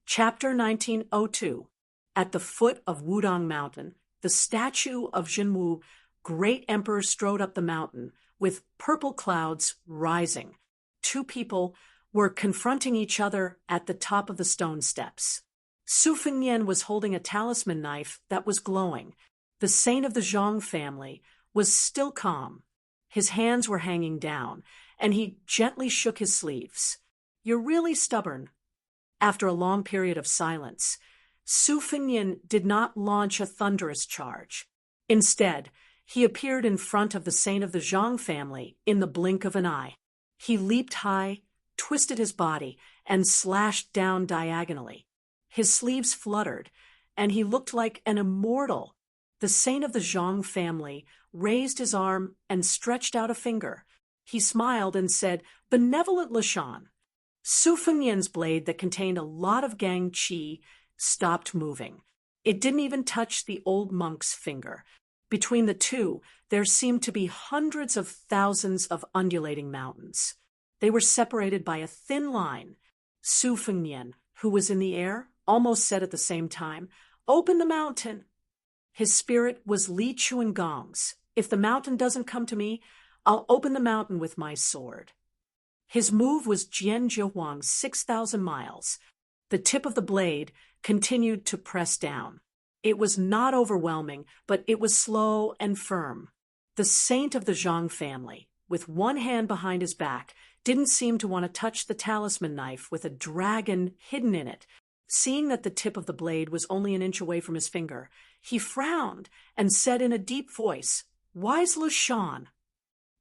Chapter 1902. At the foot of Wudong Mountain, the statue of Jinwu, great emperor, strode up the mountain, with purple clouds rising. Two people were confronting each other at the top of the stone steps. Su Fengnian was holding a talisman knife that was glowing. The saint of the Zhang family was still calm. His hands were hanging down, and he gently shook his sleeves. "You're really stubborn." After a long period of silence, Su Fengnian did not launch a thunderous charge. Instead, he appeared in front of the saint of the Zhang family in the blink of an eye. He leaped high, twisted his body, and slashed down diagonally. His sleeves fluttered, and he looked like an immortal. The saint of the Zhang family raised his arm and stretched out a finger. He smiled and said, "Benevolent Lashan." Su Fengnian's blade, that contained a lot of gang qi, stopped moving. It didn't even touch the old monk's finger. Between the two, there seemed to be hundreds of thousands of undulating mountains. They were separated by a thin line. Su Fengnian, who was in the air, almost said at the same time, "Open the mountain." His spirit was Li Chuangong's. "If the mountain doesn't come to me, I'll open the mountain with my sword." His move was Jian Jiahuang's 6,000 miles. The tip of the blade continued to press down. It was not overwhelming, but it was slow and firm. The saint of the Zhang family, with one hand behind his back, didn't seem to want to touch the talisman knife with a dragon hidden in it. Seeing that the tip of the blade was only an inch away from his finger, he frowned and said in a deep voice, "Wise Lashan."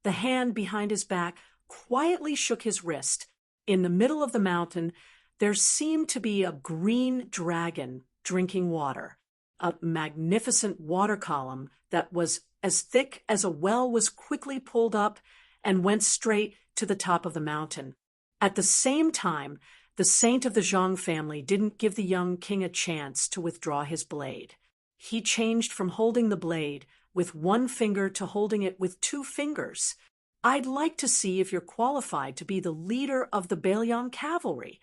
The hand behind his back quietly shook his wrist. In the middle of the mountain, there seemed to be a green dragon drinking water. A magnificent water column that was as thick as a well was quickly pulled up and went straight to the top of the mountain. At the same time, the saint of the Zhang family didn't give the young king a chance to withdraw his blade. He changed from holding the blade with one finger to holding it with two fingers. "I'd like to see if you're qualified to be the leader of the Beiliang cavalry."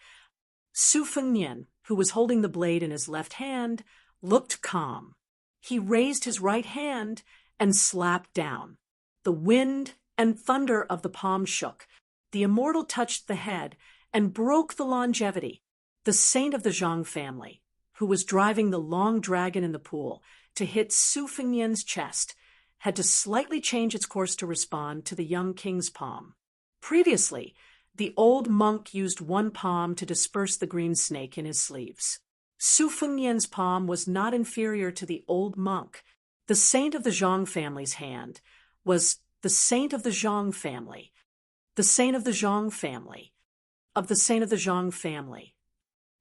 Su Fengnian, who was holding the blade in his left hand, looked calm. He raised his right hand and slapped down. The wind and thunder of the palm shook. The immortal touched the head and broke the longevity. The saint of the Zhang family, who was driving the long dragon in the pool to hit Su Fengnian's chest, had to slightly change its course to respond to the young king's palm. Previously, the old monk used one palm to disperse the green snake in his sleeves. Su Fengnian's palm was not inferior to the old monk. The saint of the Zhang family's hand was the saint of the Zhang family, the saint of the Zhang family, of the saint of the Zhang family.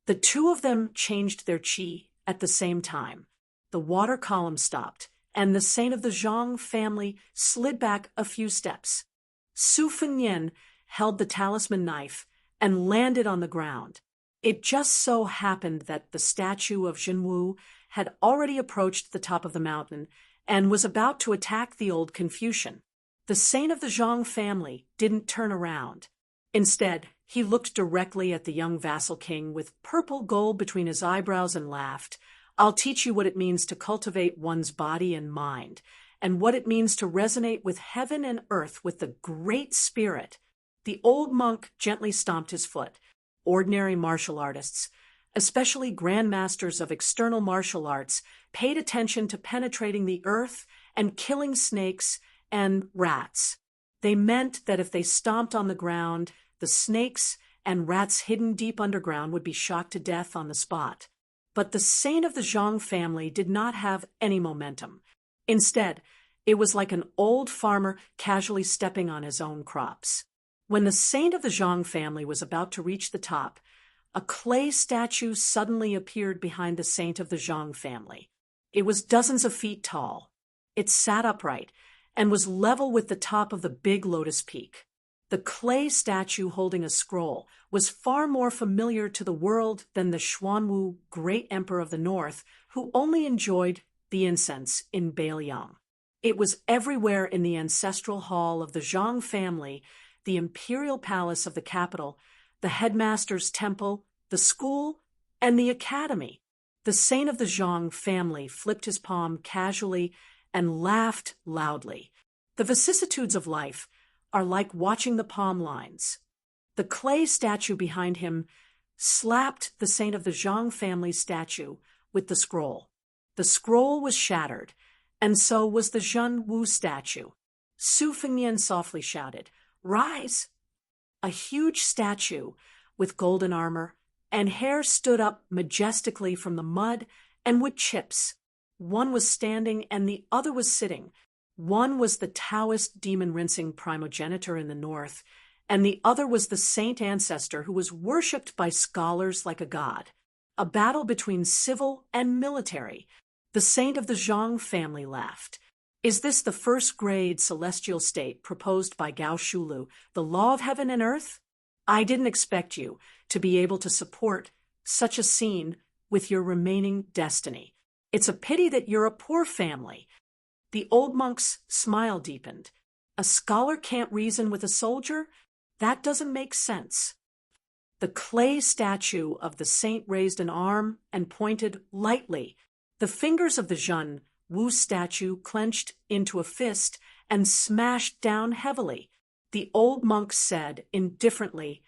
The two of them changed their qi at the same time. The water column stopped, and the saint of the Zhang family slid back a few steps. Su Fengnian held the talisman knife and landed on the ground. It just so happened that the statue of Jinwu had already approached the top of the mountain and was about to attack the old Confucian. The saint of the Zhang family didn't turn around. Instead, he looked directly at the young vassal king with purple gold between his eyebrows and laughed. "I'll teach you what it means to cultivate one's body and mind, and what it means to resonate with heaven and earth with the Great Spirit." The old monk gently stomped his foot. Ordinary martial artists, especially grandmasters of external martial arts, paid attention to penetrating the earth and killing snakes and rats. They meant that if they stomped on the ground, the snakes and rats hidden deep underground would be shocked to death on the spot. But the saint of the Zhang family did not have any momentum. Instead, it was like an old farmer casually stepping on his own crops. When the saint of the Zhang family was about to reach the top, a clay statue suddenly appeared behind the saint of the Zhang family. It was dozens of feet tall. It sat upright and was level with the top of the big lotus peak. The clay statue holding a scroll was far more familiar to the world than the Xuanwu, great emperor of the north, who only enjoyed the incense in Beiliang. It was everywhere in the ancestral hall of the Zhang family, the imperial palace of the capital, the headmaster's temple, the school, And the academy. The saint of the Zhang family flipped his palm casually and laughed loudly. The vicissitudes of life are like watching the palm lines. The clay statue behind him slapped the saint of the Zhang family statue with the scroll. The scroll was shattered, and so was the Zhen Wu statue. Su Fengnian softly shouted, "Rise!" A huge statue with golden armor and hair stood up majestically from the mud and wood chips. One was standing and the other was sitting. One was the Taoist demon-rinsing primogenitor in the north, and the other was the saint ancestor who was worshipped by scholars like a god. A battle between civil and military. The saint of the Zhang family laughed. Is this the first-grade celestial state proposed by Gao Shulu, the law of heaven and earth? I didn't expect you to be able to support such a scene with your remaining destiny. It's a pity that you're a poor family. The old monk's smile deepened. A scholar can't reason with a soldier? That doesn't make sense. The clay statue of the saint raised an arm and pointed lightly. The fingers of the Zhen Wu statue clenched into a fist and smashed down heavily. The old monk said indifferently,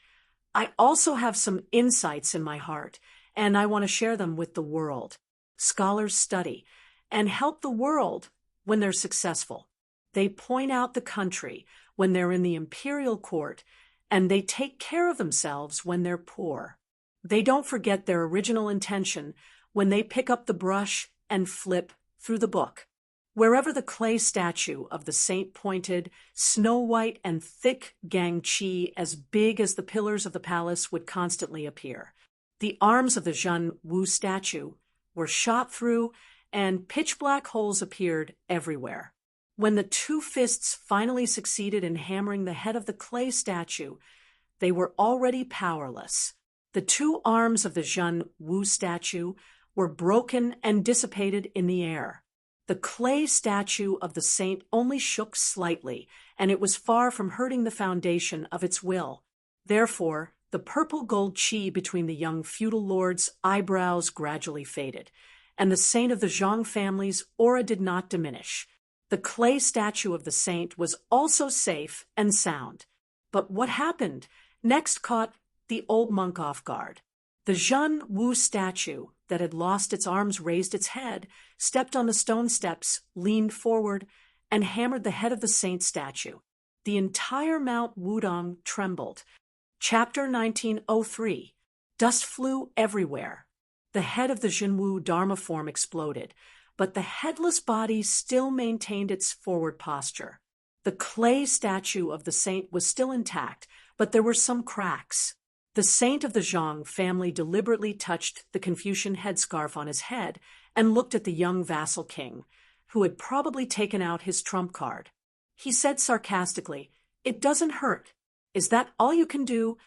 I also have some insights in my heart, and I want to share them with the world. Scholars study and help the world when they're successful. They point out the country when they're in the imperial court, and they take care of themselves when they're poor. They don't forget their original intention when they pick up the brush and flip through the book. Wherever the clay statue of the saint pointed, snow-white and thick gangqi as big as the pillars of the palace would constantly appear. The arms of the Zhen Wu statue were shot through, and pitch-black holes appeared everywhere. When the two fists finally succeeded in hammering the head of the clay statue, they were already powerless. The two arms of the Zhen Wu statue were broken and dissipated in the air. The clay statue of the saint only shook slightly, and it was far from hurting the foundation of its will. Therefore, the purple-gold qi between the young feudal lord's eyebrows gradually faded, and the saint of the Zhang family's aura did not diminish. The clay statue of the saint was also safe and sound. But what happened next caught the old monk off guard. The Zhen Wu statue that had lost its arms raised its head, stepped on the stone steps, leaned forward, and hammered the head of the saint statue. The entire Mount Wudong trembled. Chapter 1903. Dust flew everywhere. The head of the Jinwu Dharma form exploded, but the headless body still maintained its forward posture. The clay statue of the saint was still intact, but there were some cracks. The saint of the Zhang family deliberately touched the Confucian headscarf on his head and looked at the young vassal king, who had probably taken out his trump card. He said sarcastically, "It doesn't hurt. Is that all you can do?"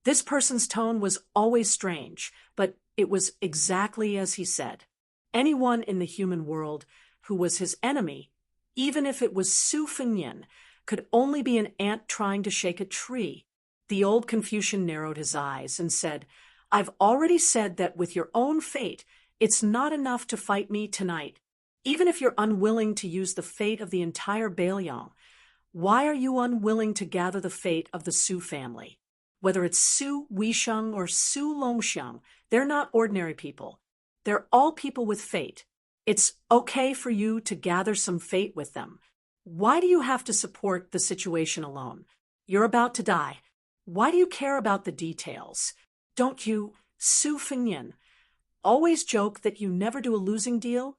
This person's tone was always strange, but it was exactly as he said. Anyone in the human world who was his enemy, even if it was Su Fengnian, could only be an ant trying to shake a tree. The old Confucian narrowed his eyes and said, "I've already said that with your own fate, it's not enough to fight me tonight. Even if you're unwilling to use the fate of the entire Bailiang, why are you unwilling to gather the fate of the Su family? Whether it's Su Weisheng or Su Longxiang, they're not ordinary people. They're all people with fate. It's okay for you to gather some fate with them. Why do you have to support the situation alone? You're about to die. Why do you care about the details? Don't you, Su Fengnian, always joke that you never do a losing deal?"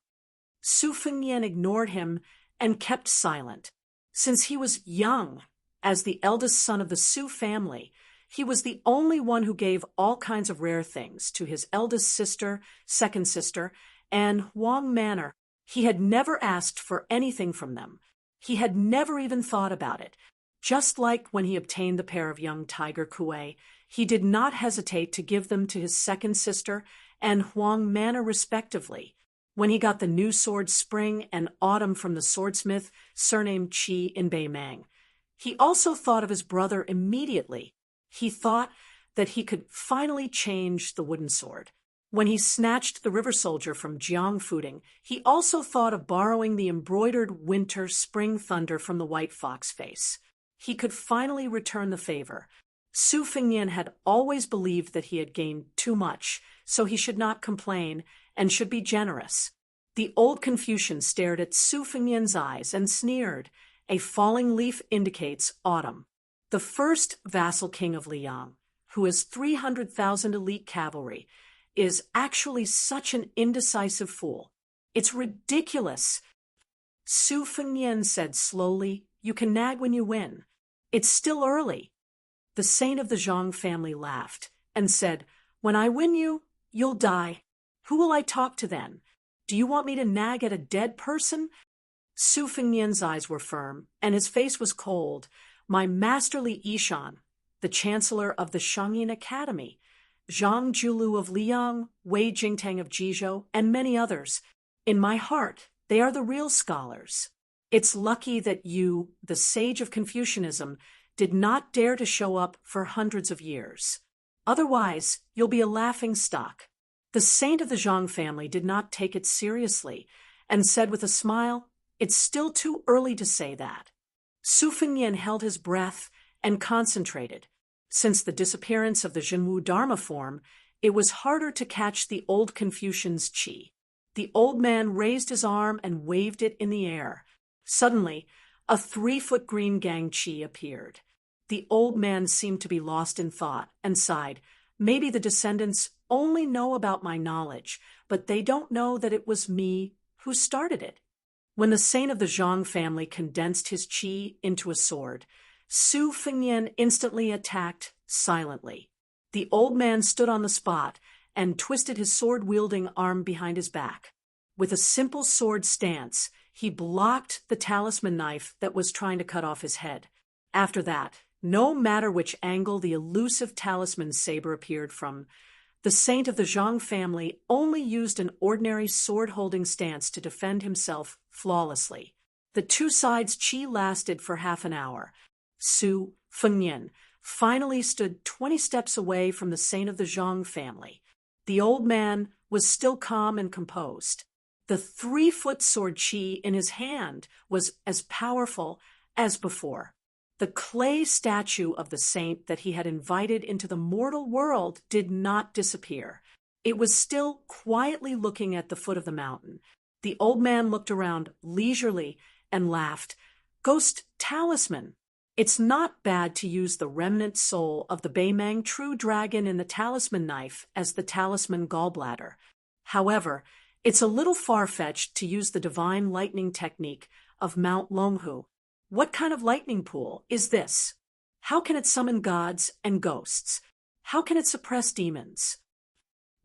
Su Fengnian ignored him and kept silent. Since he was young, as the eldest son of the Su family, he was the only one who gave all kinds of rare things to his eldest sister, second sister, and Huang Manor. He had never asked for anything from them. He had never even thought about it. Just like when he obtained the pair of young tiger kuei, he did not hesitate to give them to his second sister and Huang Manor respectively. When he got the new sword Spring and Autumn from the swordsmith surnamed Qi in Beimang, he also thought of his brother immediately. He thought that he could finally change the wooden sword. When he snatched the river soldier from Jiang Fuding, he also thought of borrowing the embroidered winter-spring thunder from the white fox face. He could finally return the favor. Su Fengnian had always believed that he had gained too much, so he should not complain and should be generous. The old Confucian stared at Su Fengnian's eyes and sneered. A falling leaf indicates autumn. The first vassal king of Liang, who has 300,000 elite cavalry, is actually such an indecisive fool. It's ridiculous. Su Fengnian said slowly, "You can nag when you win. It's still early." The saint of the Zhang family laughed and said, "When I win you, you'll die. Who will I talk to then? Do you want me to nag at a dead person?" Su Fengnian's eyes were firm, and his face was cold. "My masterly Yishan, the chancellor of the Shangyin Academy, Zhang Julu of Liang, Wei Jingtang of Jizhou, and many others. In my heart, they are the real scholars. It's lucky that you, the sage of Confucianism, did not dare to show up for hundreds of years. Otherwise, you'll be a laughing stock." The saint of the Zhang family did not take it seriously and said with a smile, "It's still too early to say that." Su Fengnian held his breath and concentrated. Since the disappearance of the Zhenwu Dharma form, it was harder to catch the old Confucian's qi. The old man raised his arm and waved it in the air. Suddenly, a 3-foot green gang qi appeared. The old man seemed to be lost in thought and sighed, "Maybe the descendants only know about my knowledge, but they don't know that it was me who started it." When the saint of the Zhang family condensed his qi into a sword, Su Fengnian instantly attacked silently. The old man stood on the spot and twisted his sword-wielding arm behind his back. With a simple sword stance, he blocked the talisman knife that was trying to cut off his head. After that, no matter which angle the elusive talisman saber appeared from, the saint of the Zhang family only used an ordinary sword-holding stance to defend himself flawlessly. The two sides' qi lasted for half an hour. Su Fengnian finally stood 20 steps away from the saint of the Zhang family. The old man was still calm and composed. The 3-foot sword qi in his hand was as powerful as before. The clay statue of the saint that he had invited into the mortal world did not disappear. It was still quietly looking at the foot of the mountain. The old man looked around leisurely and laughed. "Ghost talisman. It's not bad to use the remnant soul of the Beimang true dragon in the talisman knife as the talisman gallbladder. However, it's a little far-fetched to use the divine lightning technique of Mount Longhu. What kind of lightning pool is this? How can it summon gods and ghosts? How can it suppress demons?"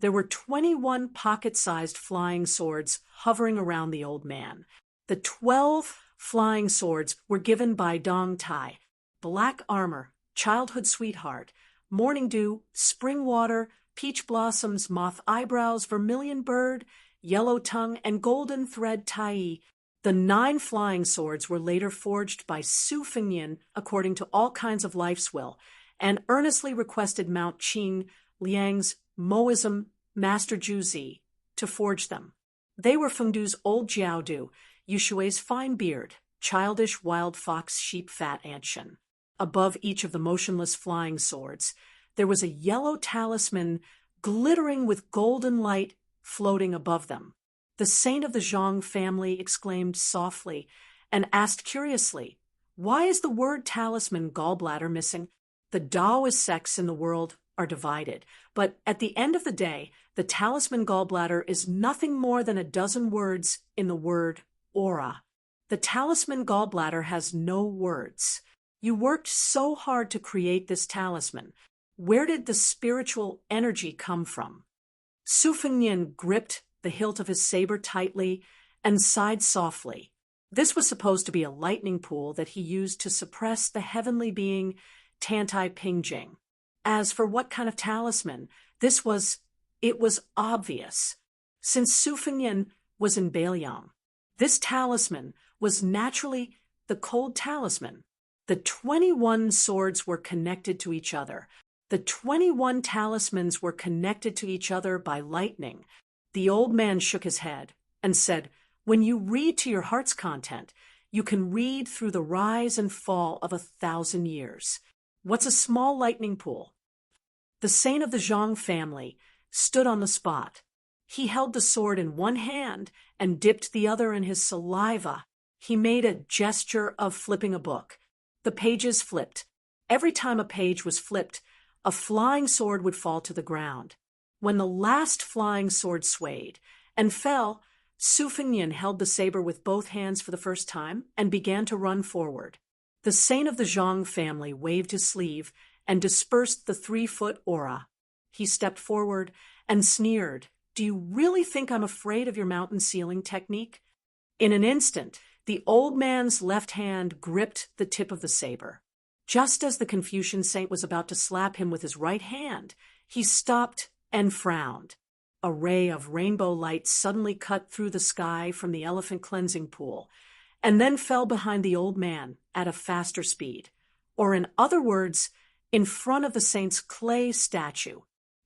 There were 21 pocket-sized flying swords hovering around the old man. The 12 flying swords were given by Dong Tai: black armor, childhood sweetheart, morning dew, spring water, peach blossoms, moth eyebrows, vermilion bird, yellow tongue, and golden thread Tai. The 9 flying swords were later forged by Su Fengnian according to all kinds of life's will, and earnestly requested Mount Qing, Liang's Moism Master Juzi, to forge them. They were Fengdu's old Jiaodu, Yushui's fine beard, childish wild fox sheep fat ancient. Above each of the motionless flying swords, there was a yellow talisman glittering with golden light floating above them. The saint of the Zhang family exclaimed softly and asked curiously, "Why is the word talisman gallbladder missing?" The Taoist sects in the world are divided, but at the end of the day, the talisman gallbladder is nothing more than a dozen words in the word aura. The talisman gallbladder has no words. You worked so hard to create this talisman. Where did the spiritual energy come from? Su Fengnian gripped the hilt of his saber tightly and sighed softly. This was supposed to be a lightning pool that he used to suppress the heavenly being Tantai Pingjing. As for what kind of talisman, it was obvious. Since Su Fengnian was in Beiliang, this talisman was naturally the cold talisman. The 21 swords were connected to each other. The 21 talismans were connected to each other by lightning. The old man shook his head and said, "When you read to your heart's content, you can read through the rise and fall of 1,000 years. What's a small lightning pool?" The saint of the Zhang family stood on the spot. He held the sword in one hand and dipped the other in his saliva. He made a gesture of flipping a book. The pages flipped. Every time a page was flipped, a flying sword would fall to the ground. When the last flying sword swayed and fell, Su Fengnian held the saber with both hands for the first time and began to run forward. The saint of the Zhang family waved his sleeve and dispersed the 3-foot aura. He stepped forward and sneered, "Do you really think I'm afraid of your mountain sealing technique?" In an instant, the old man's left hand gripped the tip of the saber. Just as the Confucian saint was about to slap him with his right hand, he stopped and frowned. A ray of rainbow light suddenly cut through the sky from the elephant cleansing pool, and then fell behind the old man at a faster speed. Or in other words, in front of the saint's clay statue.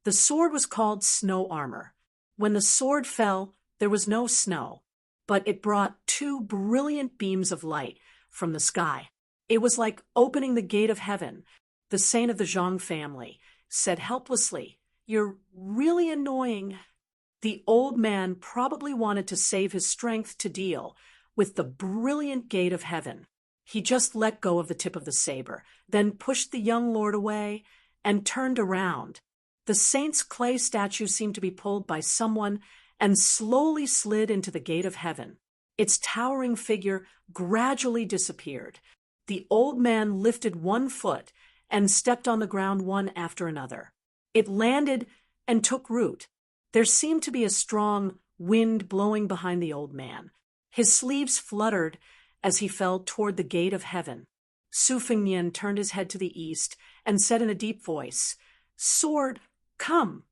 The sword was called snow armor. When the sword fell, there was no snow, but it brought 2 brilliant beams of light from the sky. It was like opening the gate of heaven. The saint of the Zhang family said helplessly, "You're really annoying." The old man probably wanted to save his strength to deal with the brilliant gate of heaven. He just let go of the tip of the saber, then pushed the young lord away and turned around. The saint's clay statue seemed to be pulled by someone and slowly slid into the gate of heaven. Its towering figure gradually disappeared. The old man lifted one foot and stepped on the ground one after another. It landed and took root. There seemed to be a strong wind blowing behind the old man. His sleeves fluttered as he fell toward the gate of heaven. Su Fengnian turned his head to the east and said in a deep voice, "Sword, come."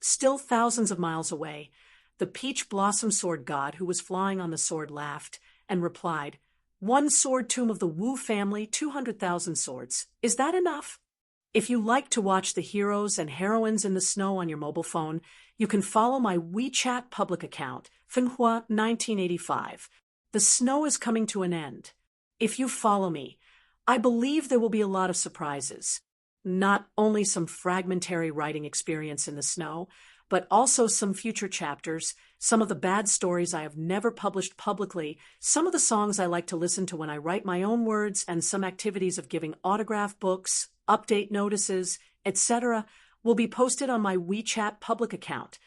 Still thousands of miles away, the peach blossom sword god who was flying on the sword laughed and replied, "One sword tomb of the Wu family, 200,000 swords. Is that enough?" If you like to watch the heroes and heroines in the snow on your mobile phone, you can follow my WeChat public account, Fenghua 1985. The snow is coming to an end. If you follow me, I believe there will be a lot of surprises. Not only some fragmentary writing experience in the snow, but also some future chapters, some of the bad stories I have never published publicly, some of the songs I like to listen to when I write my own words, and some activities of giving autograph books, update notices, etc. will be posted on my WeChat public account.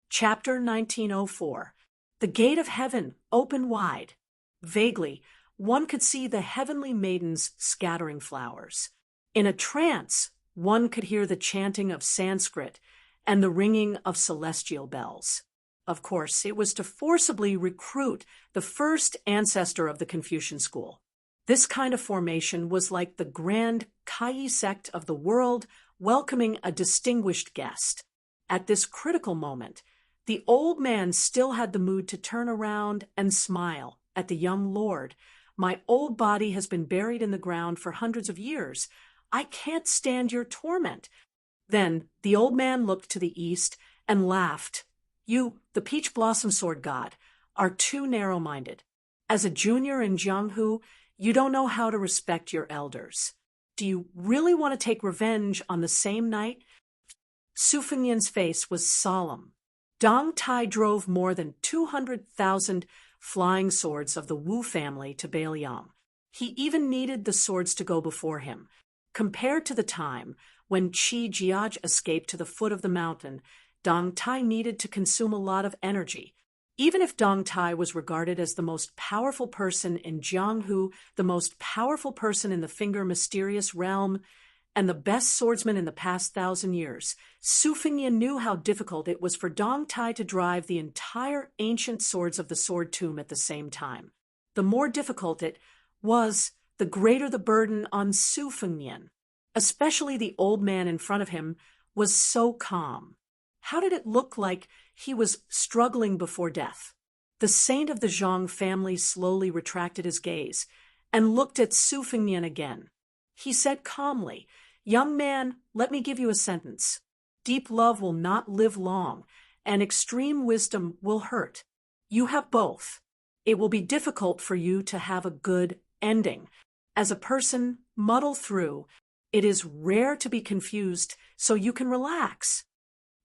Chapter 1904. The gate of heaven opened wide. Vaguely, one could see the heavenly maidens scattering flowers. In a trance, one could hear the chanting of Sanskrit and the ringing of celestial bells. Of course, it was to forcibly recruit the first ancestor of the Confucian school. This kind of formation was like the grand Kai sect of the world welcoming a distinguished guest. At this critical moment, the old man still had the mood to turn around and smile at the young lord. "My old body has been buried in the ground for hundreds of years. I can't stand your torment." Then the old man looked to the east and laughed. "You, the peach blossom sword god, are too narrow-minded. As a junior in Jianghu, you don't know how to respect your elders. Do you really want to take revenge on the same night?" Su Fengnian's face was solemn. Dong Tai drove more than 200,000 flying swords of the Wu family to Beiliang. He even needed the swords to go before him. Compared to the time when Qi Jiaj escaped to the foot of the mountain, Dong Tai needed to consume a lot of energy. Even if Dong Tai was regarded as the most powerful person in Jianghu, the most powerful person in the Finger Mysterious realm, and the best swordsman in the past 1,000 years, Su Fengnian knew how difficult it was for Dong Tai to drive the entire ancient swords of the sword tomb at the same time. The more difficult it was, the greater the burden on Su Fengnian. Especially the old man in front of him was so calm. How did it look like he was struggling before death? The saint of the Zhang family slowly retracted his gaze and looked at Su Fengnian again. He said calmly, Young man, let me give you a sentence. Deep love will not live long, and extreme wisdom will hurt. You have both. It will be difficult for you to have a good ending. As a person, muddle through. It is rare to be confused, so you can relax.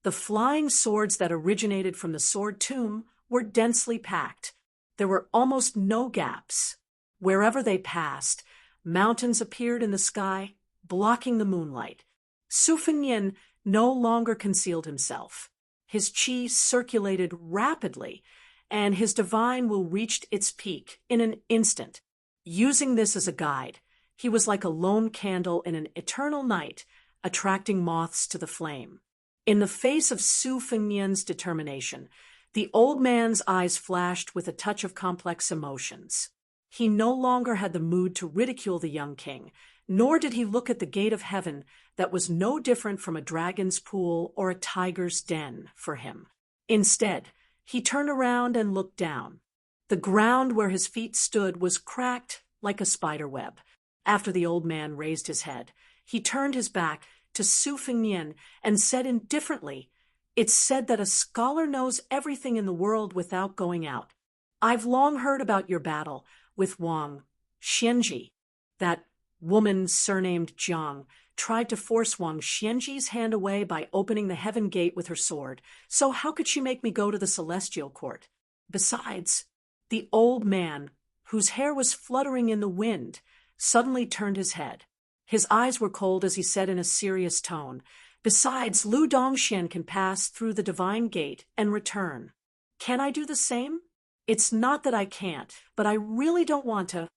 The flying swords that originated from the sword tomb were densely packed. There were almost no gaps. Wherever they passed, mountains appeared in the sky, blocking the moonlight. Su Fengnian no longer concealed himself. His qi circulated rapidly, and his divine will reached its peak in an instant. Using this as a guide, he was like a lone candle in an eternal night, attracting moths to the flame. In the face of Su Fengnian's determination, the old man's eyes flashed with a touch of complex emotions. He no longer had the mood to ridicule the young king, nor did he look at the gate of heaven that was no different from a dragon's pool or a tiger's den for him. Instead, he turned around and looked down. The ground where his feet stood was cracked like a spider web. After the old man raised his head, he turned his back to Su Fengnian and said indifferently, "It's said that a scholar knows everything in the world without going out. I've long heard about your battle with Wang Xianji. That woman surnamed Jiang tried to force Wang Xianji's hand away by opening the heaven gate with her sword, so how could she make me go to the celestial court? Besides," the old man, whose hair was fluttering in the wind, suddenly turned his head. His eyes were cold as he said in a serious tone, "Besides, Lu Dongxian can pass through the divine gate and return. Can I do the same? It's not that I can't, but I really don't want to."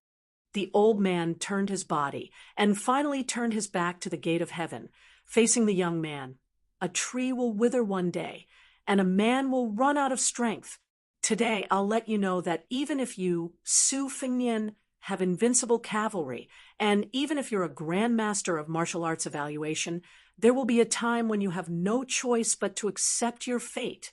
The old man turned his body and finally turned his back to the gate of heaven, facing the young man. "A tree will wither one day, and a man will run out of strength. Today I'll let you know that even if you, Su Fengnian, have invincible cavalry, and even if you're a grandmaster of martial arts evaluation, there will be a time when you have no choice but to accept your fate."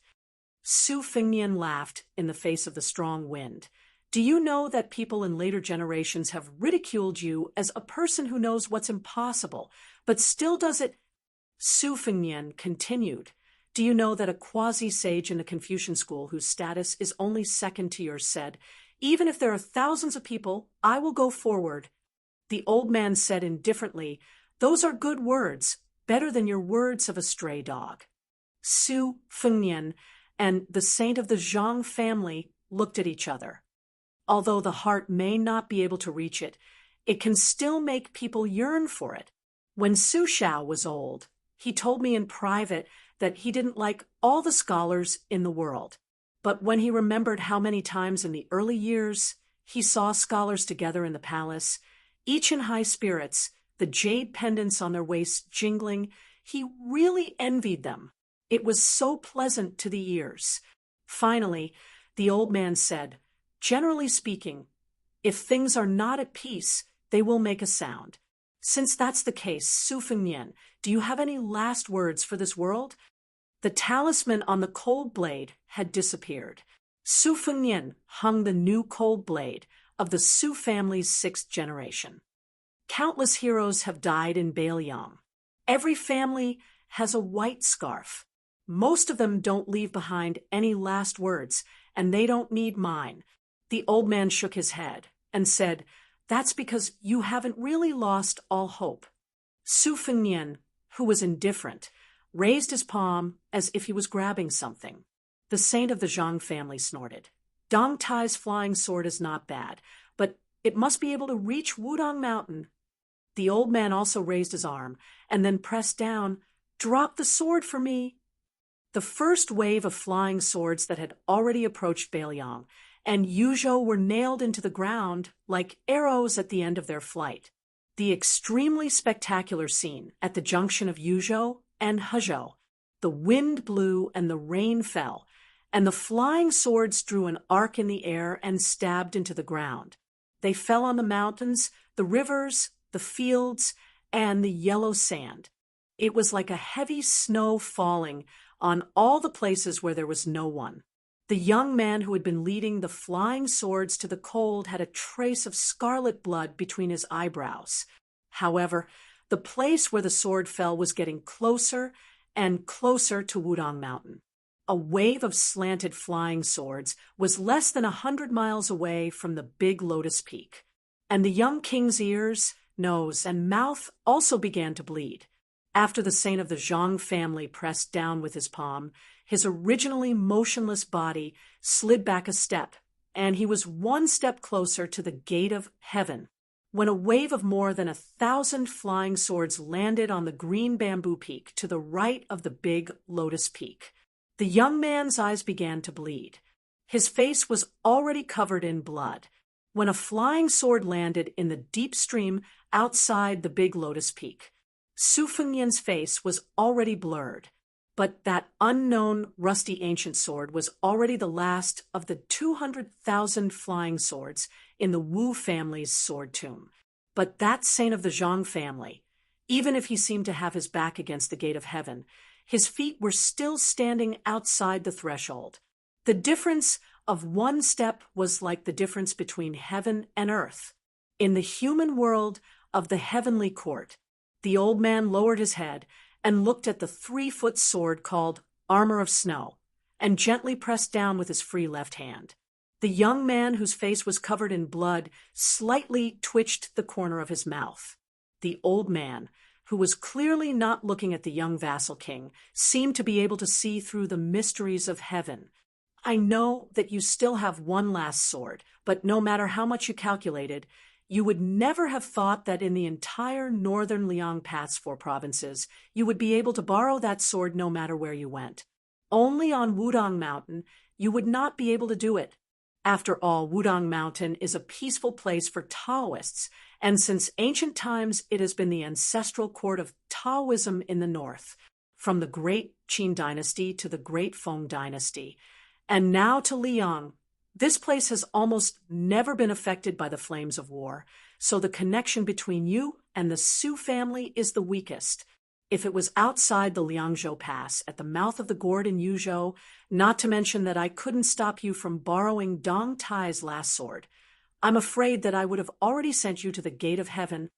Su Fengnian laughed in the face of the strong wind. "Do you know that people in later generations have ridiculed you as a person who knows what's impossible, but still does it?" Su Fengnian continued, "Do you know that a quasi-sage in the Confucian school whose status is only second to yours said, 'Even if there are thousands of people, I will go forward'?" The old man said indifferently, "Those are good words, better than your words of a stray dog." Su Fengnian and the saint of the Zhang family looked at each other. Although the heart may not be able to reach it, it can still make people yearn for it. When Su Shao was old, he told me in private that he didn't like all the scholars in the world. But when he remembered how many times in the early years he saw scholars together in the palace, each in high spirits, the jade pendants on their waists jingling, he really envied them. It was so pleasant to the ears. Finally, the old man said, "Generally speaking, if things are not at peace, they will make a sound. Since that's the case, Su Fengnian, do you have any last words for this world?" The talisman on the cold blade had disappeared. Su Fengnian hung the new cold blade of the Su family's 6th generation. Countless heroes have died in Bailiang. Every family has a white scarf. Most of them don't leave behind any last words, and they don't need mine. The old man shook his head and said, "That's because you haven't really lost all hope." Su Fengnian, who was indifferent, raised his palm as if he was grabbing something. The saint of the Zhang family snorted. "Dong Tai's flying sword is not bad, but it must be able to reach Wudong Mountain." The old man also raised his arm and then pressed down. "Drop the sword for me." The first wave of flying swords that had already approached Bailiang and Yuzhou were nailed into the ground like arrows at the end of their flight. The extremely spectacular scene at the junction of Yuzhou and Hezhou. The wind blew and the rain fell, and the flying swords drew an arc in the air and stabbed into the ground. They fell on the mountains, the rivers, the fields, and the yellow sand. It was like a heavy snow falling on all the places where there was no one. The young man who had been leading the flying swords to the cold had a trace of scarlet blood between his eyebrows. However, The place where the sword fell was getting closer and closer to Wudong Mountain. A wave of slanted flying swords was less than 100 miles away from the big Lotus Peak. And the young king's ears, nose, and mouth also began to bleed. After the saint of the Zhang family pressed down with his palm, his originally motionless body slid back a step, and he was one step closer to the gate of heaven, when a wave of more than 1,000 flying swords landed on the green bamboo peak to the right of the big Lotus Peak. The young man's eyes began to bleed. His face was already covered in blood, when a flying sword landed in the deep stream outside the big Lotus Peak. Su Fengyan's face was already blurred, but that unknown rusty ancient sword was already the last of the 200,000 flying swords in the Wu family's sword tomb. But that saint of the Zhang family, even if he seemed to have his back against the gate of heaven, his feet were still standing outside the threshold. The difference of one step was like the difference between heaven and earth. In the human world of the heavenly court, the old man lowered his head and looked at the 3-foot sword called Armor of Snow, and gently pressed down with his free left hand. The young man, whose face was covered in blood, slightly twitched the corner of his mouth. The old man, who was clearly not looking at the young vassal king, seemed to be able to see through the mysteries of heaven. I know that you still have one last sword, but no matter how much you calculated, you would never have thought that in the entire northern Liang Path's 4 provinces, you would be able to borrow that sword no matter where you went. Only on Wudong Mountain, you would not be able to do it. After all, Wudong Mountain is a peaceful place for Taoists, and since ancient times it has been the ancestral court of Taoism in the north, from the great Qin dynasty to the great Feng dynasty, and now to Liang. This place has almost never been affected by the flames of war, so the connection between you and the Su family is the weakest. If it was outside the Liangzhou Pass, at the mouth of the gourd in Yuzhou, not to mention that I couldn't stop you from borrowing Dong Tai's last sword, I'm afraid that I would have already sent you to the gate of heaven.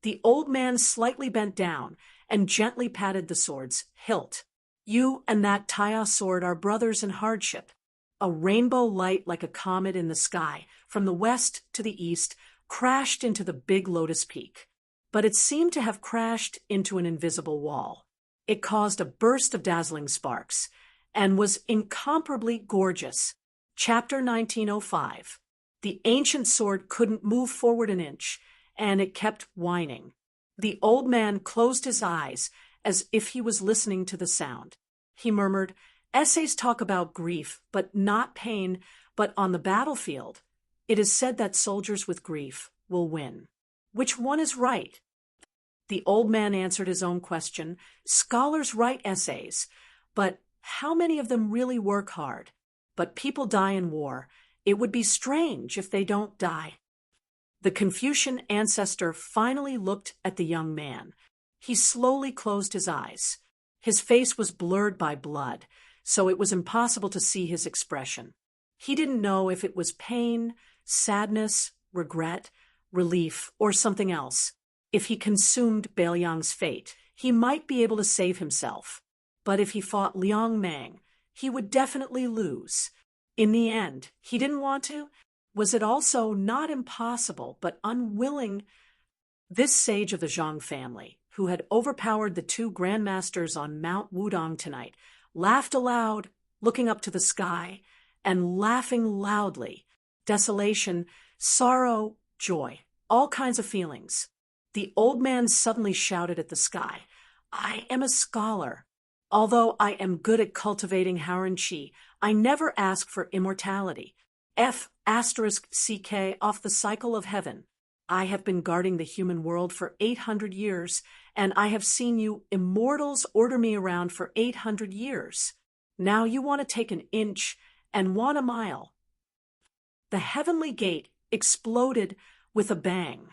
The old man slightly bent down and gently patted the sword's hilt. You and that Taiya sword are brothers in hardship. A rainbow light like a comet in the sky, from the west to the east, crashed into the big Lotus Peak. But it seemed to have crashed into an invisible wall. It caused a burst of dazzling sparks, and was incomparably gorgeous. Chapter 1905. The ancient sword couldn't move forward an inch, and it kept whining. The old man closed his eyes as if he was listening to the sound. He murmured, "Essays talk about grief, but not pain, but on the battlefield, it is said that soldiers with grief will win. Which one is right?" The old man answered his own question. Scholars write essays, but how many of them really work hard? But people die in war. It would be strange if they don't die. The Confucian ancestor finally looked at the young man. He slowly closed his eyes. His face was blurred by blood, so it was impossible to see his expression. He didn't know if it was pain, sadness, regret, relief, or something else. If he consumed Beiliang's fate, he might be able to save himself. But if he fought Liang Mang, he would definitely lose. In the end, he didn't want to. Was it also not impossible, but unwilling? This sage of the Zhang family, who had overpowered the 2 grandmasters on Mount Wudong tonight, laughed aloud, looking up to the sky, and laughing loudly. Desolation, sorrow, joy, all kinds of feelings. The old man suddenly shouted at the sky, "I am a scholar. Although I am good at cultivating Haoren Qi, I never ask for immortality. F***ck off the cycle of heaven. I have been guarding the human world for 800 years, and I have seen you immortals order me around for 800 years. Now you want to take an inch and want a mile." The heavenly gate exploded with a bang.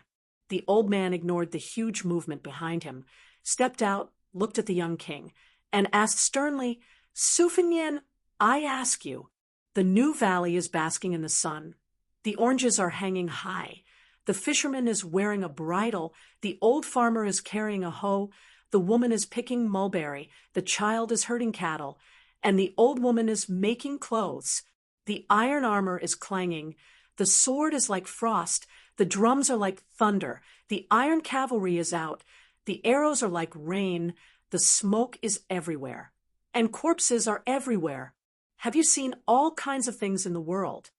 The old man ignored the huge movement behind him, stepped out, looked at the young king, and asked sternly, "Su Fengyan, I ask you, the new valley is basking in the sun. The oranges are hanging high. The fisherman is wearing a bridle, the old farmer is carrying a hoe, the woman is picking mulberry, the child is herding cattle, and the old woman is making clothes. The iron armor is clanging, the sword is like frost, the drums are like thunder, the iron cavalry is out, the arrows are like rain, the smoke is everywhere, and corpses are everywhere. Have you seen all kinds of things in the world?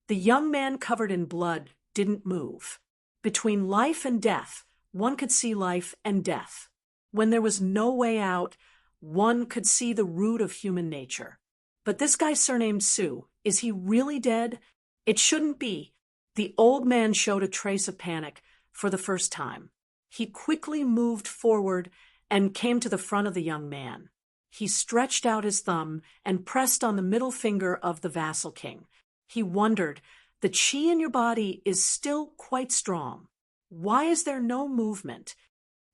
The young man covered in blood didn't move. Between life and death, one could see life and death. When there was no way out, one could see the root of human nature. But this guy surnamed Sue, is he really dead? It shouldn't be. The old man showed a trace of panic for the first time. He quickly moved forward and came to the front of the young man. He stretched out his thumb and pressed on the middle finger of the vassal king. He wondered, the chi in your body is still quite strong. Why is there no movement?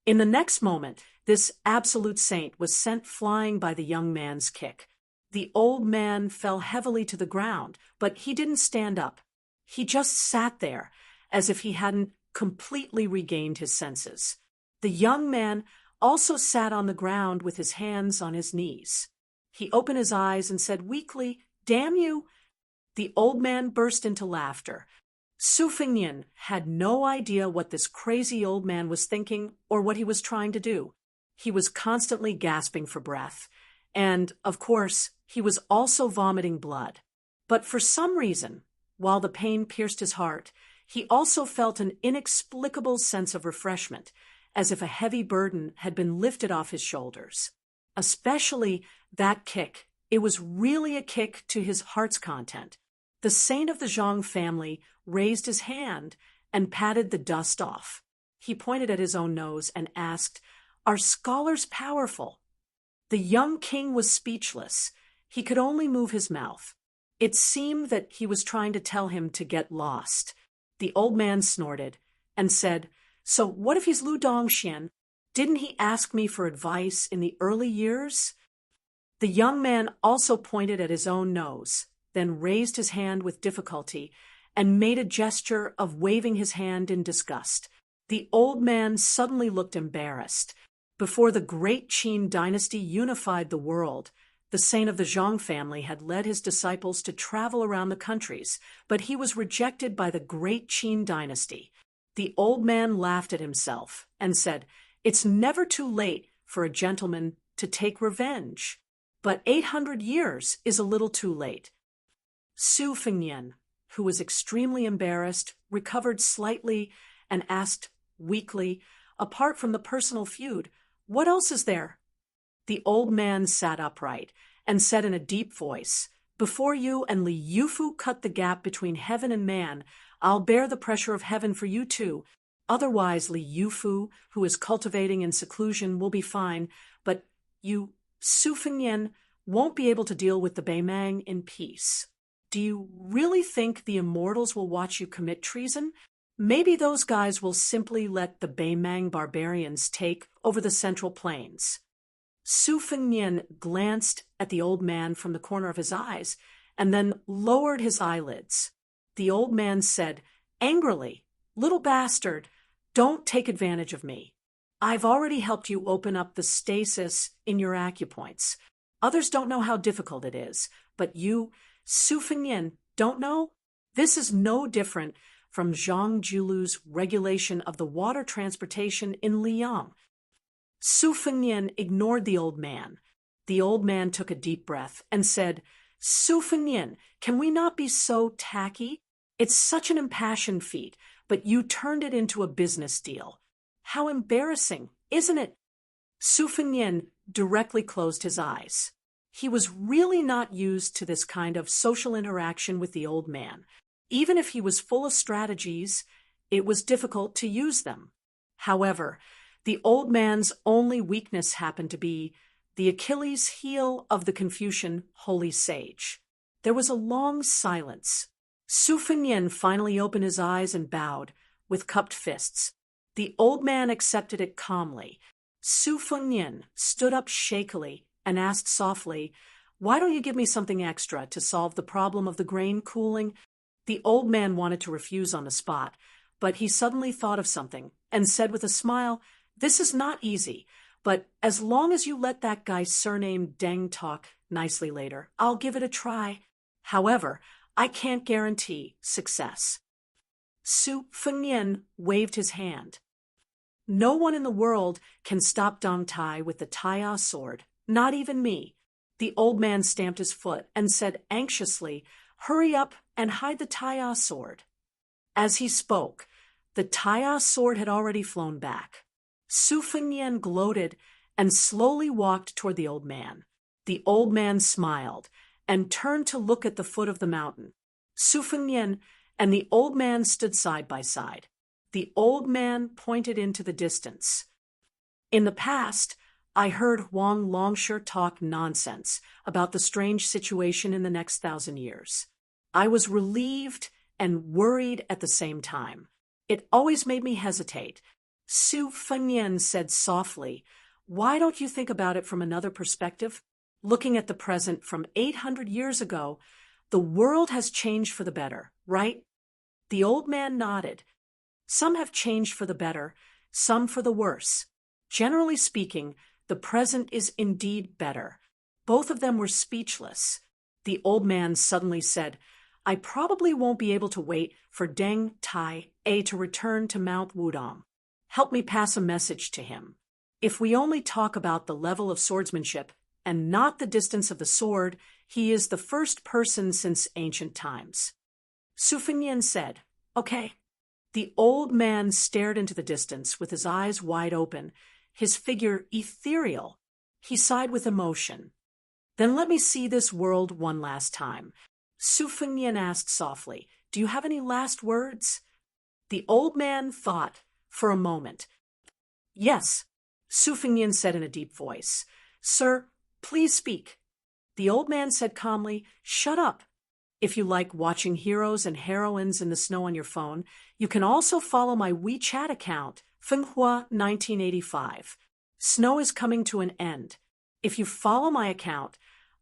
In the next moment, this absolute saint was sent flying by the young man's kick. The old man fell heavily to the ground, but he didn't stand up. He just sat there, as if he hadn't completely regained his senses. The young man also sat on the ground with his hands on his knees. He opened his eyes and said weakly, "Damn you!" The old man burst into laughter. Su Fengnian had no idea what this crazy old man was thinking or what he was trying to do. He was constantly gasping for breath, and, of course, he was also vomiting blood. But for some reason, while the pain pierced his heart, he also felt an inexplicable sense of refreshment, as if a heavy burden had been lifted off his shoulders. Especially that kick. It was really a kick to his heart's content. The saint of the Zhang family raised his hand and patted the dust off. He pointed at his own nose and asked, "Are scholars powerful?" The young king was speechless. He could only move his mouth. It seemed that he was trying to tell him to get lost. The old man snorted and said, "So what if he's Lu Dongxian? Didn't he ask me for advice in the early years?" The young man also pointed at his own nose, then raised his hand with difficulty and made a gesture of waving his hand in disgust. The old man suddenly looked embarrassed. Before the great Qin dynasty unified the world, the saint of the Zhang family had led his disciples to travel around the countries, but he was rejected by the great Qin dynasty. The old man laughed at himself and said, "It's never too late for a gentleman to take revenge. But 800 years is a little too late." Su Fengnian, who was extremely embarrassed, recovered slightly and asked weakly, "Apart from the personal feud, what else is there?" The old man sat upright and said in a deep voice, "Before you and Li Yufu cut the gap between heaven and man, I'll bear the pressure of heaven for you too. Otherwise, Li Yufu, who is cultivating in seclusion, will be fine, but you, Su Fengnian, won't be able to deal with the Beimang in peace. Do you really think the immortals will watch you commit treason? Maybe those guys will simply let the Beimang barbarians take over the Central Plains." Su Fengnian glanced at the old man from the corner of his eyes and then lowered his eyelids. The old man said angrily, "Little bastard, don't take advantage of me. I've already helped you open up the stasis in your acupoints. Others don't know how difficult it is, but you, Su Fengnian, don't know? This is no different from Zhang Julu's regulation of the water transportation in Liang." Su Fengnian ignored the old man. The old man took a deep breath and said, "Su Fengnian, can we not be so tacky? It's such an impassioned feat, but you turned it into a business deal. How embarrassing, isn't it?" Su Fengnian directly closed his eyes. He was really not used to this kind of social interaction with the old man. Even if he was full of strategies, it was difficult to use them. However, the old man's only weakness happened to be the Achilles heel of the Confucian holy sage. There was a long silence. Su Fengnian finally opened his eyes and bowed, with cupped fists. The old man accepted it calmly. Su Fengnian stood up shakily and asked softly, "Why don't you give me something extra to solve the problem of the grain cooling?" The old man wanted to refuse on the spot, but he suddenly thought of something and said with a smile, "This is not easy, but as long as you let that guy surnamed Deng talk nicely later, I'll give it a try. However, I can't guarantee success." Su Fengnian waved his hand. "No one in the world can stop Dong Tai with the Taiya sword, not even me." The old man stamped his foot and said anxiously, "Hurry up and hide the Taiya sword." As he spoke, the Taiya sword had already flown back. Su Fengnian gloated and slowly walked toward the old man. The old man smiled and turned to look at the foot of the mountain. Su Fengnian and the old man stood side by side. The old man pointed into the distance. "In the past, I heard Huang Longsher talk nonsense about the strange situation in the next 1,000 years. I was relieved and worried at the same time. It always made me hesitate." Su Fengnian said softly, "Why don't you think about it from another perspective? Looking at the present from 800 years ago, the world has changed for the better, right?" The old man nodded. "Some have changed for the better, some for the worse. Generally speaking, the present is indeed better." Both of them were speechless. The old man suddenly said, "I probably won't be able to wait for Deng Tai to return to Mount Wudong. Help me pass a message to him. If we only talk about the level of swordsmanship and not the distance of the sword, he is the first person since ancient times." Su Fengnian said, "Okay." The old man stared into the distance with his eyes wide open, his figure ethereal. He sighed with emotion. "Then let me see this world one last time." Su Fengnian asked softly, "Do you have any last words?" The old man thought for a moment. "Yes," Su Fengnian said in a deep voice. "Sir, please speak." The old man said calmly, "Shut up. If you like watching heroes and heroines in the snow on your phone, you can also follow my WeChat account, Fenghua 1985. Snow is coming to an end. If you follow my account,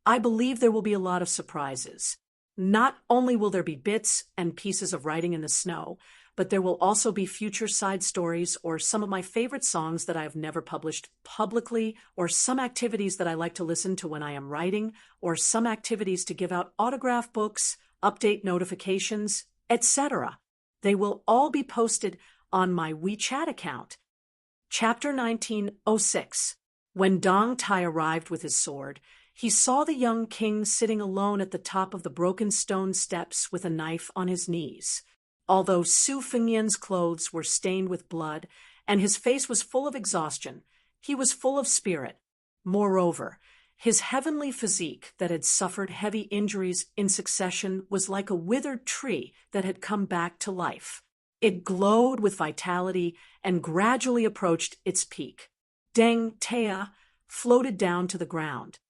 I believe there will be a lot of surprises. Not only will there be bits and pieces of writing in the snow, but there will also be future side stories or some of my favorite songs that I have never published publicly, or some activities that I like to listen to when I am writing, or some activities to give out autograph books, update notifications, etc. They will all be posted on my WeChat account." Chapter 1906. When Dong Tai arrived with his sword, he saw the young king sitting alone at the top of the broken stone steps with a knife on his knees. Although Su Fengnian's clothes were stained with blood and his face was full of exhaustion, he was full of spirit. Moreover, his heavenly physique that had suffered heavy injuries in succession was like a withered tree that had come back to life. It glowed with vitality and gradually approached its peak. Deng Tai floated down to the ground.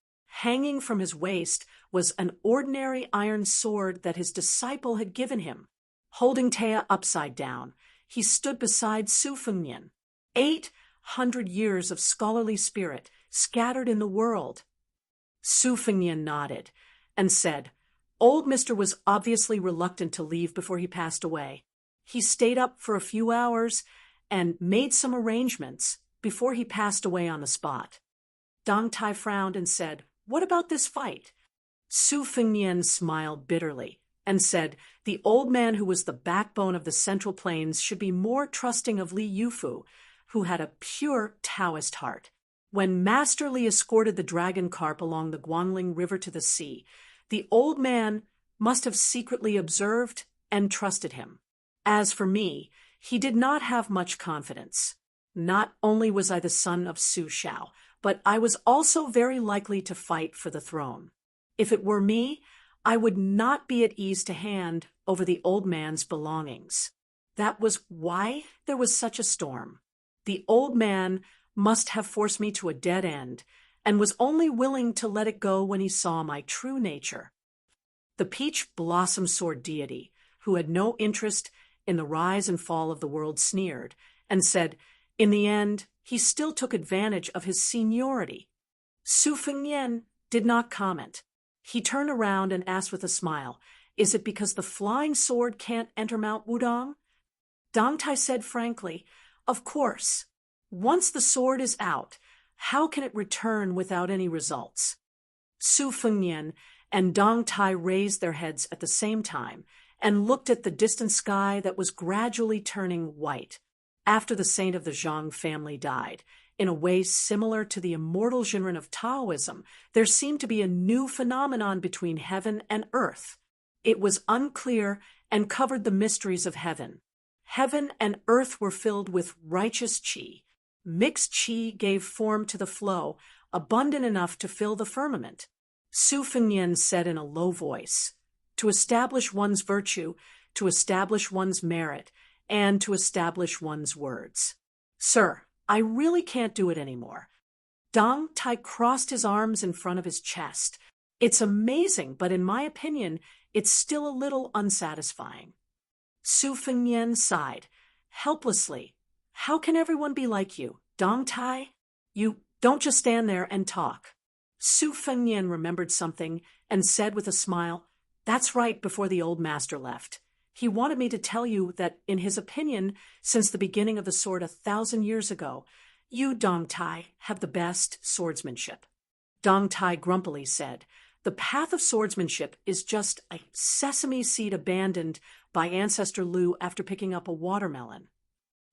Hanging from his waist was an ordinary iron sword that his disciple had given him. Holding Tai upside down, he stood beside Su Fengnian. 800 years of scholarly spirit scattered in the world. Su Fengnian nodded and said, "Old Mr. was obviously reluctant to leave before he passed away. He stayed up for a few hours and made some arrangements before he passed away on the spot." Dong Tai frowned and said, "What about this fight?" Su Fengnian smiled bitterly and said, "The old man who was the backbone of the Central Plains should be more trusting of Li Yufu, who had a pure Taoist heart. When Master Li escorted the dragon carp along the Guangling River to the sea, the old man must have secretly observed and trusted him. As for me, he did not have much confidence. Not only was I the son of Su Shao, but I was also very likely to fight for the throne. If it were me, I would not be at ease to hand over the old man's belongings. That was why there was such a storm. The old man must have forced me to a dead end, and was only willing to let it go when he saw my true nature." The peach blossom sword deity, who had no interest in the rise and fall of the world, sneered and said, "In the end, he still took advantage of his seniority." Su Fengnian did not comment. He turned around and asked with a smile, "Is it because the flying sword can't enter Mount Wudong?" Dong Tai said frankly, "Of course. Once the sword is out, how can it return without any results?" Su Fengnian and Dong Tai raised their heads at the same time and looked at the distant sky that was gradually turning white. After the saint of the Zhang family died, in a way similar to the immortal Jinren of Taoism, there seemed to be a new phenomenon between heaven and earth. It was unclear and covered the mysteries of heaven. Heaven and earth were filled with righteous qi. Mixed qi gave form to the flow, abundant enough to fill the firmament. Su Fengnian said in a low voice, "To establish one's virtue, to establish one's merit, and to establish one's words." "Sir, I really can't do it anymore." Dong Tai crossed his arms in front of his chest. "It's amazing, but in my opinion, it's still a little unsatisfying." Su Fengnian sighed, helplessly. "How can everyone be like you, Dong Tai? You don't just stand there and talk." Su Fengnian remembered something and said with a smile, "That's right," before the old master left. "He wanted me to tell you that, in his opinion, since the beginning of the sword 1,000 years ago, you, Dong Tai, have the best swordsmanship." Dong Tai grumpily said, "The path of swordsmanship is just a sesame seed abandoned by Ancestor Lu after picking up a watermelon."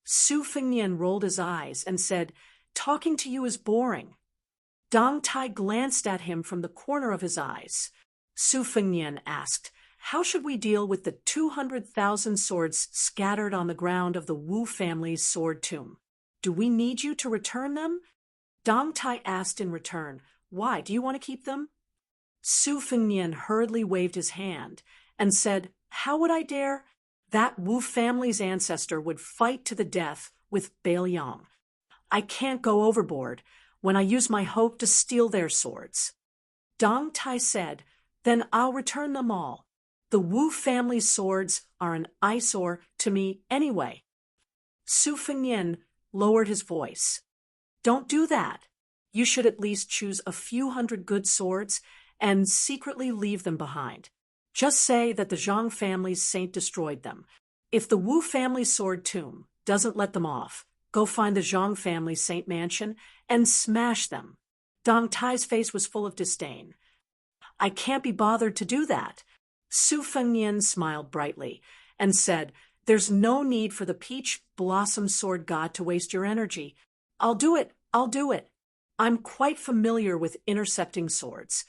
Su Fengnian rolled his eyes and said, "Talking to you is boring." Dong Tai glanced at him from the corner of his eyes. Su Fengnian asked, "How should we deal with the 200,000 swords scattered on the ground of the Wu family's sword tomb? Do we need you to return them?" Dong Tai asked in return, "Why, do you want to keep them?" Su Fengnian hurriedly waved his hand and said, "How would I dare? That Wu family's ancestor would fight to the death with Bailiang. I can't go overboard when I use my hope to steal their swords." Dong Tai said, "Then I'll return them all. The Wu family's swords are an eyesore to me anyway." Su Fengnian lowered his voice. "Don't do that. You should at least choose a few hundred good swords and secretly leave them behind. Just say that the Zhang family's saint destroyed them. If the Wu family's sword tomb doesn't let them off, go find the Zhang family's saint mansion and smash them." Dong Tai's face was full of disdain. "I can't be bothered to do that." Su Fengnian smiled brightly and said, "There's no need for the peach blossom sword god to waste your energy. I'll do it. I'm quite familiar with intercepting swords."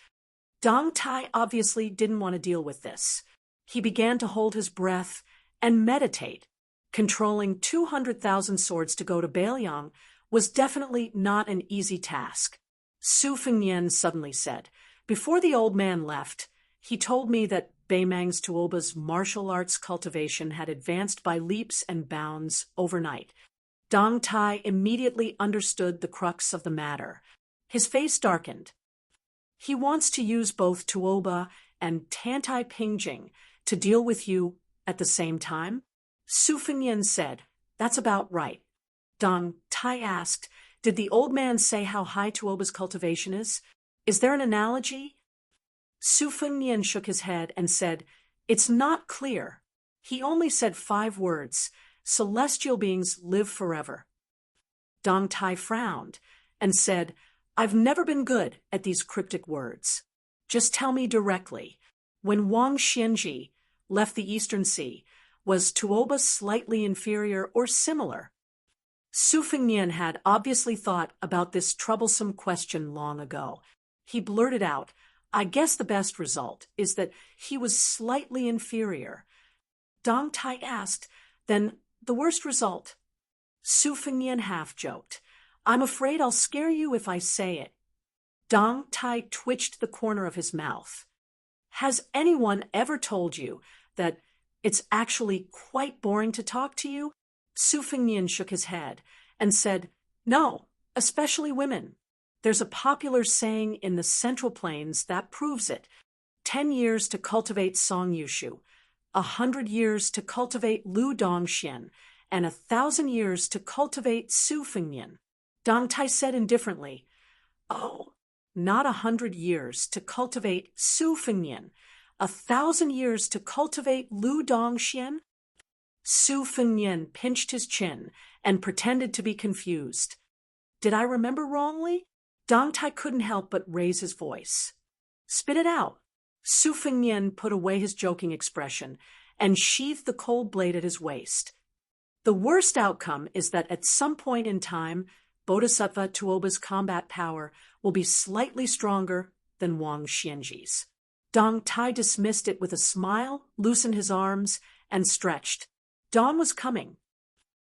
Dong Tai obviously didn't want to deal with this. He began to hold his breath and meditate. Controlling 200,000 swords to go to Bailiang was definitely not an easy task. Su Fengnian suddenly said, "Before the old man left, he told me that Beimang's Tuoba's martial arts cultivation had advanced by leaps and bounds overnight." Dong Tai immediately understood the crux of the matter. His face darkened. "He wants to use both Tuoba and Tantai Pingjing to deal with you at the same time?" Su Fengnian said, "That's about right." Dong Tai asked, "Did the old man say how high Tuoba's cultivation is? Is there an analogy?" Su Fengnian shook his head and said, "It's not clear. He only said 5 words, 'Celestial beings live forever.'" Dong Tai frowned and said, "I've never been good at these cryptic words. Just tell me directly. When Wang Xianji left the Eastern Sea, was Tuoba slightly inferior or similar?" Su Fengnian had obviously thought about this troublesome question long ago. He blurted out, "I guess the best result is that he was slightly inferior." Dong Tai asked, "Then the worst result?" Su Fengnian half-joked, "I'm afraid I'll scare you if I say it." Dong Tai twitched the corner of his mouth. "Has anyone ever told you that it's actually quite boring to talk to you?" Su Fengnian shook his head and said, "No, especially women. There's a popular saying in the Central Plains that proves it. 10 years to cultivate Song Yushu, 100 years to cultivate Lu Dongxian, and 1,000 years to cultivate Su Fengnian." Dong Tai said indifferently, "Oh, not 100 years to cultivate Su Fengnian, 1,000 years to cultivate Lu Dongxian?" Su Fengnian pinched his chin and pretended to be confused. Did I remember wrongly? Dong Tai couldn't help but raise his voice. Spit it out. Su Fengnian put away his joking expression and sheathed the cold blade at his waist. The worst outcome is that at some point in time, Bodhisattva Tuoba's combat power will be slightly stronger than Wang Xianji's. Dong Tai dismissed it with a smile, loosened his arms, and stretched. Dawn was coming.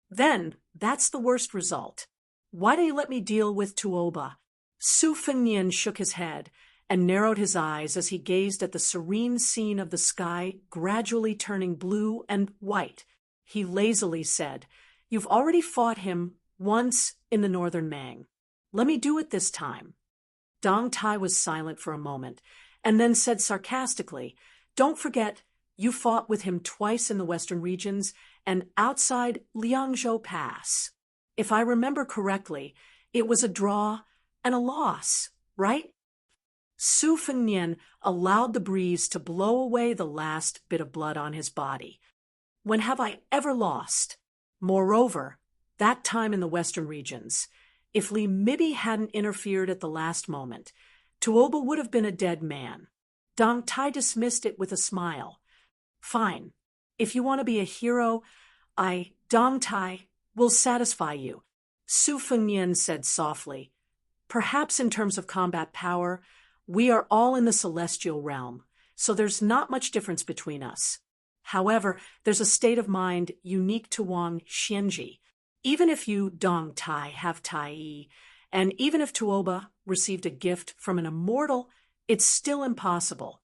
Then, that's the worst result. Why do you let me deal with Tuoba? Su Fengnian shook his head and narrowed his eyes as he gazed at the serene scene of the sky gradually turning blue and white. He lazily said, You've already fought him once in the northern Mang. Let me do it this time. Dong Tai was silent for a moment, and then said sarcastically, Don't forget, you fought with him twice in the western regions and outside Liangzhou Pass. If I remember correctly, it was a draw and a loss, right? Su Fengnian allowed the breeze to blow away the last bit of blood on his body. When have I ever lost? Moreover, that time in the western regions, if Li Mibi hadn't interfered at the last moment, Tuoba would have been a dead man. Dong Tai dismissed it with a smile. Fine. If you want to be a hero, Dong Tai, will satisfy you. Su Fengnian said softly. Perhaps in terms of combat power, we are all in the celestial realm, so there's not much difference between us. However, there's a state of mind unique to Wang Xianji. Even if you, Dong Tai, have Tai Yi, and even if Tuoba received a gift from an immortal, it's still impossible.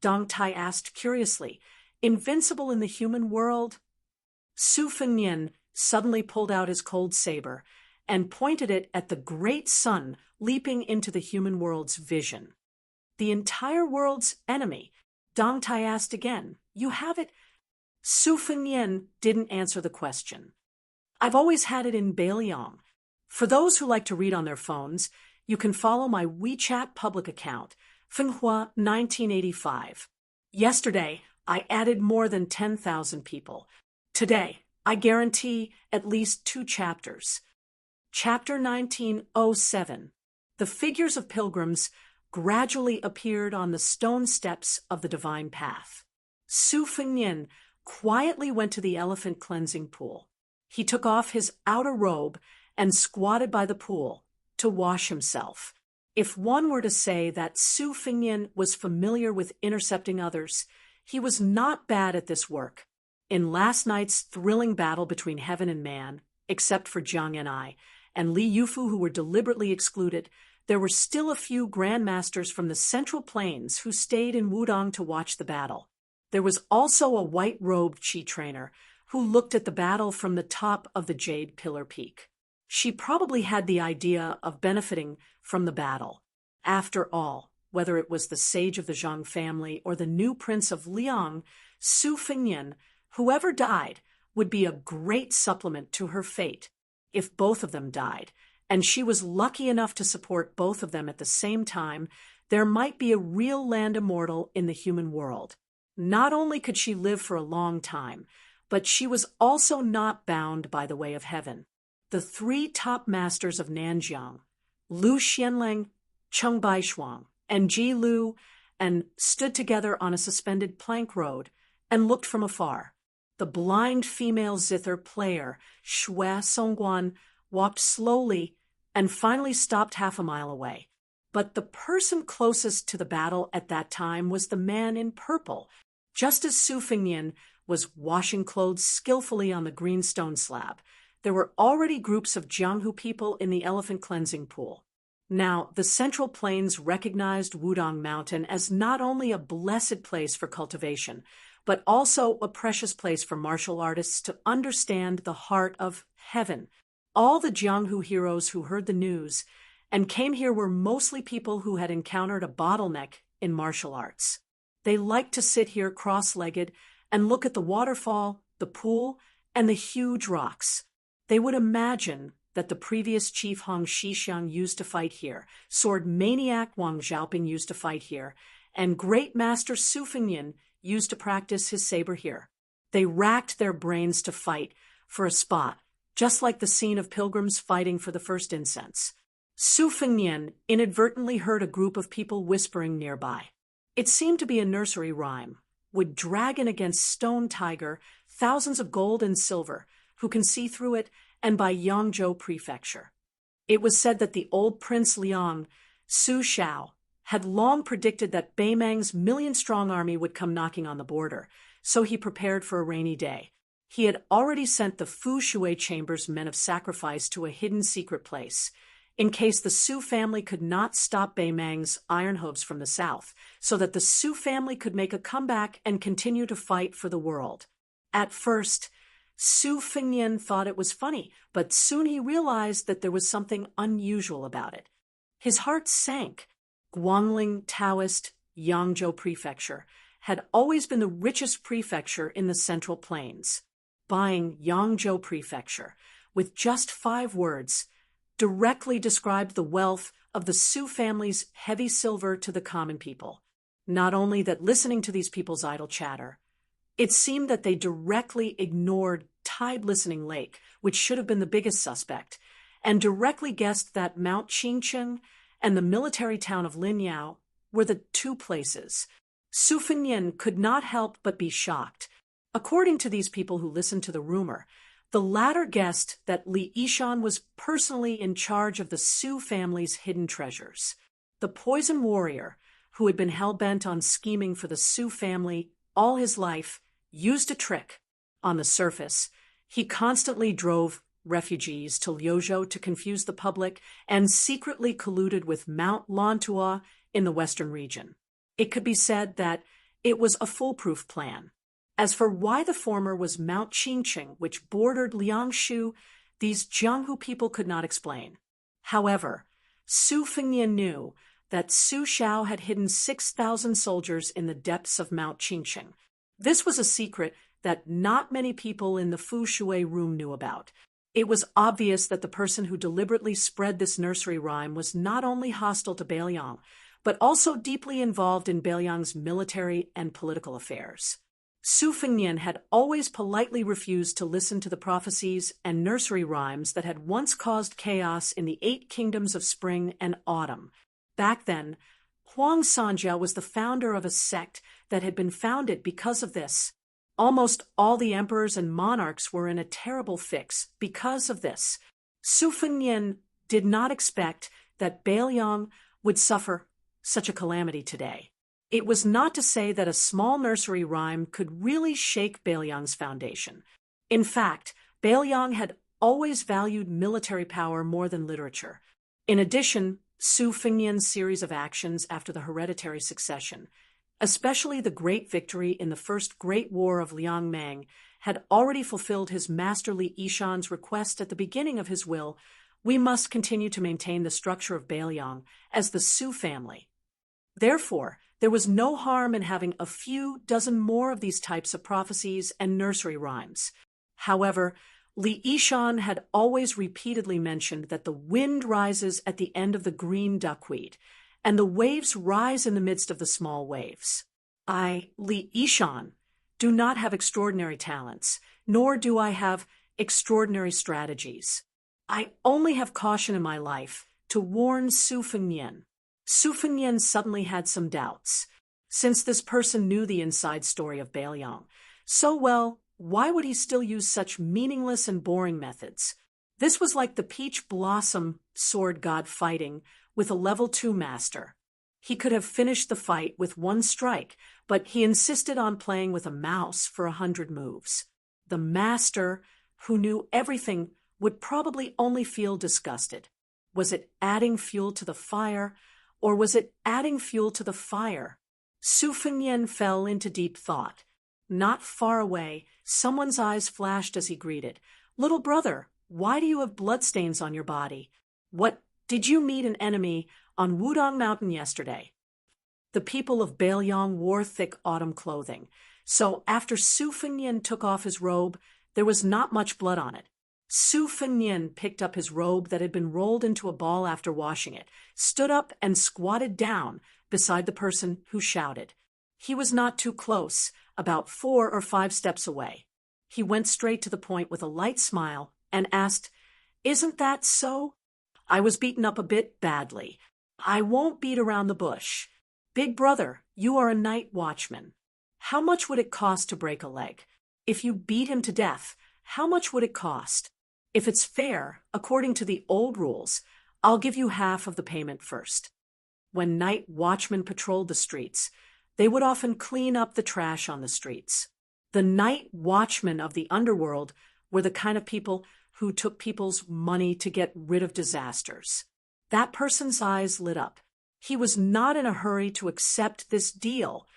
Dong Tai asked curiously, Invincible in the human world? Su Fengnian suddenly pulled out his cold saber and pointed it at the great sun leaping into the human world's vision. The entire world's enemy? Dong Tai asked again. You have it? Su Fengnian didn't answer the question. I've always had it in Beiliang. For those who like to read on their phones, you can follow my WeChat public account, Fenghua 1985. Yesterday, I added more than 10,000 people. Today, I guarantee at least 2 chapters. Chapter 1907. The figures of pilgrims gradually appeared on the stone steps of the divine path. Su Fengnian quietly went to the elephant cleansing pool. He took off his outer robe and squatted by the pool to wash himself. If one were to say that Su Fengnian was familiar with intercepting others, he was not bad at this work. In last night's thrilling battle between heaven and man, except for Jiang and I, and Li Yufu who were deliberately excluded, there were still a few grandmasters from the Central Plains who stayed in Wudong to watch the battle. There was also a white-robed Qi trainer who looked at the battle from the top of the Jade Pillar Peak. She probably had the idea of benefiting from the battle. After all, whether it was the sage of the Zhang family or the new prince of Liang, Su Fengnian, whoever died, would be a great supplement to her fate if both of them died, and she was lucky enough to support both of them at the same time. There might be a real land immortal in the human world. Not only could she live for a long time, but she was also not bound by the way of heaven. The 3 top masters of Nanjiang, Lu Xianleng, Cheng Baishuang, and Ji Lu, and stood together on a suspended plank road and looked from afar. The blind female zither player, Xue Songguan, walked slowly and finally stopped half a mile away. But the person closest to the battle at that time was the man in purple, just as Su Fengnian was washing clothes skillfully on the green stone slab. There were already groups of Jianghu people in the elephant cleansing pool. Now, the Central Plains recognized Wudong Mountain as not only a blessed place for cultivation, but also a precious place for martial artists to understand the heart of heaven. All the Jianghu heroes who heard the news and came here were mostly people who had encountered a bottleneck in martial arts. They liked to sit here cross-legged and look at the waterfall, the pool, and the huge rocks. They would imagine that the previous chief Hong Shixiang used to fight here, sword maniac Wang Xiaoping used to fight here, and great master Su Fengnian used to practice his saber here. They racked their brains to fight for a spot, just like the scene of pilgrims fighting for the first incense. Su Fengnian inadvertently heard a group of people whispering nearby. It seemed to be a nursery rhyme. Would dragon against stone tiger, thousands of gold and silver, who can see through it, and by Yangzhou Prefecture. It was said that the old Prince Liang, Su Shao, had long predicted that Beimang's million-strong army would come knocking on the border, so he prepared for a rainy day. He had already sent the Fu Shui Chamber's men of sacrifice to a hidden secret place, in case the Su family could not stop Beimang's iron hooves from the south, so that the Su family could make a comeback and continue to fight for the world. At first, Su Fengnian thought it was funny, but soon he realized that there was something unusual about it. His heart sank. Guangling Taoist Yangzhou Prefecture had always been the richest prefecture in the Central Plains. Buying Yangzhou Prefecture, with just 5 words, directly described the wealth of the Su family's heavy silver to the common people. Not only that, listening to these people's idle chatter, it seemed that they directly ignored Tide Listening Lake, which should have been the biggest suspect, and directly guessed that Mount Qingcheng and the military town of Linyao were the 2 places. Su Fengnian could not help but be shocked. According to these people who listened to the rumor, the latter guessed that Li Yishan was personally in charge of the Su family's hidden treasures. The poison warrior, who had been hell-bent on scheming for the Su family all his life, used a trick. On the surface, he constantly drove refugees to Liuzhou to confuse the public and secretly colluded with Mount Lantua in the western region. It could be said that it was a foolproof plan. As for why the former was Mount Qingcheng, which bordered Liangshu, these Jianghu people could not explain. However, Su Fengnian knew that Su Shao had hidden 6,000 soldiers in the depths of Mount Qingcheng. This was a secret that not many people in the Fu Shui room knew about. It was obvious that the person who deliberately spread this nursery rhyme was not only hostile to Beiliang, but also deeply involved in Beiliang's military and political affairs. Su Fengnian had always politely refused to listen to the prophecies and nursery rhymes that had once caused chaos in the 8 kingdoms of spring and autumn. Back then, Huang Sanjia was the founder of a sect that had been founded because of this. Almost all the emperors and monarchs were in a terrible fix because of this. Su Fengnian did not expect that Beiliang would suffer such a calamity today. It was not to say that a small nursery rhyme could really shake Beiliang's foundation. In fact, Beiliang had always valued military power more than literature. In addition, Su Fengnian's series of actions after the hereditary succession, especially the great victory in the First Great War of Liangmeng, had already fulfilled his master Li Yishan's request at the beginning of his will: we must continue to maintain the structure of Beiliang as the Su family. Therefore, there was no harm in having a few dozen more of these types of prophecies and nursery rhymes. However, Li Yishan had always repeatedly mentioned that the wind rises at the end of the green duckweed, and the waves rise in the midst of the small waves. I, Li Yishan, do not have extraordinary talents, nor do I have extraordinary strategies. I only have caution in my life to warn Su Fengnian. Su Fengnian suddenly had some doubts. Since this person knew the inside story of Beiliang so well, why would he still use such meaningless and boring methods? This was like the peach blossom sword god fighting with a level 2 master. He could have finished the fight with 1 strike, but he insisted on playing with a mouse for 100 moves. The master, who knew everything, would probably only feel disgusted. Was it adding fuel to the fire? Or was it adding fuel to the fire? Su Fengnian fell into deep thought. Not far away, someone's eyes flashed as he greeted. "Little brother, why do you have bloodstains on your body? What, did you meet an enemy on Wudong Mountain yesterday?" The people of Beiliang wore thick autumn clothing, so after Su Fengnian took off his robe, there was not much blood on it. Su Fengnian picked up his robe that had been rolled into a ball after washing it, stood up and squatted down beside the person who shouted. He was not too close, about 4 or 5 steps away. He went straight to the point with a light smile and asked, "Isn't that so? I was beaten up a bit badly. I won't beat around the bush. Big brother, you are a night watchman. How much would it cost to break a leg? If you beat him to death, how much would it cost? If it's fair, according to the old rules, I'll give you half of the payment first." When night watchmen patrolled the streets, they would often clean up the trash on the streets. The night watchmen of the underworld were the kind of people who took people's money to get rid of disasters. That person's eyes lit up. He was not in a hurry to accept this deal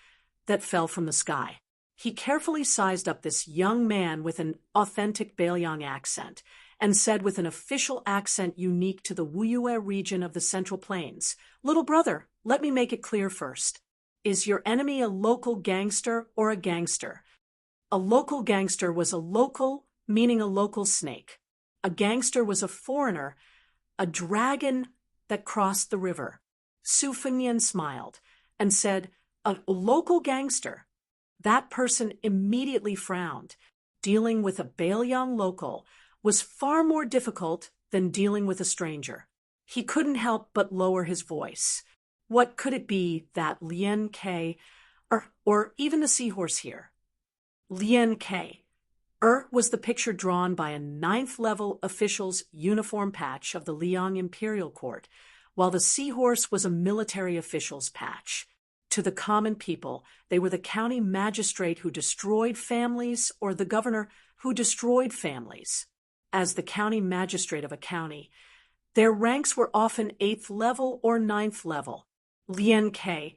that fell from the sky. He carefully sized up this young man with an authentic Baelyang accent and said with an official accent unique to the Wuyue region of the Central Plains, "Little brother, let me make it clear first. Is your enemy a local gangster or a gangster?" A local gangster was a local, meaning a local snake. A gangster was a foreigner, a dragon that crossed the river. Su Fengnian smiled and said, "A local gangster." That person immediately frowned. Dealing with a Baelyang local was far more difficult than dealing with a stranger. He couldn't help but lower his voice. What could it be that Lien K, or even the seahorse here? Lien K. Was the picture drawn by a 9th-level official's uniform patch of the Liang Imperial Court, while the seahorse was a military official's patch. To the common people, they were the county magistrate who destroyed families or the governor who destroyed families. As the county magistrate of a county, their ranks were often 8th level or 9th level. Lien K,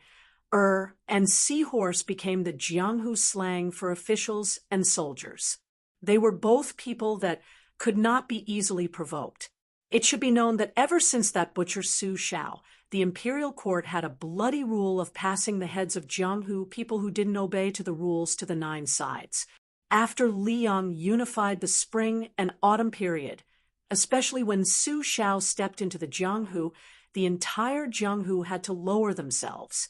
and seahorse became the Jianghu slang for officials and soldiers. They were both people that could not be easily provoked. It should be known that ever since that butcher Su Shao, the imperial court had a bloody rule of passing the heads of Jianghu, people who didn't obey to the rules, to the 9 sides. After Liang unified the spring and autumn period, especially when Su Shao stepped into the Jianghu, the entire Jianghu had to lower themselves.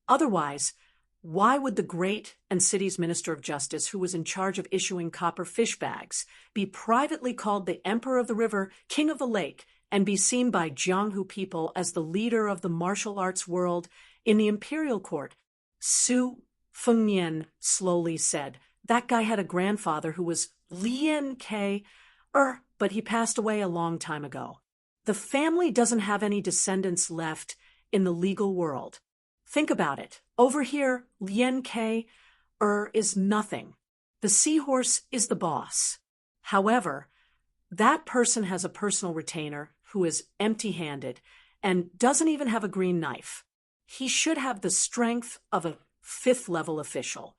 Otherwise, why would the great and city's minister of justice, who was in charge of issuing copper fish bags, be privately called the emperor of the river, king of the lake, and be seen by Jianghu people as the leader of the martial arts world in the imperial court? Su Fengnian slowly said, "That guy had a grandfather who was Lien K, but he passed away a long time ago. The family doesn't have any descendants left in the legal world. Think about it. Over here, Lien K, is nothing. The seahorse is the boss. However, that person has a personal retainer who is empty-handed and doesn't even have a green knife. He should have the strength of a 5th-level official."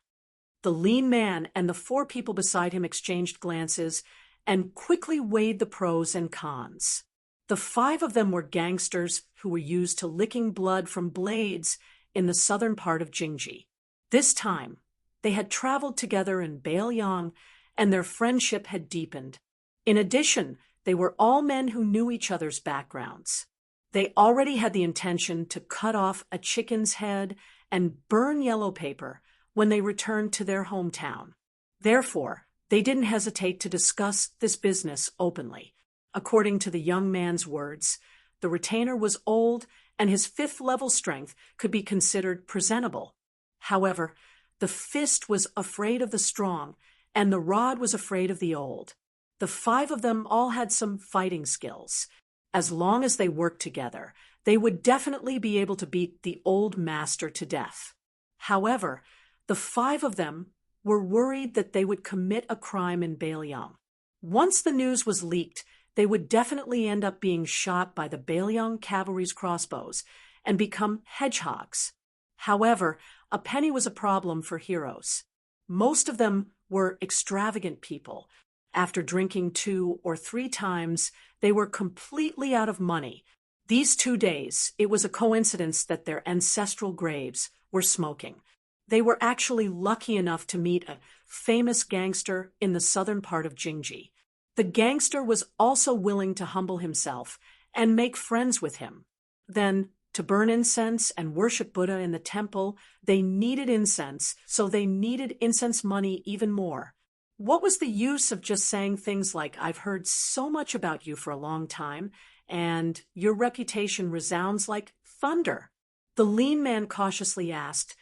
The lean man and the 4 people beside him exchanged glances and quickly weighed the pros and cons. The 5 of them were gangsters who were used to licking blood from blades in the southern part of Jingji. This time, they had traveled together in Baelyang, and their friendship had deepened. In addition, they were all men who knew each other's backgrounds. They already had the intention to cut off a chicken's head and burn yellow paper when they returned to their hometown. Therefore, they didn't hesitate to discuss this business openly. According to the young man's words, the retainer was old and his 5th-level strength could be considered presentable. However, the fist was afraid of the strong and the rod was afraid of the old. The 5 of them all had some fighting skills. As long as they worked together, they would definitely be able to beat the old master to death. However, the 5 of them were worried that they would commit a crime in Baelyang. Once the news was leaked, they would definitely end up being shot by the Baelyang cavalry's crossbows and become hedgehogs. However, a penny was a problem for heroes. Most of them were extravagant people. After drinking 2 or 3 times, they were completely out of money. These 2 days, it was a coincidence that their ancestral graves were smoking. They were actually lucky enough to meet a famous gangster in the southern part of Jingji. The gangster was also willing to humble himself and make friends with him. Then, To burn incense and worship Buddha in the temple, they needed incense, so they needed incense money even more. What was the use of just saying things like, "I've heard so much about you for a long time, and your reputation resounds like thunder"? The lean man cautiously asked,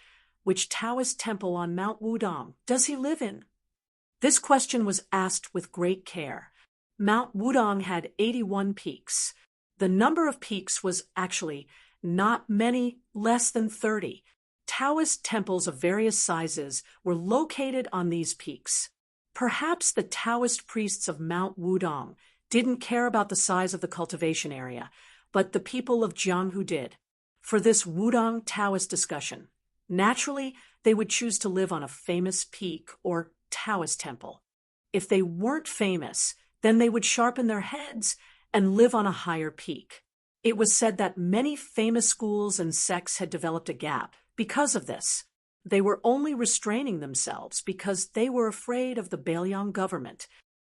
"Which Taoist temple on Mount Wudong does he live in?" This question was asked with great care. Mount Wudong had 81 peaks. The number of peaks was actually not many, less than 30. Taoist temples of various sizes were located on these peaks. Perhaps the Taoist priests of Mount Wudong didn't care about the size of the cultivation area, but the people of Jianghu did. For this Wudong Taoist discussion, naturally, they would choose to live on a famous peak or Taoist temple. If they weren't famous, then they would sharpen their heads and live on a higher peak. It was said that many famous schools and sects had developed a gap because of this. They were only restraining themselves because they were afraid of the Bailiang government.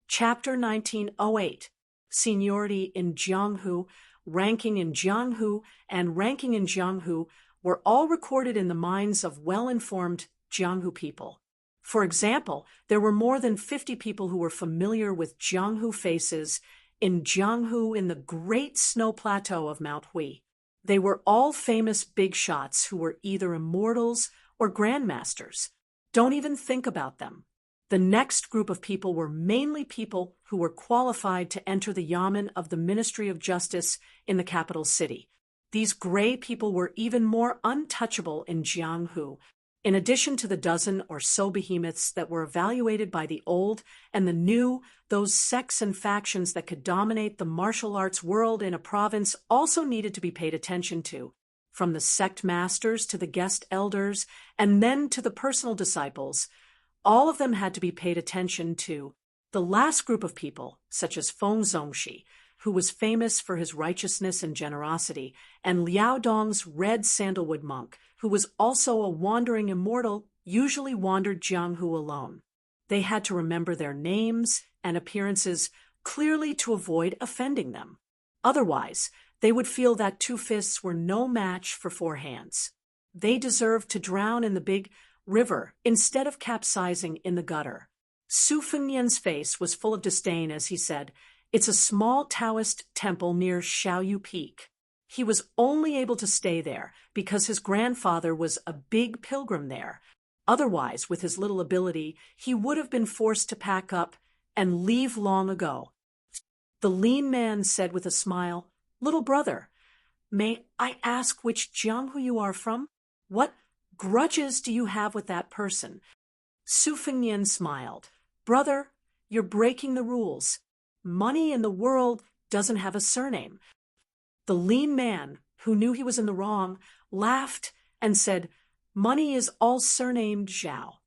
Chapter 1908, Seniority in Jianghu, Ranking in Jianghu, and Ranking in Jianghu were all recorded in the minds of well-informed Jianghu people. For example, there were more than 50 people who were familiar with Jianghu faces in Jianghu in the great snow plateau of Mount Hui. They were all famous big shots who were either immortals or grandmasters. Don't even think about them. The next group of people were mainly people who were qualified to enter the yamen of the Ministry of Justice in the capital city. These gray people were even more untouchable in Jianghu. In addition to the dozen or so behemoths that were evaluated by the old and the new, those sects and factions that could dominate the martial arts world in a province also needed to be paid attention to, from the sect masters to the guest elders, and then to the personal disciples. All of them had to be paid attention to. The last group of people, such as Feng Zongxi, who was famous for his righteousness and generosity, and Liao Dong's red sandalwood monk, who was also a wandering immortal, usually wandered Jianghu alone. They had to remember their names and appearances clearly to avoid offending them. Otherwise, they would feel that two fists were no match for four hands. They deserved to drown in the big river instead of capsizing in the gutter. Su Fengnian's face was full of disdain as he said, "It's a small Taoist temple near Xiaoyu Peak." He was only able to stay there because his grandfather was a big pilgrim there. Otherwise, with his little ability, he would have been forced to pack up and leave long ago. The lean man said with a smile, "Little brother, may I ask which Jianghu you are from? What grudges do you have with that person?" Su Fengnian smiled. "Brother, you're breaking the rules. Money in the world doesn't have a surname." The lean man, who knew he was in the wrong, laughed and said, "Money is all surnamed Zhao."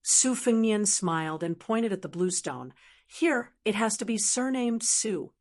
Su Fengnian smiled and pointed at the bluestone. "Here, it has to be surnamed Su."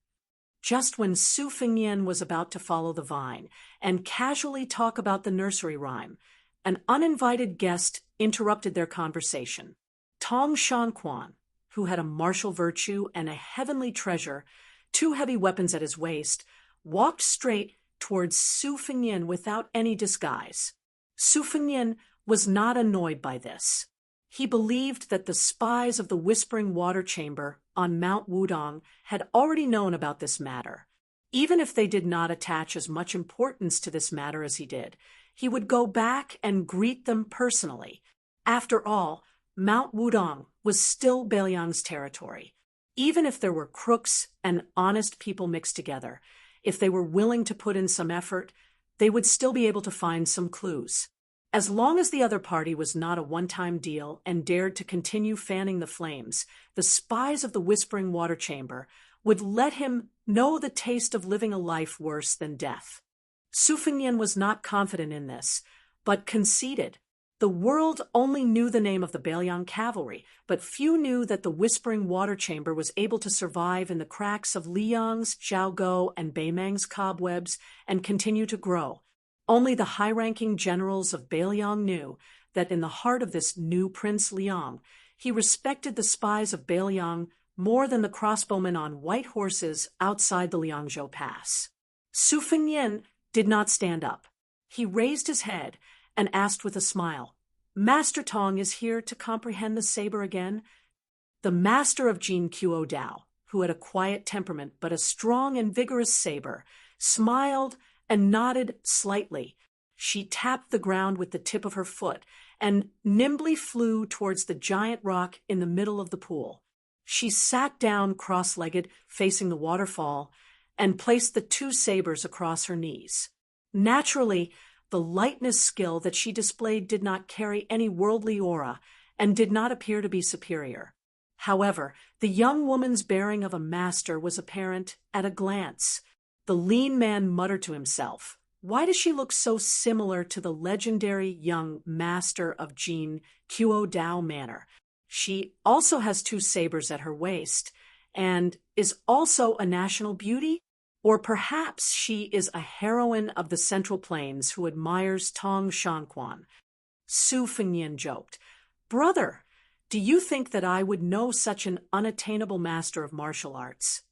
Just when Su Fengnian was about to follow the vine and casually talk about the nursery rhyme, an uninvited guest interrupted their conversation. Tong Shanquan, who had a martial virtue and a heavenly treasure, two heavy weapons at his waist, walked straight towards Su Fengnian without any disguise. Su Fengnian was not annoyed by this. He believed that the spies of the Whispering Water Chamber on Mount Wudong had already known about this matter. Even if they did not attach as much importance to this matter as he did, he would go back and greet them personally. After all, Mount Wudong was still Bailiang's territory. Even if there were crooks and honest people mixed together, if they were willing to put in some effort, they would still be able to find some clues. As long as the other party was not a one-time deal and dared to continue fanning the flames, the spies of the Whispering Water Chamber would let him know the taste of living a life worse than death. Su Fengnian was not confident in this, but conceded. The world only knew the name of the Bailiang cavalry, but few knew that the Whispering Water Chamber was able to survive in the cracks of Liang's, Zhaogo, and Beimang's cobwebs and continue to grow. Only the high-ranking generals of Bailiang knew that in the heart of this new Prince Liang, he respected the spies of Bailiang more than the crossbowmen on white horses outside the Liangzhou Pass. Su Fengnian did not stand up. He raised his head and asked with a smile, "Master Tong is here to comprehend the saber again?" The master of Jin Qiu Dao, who had a quiet temperament but a strong and vigorous saber, smiled and nodded slightly. She tapped the ground with the tip of her foot and nimbly flew towards the giant rock in the middle of the pool. She sat down cross-legged, facing the waterfall, and placed the two sabers across her knees. Naturally, the lightness skill that she displayed did not carry any worldly aura and did not appear to be superior. However, the young woman's bearing of a master was apparent at a glance. The lean man muttered to himself, "Why does she look so similar to the legendary young master of Jin Qiu Dao Manor? She also has two sabers at her waist and is also a national beauty? Or perhaps she is a heroine of the Central Plains who admires Tong Shanquan." Su Fengnian joked, "Brother, do you think that I would know such an unattainable master of martial arts?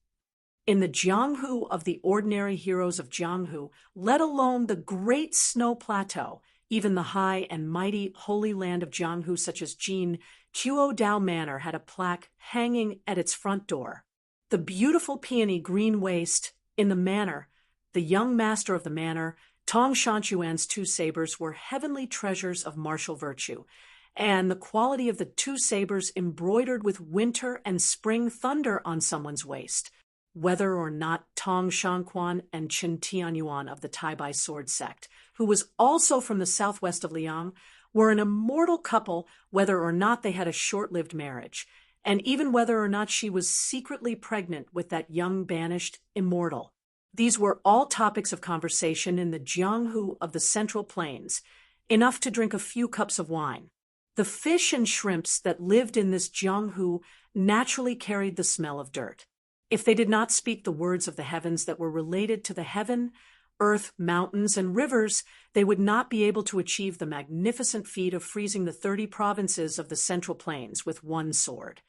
In the Jianghu of the ordinary heroes of Jianghu, let alone the great snow plateau, even the high and mighty holy land of Jianghu such as Jin Qiu Dao Manor had a plaque hanging at its front door. The beautiful peony green waist in the manor, the young master of the manor, Tong Shanquan's two sabers were heavenly treasures of martial virtue, and the quality of the two sabers embroidered with winter and spring thunder on someone's waist, whether or not Tong Shanquan and Chen Tianyuan of the Taibai sword sect, who was also from the southwest of Liang, were an immortal couple, whether or not they had a short-lived marriage, and even whether or not she was secretly pregnant with that young banished immortal. These were all topics of conversation in the Jianghu of the Central Plains, enough to drink a few cups of wine. The fish and shrimps that lived in this Jianghu naturally carried the smell of dirt. If they did not speak the words of the heavens that were related to the heaven, earth, mountains, and rivers, they would not be able to achieve the magnificent feat of freezing the 30 provinces of the Central Plains with one sword.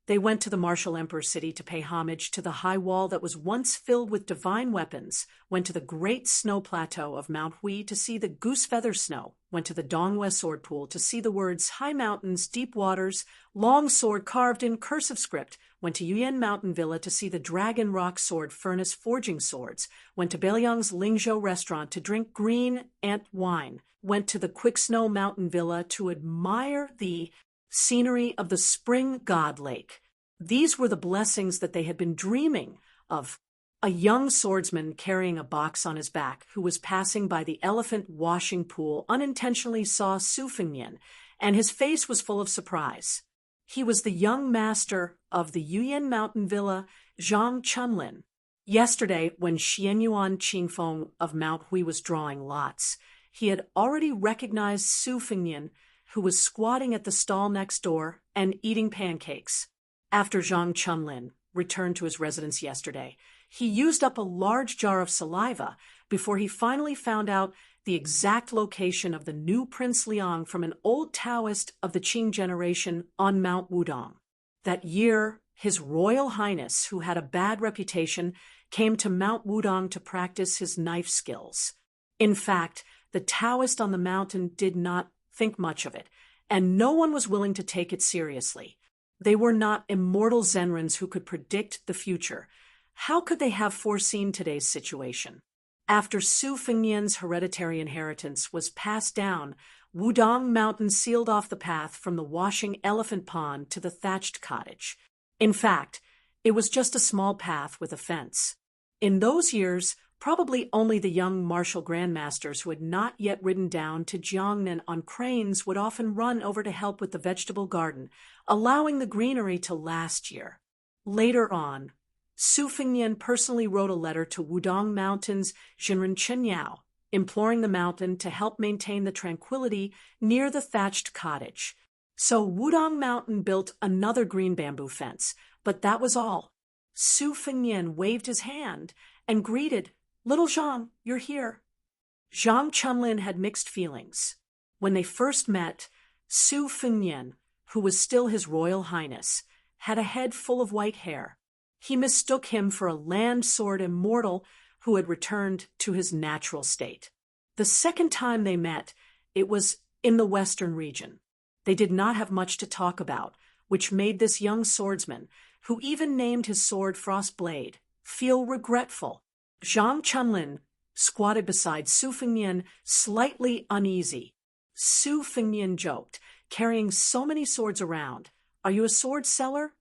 They went to the martial emperor city to pay homage to the high wall that was once filled with divine weapons, went to the great snow plateau of Mount Hui to see the goose feather snow, went to the Dongwei sword pool to see the words high mountains, deep waters, long sword carved in cursive script, went to Yuyan Mountain Villa to see the Dragon Rock Sword Furnace forging swords, went to Beiliang's Lingzhou restaurant to drink green ant wine, went to the Quick Snow Mountain Villa to admire the scenery of the Spring God Lake. These were the blessings that they had been dreaming of. A young swordsman carrying a box on his back, who was passing by the elephant washing pool, unintentionally saw Su Fengnian, and his face was full of surprise. He was the young master of the Yuyan Mountain Villa, Zhang Chunlin. Yesterday, when Xianyuan Qingfeng of Mount Hui was drawing lots, he had already recognized Su Fengnian, who was squatting at the stall next door and eating pancakes. After Zhang Chunlin returned to his residence yesterday, he used up a large jar of saliva before he finally found out the exact location of the new Prince Liang from an old Taoist of the Qing generation on Mount Wudong. That year, His Royal Highness, who had a bad reputation, came to Mount Wudong to practice his knife skills. In fact, the Taoist on the mountain did not think much of it, and no one was willing to take it seriously. They were not immortal Zenrins who could predict the future. How could they have foreseen today's situation? After Su Fengnian's hereditary inheritance was passed down, Wudong Mountain sealed off the path from the washing elephant pond to the thatched cottage. In fact, it was just a small path with a fence. In those years, probably only the young martial grandmasters who had not yet ridden down to Jiangnan on cranes would often run over to help with the vegetable garden, allowing the greenery to last year. Later on, Su Fengnian personally wrote a letter to Wudong Mountain's Jinren Chenyao, imploring the mountain to help maintain the tranquility near the thatched cottage. So Wudong Mountain built another green bamboo fence, but that was all. Su Fengnian waved his hand and greeted, "Little Zhang, you're here." Zhang Chunlin had mixed feelings. When they first met, Su Fengnian, who was still His Royal Highness, had a head full of white hair. He mistook him for a land sword immortal who had returned to his natural state. The The second time they met, it was in the western region. They did not have much to talk about, which made this young swordsman, who even named his sword Frostblade, feel regretful. Zhang Chunlin squatted beside Su Fengnian, slightly uneasy. Su Fengnian joked, carrying so many swords around. Are you a sword seller?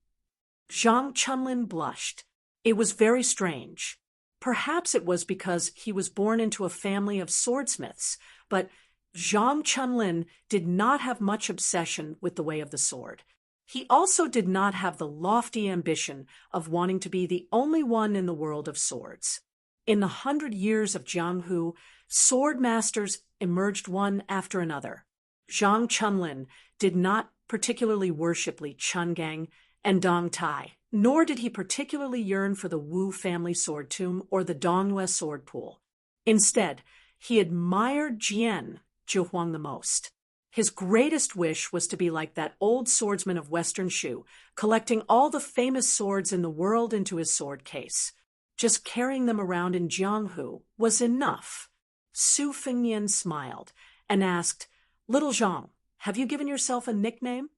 Zhang Chunlin blushed. It was very strange. Perhaps it was because he was born into a family of swordsmiths, but Zhang Chunlin did not have much obsession with the way of the sword. He also did not have the lofty ambition of wanting to be the only one in the world of swords. In the 100 years of Jianghu, sword masters emerged one after another. Zhang Chunlin did not particularly worship Li Chungang and Dong Tai, nor did he particularly yearn for the Wu family sword tomb or the Dongyue sword pool. Instead, he admired Jian Zhihuang the most. His greatest wish was to be like that old swordsman of Western Shu, collecting all the famous swords in the world into his sword case. Just carrying them around in Jianghu was enough. Su Fengnian smiled and asked, "Little Zhang, have you given yourself a nickname?"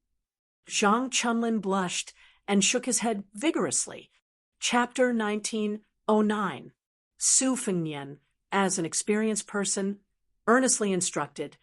Zhang Chunlin blushed and shook his head vigorously. Chapter 1909. Su Fengnian, as an experienced person, earnestly instructed,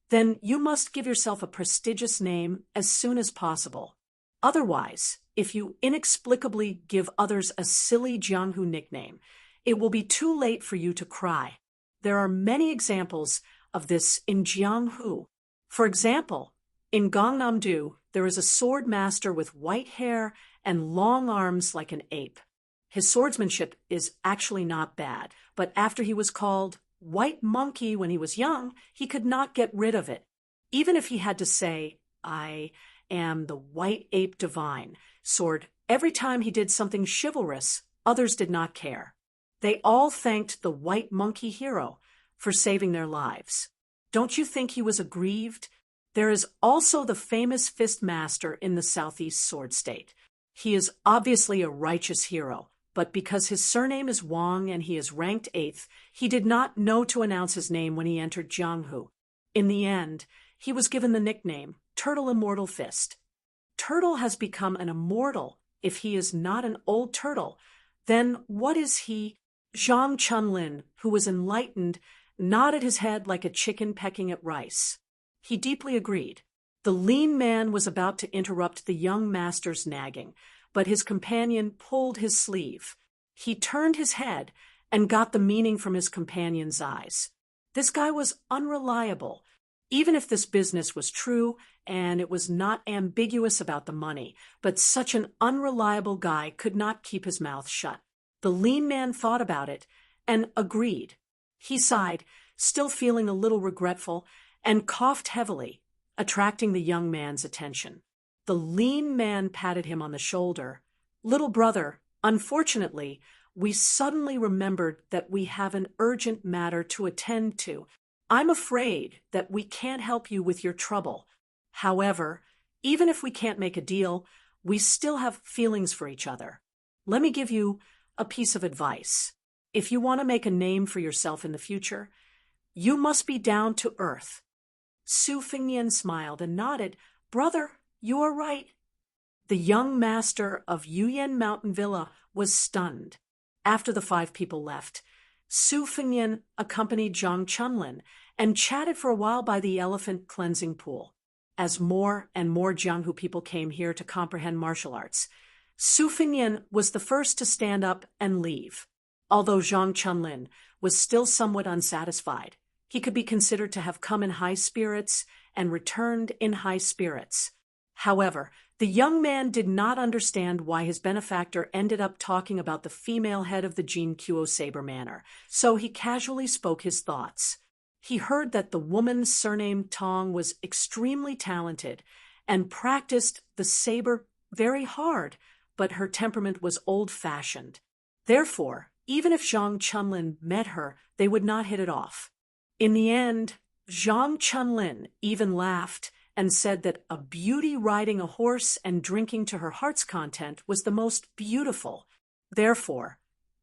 "Then you must give yourself a prestigious name as soon as possible. Otherwise, if you inexplicably give others a silly Jianghu nickname, it will be too late for you to cry." There are many examples of this in Jianghu. For example, in Gangnam-do, there is a sword master with white hair and long arms like an ape. His swordsmanship is actually not bad, but after he was called White Monkey when he was young, he could not get rid of it. Even if he had to say, "I am the White Ape Divine" sword every time he did something chivalrous, others did not care. They all thanked the White Monkey hero for saving their lives. Don't you think he was aggrieved? There is also the famous fist master in the southeast sword state. He is obviously a righteous hero, but because his surname is Wang and he is ranked 8th, he did not know to announce his name when he entered Jianghu. In the end, he was given the nickname Turtle Immortal Fist. Turtle has become an immortal if he is not an old turtle. Then what is he? Zhang Chunlin, who was enlightened, nodded his head like a chicken pecking at rice. He deeply agreed. The lean man was about to interrupt the young master's nagging, but his companion pulled his sleeve. He turned his head and got the meaning from his companion's eyes. This guy was unreliable. Even if this business was true and it was not ambiguous about the money, but such an unreliable guy could not keep his mouth shut. The lean man thought about it and agreed. He sighed, still feeling a little regretful, and coughed heavily, attracting the young man's attention. The lean man patted him on the shoulder. "Little brother, unfortunately, we suddenly remembered that we have an urgent matter to attend to. I'm afraid that we can't help you with your trouble. However, even if we can't make a deal, we still have feelings for each other. Let me give you a piece of advice. If you want to make a name for yourself in the future, you must be down to earth." Su Fengnian smiled and nodded. "Brother, you are right." The young master of Yuyan Mountain Villa was stunned. After the 5 people left, Su Fengnian accompanied Zhang Chunlin and chatted for a while by the elephant cleansing pool. As more and more Jianghu people came here to comprehend martial arts, Su Fengnian was the first to stand up and leave. Although Zhang Chunlin was still somewhat unsatisfied, he could be considered to have come in high spirits and returned in high spirits. However, the young man did not understand why his benefactor ended up talking about the female head of the Jinkyuo Saber Manor, so he casually spoke his thoughts. He heard that the woman's surname Tong was extremely talented and practiced the saber very hard, but her temperament was old-fashioned. Therefore, even if Zhang Chunlin met her, they would not hit it off. In the end, Zhang Chunlin even laughed and said that a beauty riding a horse and drinking to her heart's content was the most beautiful. Therefore,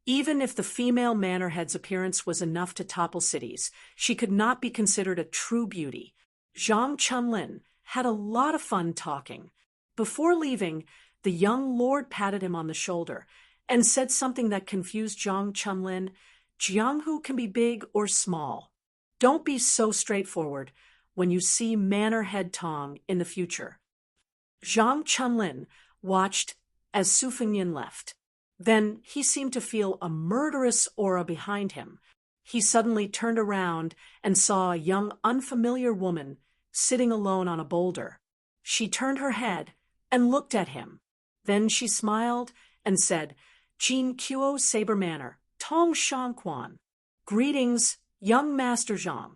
Even if the female manor head's appearance was enough to topple cities, she could not be considered a true beauty. Zhang Chunlin had a lot of fun talking. Before leaving, the young lord patted him on the shoulder and said something that confused Zhang Chunlin. Jianghu can be big or small. Don't be so straightforward when you see Manor Head Tong in the future. Zhang Chunlin watched as Su Fengnian left. Then he seemed to feel a murderous aura behind him. He suddenly turned around and saw a young, unfamiliar woman sitting alone on a boulder. She turned her head and looked at him. Then she smiled and said, "Jin Kuo Saber Manor, Tong Shangquan. Greetings, young Master Zhang."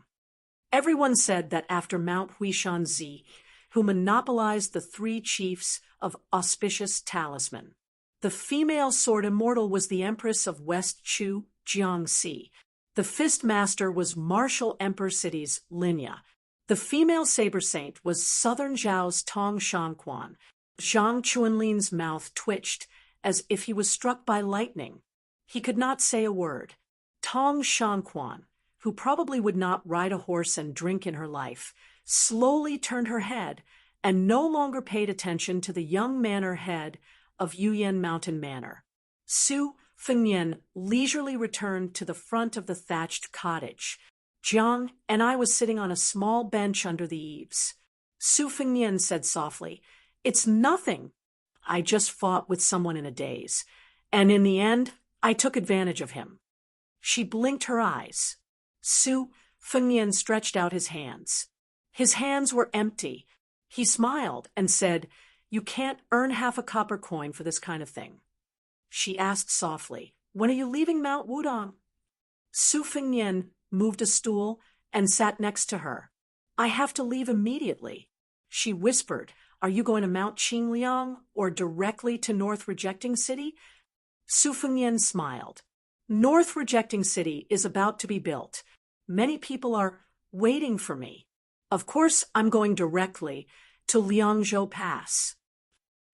Everyone said that after Mount Huishan Zi, who monopolized the three chiefs of auspicious talisman. The female sword immortal was the Empress of West Chu, Jiangxi. The fist master was Martial Emperor City's Linya. The female saber saint was Southern Zhao's Tong Shangquan. Zhang Chunlin's mouth twitched as if he was struck by lightning. He could not say a word. Tong Shangquan, who probably would not ride a horse and drink in her life, slowly turned her head and no longer paid attention to the young manor head of Yuyan Mountain Manor. Su Fengnian leisurely returned to the front of the thatched cottage. Jiang and I was sitting on a small bench under the eaves. Su Fengnian said softly, "It's nothing. I just fought with someone in a daze, and in the end, I took advantage of him." She blinked her eyes. Su Fengnian stretched out his hands. His hands were empty. He smiled and said, "You can't earn half a copper coin for this kind of thing." She asked softly, "When are you leaving Mount Wudong?" Su Fengnian moved a stool and sat next to her. "I have to leave immediately." She whispered, "Are you going to Mount Qingliang or directly to North Rejecting City?" Su Fengnian smiled. "North Rejecting City is about to be built. Many people are waiting for me. Of course, I'm going directly to Liangzhou Pass."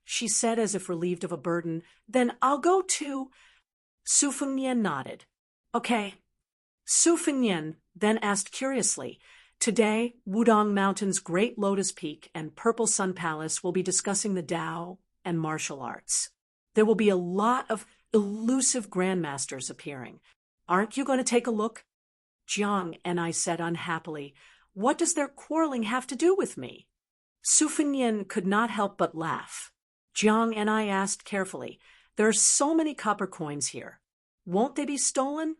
She said as if relieved of a burden, "Then I'll go to—" Su Fengnian nodded. "Okay." Su Fengnian then asked curiously, "Today, Wudong Mountain's Great Lotus Peak and Purple Sun Palace will be discussing the Tao and martial arts. There will be a lot of elusive grandmasters appearing. Aren't you going to take a look?" Jiang and I said unhappily, "What does their quarreling have to do with me?" Su Fengnian could not help but laugh. Jiang and I asked carefully, "There are so many copper coins here. Won't they be stolen?"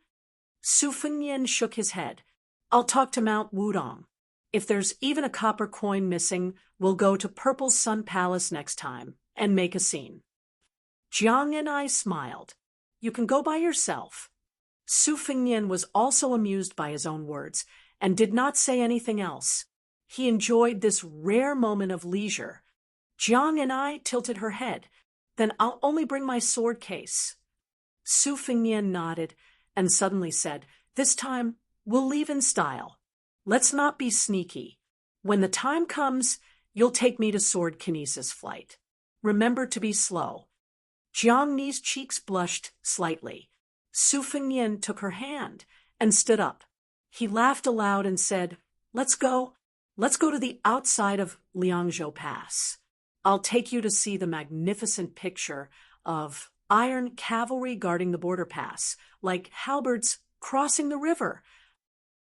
Su Fengnian shook his head. "I'll talk to Mount Wudong. If there's even a copper coin missing, we'll go to Purple Sun Palace next time and make a scene." Jiang and I smiled. "You can go by yourself." Su Fengnian was also amused by his own words and did not say anything else. He enjoyed this rare moment of leisure. Jiang and I tilted her head. "Then I'll only bring my sword case." Su Fengnian nodded and suddenly said, "This time, we'll leave in style. Let's not be sneaky. When the time comes, you'll take me to sword kinesis flight. Remember to be slow." Jiang Ni's cheeks blushed slightly. Su Fengnian took her hand and stood up. He laughed aloud and said, Let's go to the outside of Liangzhou Pass. I'll take you to see the magnificent picture of iron cavalry guarding the border pass, like halberds crossing the river."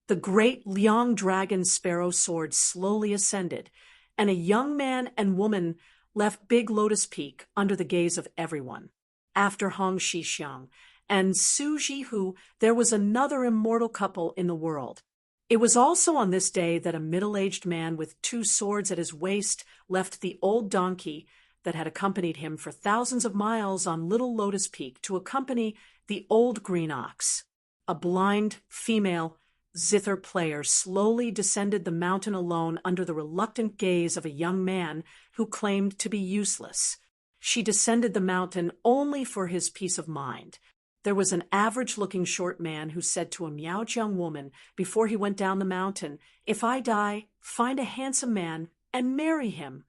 The great Liang dragon sparrow sword slowly ascended, and a young man and woman left Big Lotus Peak under the gaze of everyone. After Hong Shixiang and Su Jihu, there was another immortal couple in the world. It was also on this day that a middle-aged man with two swords at his waist left the old donkey that had accompanied him for thousands of miles on Little Lotus Peak to accompany the old green ox. A blind female zither player slowly descended the mountain alone under the reluctant gaze of a young man who claimed to be useless. She descended the mountain only for his peace of mind. There was an average-looking short man who said to a Miaojiang woman before he went down the mountain, "If I die, find a handsome man and marry him."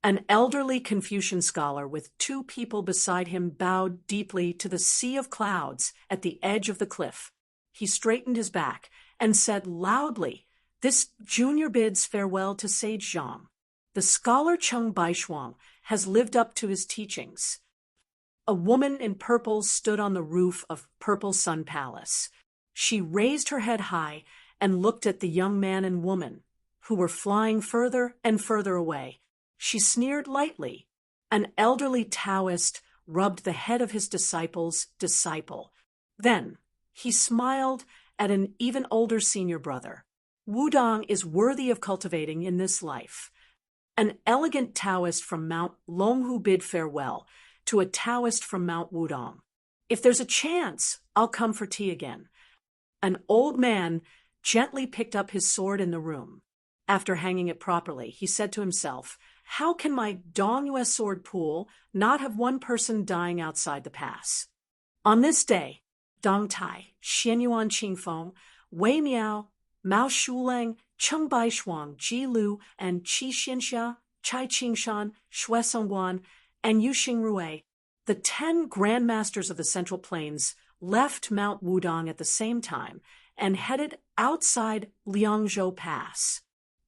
An elderly Confucian scholar with two people beside him bowed deeply to the sea of clouds at the edge of the cliff. He straightened his back and said loudly, "This junior bids farewell to Sage Zhang. The scholar Cheng Baishuang has lived up to his teachings." A woman in purple stood on the roof of Purple Sun Palace. She raised her head high and looked at the young man and woman, who were flying further and further away. She sneered lightly. An elderly Taoist rubbed the head of his disciple's disciple. Then he smiled at an even older senior brother. "Wudong is worthy of cultivating in this life." An elegant Taoist from Mount Longhu bid farewell to a Taoist from Mount Wudong. "If there's a chance, I'll come for tea again." An old man gently picked up his sword in the room. After hanging it properly, he said to himself, "How can my Dongyue sword pool not have one person dying outside the pass?" On this day, Dong Tai, Xianyuan Qingfeng, Wei Miao, Mao Shulang, Cheng Baishuang, Ji Lu, and Qi Xianxia, Chai Qingshan, Xue Songguan, and Yu Xingrui, the 10 grandmasters of the Central Plains, left Mount Wudong at the same time and headed outside Liangzhou Pass.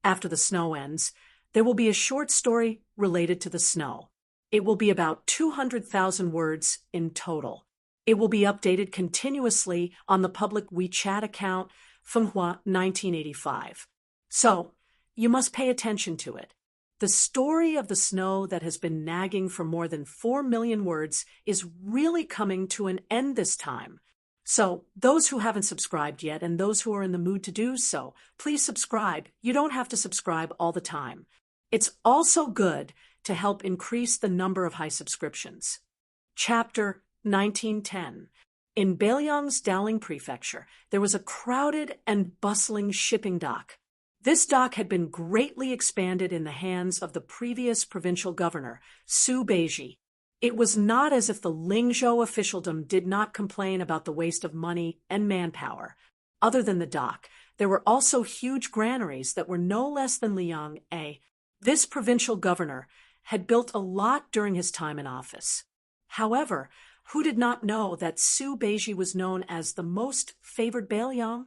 After the snow ends, there will be a short story related to the snow. It will be about 200,000 words in total. It will be updated continuously on the public WeChat account Fenghua 1985. So, you must pay attention to it. The story of the snow that has been nagging for more than 4 million words is really coming to an end this time. So, those who haven't subscribed yet and those who are in the mood to do so, please subscribe. You don't have to subscribe all the time. It's also good to help increase the number of high subscriptions. Chapter 1910. In Beiliang's Dowling Prefecture, there was a crowded and bustling shipping dock. This dock had been greatly expanded in the hands of the previous provincial governor, Su Beiji. It was not as if the Lingzhou officialdom did not complain about the waste of money and manpower. Other than the dock, there were also huge granaries that were no less than Liang A. This provincial governor had built a lot during his time in office. However, who did not know that Su Beiji was known as the most favored Beiliang?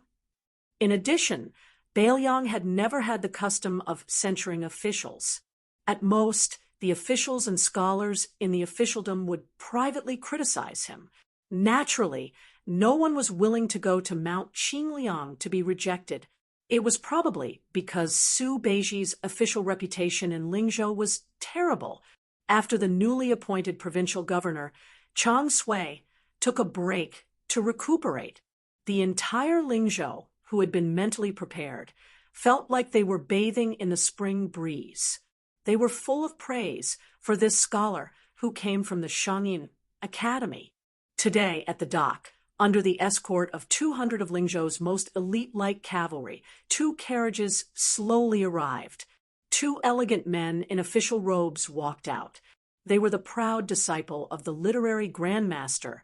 In addition, Beiliang had never had the custom of censuring officials. At most, the officials and scholars in the officialdom would privately criticize him. Naturally, no one was willing to go to Mount Qingliang to be rejected. It was probably because Su Beiji's official reputation in Lingzhou was terrible. After the newly appointed provincial governor, Chang Sui, took a break to recuperate, the entire Lingzhou, who had been mentally prepared, felt like they were bathing in the spring breeze. They were full of praise for this scholar who came from the Shangyin Academy. Today, at the dock, under the escort of 200 of Lingzhou's most elite light cavalry, 2 carriages slowly arrived. 2 elegant men in official robes walked out. They were the proud disciple of the literary grandmaster,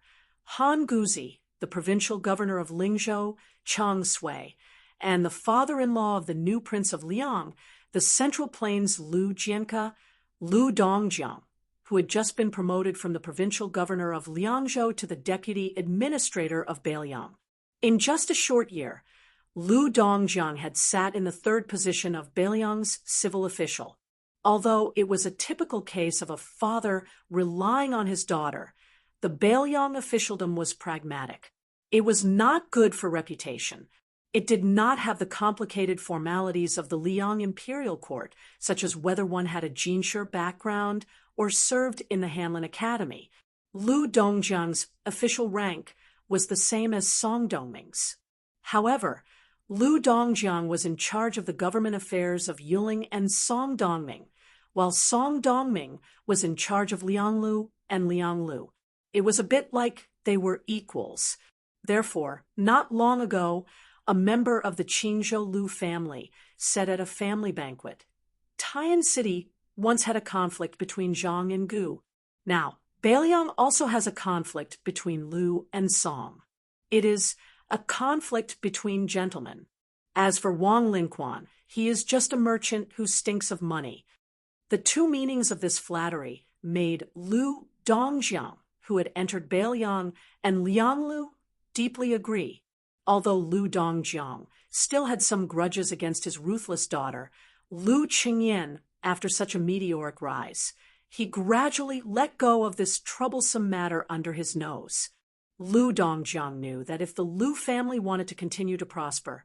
Han Guzi, the provincial governor of Lingzhou, Chang Sui, and the father-in-law of the new prince of Liang, the Central Plains Lu Jianke, Lu Dongjiang, who had just been promoted from the provincial governor of Liangzhou to the deputy administrator of Beiliang. In just a short year, Lu Dongjiang had sat in the 3rd position of Beiliang's civil official. Although it was a typical case of a father relying on his daughter, the Beiliang officialdom was pragmatic. It was not good for reputation. It did not have the complicated formalities of the Liang imperial court, such as whether one had a Jinshe background or served in the Hanlin Academy. Lu Dongjiang's official rank was the same as Song Dongming's. However, Lu Dongjiang was in charge of the government affairs of Yuling and Song Dongming, while Song Dongming was in charge of Lianglu and Lianglu. It was a bit like they were equals. Therefore, not long ago, a member of the Qingzhou Lu family said at a family banquet, "Taiyan City once had a conflict between Zhang and Gu. Now, Beiliang also has a conflict between Lu and Song. It is a conflict between gentlemen. As for Wang Linquan, he is just a merchant who stinks of money. The two meanings of this flattery made Lu Dongjiang, who had entered Beiliang, and Lianglu deeply agree. Although Lu Dongjiang still had some grudges against his ruthless daughter, Lu Qingyan, after such a meteoric rise, he gradually let go of this troublesome matter under his nose. Lu Dongjiang knew that if the Lu family wanted to continue to prosper,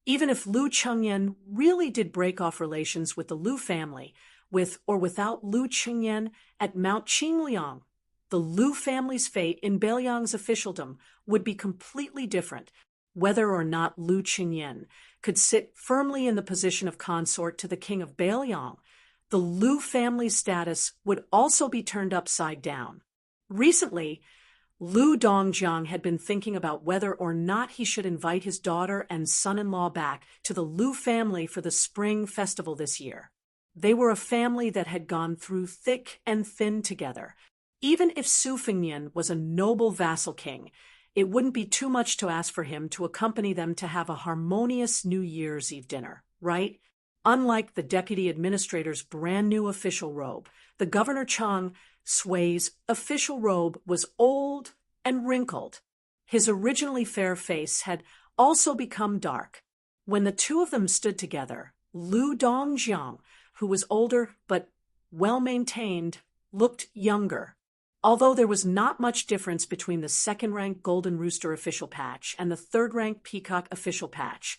even if Lu Chengyan really did break off relations with the Lu family, with or without Lu Qingyan at Mount Qingliang, the Lu family's fate in Beiliang's officialdom would be completely different, whether or not Lu Qingyan could sit firmly in the position of consort to the king of Beiliang. The Lu family's status would also be turned upside down. Recently, Lu Dongjiang had been thinking about whether or not he should invite his daughter and son-in-law back to the Lu family for the spring festival this year. They were a family that had gone through thick and thin together. Even if Su Fengnian was a noble vassal king, it wouldn't be too much to ask for him to accompany them to have a harmonious New Year's Eve dinner, right? Unlike the deputy administrator's brand new official robe, the Governor Chang Sui's official robe was old and wrinkled. His originally fair face had also become dark. When the two of them stood together, Lu Dongjiang, who was older but well-maintained, looked younger. Although there was not much difference between the second-rank Golden Rooster official patch and the third-rank Peacock official patch,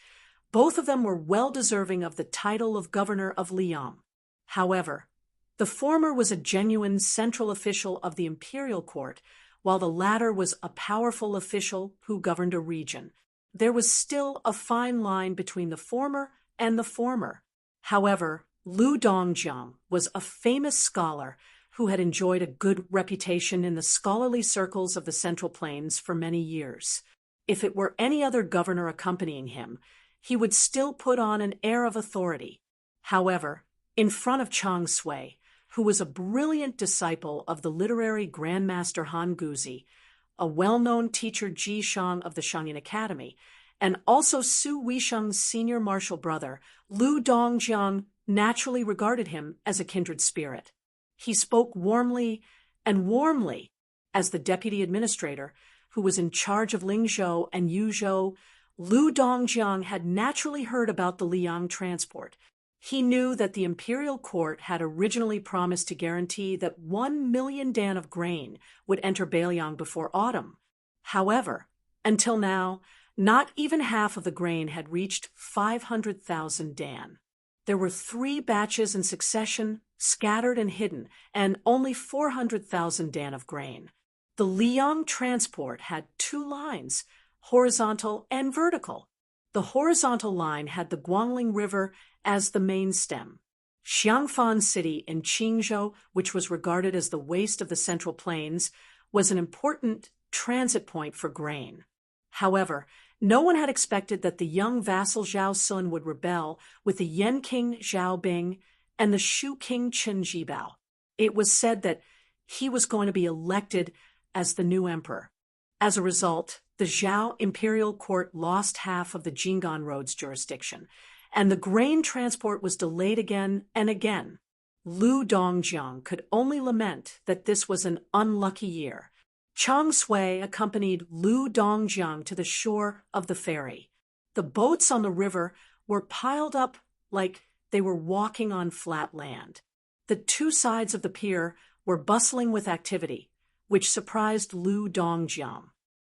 both of them were well-deserving of the title of Governor of Liang. However, the former was a genuine central official of the imperial court, while the latter was a powerful official who governed a region. There was still a fine line between the former and the former. However, Lu Dongjiang was a famous scholar who had enjoyed a good reputation in the scholarly circles of the Central Plains for many years. If it were any other governor accompanying him, he would still put on an air of authority. However, in front of Chang Sui, who was a brilliant disciple of the literary grandmaster Han Guzi, a well-known teacher Ji Shang of the Shangyan Academy, and also Su Weisheng's senior martial brother, Lu Dongjiang naturally regarded him as a kindred spirit. He spoke warmly as the deputy administrator, who was in charge of Lingzhou and Yuzhou. Lu Dongjiang had naturally heard about the Liang transport. He knew that the imperial court had originally promised to guarantee that 1 million dan of grain would enter Beiliang before autumn. However, until now, not even half of the grain had reached 500,000 dan. There were 3 batches in succession, scattered and hidden, and only 400,000 dan of grain. The Liang transport had 2 lines, horizontal and vertical. The horizontal line had the Guangling River as the main stem. Xiangfan City in Qingzhou, which was regarded as the waste of the Central Plains, was an important transit point for grain. However, no one had expected that the young vassal Zhao Sun would rebel with the Yan King Zhao Bing and the Shu King Chen Jibao. It was said that he was going to be elected as the new emperor. As a result, the Zhao imperial court lost half of the Jinggan Road's jurisdiction, and the grain transport was delayed again and again. Lu Dongjiang could only lament that this was an unlucky year. Chang Sui accompanied Lu Dongjiang to the shore of the ferry. The boats on the river were piled up like they were walking on flat land. The 2 sides of the pier were bustling with activity, which surprised Lu Dongjiang.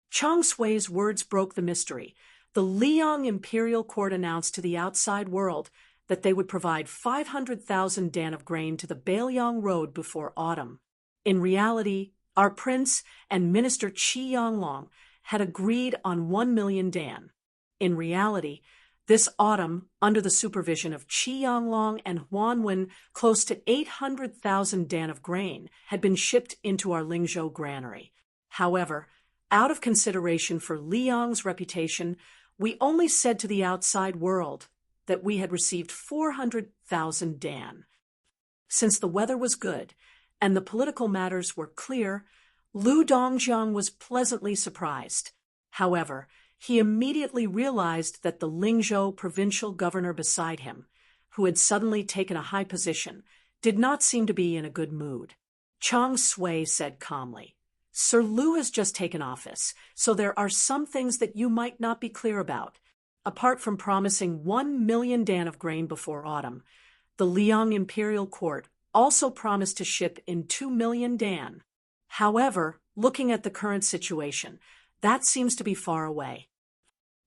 Chang Sui's words broke the mystery. The Liang imperial court announced to the outside world that they would provide 500,000 dan of grain to the Beiliang Road before autumn. In reality, our prince and minister Qi Yanglong had agreed on 1 million dan. In reality, this autumn, under the supervision of Qi Yanglong and Huan Wen, close to 800,000 dan of grain had been shipped into our Lingzhou granary. However, out of consideration for Liang's reputation, we only said to the outside world that we had received 400,000 dan. Since the weather was good and the political matters were clear, Lu Dongjiang was pleasantly surprised. However, he immediately realized that the Lingzhou provincial governor beside him, who had suddenly taken a high position, did not seem to be in a good mood. Chang Sui said calmly, "Sir Lu has just taken office, so there are some things that you might not be clear about. Apart from promising 1 million dan of grain before autumn, the Liang Imperial Court also promised to ship in 2 million dan. However, looking at the current situation, that seems to be far away."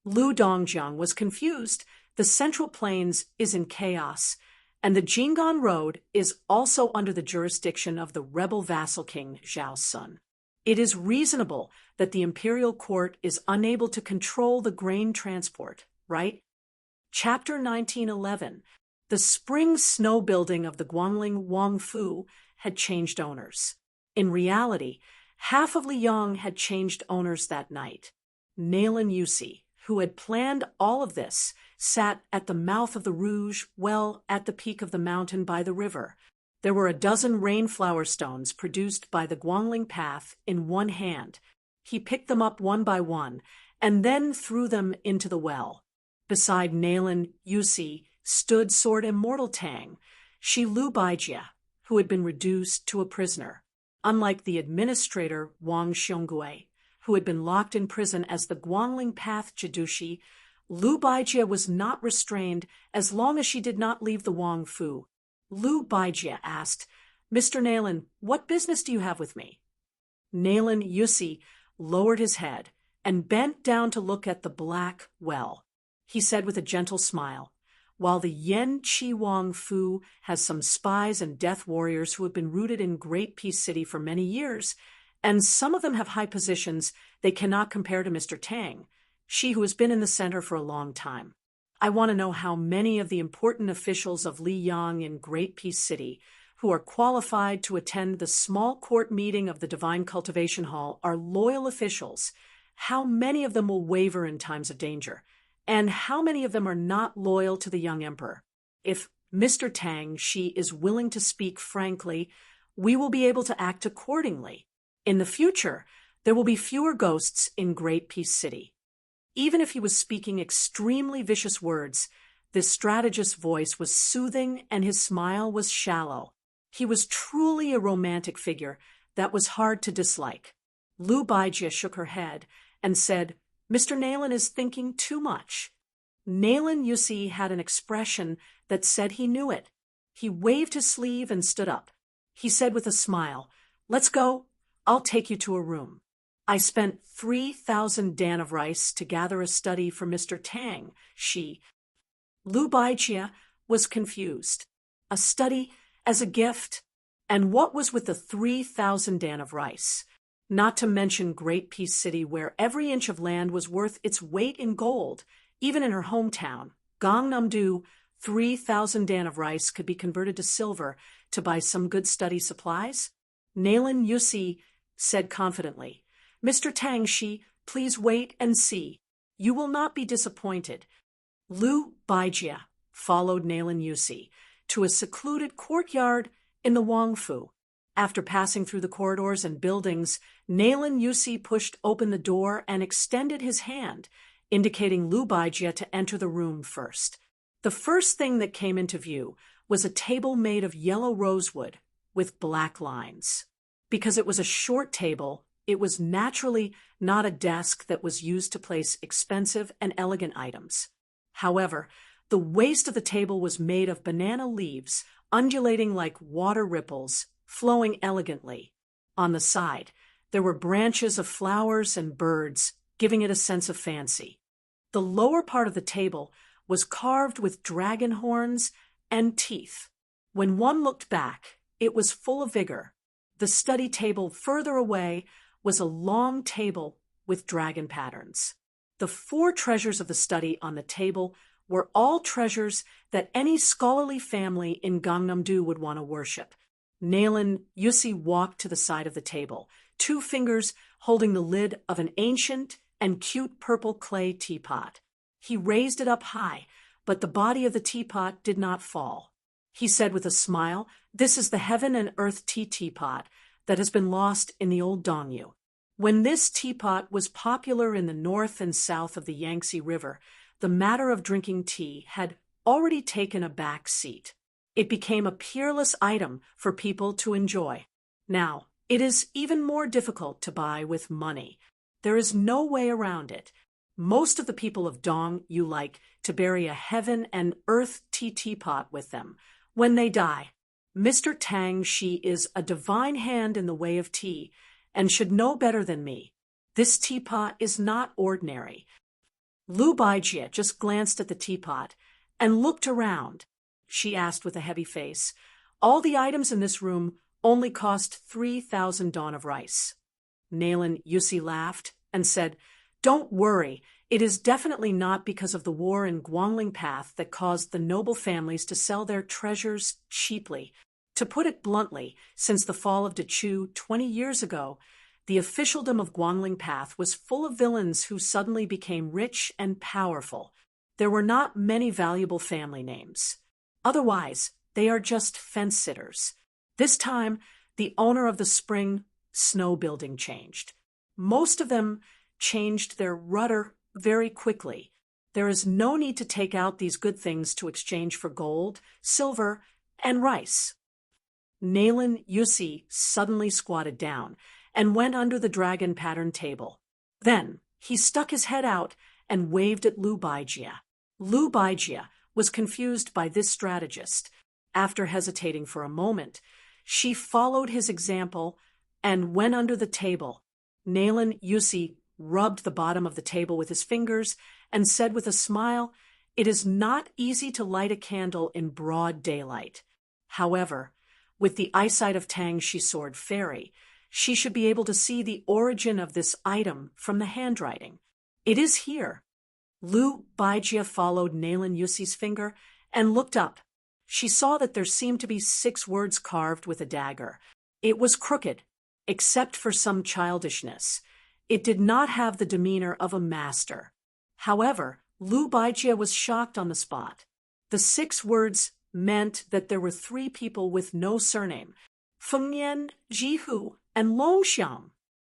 Lu Dongjiang was confused. The Central Plains is in chaos, and the Jinggan Road is also under the jurisdiction of the rebel vassal king Zhao Sun. It is reasonable that the imperial court is unable to control the grain transport, right? Chapter 1911. The spring snow building of the Guangling Wangfu had changed owners. In reality, half of Liang had changed owners that night. Nayland Yusi, who had planned all of this, sat at the mouth of the Rouge, well, at the peak of the mountain by the river. There were a dozen rainflower stones produced by the Guangling path in one hand. He picked them up one by one, and then threw them into the well. Beside Nayland Yusi stood Sword Immortal Tang, Shi Lu Baijie, who had been reduced to a prisoner. Unlike the administrator Wang Xiongui, who had been locked in prison as the Guangling Path Jidushi, Lu Baijie was not restrained as long as she did not leave the Wangfu. Lu Baijie asked, "Mr. Nayland, what business do you have with me?" Nayland Yusi lowered his head and bent down to look at the black well. He said with a gentle smile, "While the Yen Chi Wang Fu has some spies and death warriors who have been rooted in Great Peace City for many years, and some of them have high positions, they cannot compare to Mr. Tang, she who has been in the center for a long time. I want to know how many of the important officials of Liyang in Great Peace City who are qualified to attend the small court meeting of the Divine Cultivation Hall are loyal officials, how many of them will waver in times of danger, and how many of them are not loyal to the young emperor. If Mr. Tang, she is willing to speak frankly, we will be able to act accordingly. In the future, there will be fewer ghosts in Great Peace City." Even if he was speaking extremely vicious words, this strategist's voice was soothing and his smile was shallow. He was truly a romantic figure that was hard to dislike. Lu Baijie shook her head and said, "Mr. Nayland is thinking too much." Nayland Yusi had an expression that said he knew it. He waved his sleeve and stood up. He said with a smile, "Let's go. I'll take you to a room. I spent 3,000 dan of rice to gather a study for Mr. Tang, she." Lu Baijie was confused. A study as a gift? And what was with the 3,000 dan of rice? Not to mention Great Peace City, where every inch of land was worth its weight in gold. Even in her hometown, Gangnam-do, 3,000 dan of rice could be converted to silver to buy some good study supplies. Nayland Yusi said confidently, "Mr. Tang, she, please wait and see. You will not be disappointed." Lu Baijie followed Nayland Yusi to a secluded courtyard in the Wangfu. After passing through the corridors and buildings, Nayland Yusi pushed open the door and extended his hand, indicating Lu Baijie to enter the room first. The first thing that came into view was a table made of yellow rosewood with black lines. Because it was a short table, it was naturally not a desk that was used to place expensive and elegant items. However, the waist of the table was made of banana leaves, undulating like water ripples, flowing elegantly. On the side, there were branches of flowers and birds, giving it a sense of fancy. The lower part of the table was carved with dragon horns and teeth. When one looked back, it was full of vigor. The study table further away was a long table with dragon patterns. The 4 treasures of the study on the table were all treasures that any scholarly family in Gangnam-do would want to worship. Nayland Yusi walked to the side of the table, 2 fingers holding the lid of an ancient and cute purple clay teapot. He raised it up high, but the body of the teapot did not fall. He said with a smile, "This is the heaven and earth tea teapot that has been lost in the old Dongyu." When this teapot was popular in the north and south of the Yangtze River, the matter of drinking tea had already taken a back seat. It became a peerless item for people to enjoy. Now, it is even more difficult to buy with money. There is no way around it. Most of the people of Dong you like to bury a heaven and earth tea teapot with them when they die. Mr. Tang, she is a divine hand in the way of tea, and should know better than me. This teapot is not ordinary. Lu Baijie just glanced at the teapot and looked around. She asked with a heavy face, "All the items in this room only cost 3,000 dawn of rice." Nayland Yusi laughed and said, "Don't worry, it is definitely not because of the war in Guangling Path that caused the noble families to sell their treasures cheaply. To put it bluntly, since the fall of Dechu 20 years ago, the officialdom of Guangling Path was full of villains who suddenly became rich and powerful. There were not many valuable family names. Otherwise, they are just fence-sitters. This time, the owner of the spring snow building changed. Most of them changed their rudder very quickly. There is no need to take out these good things to exchange for gold, silver, and rice." Nayland Yusi suddenly squatted down and went under the dragon pattern table. Then he stuck his head out and waved at Lu Baijie. Lu Baijie was confused by this strategist. After hesitating for a moment, she followed his example and went under the table. Nayland Yusi rubbed the bottom of the table with his fingers and said with a smile, "It is not easy to light a candle in broad daylight. However, with the eyesight of Tang Shi Sword Fairy, she should be able to see the origin of this item from the handwriting. It is here." Lu Baijie followed Nayland Yusi's finger and looked up. She saw that there seemed to be 6 words carved with a dagger. It was crooked, except for some childishness. It did not have the demeanor of a master. However, Lu Baijie was shocked on the spot. The 6 words meant that there were 3 people with no surname: Feng Yan, Jihu, and Long Xiang.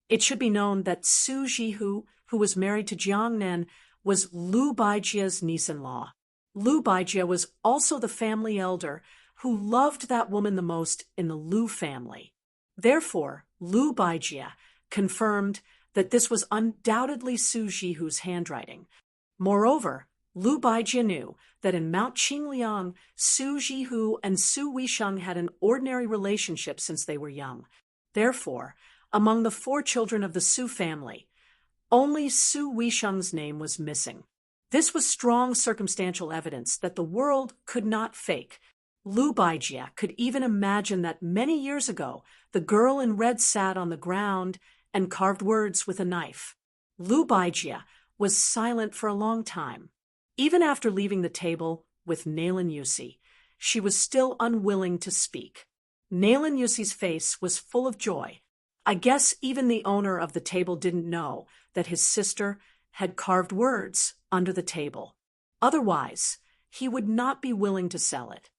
It should be known that Su Jihu, who was married to Jiang Nan, was Lu Baijie's niece-in-law. Lu Baijie was also the family elder who loved that woman the most in the Lu family. Therefore, Lu Baijie confirmed that this was undoubtedly Su Jihu's handwriting. Moreover, Lu Baijie knew that in Mount Qingliang, Su Jihu and Su Wisheng had an ordinary relationship since they were young. Therefore, among the 4 children of the Su family, only Su Wisheng's name was missing. This was strong circumstantial evidence that the world could not fake. Lu Baijie could even imagine that many years ago, the girl in red sat on the ground and carved words with a knife. Lu Baijie was silent for a long time. Even after leaving the table with Nayland Yusi, she was still unwilling to speak. Nayland Yusi's face was full of joy. I guess even the owner of the table didn't know that his sister had carved words under the table. Otherwise, he would not be willing to sell it.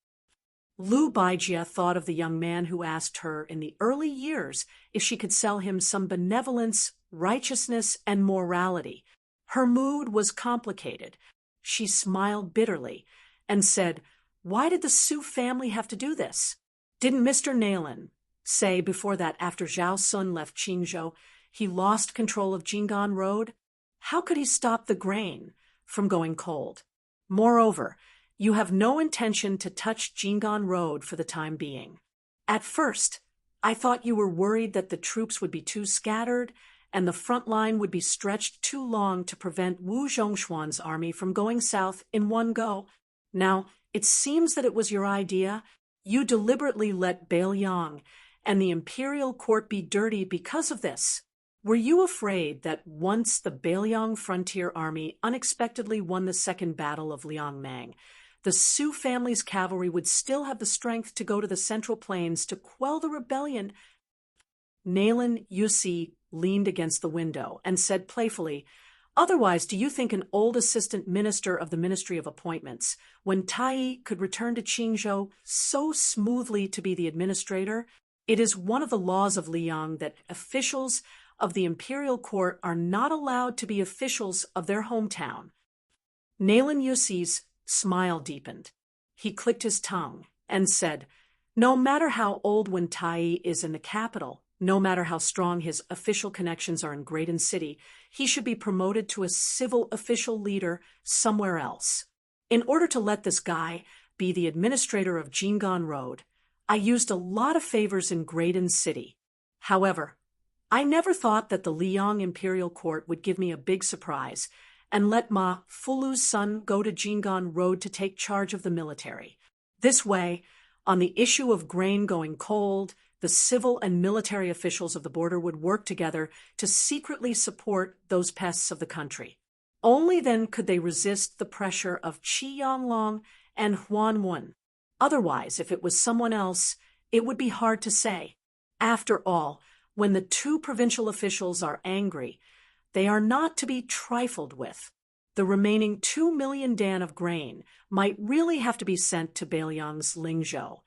Lu Baijie thought of the young man who asked her in the early years if she could sell him some benevolence, righteousness, and morality. Her mood was complicated. She smiled bitterly and said, "Why did the Su family have to do this? Didn't Mr. Nayland say before that after Zhao Sun left Qingzhou, he lost control of Jing'an Road? How could he stop the grain from going cold? Moreover, you have no intention to touch Jing'an Road for the time being. At first, I thought you were worried that the troops would be too scattered and the front line would be stretched too long to prevent Wu Zhongshuan's army from going south in one go. Now, it seems that it was your idea. You deliberately let Bailiang and the imperial court be dirty because of this. Were you afraid that once the Bailiang frontier army unexpectedly won the second battle of Liangmang, the Su family's cavalry would still have the strength to go to the Central Plains to quell the rebellion?" Nayland Yusi leaned against the window and said playfully, "Otherwise, do you think an old assistant minister of the Ministry of Appointments, when Tai could return to Qingzhou so smoothly to be the administrator? It is one of the laws of Liang that officials of the imperial court are not allowed to be officials of their hometown." Nayland Yusi's smile deepened. He clicked his tongue and said, "No matter how old Wen Tai is in the capital, no matter how strong his official connections are in Graydon City, he should be promoted to a civil official leader somewhere else. In order to let this guy be the administrator of Jingon Road, I used a lot of favors in Graydon City. However, I never thought that the Liang Imperial Court would give me a big surprise and let Ma Fulu's son go to Jingon Road to take charge of the military. This way, on the issue of grain going cold, the civil and military officials of the border would work together to secretly support those pests of the country. Only then could they resist the pressure of Qi Yanglong and Huan Wen. Otherwise, if it was someone else, it would be hard to say. After all, when the two provincial officials are angry, they are not to be trifled with. The remaining 2 million dan of grain might really have to be sent to Beiliang's Lingzhou.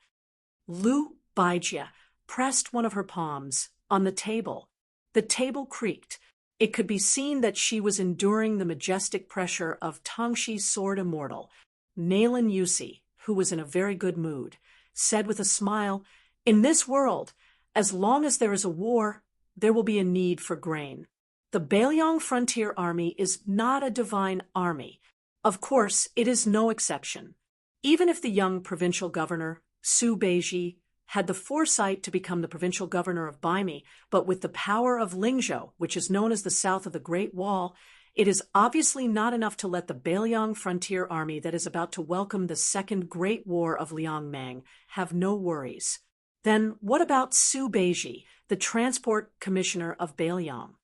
Lu Baijia pressed one of her palms on the table. The table creaked. It could be seen that she was enduring the majestic pressure of Tangshi's sword immortal. Naylan Yusi, who was in a very good mood, said with a smile, "In this world, as long as there is a war, there will be a need for grain. The Beiliang Frontier Army is not a divine army. Of course, it is no exception. Even if the young provincial governor, Su Beiji, had the foresight to become the provincial governor of Baimi, but with the power of Lingzhou, which is known as the south of the Great Wall, it is obviously not enough to let the Beiliang Frontier Army that is about to welcome the Second Great War of Liangmang have no worries. Then what about Su Beiji, the transport commissioner of Beiliang?"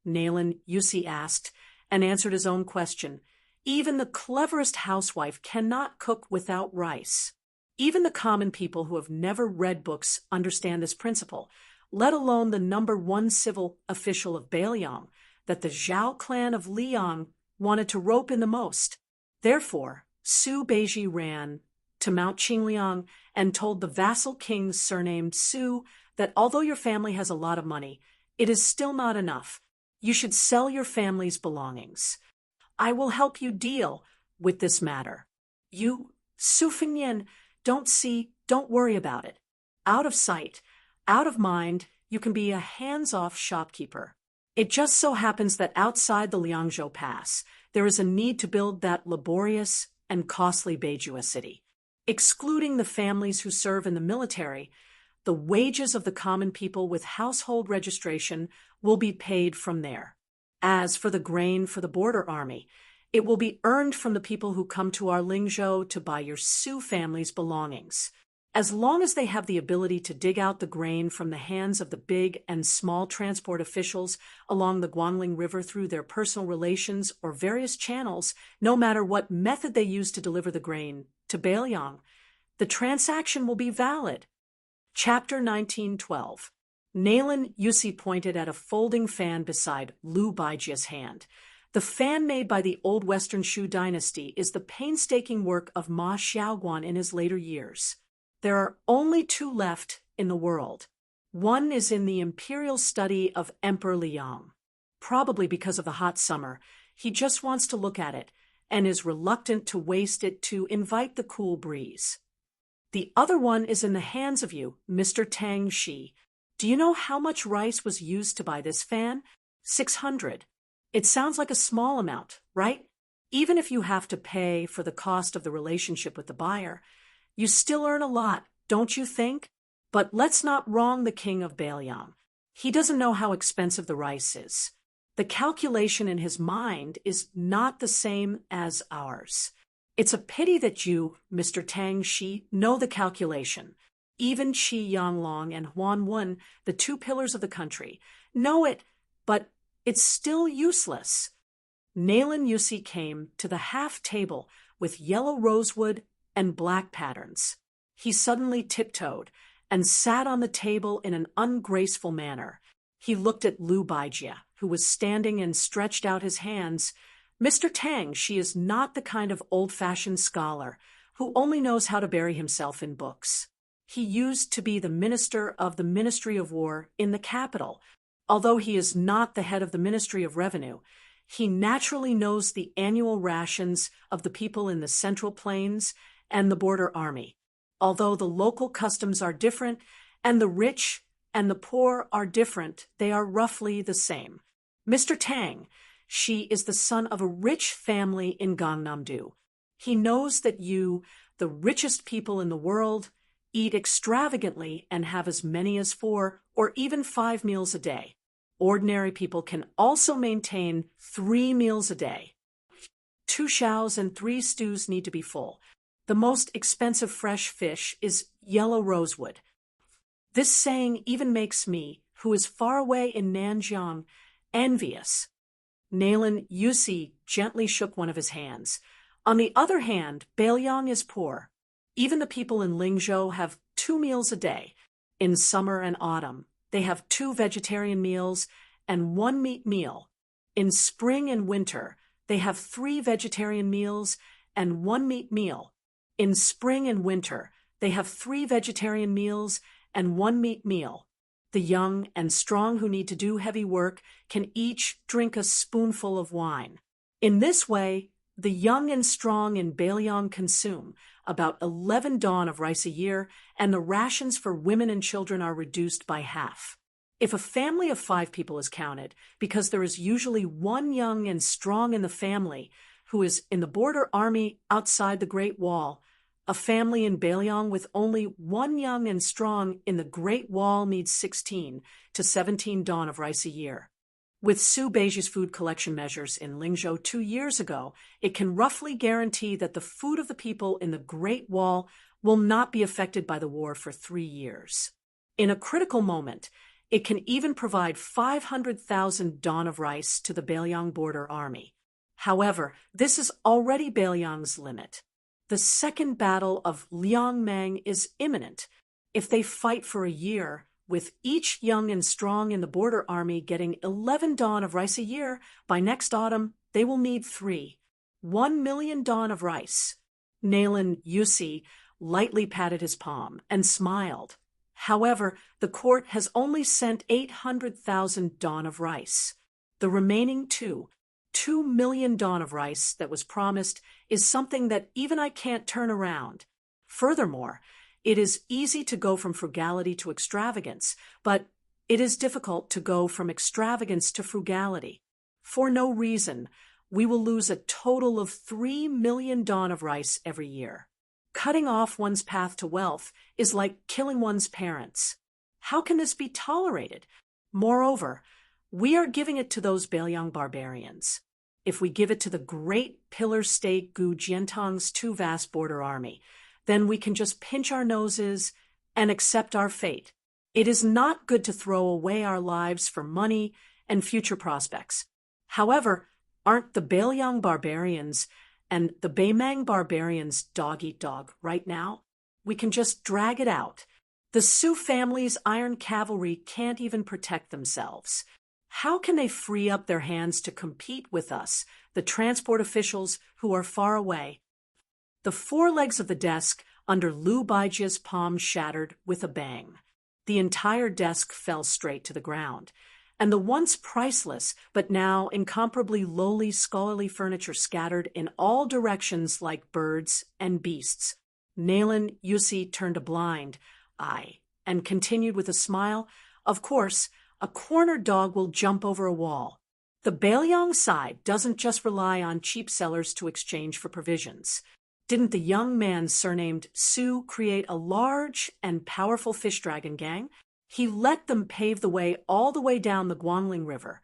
Naylan Yusi asked, and answered his own question. Even the cleverest housewife cannot cook without rice. Even the common people who have never read books understand this principle, let alone the number one civil official of Beiliang, that the Zhao clan of Liang wanted to rope in the most. Therefore, Su Beiji ran to Mount Qingliang and told the vassal kings surnamed Su that although your family has a lot of money, it is still not enough. You should sell your family's belongings. I will help you deal with this matter. You, Su Fengnian, don't worry about it. Out of sight, out of mind, you can be a hands-off shopkeeper. It just so happens that outside the Liangzhou Pass, there is a need to build that laborious and costly Beijua city. Excluding the families who serve in the military, the wages of the common people with household registration will be paid from there. As for the grain for the border army, it will be earned from the people who come to our Lingzhou to buy your Su family's belongings. As long as they have the ability to dig out the grain from the hands of the big and small transport officials along the Guangling River through their personal relations or various channels, no matter what method they use to deliver the grain to Beiliang, the transaction will be valid. Chapter 1912. Naylan Yusi pointed at a folding fan beside Lu Baijia's hand. The fan made by the old Western Shu dynasty is the painstaking work of Ma Xiaoguan in his later years. There are only 2 left in the world. One is in the imperial study of Emperor Liang. Probably because of the hot summer, he just wants to look at it and is reluctant to waste it to invite the cool breeze. The other one is in the hands of you, Mr. Tang Shi. Do you know how much rice was used to buy this fan? 600. It sounds like a small amount, right? Even if you have to pay for the cost of the relationship with the buyer, you still earn a lot, don't you think? But let's not wrong the king of Beiliang. He doesn't know how expensive the rice is. The calculation in his mind is not the same as ours. It's a pity that you, Mr. Tang Shi, know the calculation. Even Qi Yanglong and Huan Wen, the 2 pillars of the country, know it, but it's still useless. Naylan Yusi came to the half table with yellow rosewood and black patterns. He suddenly tiptoed and sat on the table in an ungraceful manner. He looked at Lu Baijia, who was standing and stretched out his hands. Mr. Tang, she is not the kind of old-fashioned scholar who only knows how to bury himself in books. He used to be the minister of the Ministry of War in the capital. Although he is not the head of the Ministry of Revenue, he naturally knows the annual rations of the people in the Central Plains and the Border Army. Although the local customs are different, and the rich and the poor are different, they are roughly the same. Mr. Tang, she is the son of a rich family in Gangnam-do. He knows that you, the richest people in the world, eat extravagantly and have as many as 4 or even 5 meals a day. Ordinary people can also maintain 3 meals a day. 2 chows and 3 stews need to be full. The most expensive fresh fish is yellow rosewood. This saying even makes me, who is far away in Nanjiang, envious. Nalen Yusi gently shook one of his hands. On the other hand, Bailiang is poor. Even the people in Lingzhou have 2 meals a day. In summer and autumn, they have 2 vegetarian meals and 1 meat meal. In spring and winter, they have 3 vegetarian meals and 1 meat meal. In spring and winter, they have 3 vegetarian meals and 1 meat meal. The young and strong who need to do heavy work can each drink a spoonful of wine. In this way, the young and strong in Bailiang consume about 11 dawn of rice a year, and the rations for women and children are reduced by half. If a family of 5 people is counted, because there is usually 1 young and strong in the family who is in the border army outside the Great Wall, a family in Bailiang with only 1 young and strong in the Great Wall needs 16 to 17 dawn of rice a year. With Su Beiji's food collection measures in Lingzhou 2 years ago, it can roughly guarantee that the food of the people in the Great Wall will not be affected by the war for 3 years. In a critical moment, it can even provide 500,000 dawn of rice to the Bailiang border army. However, this is already Bailiang's limit. The second battle of Liangmang is imminent. If they fight for a year, with each young and strong in the border army getting 11 dawn of rice a year, by next autumn they will need 1 million dawn of rice. Nalen Yusi lightly patted his palm and smiled. However, the court has only sent 800,000 dawn of rice. The remaining 2 million dawn of rice that was promised is something that even I can't turn around. Furthermore, it is easy to go from frugality to extravagance, but it is difficult to go from extravagance to frugality. For no reason, we will lose a total of 3 million dawn of rice every year. Cutting off one's path to wealth is like killing one's parents. How can this be tolerated? Moreover, we are giving it to those Bailiang barbarians. If we give it to the great pillar state Gu Jiantang's 2 vast border army, then we can just pinch our noses and accept our fate. It is not good to throw away our lives for money and future prospects. However, aren't the Bailiang barbarians and the Baimang barbarians dog-eat-dog right now? We can just drag it out. The Su family's iron cavalry can't even protect themselves. How can they free up their hands to compete with us, the transport officials who are far away? The 4 legs of the desk under Lu Baijia's palm shattered with a bang. The entire desk fell straight to the ground, and the once priceless but now incomparably lowly scholarly furniture scattered in all directions like birds and beasts. Nalen Yusi turned a blind eye and continued with a smile, "Of course, a cornered dog will jump over a wall. The Bailiang side doesn't just rely on cheap sellers to exchange for provisions. Didn't the young man surnamed Su create a large and powerful fish dragon gang? He let them pave the way all the way down the Guangling River,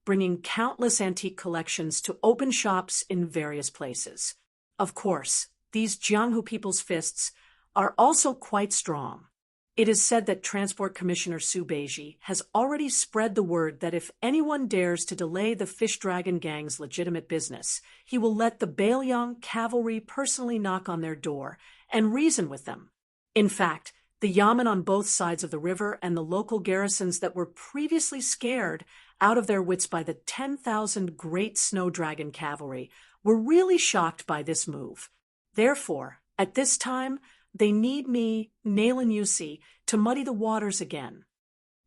bringing countless antique collections to open shops in various places. Of course, these Jianghu people's fists are also quite strong. It is said that Transport Commissioner Su Beiji has already spread the word that if anyone dares to delay the Fish Dragon Gang's legitimate business, he will let the Bailiang cavalry personally knock on their door and reason with them. In fact, the yamen on both sides of the river and the local garrisons that were previously scared out of their wits by the 10,000 great snow dragon cavalry were really shocked by this move. Therefore, at this time, they need me, Nalen Yusi, to muddy the waters again."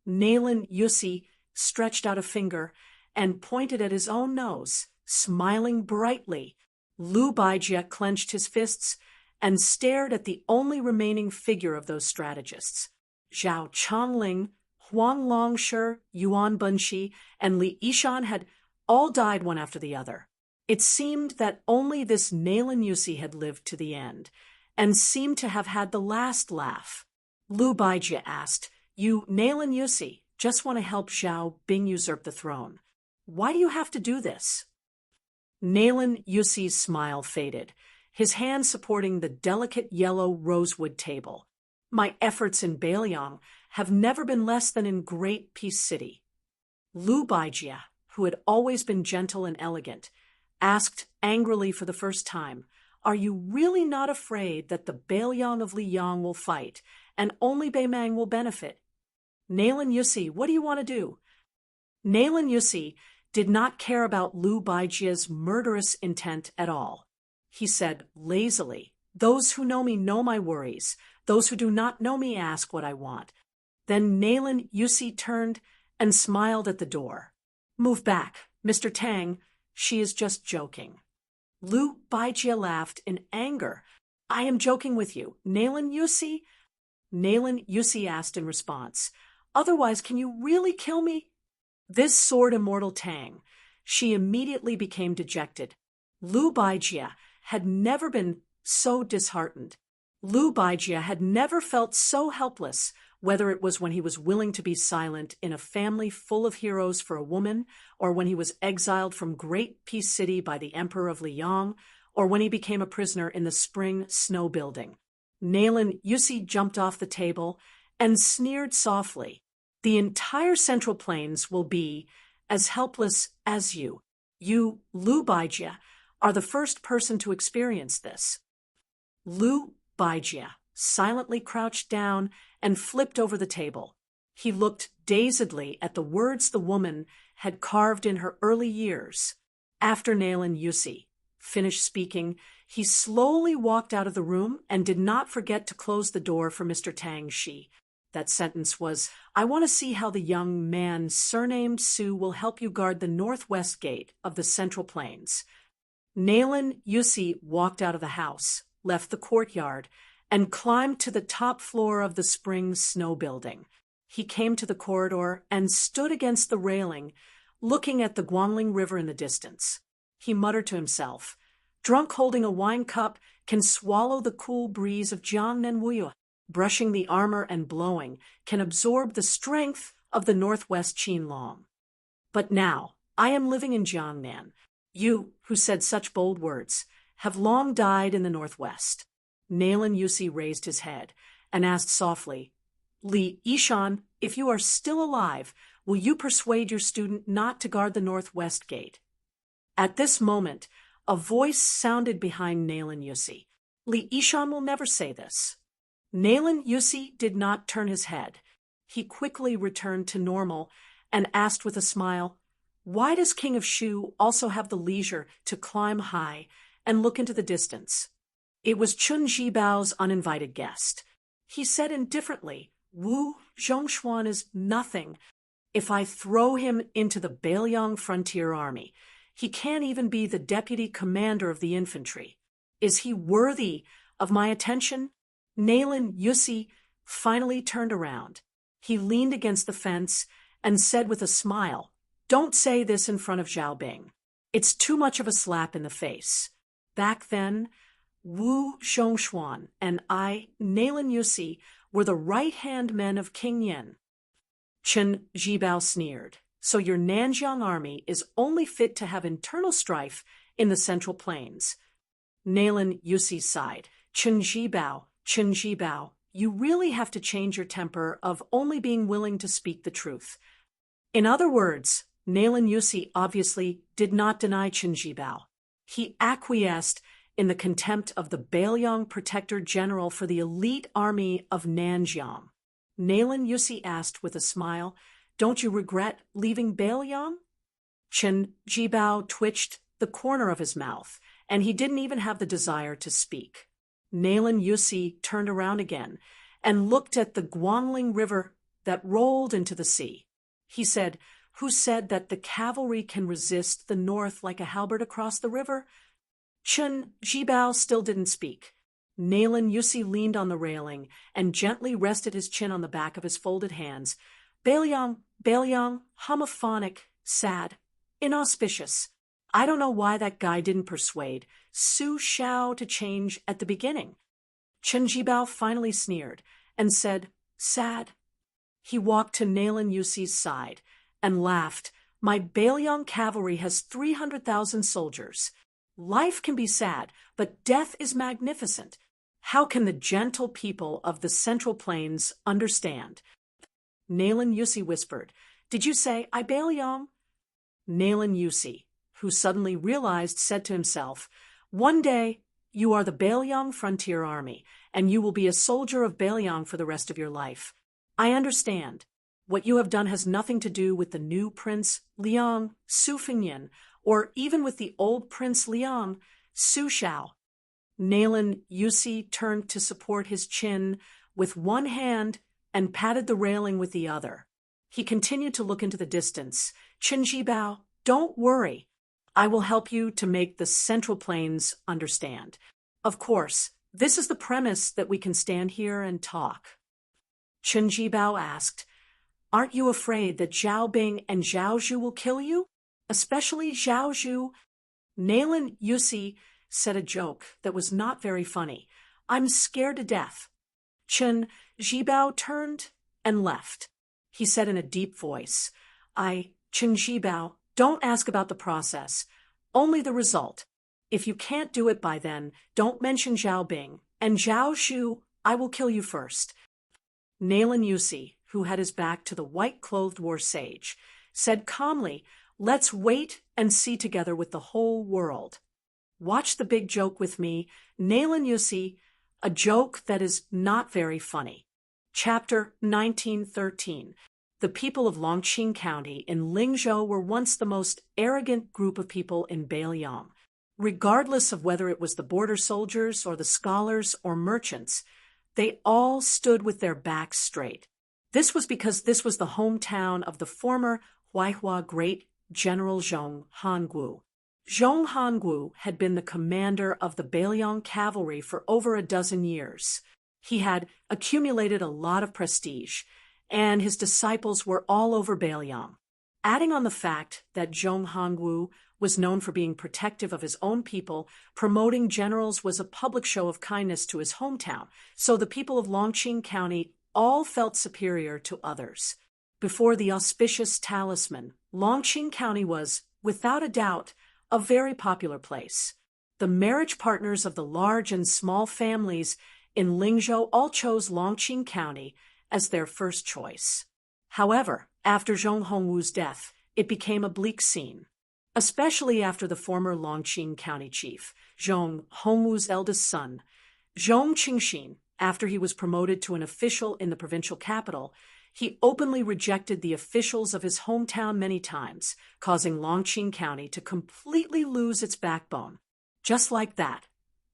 Nalen Yusi stretched out a finger and pointed at his own nose, smiling brightly. Lu Baijia clenched his fists and stared at the only remaining figure of those strategists. Zhao Chongling, Huang Longshi, Yuan Bunshi, and Li Yishan had all died one after the other. It seemed that only this Nailan Yusi had lived to the end, and seemed to have had the last laugh. Lu Baijie asked, "You, Nailan Yusi, just want to help Zhao Bing usurp the throne. Why do you have to do this?" Nailan Yusi's smile faded, his hand supporting the delicate yellow rosewood table. "My efforts in Bailiang have never been less than in Great Peace City." Lu Baijie, who had always been gentle and elegant, asked angrily for the first time, "Are you really not afraid that the Bailiang of Liyang will fight, and only Beimang will benefit?" "Nailan Yusi, what do you want to do?" Nailan Yusi did not care about Lu Baijie's murderous intent at all. He said lazily, "Those who know me know my worries. Those who do not know me ask what I want." Then Nailan Yusi turned and smiled at the door. "Move back, Mr. Tang. She is just joking." Lu Baijie laughed in anger. "I am joking with you, Nailan Yusi?" Nailan Yusi asked in response, "Otherwise, can you really kill me?" This sword immortal Tang. She immediately became dejected. Lu Baijie had never been so disheartened. Lu Baijie had never felt so helpless, whether it was when he was willing to be silent in a family full of heroes for a woman, or when he was exiled from Great Peace City by the Emperor of Liyang, or when he became a prisoner in the Spring Snow Building. Nailan Yusi jumped off the table and sneered softly. "The entire Central Plains will be as helpless as you. You, Lu Baijie, are the first person to experience this." Lu Baijie silently crouched down and flipped over the table. He looked dazedly at the words the woman had carved in her early years. After Nailan Yusi finished speaking, he slowly walked out of the room and did not forget to close the door for Mr. Tang Shi. That sentence was, "I want to see how the young man surnamed Su will help you guard the northwest gate of the Central Plains." Nailan Yusi walked out of the house, left the courtyard, and climbed to the top floor of the Spring Snow Building. He came to the corridor and stood against the railing, looking at the Guangling River in the distance. He muttered to himself, "Drunk holding a wine cup can swallow the cool breeze of Jiangnan Wuyu. Brushing the armor and blowing can absorb the strength of the northwest Qinlong. But now I am living in Jiangnan. You, who said such bold words, have long died in the northwest." Nailan Yusi raised his head and asked softly, "Li Yishan, if you are still alive, will you persuade your student not to guard the northwest gate?" At this moment, a voice sounded behind Nailan Yusi. "Li Yishan will never say this." Nailan Yusi did not turn his head. He quickly returned to normal and asked with a smile, "Why does King of Shu also have the leisure to climb high and look into the distance?" It was Chun Jibao's uninvited guest. He said indifferently, "Wu Zhongshuan is nothing. If I throw him into the Bailiang frontier army, he can't even be the deputy commander of the infantry. Is he worthy of my attention?" Nailan Yusi finally turned around. He leaned against the fence and said with a smile, "Don't say this in front of Zhao Bing. It's too much of a slap in the face. Back then, Wu Zhongshuan and I, Nailan Yusi, were the right-hand men of King Yin." Chen Jibao sneered. "So your Nanjiang army is only fit to have internal strife in the Central Plains." Nailan Yusi sighed. Chen Jibao, you really have to change your temper of only being willing to speak the truth." In other words, Nailan Yusi obviously did not deny Chen Jibao. He acquiesced in the contempt of the Bailiang Protector General for the elite army of Nanjiang. Nailan Yusi asked with a smile, "Don't you regret leaving Bailiang?" Chen Jibao twitched the corner of his mouth, and he didn't even have the desire to speak. Nailan Yusi turned around again and looked at the Guangling River that rolled into the sea. He said, "Who said that the cavalry can resist the north like a halberd across the river?" Chen Jibao still didn't speak. Nalen Yusi leaned on the railing and gently rested his chin on the back of his folded hands. Baelyang, homophonic, sad, inauspicious. I don't know why that guy didn't persuade Su Xiao to change at the beginning. Chen Jibao finally sneered and said, sad. He walked to Nalen Yusi's side and laughed. My Baelyang cavalry has 300,000 soldiers. Life can be sad, but death is magnificent. How can the gentle people of the Central Plains understand? Nalen Yusi whispered, Did you say I Baelyang? Nalen Yusi, who suddenly realized, said to himself, One day you are the Baelyang Frontier Army, and you will be a soldier of Baelyang for the rest of your life. I understand. What you have done has nothing to do with the new Prince Liang Su Fengyan, or even with the old Prince Liang Su Xiao. Nalen Yusi turned to support his chin with one hand and patted the railing with the other. He continued to look into the distance. Chen Jibao, don't worry. I will help you to make the Central Plains understand. Of course, this is the premise that we can stand here and talk. Chen Jibao asked, Aren't you afraid that Zhao Bing and Zhao Zhu will kill you? Especially Zhao Zhu? Nalen Yusi said a joke that was not very funny. I'm scared to death. Chen Jibao turned and left. He said in a deep voice, Chen Jibao, don't ask about the process, only the result. If you can't do it by then, don't mention Zhao Bing, and Zhao Zhu, I will kill you first. Nalen Yusi, who had his back to the white-clothed war sage, said calmly, Let's wait and see together with the whole world. Watch the big joke with me, Nalen Yusi, a joke that is not very funny. Chapter 1913. The people of Longqing County in Lingzhou were once the most arrogant group of people in Baelyang. Regardless of whether it was the border soldiers or the scholars or merchants, they all stood with their backs straight. This was because this was the hometown of the former Huaihua great General Zhong Hanguo. Zhong Hanguo had been the commander of the Baelyang cavalry for over a dozen years. He had accumulated a lot of prestige, and his disciples were all over Baelyang. Adding on the fact that Zhong Hanguo was known for being protective of his own people, promoting generals was a public show of kindness to his hometown, so the people of Longqing County all felt superior to others. Before the auspicious talisman, Longqing County was, without a doubt, a very popular place. The marriage partners of the large and small families in Lingzhou all chose Longqing County as their first choice. However, after Zhong Hongwu's death, it became a bleak scene, especially after the former Longqing County chief, Zhong Hongwu's eldest son, Zhong Qingxin, after he was promoted to an official in the provincial capital, he openly rejected the officials of his hometown many times, causing Longqing County to completely lose its backbone. Just like that,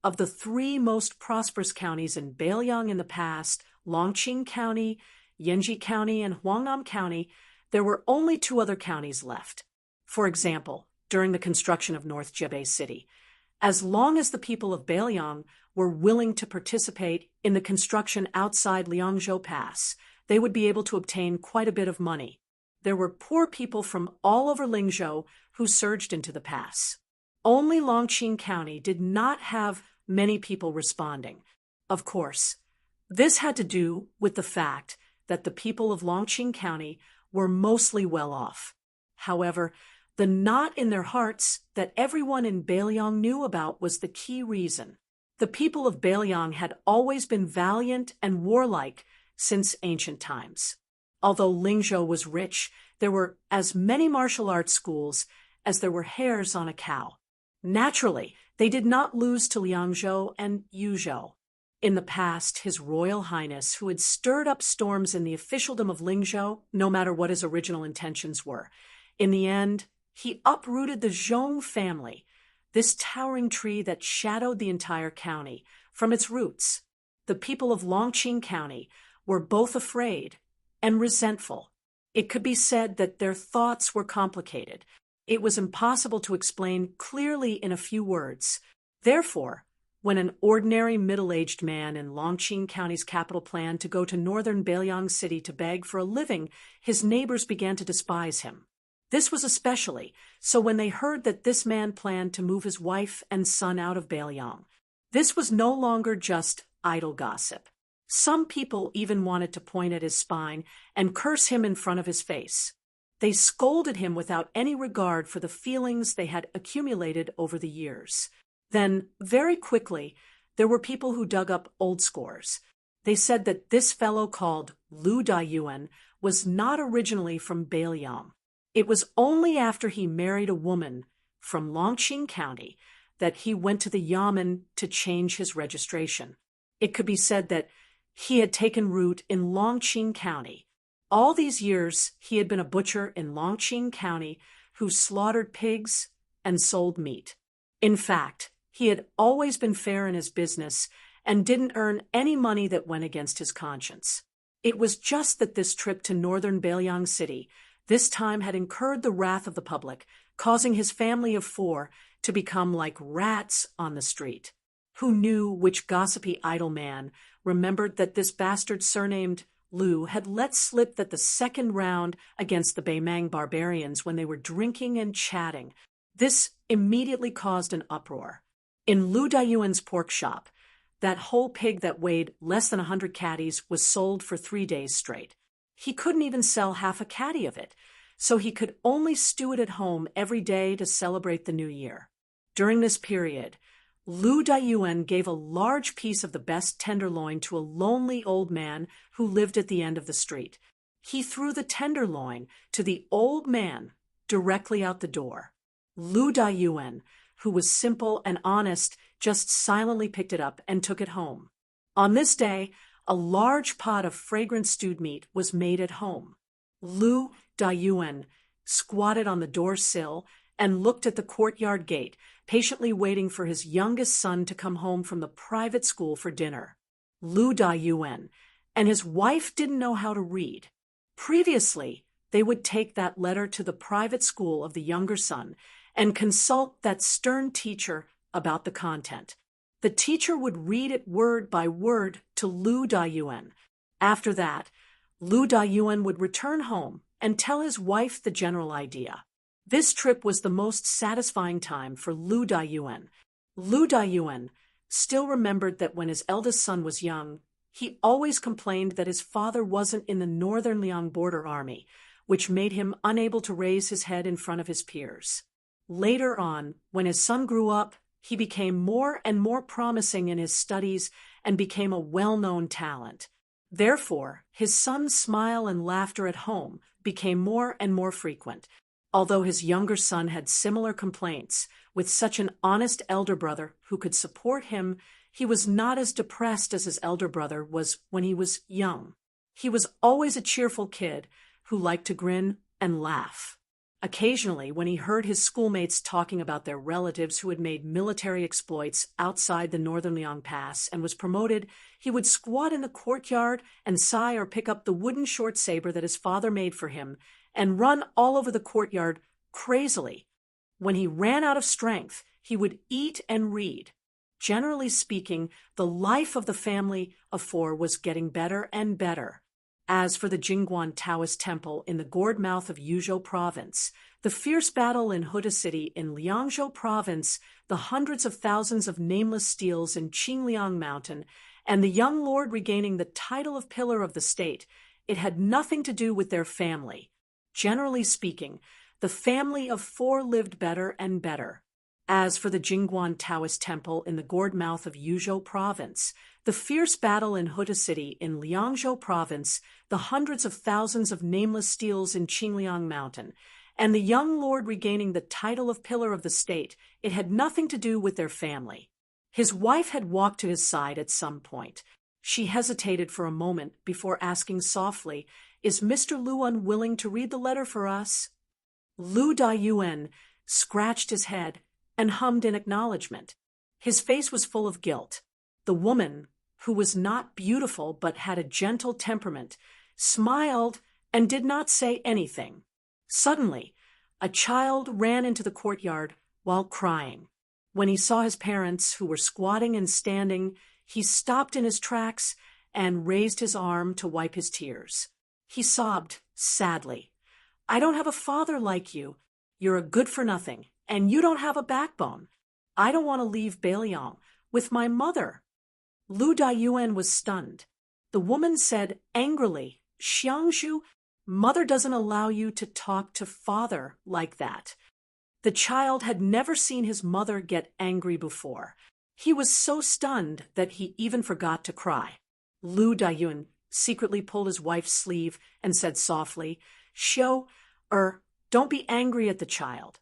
of the three most prosperous counties in Baelyang in the past, Longqing County, Yanji County, and Huangnam County, there were only two other counties left. For example, during the construction of North Jebei City, as long as the people of Baelyang were willing to participate in the construction outside Liangzhou Pass, they would be able to obtain quite a bit of money. There were poor people from all over Lingzhou who surged into the pass. Only Longqing County did not have many people responding. Of course, this had to do with the fact that the people of Longqing County were mostly well off. However, the knot in their hearts that everyone in Baelyang knew about was the key reason. The people of Baelyang had always been valiant and warlike since ancient times. Although Lingzhou was rich, there were as many martial arts schools as there were hairs on a cow. Naturally, they did not lose to Liangzhou and Yuzhou. In the past, His Royal Highness, who had stirred up storms in the officialdom of Lingzhou, no matter what his original intentions were, in the end, he uprooted the Zhong family, this towering tree that shadowed the entire county, from its roots. The people of Longqing County were both afraid and resentful. It could be said that their thoughts were complicated. It was impossible to explain clearly in a few words. Therefore, when an ordinary middle-aged man in Longqing County's capital planned to go to northern Beiliang City to beg for a living, his neighbors began to despise him. This was especially so when they heard that this man planned to move his wife and son out of Beiliang. This was no longer just idle gossip. Some people even wanted to point at his spine and curse him in front of his face. They scolded him without any regard for the feelings they had accumulated over the years. Then, very quickly, there were people who dug up old scores. They said that this fellow called Lu Daiyuan was not originally from Beiliang. It was only after he married a woman from Longqing County that he went to the Yamen to change his registration. It could be said that he had taken root in Longqing County. All these years, he had been a butcher in Longqing County who slaughtered pigs and sold meat. In fact, he had always been fair in his business and didn't earn any money that went against his conscience. It was just that this trip to northern Beiliang City this time had incurred the wrath of the public, causing his family of 4 to become like rats on the street. Who knew which gossipy idle man remembered that this bastard surnamed Lu had let slip that the second round against the Beimang barbarians when they were drinking and chatting. This immediately caused an uproar. In Lu Daiyuan's pork shop, that whole pig that weighed less than 100 catties was sold for 3 days straight. He couldn't even sell half a catty of it, so he could only stew it at home every day to celebrate the new year. During this period, Lu Daiyuan gave a large piece of the best tenderloin to a lonely old man who lived at the end of the street. He threw the tenderloin to the old man directly out the door. Lu Daiyuan, who was simple and honest, just silently picked it up and took it home. On this day, a large pot of fragrant stewed meat was made at home. Lu Daiyuan squatted on the door sill and looked at the courtyard gate, patiently waiting for his youngest son to come home from the private school for dinner. Lu Daiyuan and his wife didn't know how to read. Previously, they would take that letter to the private school of the younger son and consult that stern teacher about the content. The teacher would read it word by word to Lu Daiyuan. After that, Lu Daiyuan would return home and tell his wife the general idea. This trip was the most satisfying time for Lu Daiyuan. Lu Daiyuan still remembered that when his eldest son was young, he always complained that his father wasn't in the Northern Liang Border Army, which made him unable to raise his head in front of his peers. Later on, when his son grew up, he became more and more promising in his studies and became a well-known talent. Therefore, his son's smile and laughter at home became more and more frequent. Although his younger son had similar complaints, with such an honest elder brother who could support him, he was not as depressed as his elder brother was when he was young. He was always a cheerful kid who liked to grin and laugh. Occasionally, when he heard his schoolmates talking about their relatives who had made military exploits outside the Northern Liang Pass and was promoted, he would squat in the courtyard and sigh or pick up the wooden short saber that his father made for him and run all over the courtyard crazily. When he ran out of strength, he would eat and read. Generally speaking, the life of the family of 4 was getting better and better. As for the Jingguan Taoist temple in the gourd mouth of Yuzhou province, the fierce battle in Huda City in Liangzhou province, the hundreds of thousands of nameless steals in Qingliang Mountain, and the young lord regaining the title of pillar of the state, it had nothing to do with their family. Generally speaking, the family of 4 lived better and better. As for the Jingguan Taoist temple in the gourd mouth of Yuzhou province, the fierce battle in Huda City in Liangzhou province, the hundreds of thousands of nameless steals in Qingliang Mountain, and the young lord regaining the title of pillar of the state, it had nothing to do with their family. His wife had walked to his side at some point. She hesitated for a moment before asking softly, "Is Mr. Lu unwilling to read the letter for us?" Lu Daiyuan scratched his head and hummed in acknowledgement. His face was full of guilt. The woman, who was not beautiful but had a gentle temperament, smiled and did not say anything. Suddenly, a child ran into the courtyard while crying. When he saw his parents, who were squatting and standing, he stopped in his tracks and raised his arm to wipe his tears. He sobbed sadly. "I don't have a father like you. You're a good-for-nothing, and you don't have a backbone. I don't want to leave Bailiang with my mother." Lu Daiyuan was stunned. The woman said angrily, "Xiangzhu, mother doesn't allow you to talk to father like that." The child had never seen his mother get angry before. He was so stunned that he even forgot to cry. Lu Daiyuan secretly pulled his wife's sleeve and said softly, don't be angry at the child."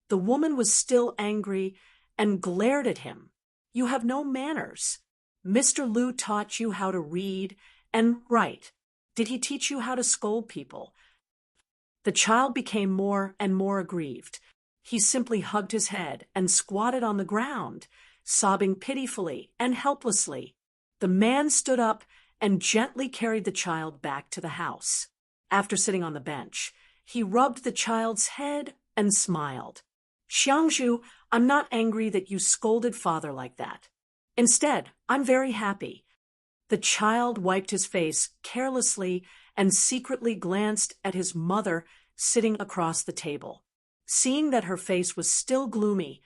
The woman was still angry and glared at him. "You have no manners. Mr. Lu taught you how to read and write. Did he teach you how to scold people?" The child became more and more aggrieved. He simply hugged his head and squatted on the ground, sobbing pitifully and helplessly. The man stood up and gently carried the child back to the house. After sitting on the bench, he rubbed the child's head and smiled. "Xiangzhu, I'm not angry that you scolded father like that. Instead, I'm very happy." The child wiped his face carelessly and secretly glanced at his mother sitting across the table. Seeing that her face was still gloomy,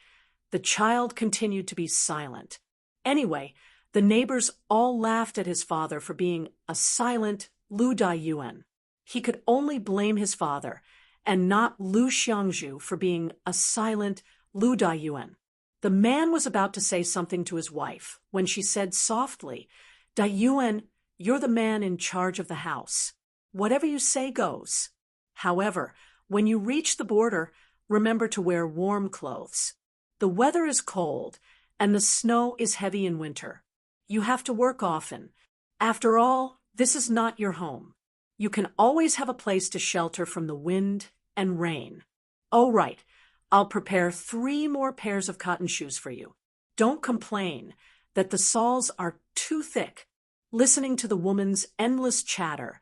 the child continued to be silent. Anyway, the neighbors all laughed at his father for being a silent Lu Daiyuan. He could only blame his father, and not Lu Xiangzhu for being a silent Lu Daiyuan. The man was about to say something to his wife when she said softly, "Daiyuan, you're the man in charge of the house. Whatever you say goes. However, when you reach the border, remember to wear warm clothes. The weather is cold, and the snow is heavy in winter. You have to work often. After all, this is not your home. You can always have a place to shelter from the wind and rain. Oh, right, I'll prepare 3 more pairs of cotton shoes for you. Don't complain that the soles are too thick." Listening to the woman's endless chatter,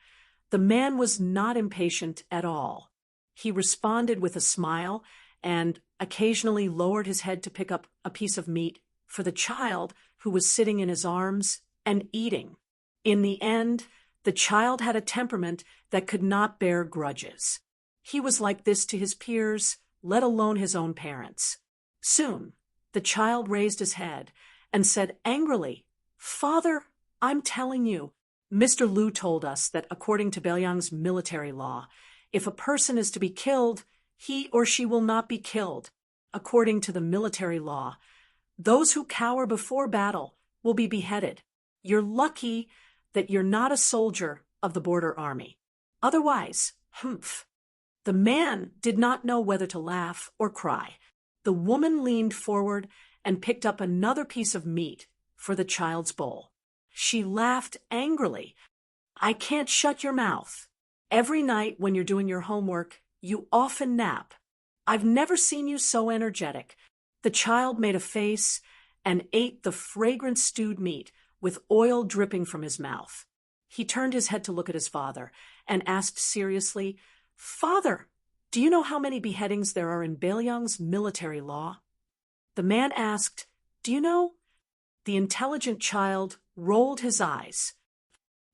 the man was not impatient at all. He responded with a smile and occasionally lowered his head to pick up a piece of meat for the child who was sitting in his arms and eating. In the end, the child had a temperament that could not bear grudges. He was like this to his peers, let alone his own parents. Soon, the child raised his head and said angrily, "Father, I'm telling you, Mr. Lu told us that according to Bailiang's military law, if a person is to be killed, he or she will not be killed. According to the military law, those who cower before battle will be beheaded. You're lucky that you're not a soldier of the border army. Otherwise, humph." The man did not know whether to laugh or cry. The woman leaned forward and picked up another piece of meat for the child's bowl. She laughed angrily. "I can't shut your mouth. Every night when you're doing your homework, you often nap. I've never seen you so energetic." The child made a face and ate the fragrant stewed meat with oil dripping from his mouth. He turned his head to look at his father and asked seriously, "Father, do you know how many beheadings there are in Bailiang's military law?" The man asked, "Do you know?" The intelligent child rolled his eyes.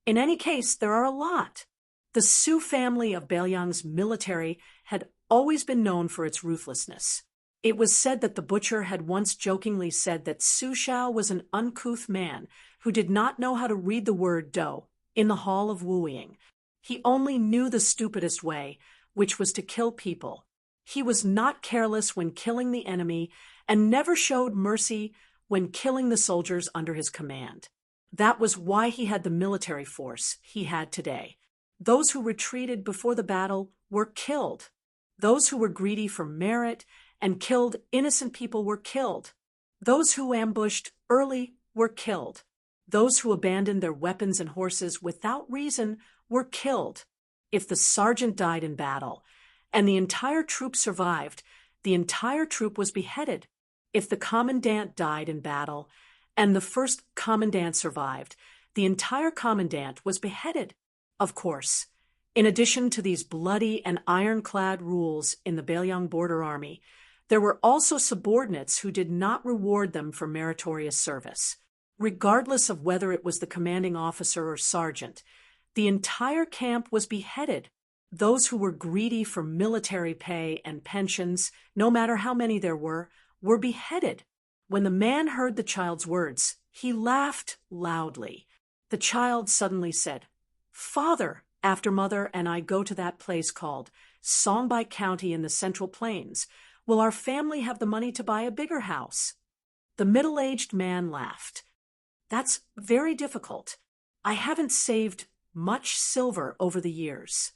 "In any case, there are a lot." The Su family of Bailiang's military had always been known for its ruthlessness. It was said that the butcher had once jokingly said that Su Shao was an uncouth man who did not know how to read the word dough in the hall of wooing. He only knew the stupidest way, which was to kill people. He was not careless when killing the enemy and never showed mercy when killing the soldiers under his command. That was why he had the military force he had today. Those who retreated before the battle were killed. Those who were greedy for merit and killed innocent people were killed. Those who ambushed early were killed. Those who abandoned their weapons and horses without reason were killed. If the sergeant died in battle and the entire troop survived, the entire troop was beheaded. If the commandant died in battle and the first commandant survived, the entire commandant was beheaded. Of course, in addition to these bloody and ironclad rules in the Bailiang border army, There were also subordinates who did not reward them for meritorious service. Regardless of whether it was the commanding officer or sergeant, the entire camp was beheaded. Those who were greedy for military pay and pensions, no matter how many there were beheaded. When the man heard the child's words, he laughed loudly. The child suddenly said, "Father, after Mother and I go to that place called Songby County in the Central Plains, will our family have the money to buy a bigger house?" The middle-aged man laughed. "That's very difficult. I haven't saved much silver over the years.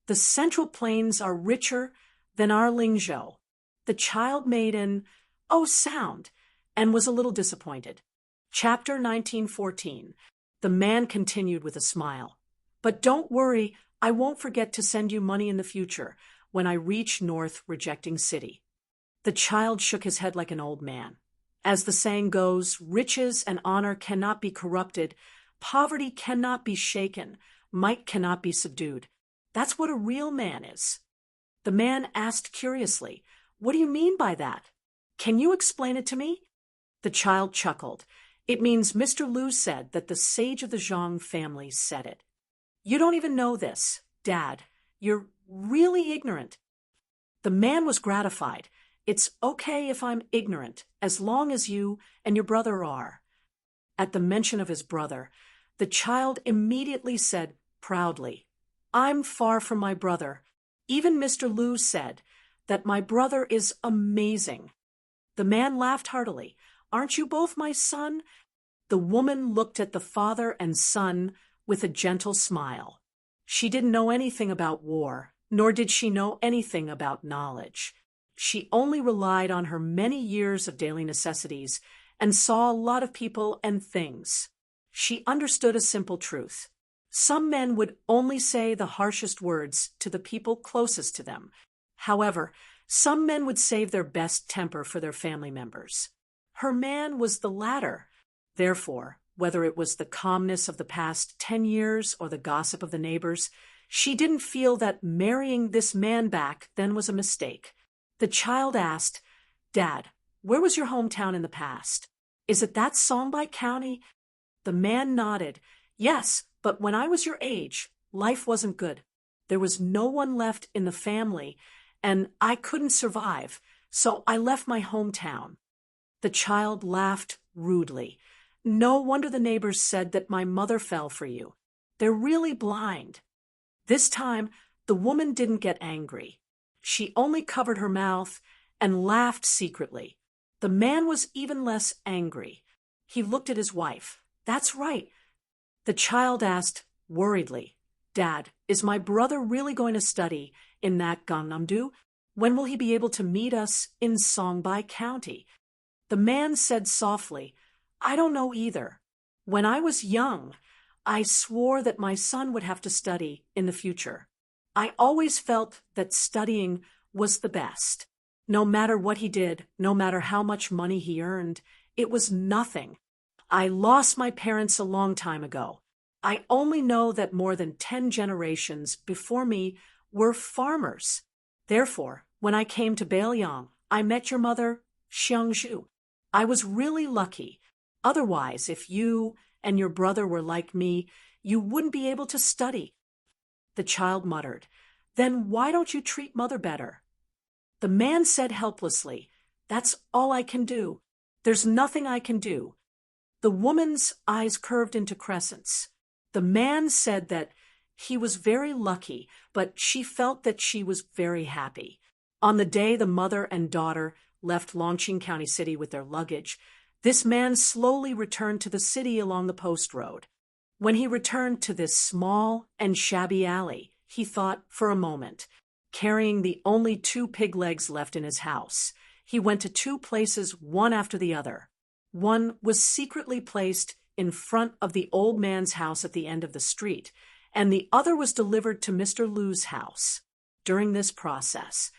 The Central Plains are richer than our Lingzhou." The child made an "oh" sound and was a little disappointed. Chapter 1914. The man continued with a smile. "But don't worry, I won't forget to send you money in the future when I reach North Rejecting City." The child shook his head like an old man. As the saying goes, riches and honor cannot be corrupted, poverty cannot be shaken, might cannot be subdued. That's what a real man is. The man asked curiously, "What do you mean by that? Can you explain it to me?" The child chuckled. "It means Mr. Liu said that the sage of the Zhang family said it." "You don't even know this, Dad. You're really ignorant." The man was gratified. "It's okay if I'm ignorant, as long as you and your brother are." At the mention of his brother, the child immediately said proudly, "I'm far from my brother. Even Mr. Liu said that my brother is amazing." The man laughed heartily. "Aren't you both my son?" The woman looked at the father and son with a gentle smile. She didn't know anything about war, nor did she know anything about knowledge. She only relied on her many years of daily necessities and saw a lot of people and things. She understood a simple truth. Some men would only say the harshest words to the people closest to them. However, some men would save their best temper for their family members. Her man was the latter. Therefore, whether it was the calmness of the past 10 years or the gossip of the neighbors, she didn't feel that marrying this man back then was a mistake. The child asked, "Dad, where was your hometown in the past? Is it that Songby County?" The man nodded. "Yes, but when I was your age, life wasn't good. There was no one left in the family, and I couldn't survive, so I left my hometown." The child laughed rudely. "No wonder the neighbors said that my mother fell for you. They're really blind." This time, the woman didn't get angry. She only covered her mouth and laughed secretly. The man was even less angry. He looked at his wife. "That's right." The child asked worriedly, "Dad, is my brother really going to study in that Gangnam-do? When will he be able to meet us in Songby County?" The man said softly, "I don't know either. When I was young, I swore that my son would have to study in the future. I always felt that studying was the best. No matter what he did, no matter how much money he earned, it was nothing. I lost my parents a long time ago. I only know that more than 10 generations before me were farmers. Therefore, when I came to Beiliang, I met your mother, Xiangzhu. I was really lucky. Otherwise, if you and your brother were like me, you wouldn't be able to study." The child muttered, "Then why don't you treat Mother better?" The man said helplessly, "That's all I can do. There's nothing I can do." The woman's eyes curved into crescents. The man said that he was very lucky, but she felt that she was very happy. On the day the mother and daughter left Longqing County City with their luggage, this man slowly returned to the city along the post road. When he returned to this small and shabby alley, he thought for a moment. Carrying the only 2 pig legs left in his house, he went to 2 places, one after the other. One was secretly placed in front of the old man's house at the end of the street, and the other was delivered to Mr. Liu's house. During this process,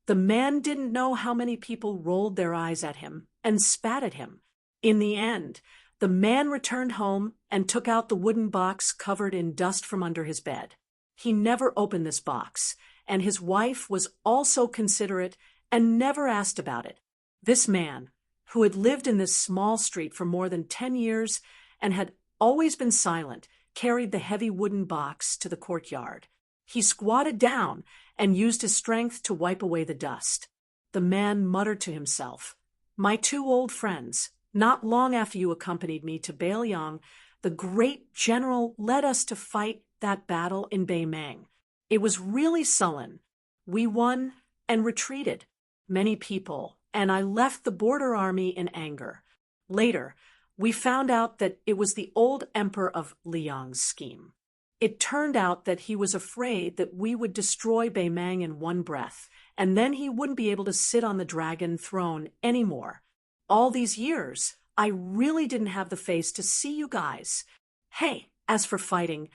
the man didn't know how many people rolled their eyes at him and spat at him. In the end, the man returned home and took out the wooden box covered in dust from under his bed. He never opened this box, and his wife was also considerate and never asked about it. This man, who had lived in this small street for more than 10 years and had always been silent, carried the heavy wooden box to the courtyard. He squatted down and used his strength to wipe away the dust. The man muttered to himself, "My two old friends, not long after you accompanied me to Bailiang, the great general led us to fight that battle in Baimang. It was really sullen. We won and retreated, many people, and I left the border army in anger. Later, we found out that it was the old emperor of Liang's scheme. It turned out that he was afraid that we would destroy Baimang in one breath, and then he wouldn't be able to sit on the dragon throne anymore. All these years, I really didn't have the face to see you guys. Hey, as for fighting,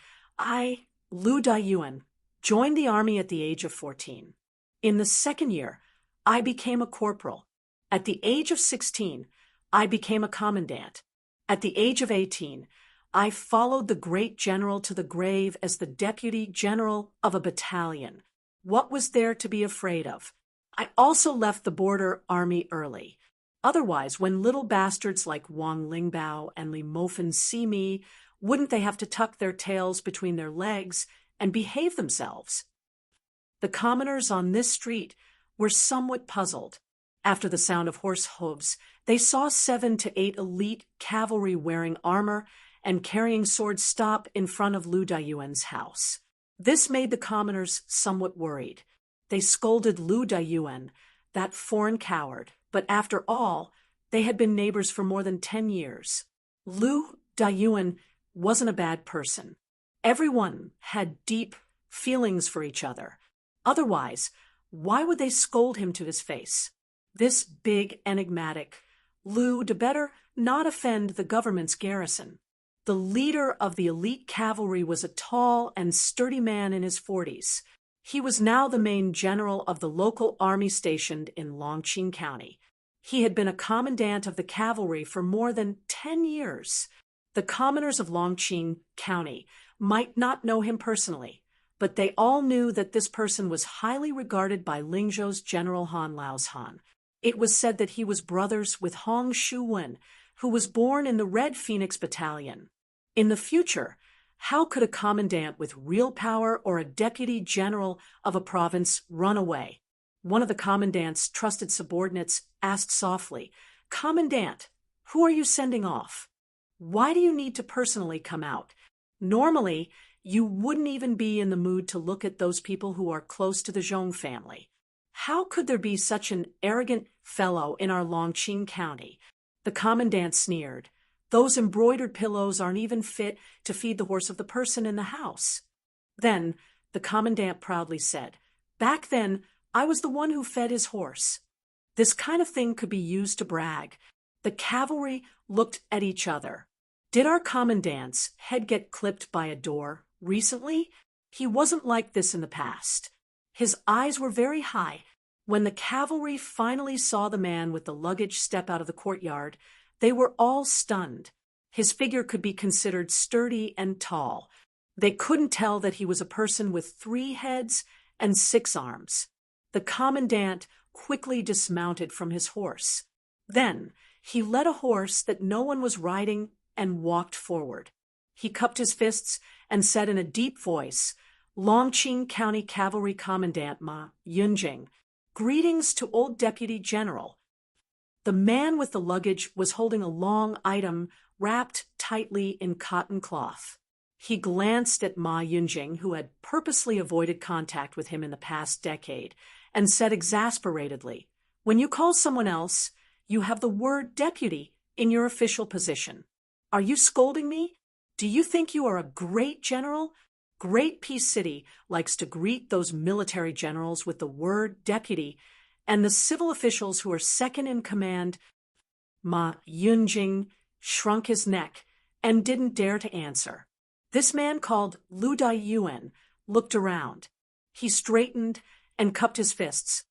Lu Daiyuan, joined the army at the age of 14. In the second year, I became a corporal. At the age of 16, I became a commandant. At the age of 18, I followed the great general to the grave as the deputy general of a battalion. What was there to be afraid of? I also left the border army early. Otherwise, when little bastards like Wang Lingbao and Li Mofan see me, wouldn't they have to tuck their tails between their legs and behave themselves?" The commoners on this street were somewhat puzzled. After the sound of horse hooves, they saw 7 to 8 elite cavalry wearing armor and carrying swords stop in front of Lu Daiyuan's house. This made the commoners somewhat worried. They scolded Lu Daiyuan, that foreign coward, but after all, they had been neighbors for more than 10 years. Lu Daiyuan wasn't a bad person. Everyone had deep feelings for each other. Otherwise, why would they scold him to his face? This big, enigmatic Lu to better not offend the government's garrison. The leader of the elite cavalry was a tall and sturdy man in his 40s. He was now the main general of the local army stationed in Longqing County. He had been a commandant of the cavalry for more than 10 years. The commoners of Longqing County might not know him personally, but they all knew that this person was highly regarded by Lingzhou's General Han Laoshan. It was said that he was brothers with Hong Shuwen, who was born in the Red Phoenix Battalion. In the future, how could a commandant with real power or a deputy general of a province run away? One of the commandant's trusted subordinates asked softly, "Commandant, who are you sending off? Why do you need to personally come out? Normally, you wouldn't even be in the mood to look at those people who are close to the Zhong family. How could there be such an arrogant fellow in our Longqing County?" The commandant sneered. "Those embroidered pillows aren't even fit to feed the horse of the person in the house." Then the commandant proudly said, "Back then, I was the one who fed his horse." This kind of thing could be used to brag. The cavalry looked at each other. Did our commandant's head get clipped by a door recently? He wasn't like this in the past. His eyes were very high. When the cavalry finally saw the man with the luggage step out of the courtyard, they were all stunned. His figure could be considered sturdy and tall. They couldn't tell that he was a person with 3 heads and 6 arms. The commandant quickly dismounted from his horse. Then he led a horse that no one was riding and walked forward. He cupped his fists and said in a deep voice, "Longqing County Cavalry Commandant Ma Yunjing, greetings to old Deputy General." The man with the luggage was holding a long item wrapped tightly in cotton cloth. He glanced at Ma Yunjing, who had purposely avoided contact with him in the past decade, and said exasperatedly, "When you call someone else, you have the word deputy in your official position. Are you scolding me? Do you think you are a great general? Great Peace City likes to greet those military generals with the word deputy, and the civil officials who are second in command." Ma Yunjing shrunk his neck and didn't dare to answer. This man called Lu Daiyuan looked around. He straightened and cupped his fists.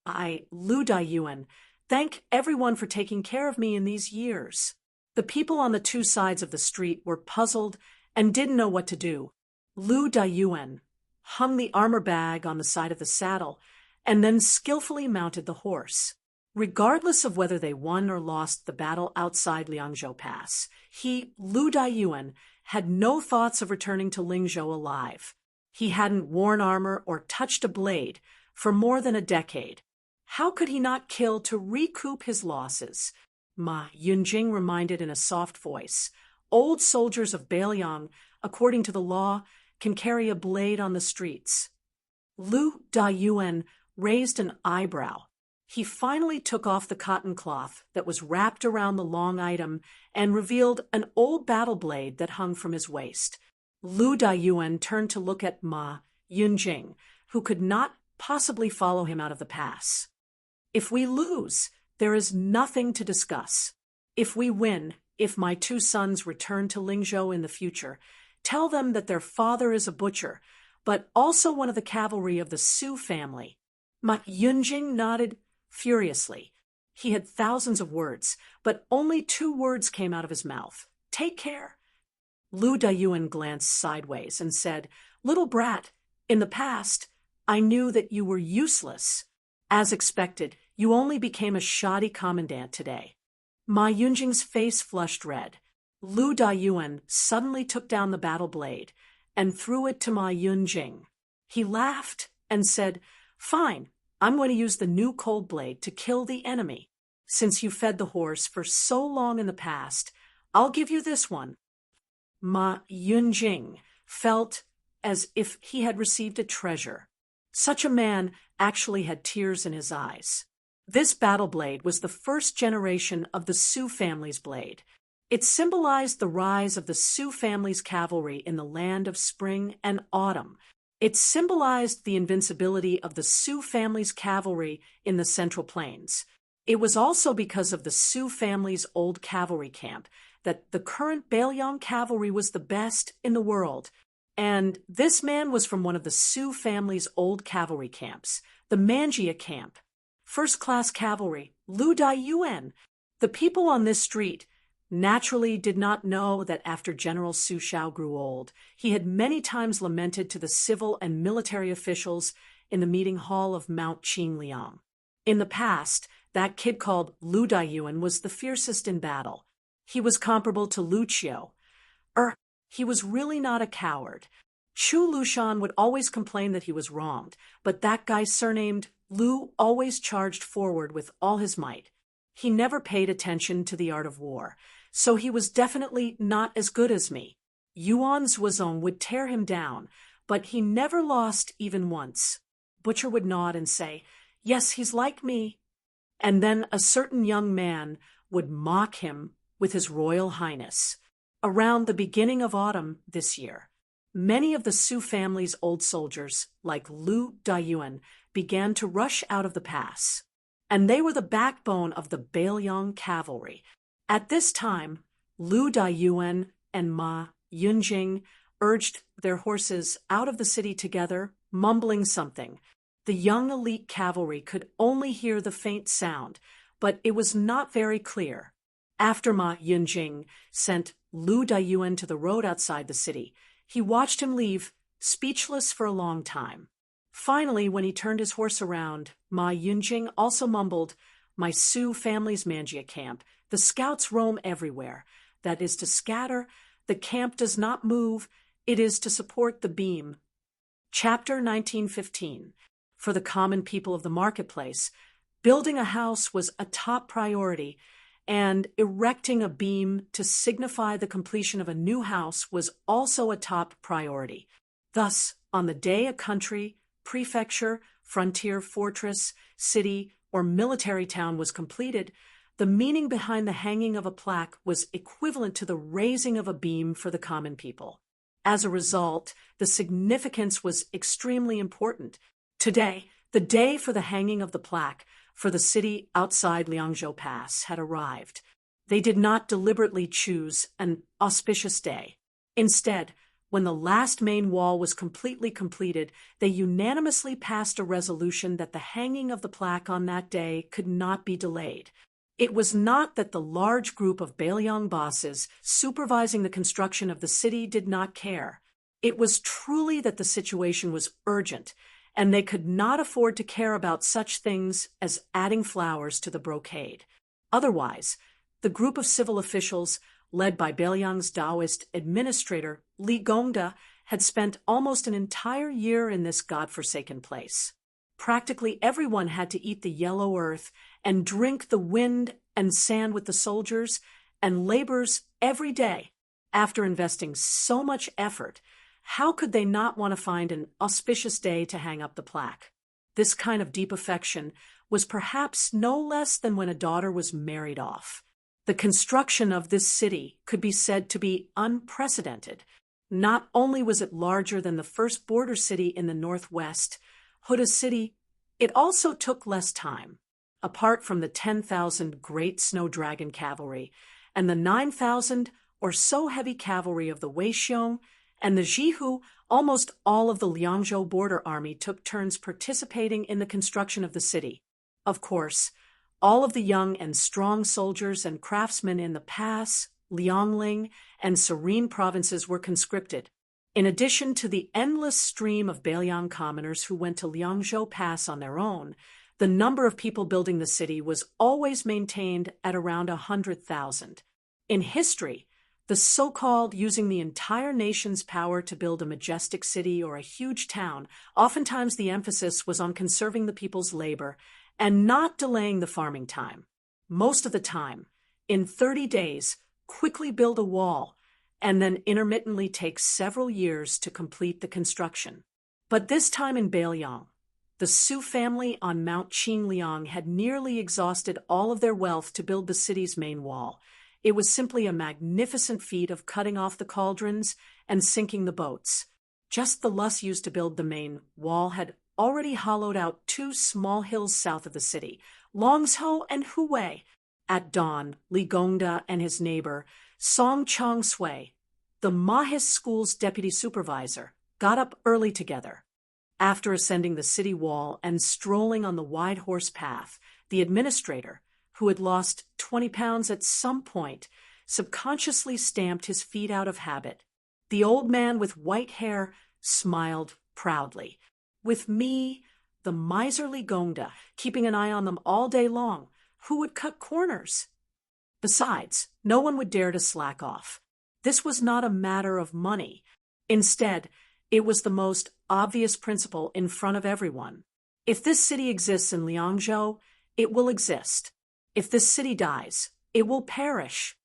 Lu Daiyuan, thank everyone for taking care of me in these years." The people on the 2 sides of the street were puzzled and didn't know what to do. Lu Daiyuan hung the armor bag on the side of the saddle and then skillfully mounted the horse. Regardless of whether they won or lost the battle outside Liangzhou Pass, Lu Daiyuan, had no thoughts of returning to Lingzhou alive. He hadn't worn armor or touched a blade for more than a decade. How could he not kill to recoup his losses? Ma Yunjing reminded in a soft voice. Old soldiers of Beiliang, according to the law, can carry a blade on the streets. Lu Daiyuan raised an eyebrow. He finally took off the cotton cloth that was wrapped around the long item and revealed an old battle blade that hung from his waist. Lu Daiyuan turned to look at Ma Yunjing, who could not possibly follow him out of the pass. If we lose, there is nothing to discuss. If we win, if my two sons return to Lingzhou in the future, tell them that their father is a butcher, but also one of the cavalry of the Su family. Ma Yunjing nodded furiously. He had thousands of words, but only 2 words came out of his mouth. Take care. Lu Daiyuan glanced sideways and said, Little brat, in the past, I knew that you were useless. As expected, you only became a shoddy commandant today. Ma Yunjing's face flushed red. Lu Daiyuan suddenly took down the battle blade and threw it to Ma Yunjing. He laughed and said, Fine, I'm going to use the new cold blade to kill the enemy. Since you fed the horse for so long in the past, I'll give you this one. Ma Yunjing felt as if he had received a treasure. Such a man actually had tears in his eyes. This battle blade was the first generation of the Su family's blade. It symbolized the rise of the Su family's cavalry in the land of spring and autumn. It symbolized the invincibility of the Su family's cavalry in the Central Plains. It was also because of the Su family's old cavalry camp that the current Beiliang cavalry was the best in the world. And this man was from one of the Su family's old cavalry camps, the Manjia camp. First-class cavalry, Lu Daiyuan. The people on this street naturally did not know that after General Su Shao grew old, he had many times lamented to the civil and military officials in the meeting hall of Mount Qingliang. In the past, that kid called Lu Daiyuan was the fiercest in battle. He was comparable to Lu Qiu. He was really not a coward. Chu Lushan would always complain that he was wronged, but that guy surnamed Lu always charged forward with all his might. He never paid attention to the art of war, so he was definitely not as good as me. Yuan Zuozong would tear him down, but he never lost even once. Butcher would nod and say, Yes, he's like me. And then a certain young man would mock him with his Royal Highness. Around the beginning of autumn this year, many of the Su family's old soldiers, like Lu Daiyuan, began to rush out of the pass. And they were the backbone of the Beiliang cavalry. At this time, Lu Daiyuan and Ma Yunjing urged their horses out of the city together, mumbling something. The young elite cavalry could only hear the faint sound, but it was not very clear. After Ma Yunjing sent Lu Daiyuan to the road outside the city, he watched him leave, speechless for a long time. Finally, when he turned his horse around, Ma Yunjing also mumbled, My Su family's Manjia camp. The scouts roam everywhere. That is to scatter. The camp does not move. It is to support the beam. Chapter 1915. For the common people of the marketplace, building a house was a top priority, and erecting a beam to signify the completion of a new house was also a top priority. Thus, on the day a country, prefecture, frontier, fortress, city, or military town was completed, the meaning behind the hanging of a plaque was equivalent to the raising of a beam for the common people. As a result, the significance was extremely important. Today, the day for the hanging of the plaque for the city outside Liangzhou Pass had arrived. They did not deliberately choose an auspicious day. Instead, when the last main wall was completely completed, they unanimously passed a resolution that the hanging of the plaque on that day could not be delayed. It was not that the large group of Beiliang bosses supervising the construction of the city did not care. It was truly that the situation was urgent, and they could not afford to care about such things as adding flowers to the brocade. Otherwise, the group of civil officials, led by Beiliang's Taoist administrator, Li Gongda, had spent almost an entire year in this godforsaken place. Practically everyone had to eat the yellow earth and drink the wind and sand with the soldiers and labors every day. After investing so much effort, how could they not want to find an auspicious day to hang up the plaque? This kind of deep affection was perhaps no less than when a daughter was married off. The construction of this city could be said to be unprecedented. Not only was it larger than the first border city in the northwest, Huda City, it also took less time. Apart from the 10,000 great snow dragon cavalry and the 9,000 or so heavy cavalry of the Weixiong and the Jihu, almost all of the Liangzhou border army took turns participating in the construction of the city. Of course, all of the young and strong soldiers and craftsmen in the Pass, Liangling, and Serene provinces were conscripted. In addition to the endless stream of Beiliang commoners who went to Liangzhou Pass on their own, the number of people building the city was always maintained at around 100,000. In history, the so-called using the entire nation's power to build a majestic city or a huge town, oftentimes the emphasis was on conserving the people's labor and not delaying the farming time. Most of the time, in 30 days, quickly build a wall, and then intermittently take several years to complete the construction. But this time in Beiliang, the Su family on Mount Qingliang had nearly exhausted all of their wealth to build the city's main wall. It was simply a magnificent feat of cutting off the cauldrons and sinking the boats. Just the loess used to build the main wall had already hollowed out 2 small hills south of the city, Longzhou and Huwei. At dawn, Li Gongda and his neighbor, Song Chongsui, the Mahis School's deputy supervisor, got up early together. After ascending the city wall and strolling on the wide horse path, the administrator, who had lost 20 pounds at some point, subconsciously stamped his feet out of habit. The old man with white hair smiled proudly. With me, the miserly Gongda, keeping an eye on them all day long, who would cut corners? Besides, no one would dare to slack off. This was not a matter of money. Instead, it was the most obvious principle in front of everyone. If this city exists in Liangzhou, it will exist. If this city dies, it will perish.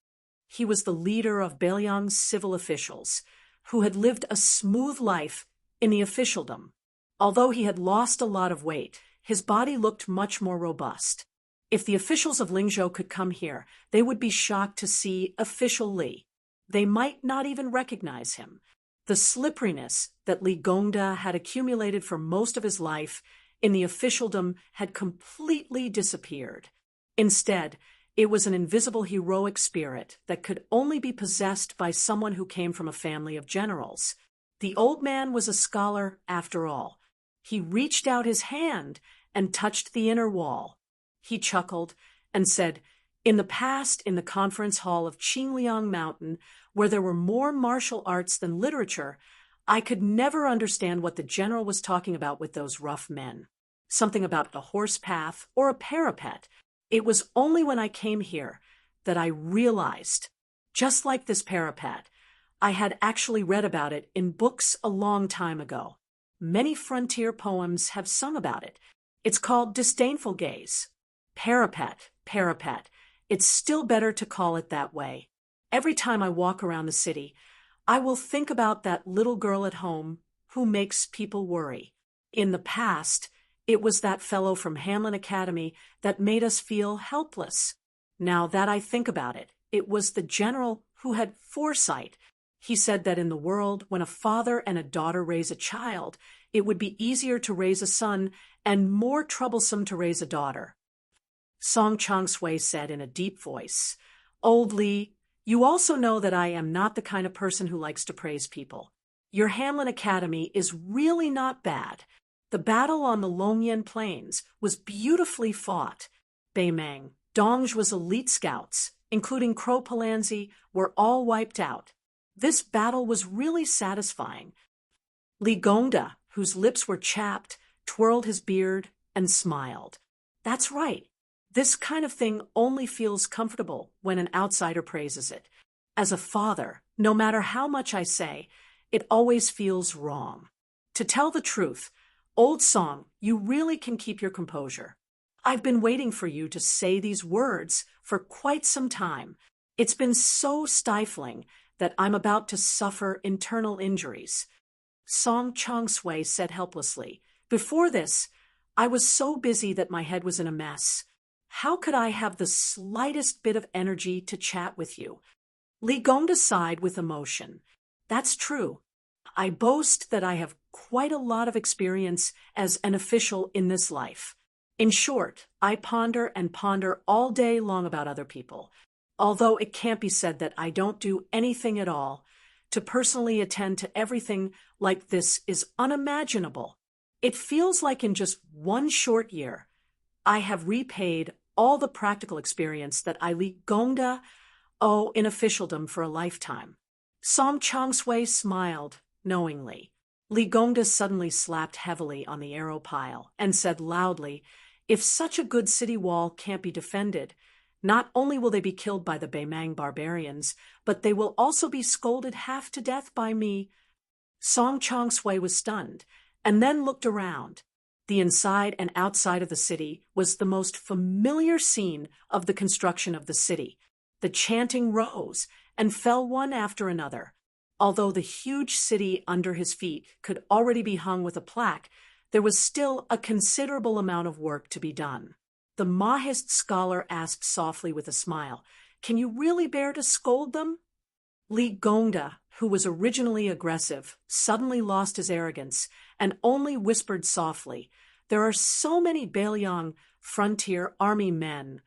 He was the leader of Beiliang's civil officials, who had lived a smooth life in the officialdom. Although he had lost a lot of weight, his body looked much more robust. If the officials of Lingzhou could come here, they would be shocked to see official Li. They might not even recognize him. The slipperiness that Li Gongda had accumulated for most of his life in the officialdom had completely disappeared. Instead, it was an invisible heroic spirit that could only be possessed by someone who came from a family of generals. The old man was a scholar after all. He reached out his hand and touched the inner wall. He chuckled and said, "In the past, in the conference hall of Qingliang Mountain, where there were more martial arts than literature, I could never understand what the general was talking about with those rough men. Something about a horse path or a parapet. It was only when I came here that I realized, just like this parapet, I had actually read about it in books a long time ago. Many frontier poems have sung about it. It's called Disdainful Gaze. Parapet, parapet. It's still better to call it that way. Every time I walk around the city, I will think about that little girl at home who makes people worry. In the past, it was that fellow from Hamlin Academy that made us feel helpless. Now that I think about it, it was the general who had foresight. He said that in the world, when a father and a daughter raise a child, it would be easier to raise a son and more troublesome to raise a daughter." Song Chongsui said in a deep voice, "Old Li, you also know that I am not the kind of person who likes to praise people. Your Hamlin Academy is really not bad. The battle on the Longyan Plains was beautifully fought. Beimang, Dongzhu's elite scouts, including Crow Palanzi, were all wiped out. This battle was really satisfying." Li Gongda, whose lips were chapped, twirled his beard, and smiled. That's right. This kind of thing only feels comfortable when an outsider praises it. As a father, no matter how much I say, it always feels wrong. To tell the truth, old song, you really can keep your composure. I've been waiting for you to say these words for quite some time. It's been so stifling that I'm about to suffer internal injuries. Song Chongsui said helplessly. Before this, I was so busy that my head was in a mess. How could I have the slightest bit of energy to chat with you? Li Gongda sighed with emotion. That's true. I boast that I have quite a lot of experience as an official in this life. In short, I ponder and ponder all day long about other people, although it can't be said that I don't do anything at all. To personally attend to everything like this is unimaginable. It feels like in just one short year, I have repaid all the practical experience that I Li Gongda owe in officialdom for a lifetime. Song Chongsui smiled knowingly. Li Gongda suddenly slapped heavily on the arrow pile and said loudly, if such a good city wall can't be defended, not only will they be killed by the Beimang barbarians, but they will also be scolded half to death by me. Song Chongsui was stunned, and then looked around. The inside and outside of the city was the most familiar scene of the construction of the city. The chanting rose and fell one after another. Although the huge city under his feet could already be hung with a plaque, there was still a considerable amount of work to be done. The Mahist scholar asked softly with a smile, can you really bear to scold them? Li Gongda, who was originally aggressive, suddenly lost his arrogance and only whispered softly, there are so many Bailiang frontier army men.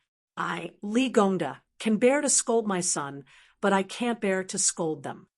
Li Gongda, can bear to scold my son, but I can't bear to scold them.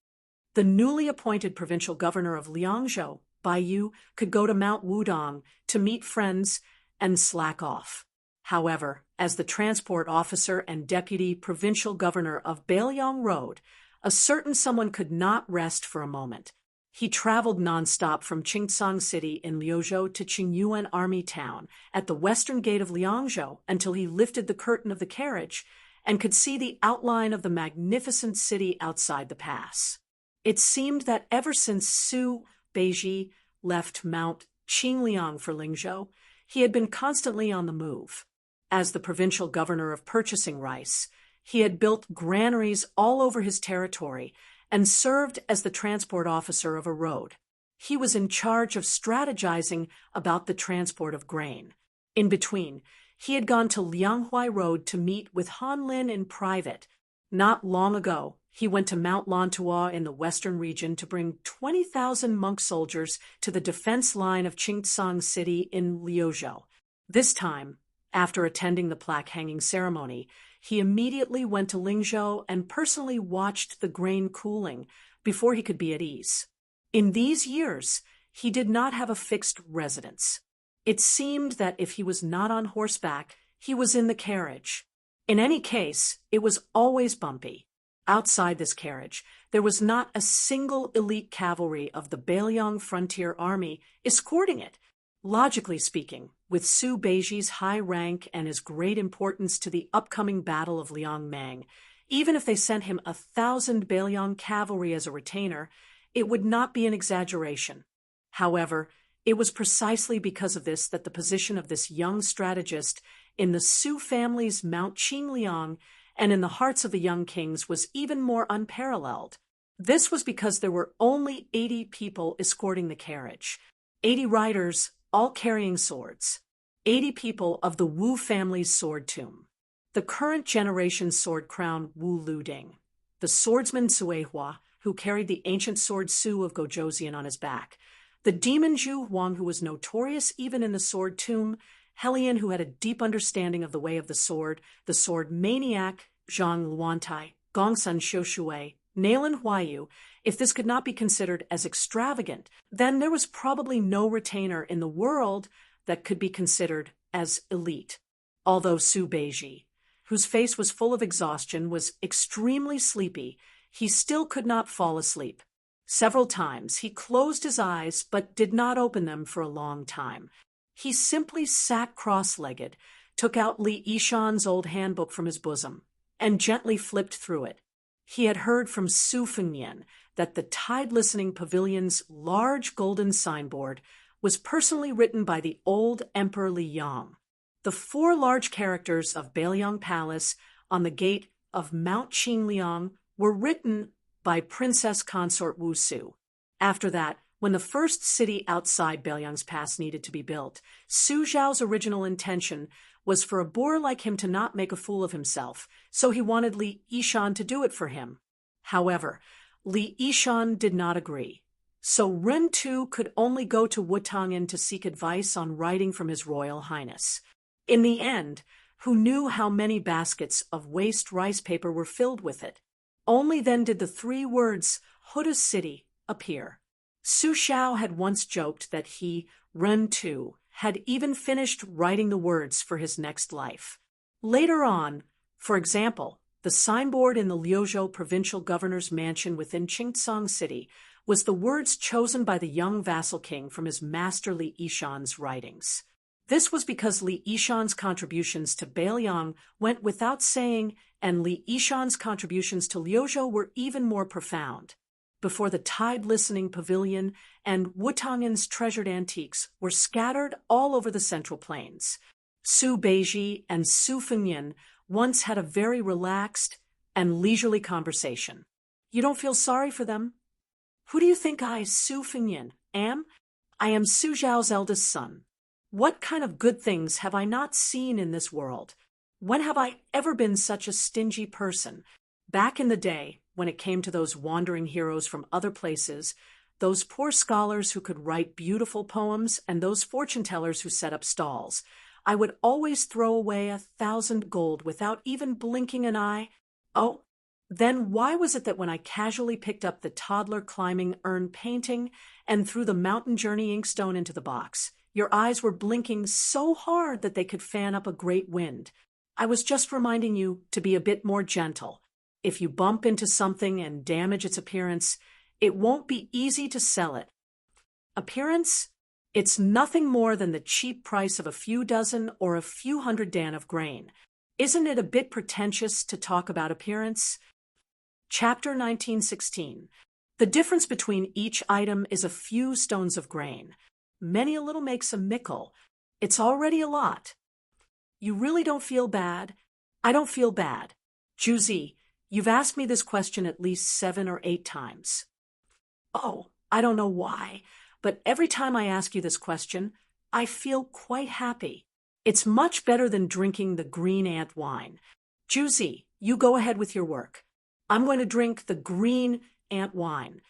The newly appointed provincial governor of Liangzhou, Baiyu, could go to Mount Wudong to meet friends and slack off. However, as the transport officer and deputy provincial governor of Bailiang Road, a certain someone could not rest for a moment. He traveled nonstop from Qingtsang City in Liuzhou to Qingyuan Army Town at the western gate of Liangzhou until he lifted the curtain of the carriage and could see the outline of the magnificent city outside the pass. It seemed that ever since Su Beiji left Mount Qingliang for Lingzhou, he had been constantly on the move. As the provincial governor of purchasing rice, he had built granaries all over his territory and served as the transport officer of a road. He was in charge of strategizing about the transport of grain. In between, he had gone to Lianghuai Road to meet with Han Lin in private. Not long ago, he went to Mount Lantua in the western region to bring 20,000 monk soldiers to the defense line of Qingtsang City in Liuzhou. This time, after attending the plaque hanging ceremony, he immediately went to Lingzhou and personally watched the grain cooling before he could be at ease. In these years, he did not have a fixed residence. It seemed that if he was not on horseback, he was in the carriage. In any case, it was always bumpy. Outside this carriage, there was not a single elite cavalry of the Bailiang Frontier Army escorting it. Logically speaking, with Su Beiji's high rank and his great importance to the upcoming Battle of Liangmang, even if they sent him 1,000 Bailiang cavalry as a retainer, it would not be an exaggeration. However, it was precisely because of this that the position of this young strategist in the Su family's Mount Qingliang and in the hearts of the young kings was even more unparalleled. This was because there were only 80 people escorting the carriage, 80 riders, all carrying swords, 80 people of the Wu family's sword tomb. The current generation's sword crown Wu Luding, the swordsman Suehua, who carried the ancient sword Su of Gojoseon on his back, the demon Zhu Huang, who was notorious even in the sword tomb, Helion, who had a deep understanding of the way of the sword maniac Zhang Luantai, Gongsun Xiushui, Nailin Huayu. If this could not be considered as extravagant, then there was probably no retainer in the world that could be considered as elite. Although Su Beiji, whose face was full of exhaustion, was extremely sleepy, he still could not fall asleep. Several times he closed his eyes but did not open them for a long time. He simply sat cross-legged, took out Li Yishan's old handbook from his bosom, and gently flipped through it. He had heard from Su Fengnian that the tide-listening pavilion's large golden signboard was personally written by the old Emperor Li Yang. The 4 large characters of Beiliang Palace on the gate of Mount Qingliang were written by Princess Consort Wu Su. After that, when the first city outside Beiliang's pass needed to be built, Su Zhao's original intention was for a boor like him to not make a fool of himself, so he wanted Li Yishan to do it for him. However, Li Yishan did not agree. So Ren Tu could only go to Wutong'an to seek advice on writing from His Royal Highness. In the end, who knew how many baskets of waste rice paper were filled with it? Only then did the 3 words, Huda City, appear. Su Xiao had once joked that he, Ren Tu, had even finished writing the words for his next life. Later on, for example, the signboard in the Liuzhou provincial governor's mansion within Qingcang City was the words chosen by the young vassal king from his master Li Yishan's writings. This was because Li Yishan's contributions to Beiliang went without saying, and Li Yishan's contributions to Liuzhou were even more profound. Before the tide-listening pavilion and Wutong'an's treasured antiques were scattered all over the Central Plains. Su Beiji and Su Fengnian once had a very relaxed and leisurely conversation. You don't feel sorry for them? Who do you think I, Su Fengnian, am? I am Su Zhao's eldest son. What kind of good things have I not seen in this world? When have I ever been such a stingy person? Back in the day, when it came to those wandering heroes from other places, those poor scholars who could write beautiful poems and those fortune-tellers who set up stalls, I would always throw away 1,000 gold without even blinking an eye. Oh, then why was it that when I casually picked up the toddler climbing urn painting and threw the mountain journey inkstone into the box, your eyes were blinking so hard that they could fan up a great wind? I was just reminding you to be a bit more gentle. If you bump into something and damage its appearance, it won't be easy to sell it. Appearance? It's nothing more than the cheap price of a few dozen or a few hundred dan of grain. Isn't it a bit pretentious to talk about appearance? Chapter 1916. The difference between each item is a few stones of grain. Many a little makes a mickle. It's already a lot. You really don't feel bad? I don't feel bad. Juzi, you've asked me this question at least 7 or 8 times. Oh, I don't know why, but every time I ask you this question, I feel quite happy. It's much better than drinking the green ant wine. Juzi, you go ahead with your work. I'm going to drink the green ant wine.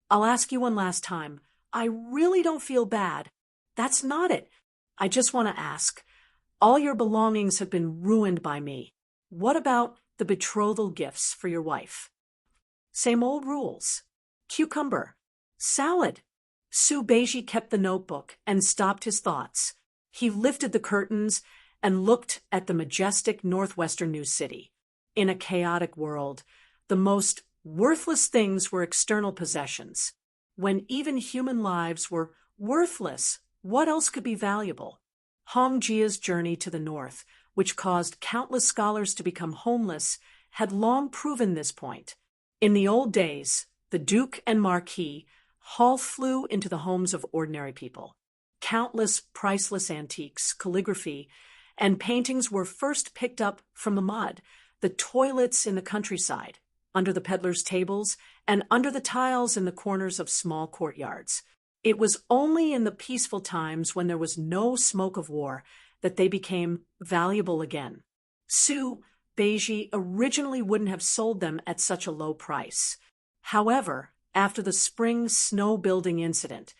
I'll ask you one last time. I really don't feel bad. That's not it. I just want to ask. All your belongings have been ruined by me. What about the betrothal gifts for your wife? Same old rules. Cucumber. Salad. Su Beiji kept the notebook and stopped his thoughts. He lifted the curtains and looked at the majestic northwestern New City. In a chaotic world, the most worthless things were external possessions. When even human lives were worthless, what else could be valuable? Hong Jia's journey to the north, which caused countless scholars to become homeless, had long proven this point. In the old days, the Duke and Marquis Hall flew into the homes of ordinary people. Countless priceless antiques, calligraphy, and paintings were first picked up from the mud, the toilets in the countryside, under the peddlers' tables, and under the tiles in the corners of small courtyards. It was only in the peaceful times when there was no smoke of war that they became valuable again. Su Beiji originally wouldn't have sold them at such a low price. However, after the spring snow building incident,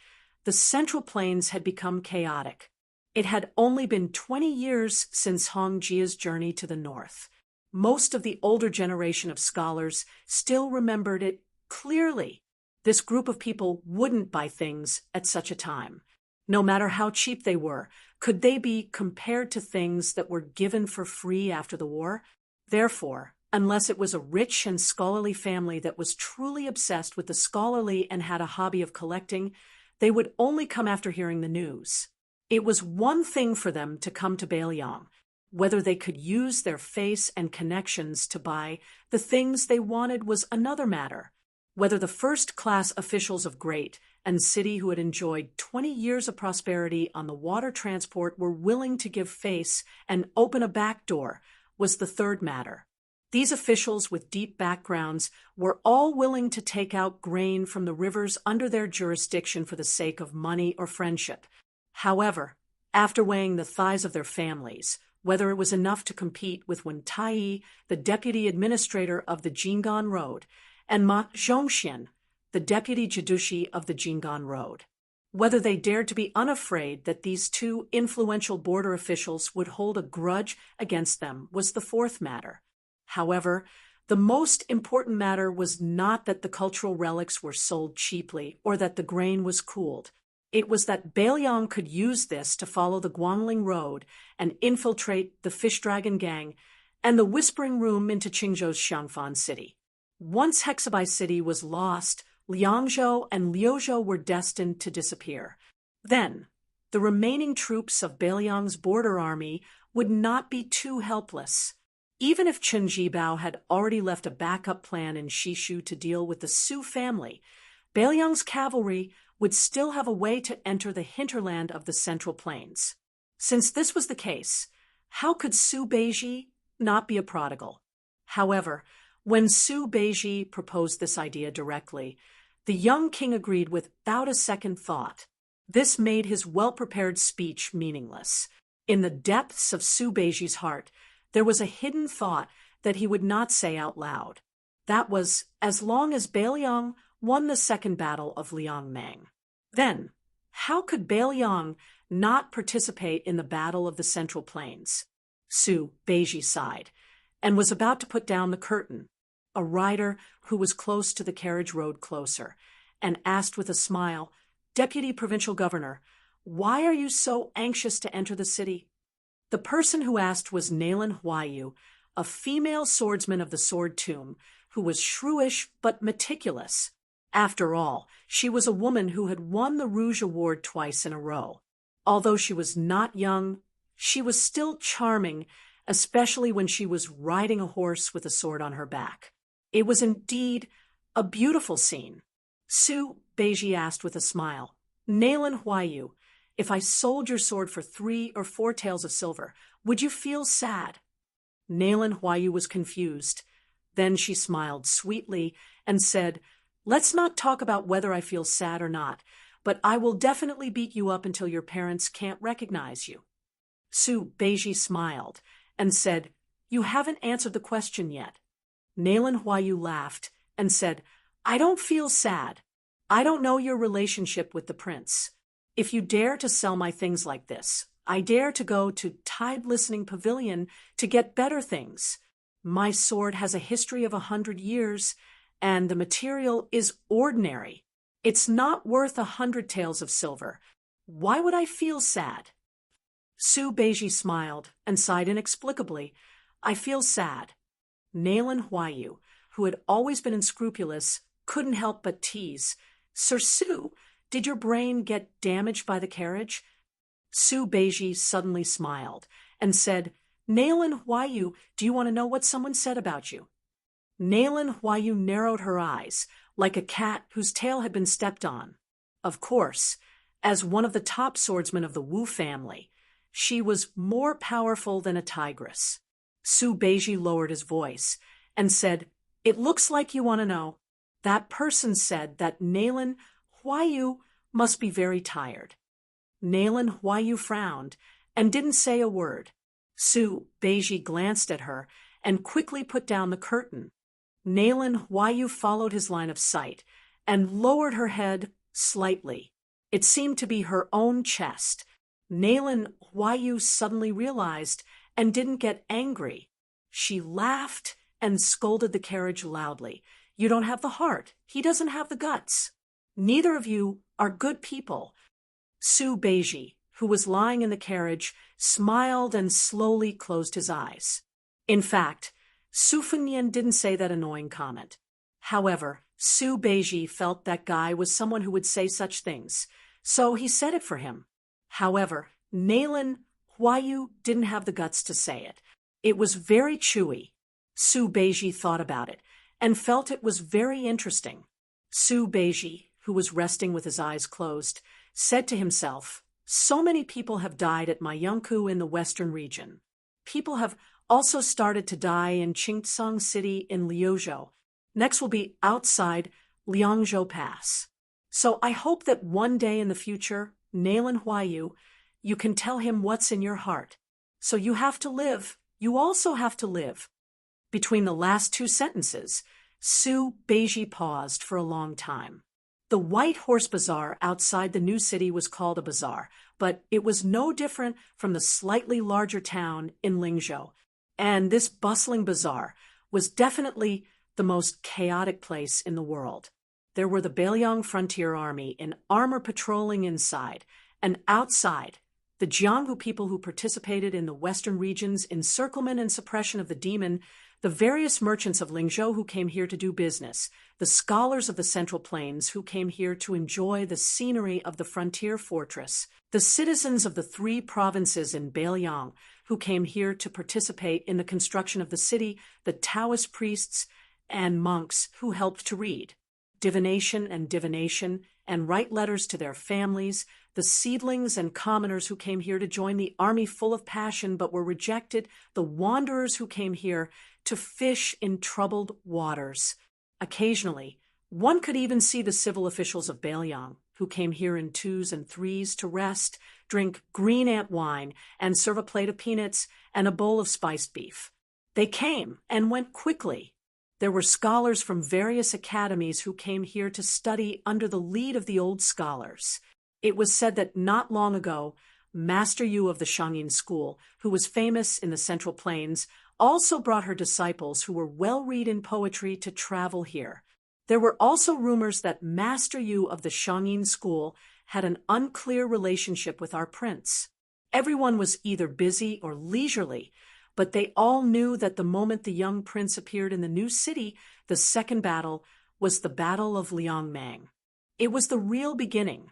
the Central Plains had become chaotic. It had only been 20 years since Hong Jia's journey to the north. Most of the older generation of scholars still remembered it clearly. This group of people wouldn't buy things at such a time. No matter how cheap they were, could they be compared to things that were given for free after the war? Therefore, unless it was a rich and scholarly family that was truly obsessed with the scholarly and had a hobby of collecting, they would only come after hearing the news. It was one thing for them to come to Bailiang. Whether they could use their face and connections to buy the things they wanted was another matter. Whether the first-class officials of Great and City who had enjoyed 20 years of prosperity on the water transport were willing to give face and open a back door was the third matter. These officials with deep backgrounds were all willing to take out grain from the rivers under their jurisdiction for the sake of money or friendship. However, after weighing the thighs of their families, whether it was enough to compete with Wen Tai, the deputy administrator of the Jinggan Road, and Ma Zhongxian, the deputy judushi of the Jinggan Road, whether they dared to be unafraid that these two influential border officials would hold a grudge against them was the fourth matter. However, the most important matter was not that the cultural relics were sold cheaply or that the grain was cooled. It was that Bailiang could use this to follow the Guangling Road and infiltrate the Fish Dragon Gang and the Whispering Room into Qingzhou's Xiangfan City. Once Hexabai City was lost, Liangzhou and Liuzhou were destined to disappear. Then, the remaining troops of Bailiang's border army would not be too helpless. Even if Chen Jibao had already left a backup plan in Shishu to deal with the Su family, Bailiang's cavalry would still have a way to enter the hinterland of the Central Plains. Since this was the case, how could Su Beiji not be a prodigal? However, when Su Beiji proposed this idea directly, the young king agreed without a second thought. This made his well-prepared speech meaningless. In the depths of Su Beiji's heart, there was a hidden thought that he would not say out loud. That was, as long as Bailiang won the second battle of Liangmang. Then, how could Bailiang not participate in the Battle of the Central Plains? Su Beiji sighed, and was about to put down the curtain. A rider who was close to the carriage rode closer, and asked with a smile, "Deputy Provincial Governor, why are you so anxious to enter the city?" The person who asked was Nailan Huayu, a female swordsman of the Sword Tomb, who was shrewish but meticulous. After all, she was a woman who had won the Rouge Award twice in a row. Although she was not young, she was still charming, especially when she was riding a horse with a sword on her back. It was indeed a beautiful scene. Su Beiji asked with a smile, "Nailan Huayu, if I sold your sword for 3 or 4 taels of silver, would you feel sad?" Nailan Huayu was confused. Then she smiled sweetly and said, "Let's not talk about whether I feel sad or not, but I will definitely beat you up until your parents can't recognize you." Su Beiji smiled and said, "You haven't answered the question yet." Nailan Huayu laughed and said, "I don't feel sad. I don't know your relationship with the prince. If you dare to sell my things like this, I dare to go to Tide Listening Pavilion to get better things. My sword has a history of 100 years, and the material is ordinary. It's not worth 100 taels of silver. Why would I feel sad?" Su Beiji smiled and sighed inexplicably. "I feel sad." Nailan Huayu, who had always been unscrupulous, couldn't help but tease, "Sir Su, did your brain get damaged by the carriage?" Su Beiji suddenly smiled and said, "Nailan Huayu, do you want to know what someone said about you?" Nailan Huayu narrowed her eyes, like a cat whose tail had been stepped on. Of course, as one of the top swordsmen of the Wu family, she was more powerful than a tigress. Su Beiji lowered his voice and said, "It looks like you want to know. That person said that Nailan Huayu must be very tired." Nailan Huayu frowned and didn't say a word. Su Beiji glanced at her and quickly put down the curtain. Nailan Huayu followed his line of sight and lowered her head slightly. It seemed to be her own chest. Nailan Huayu suddenly realized and didn't get angry. She laughed and scolded the carriage loudly. "You don't have the heart. He doesn't have the guts. Neither of you are good people." Su Beiji, who was lying in the carriage, smiled and slowly closed his eyes. In fact, Su Fengnian didn't say that annoying comment. However, Su Beiji felt that guy was someone who would say such things, so he said it for him. However, Nalen Huayu didn't have the guts to say it. It was very chewy. Su Beiji thought about it and felt it was very interesting. Su Beiji, who was resting with his eyes closed, said to himself, "So many people have died at Mayanku in the western region. People have also started to die in Qingtsang City in Liuzhou. Next will be outside Liangzhou Pass. So I hope that one day in the future, Nalen Huayu, you can tell him what's in your heart. So you have to live. You also have to live." Between the last two sentences, Su Beiji paused for a long time. The White Horse Bazaar outside the new city was called a bazaar, but it was no different from the slightly larger town in Lingzhou. And this bustling bazaar was definitely the most chaotic place in the world. There were the Beiliang Frontier Army in armor patrolling inside, and outside, the Jianghu people who participated in the western region's encirclement and suppression of the demon, the various merchants of Lingzhou who came here to do business, the scholars of the Central Plains who came here to enjoy the scenery of the frontier fortress, the citizens of the three provinces in Beiliang who came here to participate in the construction of the city, the Taoist priests and monks who helped to read divination and write letters to their families, the seedlings and commoners who came here to join the army full of passion but were rejected, the wanderers who came here to fish in troubled waters. Occasionally, one could even see the civil officials of Beiliang, who came here in twos and threes to rest, drink green ant wine, and serve a plate of peanuts and a bowl of spiced beef. They came and went quickly. There were scholars from various academies who came here to study under the lead of the old scholars. It was said that not long ago, Master Yu of the Shangyin School, who was famous in the Central Plains, also brought her disciples who were well-read in poetry to travel here. There were also rumors that Master Yu of the Shangyin School had an unclear relationship with our prince. Everyone was either busy or leisurely, but they all knew that the moment the young prince appeared in the new city, the second battle was the Battle of Liangmang. It was the real beginning.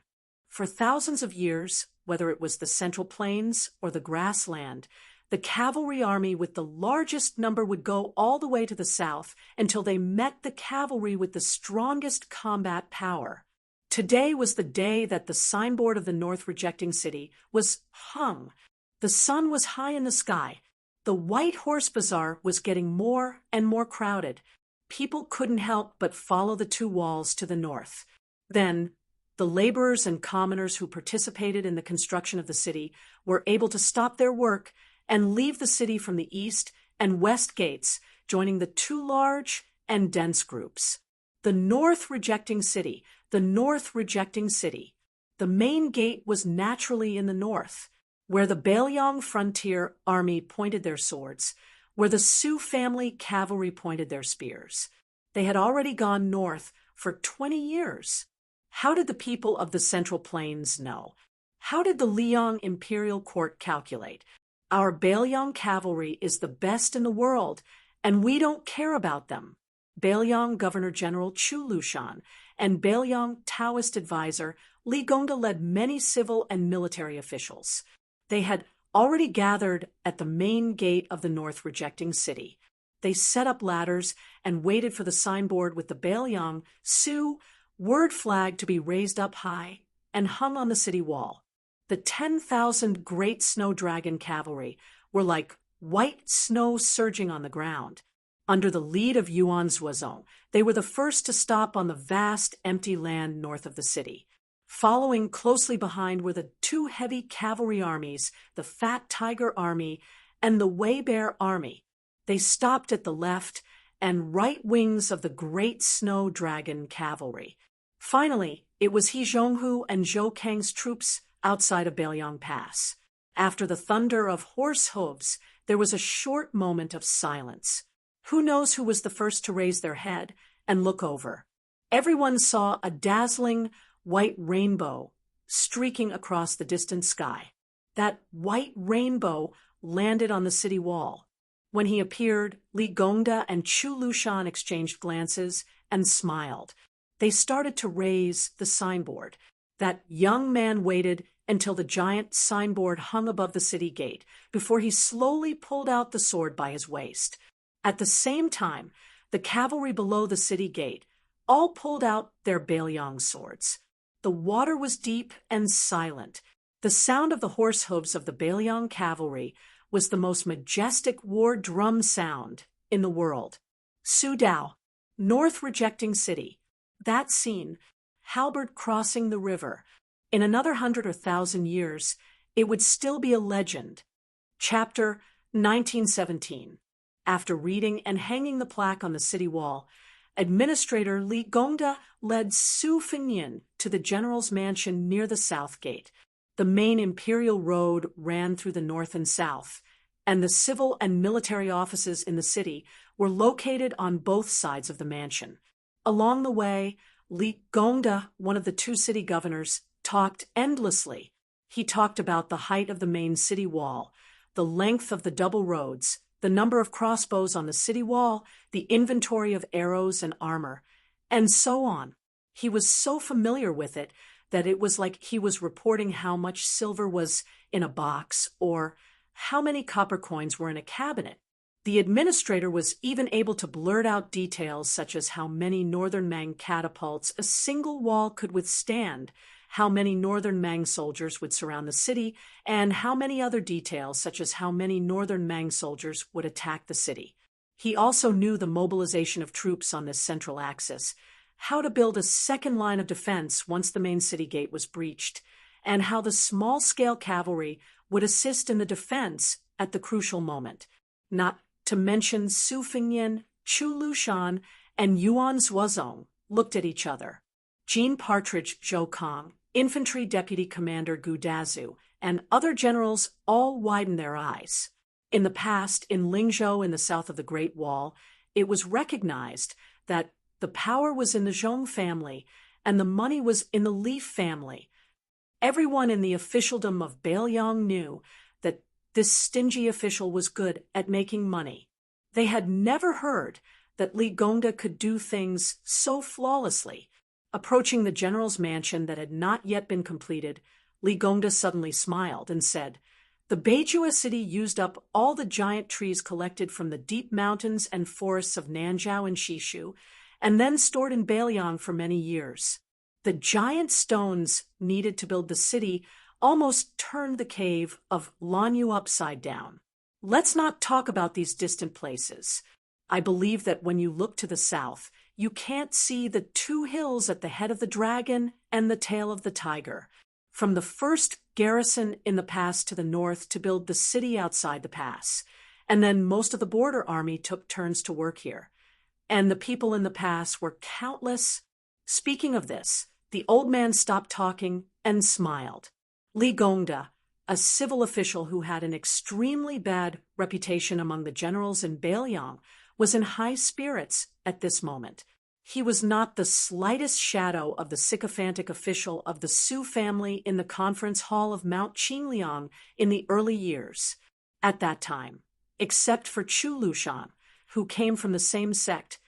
For thousands of years, whether it was the Central Plains or the grassland, the cavalry army with the largest number would go all the way to the south until they met the cavalry with the strongest combat power. Today was the day that the signboard of the North rejecting city was hung. The sun was high in the sky. The White Horse Bazaar was getting more and more crowded. People couldn't help but follow the two walls to the north. Then, the laborers and commoners who participated in the construction of the city were able to stop their work and leave the city from the east and west gates, joining the two large and dense groups. The North rejecting city, the North rejecting city. The main gate was naturally in the north, where the Beiliang Frontier Army pointed their swords, where the Su family cavalry pointed their spears. They had already gone north for 20 years. How did the people of the Central Plains know? How did the Liang Imperial Court calculate? Our Beiliang cavalry is the best in the world, and we don't care about them. Beiliang Governor-General Chu Lushan and Beiliang Taoist advisor Li Gongda led many civil and military officials. They had already gathered at the main gate of the North rejecting city. They set up ladders and waited for the signboard with the Beiliang Su word flag to be raised up high and hung on the city wall. The 10,000 great snow dragon cavalry were like white snow surging on the ground. Under the lead of Yuan Zuozong, they were the first to stop on the vast empty land north of the city. Following closely behind were the two heavy cavalry armies, the Fat Tiger Army and the Wei Bear Army. They stopped at the left and right wings of the Great Snow Dragon Cavalry. Finally, it was He Zhonghu and Zhou Kang's troops outside of Beiliang Pass. After the thunder of horse hooves, there was a short moment of silence. Who knows who was the first to raise their head and look over? Everyone saw a dazzling white rainbow streaking across the distant sky. That white rainbow landed on the city wall. When he appeared, Li Gongda and Chu Lushan exchanged glances and smiled. They started to raise the signboard. That young man waited until the giant signboard hung above the city gate, before he slowly pulled out the sword by his waist. At the same time, the cavalry below the city gate all pulled out their Baelyang swords. The water was deep and silent. The sound of the horse hooves of the Baelyang cavalry was the most majestic war drum sound in the world. Sudao, north rejecting city. That scene, halberd crossing the river. In another 100 or 1,000 years, it would still be a legend. Chapter 1917. After reading and hanging the plaque on the city wall, Administrator Li Gongda led Su Fengyin to the general's mansion near the south gate. The main imperial road ran through the north and south, and the civil and military offices in the city were located on both sides of the mansion. Along the way, Li Gongda, one of the two city governors, talked endlessly. He talked about the height of the main city wall, the length of the double roads, the number of crossbows on the city wall, the inventory of arrows and armor, and so on. He was so familiar with it that it was like he was reporting how much silver was in a box or how many copper coins were in a cabinet. The administrator was even able to blurt out details such as how many Northern Mang catapults a single wall could withstand, how many Northern Mang soldiers would surround the city, and how many other details such as how many Northern Mang soldiers would attack the city. He also knew the mobilization of troops on this central axis, how to build a second line of defense once the main city gate was breached, and how the small-scale cavalry would assist in the defense at the crucial moment. Not to mention Su Fengyin, Chu Lushan, and Yuan Zuozong looked at each other. Jean Partridge Zhou Kong, Infantry Deputy Commander Gu Dazu, and other generals all widened their eyes. In the past, in Lingzhou in the south of the Great Wall, it was recognized that the power was in the Zhong family and the money was in the Li family. Everyone in the officialdom of Baelyang knew that this stingy official was good at making money. They had never heard that Li Gongda could do things so flawlessly. Approaching the general's mansion that had not yet been completed, Li Gongda suddenly smiled and said, "The Beijua city used up all the giant trees collected from the deep mountains and forests of Nanzhao and Shishu, and then stored in Baelyang for many years. The giant stones needed to build the city almost turned the cave of Lanyu upside down. Let's not talk about these distant places. I believe that when you look to the south, you can't see the two hills at the head of the dragon and the tail of the tiger. From the first garrison in the pass to the north to build the city outside the pass, and then most of the border army took turns to work here. And the people in the pass were countless." Speaking of this, the old man stopped talking and smiled. Li Gongda, a civil official who had an extremely bad reputation among the generals in Baelyang, was in high spirits at this moment. He was not the slightest shadow of the sycophantic official of the Su family in the conference hall of Mount Qingliang in the early years. At that time, except for Chu Lushan, who came from the same sect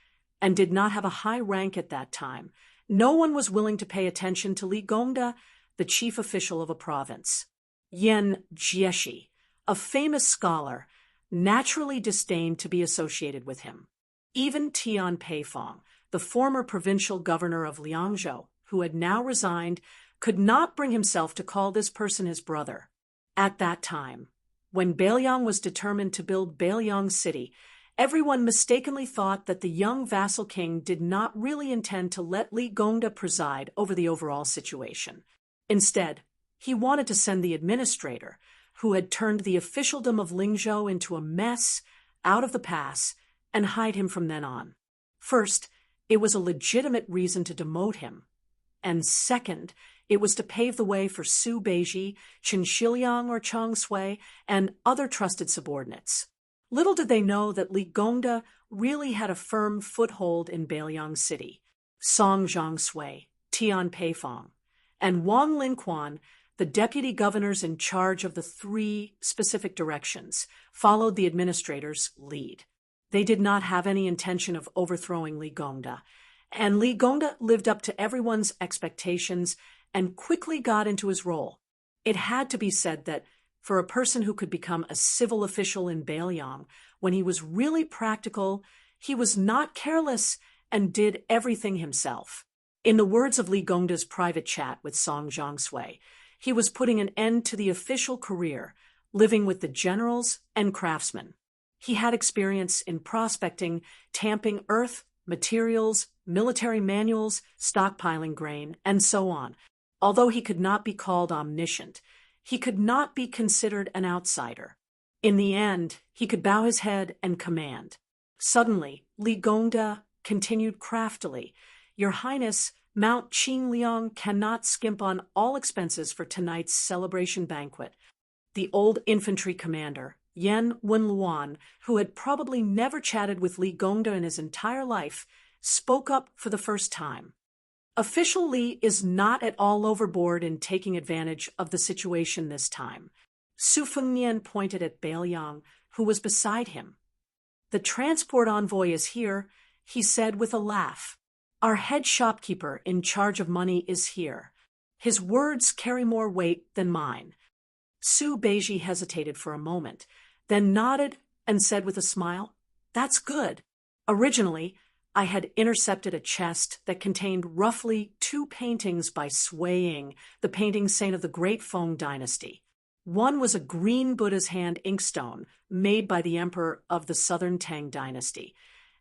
and did not have a high rank at that time, no one was willing to pay attention to Li Gongda, the chief official of a province. Yan Jieshi, a famous scholar, naturally disdained to be associated with him. Even Tian Peifong, the former provincial governor of Liangzhou, who had now resigned, could not bring himself to call this person his brother. At that time, when Baelyang was determined to build Baelyang City, everyone mistakenly thought that the young vassal king did not really intend to let Li Gongda preside over the overall situation. Instead, he wanted to send the administrator, who had turned the officialdom of Lingzhou into a mess, out of the pass, and hide him from then on. First, it was a legitimate reason to demote him. And second, it was to pave the way for Su Beiji, Qin Shiliang or Chang Sui, and other trusted subordinates. Little did they know that Li Gongda really had a firm foothold in Baelyang City. Song Zhangsui, Tian Peifong, and Wang Linquan, the deputy governors in charge of the three specific directions, followed the administrator's lead. They did not have any intention of overthrowing Li Gongda, and Li Gongda lived up to everyone's expectations and quickly got into his role. It had to be said that for a person who could become a civil official in Bailiang, when he was really practical, he was not careless and did everything himself. In the words of Li Gongda's private chat with Song Zhongsui, he was putting an end to the official career, living with the generals and craftsmen. He had experience in prospecting, tamping earth, materials, military manuals, stockpiling grain, and so on. Although he could not be called omniscient, he could not be considered an outsider. In the end, he could bow his head and command. Suddenly, Li Gongda continued craftily, "Your Highness, Mount Qingliang cannot skimp on all expenses for tonight's celebration banquet." The old infantry commander, Yan Wenluan, who had probably never chatted with Li Gongda in his entire life, spoke up for the first time. Official Li is not at all overboard in taking advantage of the situation this time. Su Fengnian pointed at Bailiang, who was beside him. "The transport envoy is here," he said with a laugh. "Our head shopkeeper in charge of money is here. His words carry more weight than mine." Su Beiji hesitated for a moment, then nodded and said with a smile, "That's good. Originally, I had intercepted a chest that contained roughly 2 paintings by Sui Ying, the painting saint of the Great Feng dynasty. One was a green Buddha's hand inkstone made by the emperor of the Southern Tang dynasty,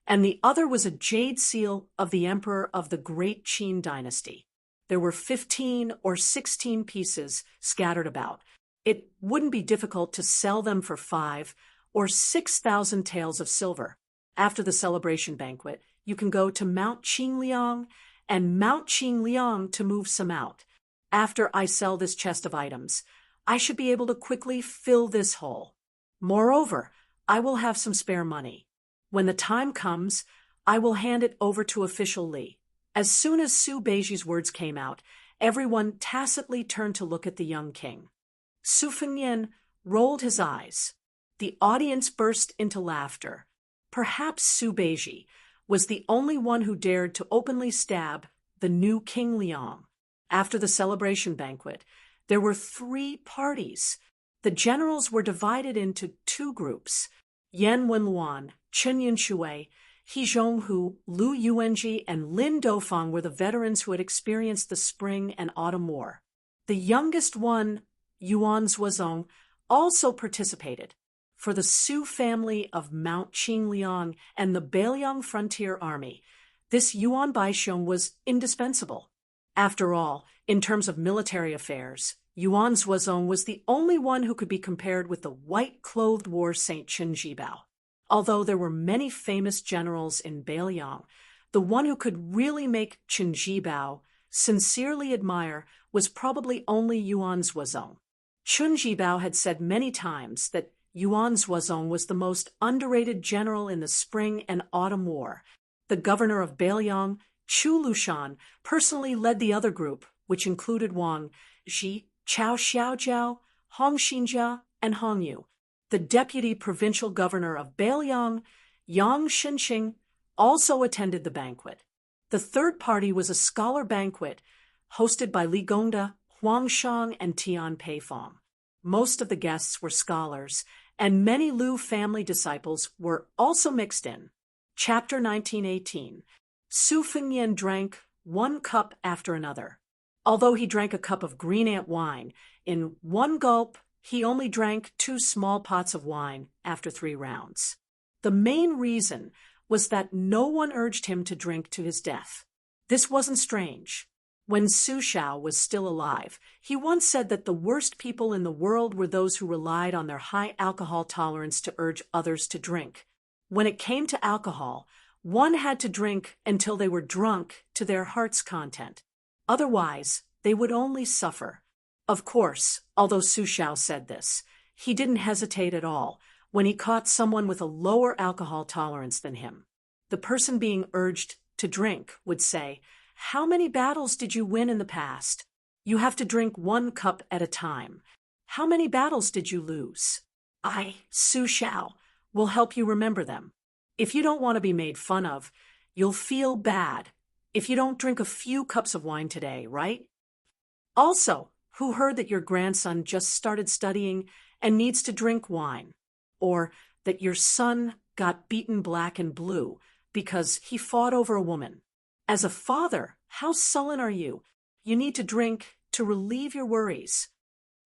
and the other was a jade seal of the emperor of the Great Qin dynasty. There were 15 or 16 pieces scattered about. It wouldn't be difficult to sell them for 5 or 6,000 taels of silver. After the celebration banquet, you can go to Mount Qingliang and Mount Qingliang to move some out. After I sell this chest of items, I should be able to quickly fill this hole. Moreover, I will have some spare money. When the time comes, I will hand it over to official Li." As soon as Su Beiji's words came out, everyone tacitly turned to look at the young king. Su Fengnian rolled his eyes. The audience burst into laughter. Perhaps Su Beiji was the only one who dared to openly stab the new King Liang. After the celebration banquet, there were 3 parties. The generals were divided into 2 groups. Yan Wenluan, Chen Yinshui, He Zhonghu, Lu Yuanji, and Lin Dofang were the veterans who had experienced the spring and autumn war. The youngest one, Yuan Zuozong, also participated. For the Su family of Mount Qingliang and the Bailiang Frontier Army, this Yuan Baixiong was indispensable. After all, in terms of military affairs, Yuan Zuozong was the only one who could be compared with the white-clothed war saint Chen Jibao. Although there were many famous generals in Bailiang, the one who could really make Chen Jibao sincerely admire was probably only Yuan Zuozong. Chen Jibao had said many times that Yuan Zuozong was the most underrated general in the spring and autumn war. The governor of Bailiang, Chu Lushan, personally led the other group, which included Wang Ji, Chao Xiaojiao, Hong Xinjia, and Hong Yu. The deputy provincial governor of Bailiang, Yang Shenqing, also attended the banquet. The third party was a scholar banquet hosted by Li Gongda, Huang Shang, and Tian Peifong. Most of the guests were scholars, and many Lu family disciples were also mixed in. Chapter 1918. Su Fengnian drank 1 cup after another. Although he drank a cup of green ant wine, in 1 gulp, he only drank 2 small pots of wine after 3 rounds. The main reason was that no one urged him to drink to his death. This wasn't strange. When Su Shao was still alive, he once said that the worst people in the world were those who relied on their high alcohol tolerance to urge others to drink. When it came to alcohol, one had to drink until they were drunk to their heart's content. Otherwise, they would only suffer. Of course, although Su Shao said this, he didn't hesitate at all when he caught someone with a lower alcohol tolerance than him. The person being urged to drink would say, "How many battles did you win in the past? You have to drink 1 cup at a time. How many battles did you lose? I, Su Shao, will help you remember them. If you don't want to be made fun of, you'll feel bad if you don't drink a few cups of wine today, right?" Also, who heard that your grandson just started studying and needs to drink wine, or that your son got beaten black and blue because he fought over a woman. As a father, how sullen are you? You need to drink to relieve your worries.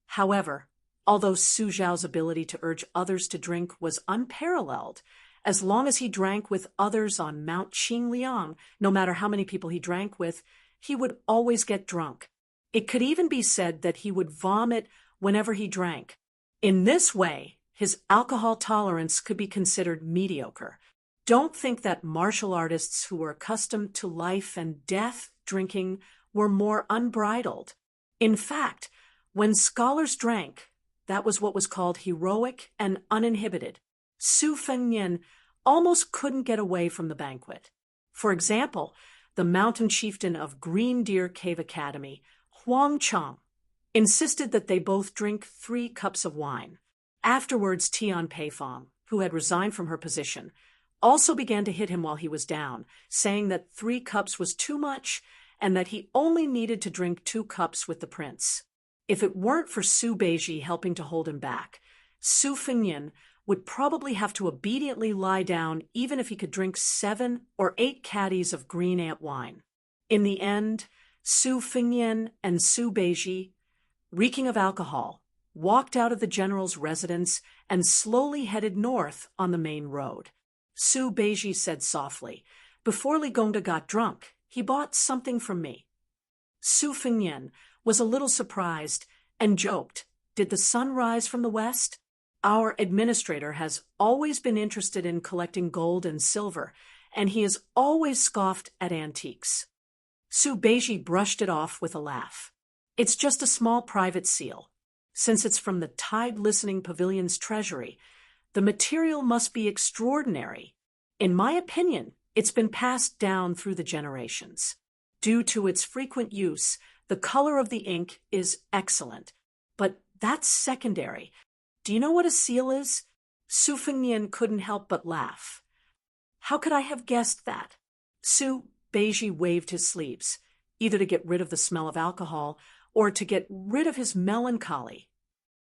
However, although Su Zhao's ability to urge others to drink was unparalleled, as long as he drank with others on Mount Qingliang, no matter how many people he drank with, he would always get drunk. It could even be said that he would vomit whenever he drank. In this way, his alcohol tolerance could be considered mediocre. Don't think that martial artists who were accustomed to life and death drinking were more unbridled. In fact, when scholars drank, that was what was called heroic and uninhibited. Su Fengnian almost couldn't get away from the banquet. For example, the mountain chieftain of Green Deer Cave Academy, Huang Chang, insisted that they both drink 3 cups of wine. Afterwards, Tian Peifong, who had resigned from her position, also began to hit him while he was down, saying that 3 cups was too much and that he only needed to drink 2 cups with the prince. If it weren't for Su Beiji helping to hold him back, Su Fengnian would probably have to obediently lie down even if he could drink 7 or 8 caddies of green ant wine. In the end, Su Fengnian and Su Beiji, reeking of alcohol, walked out of the general's residence and slowly headed north on the main road. Su Beiji said softly, "Before Li Gongda got drunk, he bought something from me." Su Fengnian was a little surprised and joked, "Did the sun rise from the west? Our administrator has always been interested in collecting gold and silver, and he has always scoffed at antiques." Su Beiji brushed it off with a laugh. "It's just a small private seal. Since it's from the Tide Listening Pavilion's treasury, the material must be extraordinary. In my opinion, it's been passed down through the generations. Due to its frequent use, the color of the ink is excellent. But that's secondary. Do you know what a seal is?" Su Fengnian couldn't help but laugh. "How could I have guessed that?" Su Beiji waved his sleeves, either to get rid of the smell of alcohol or to get rid of his melancholy.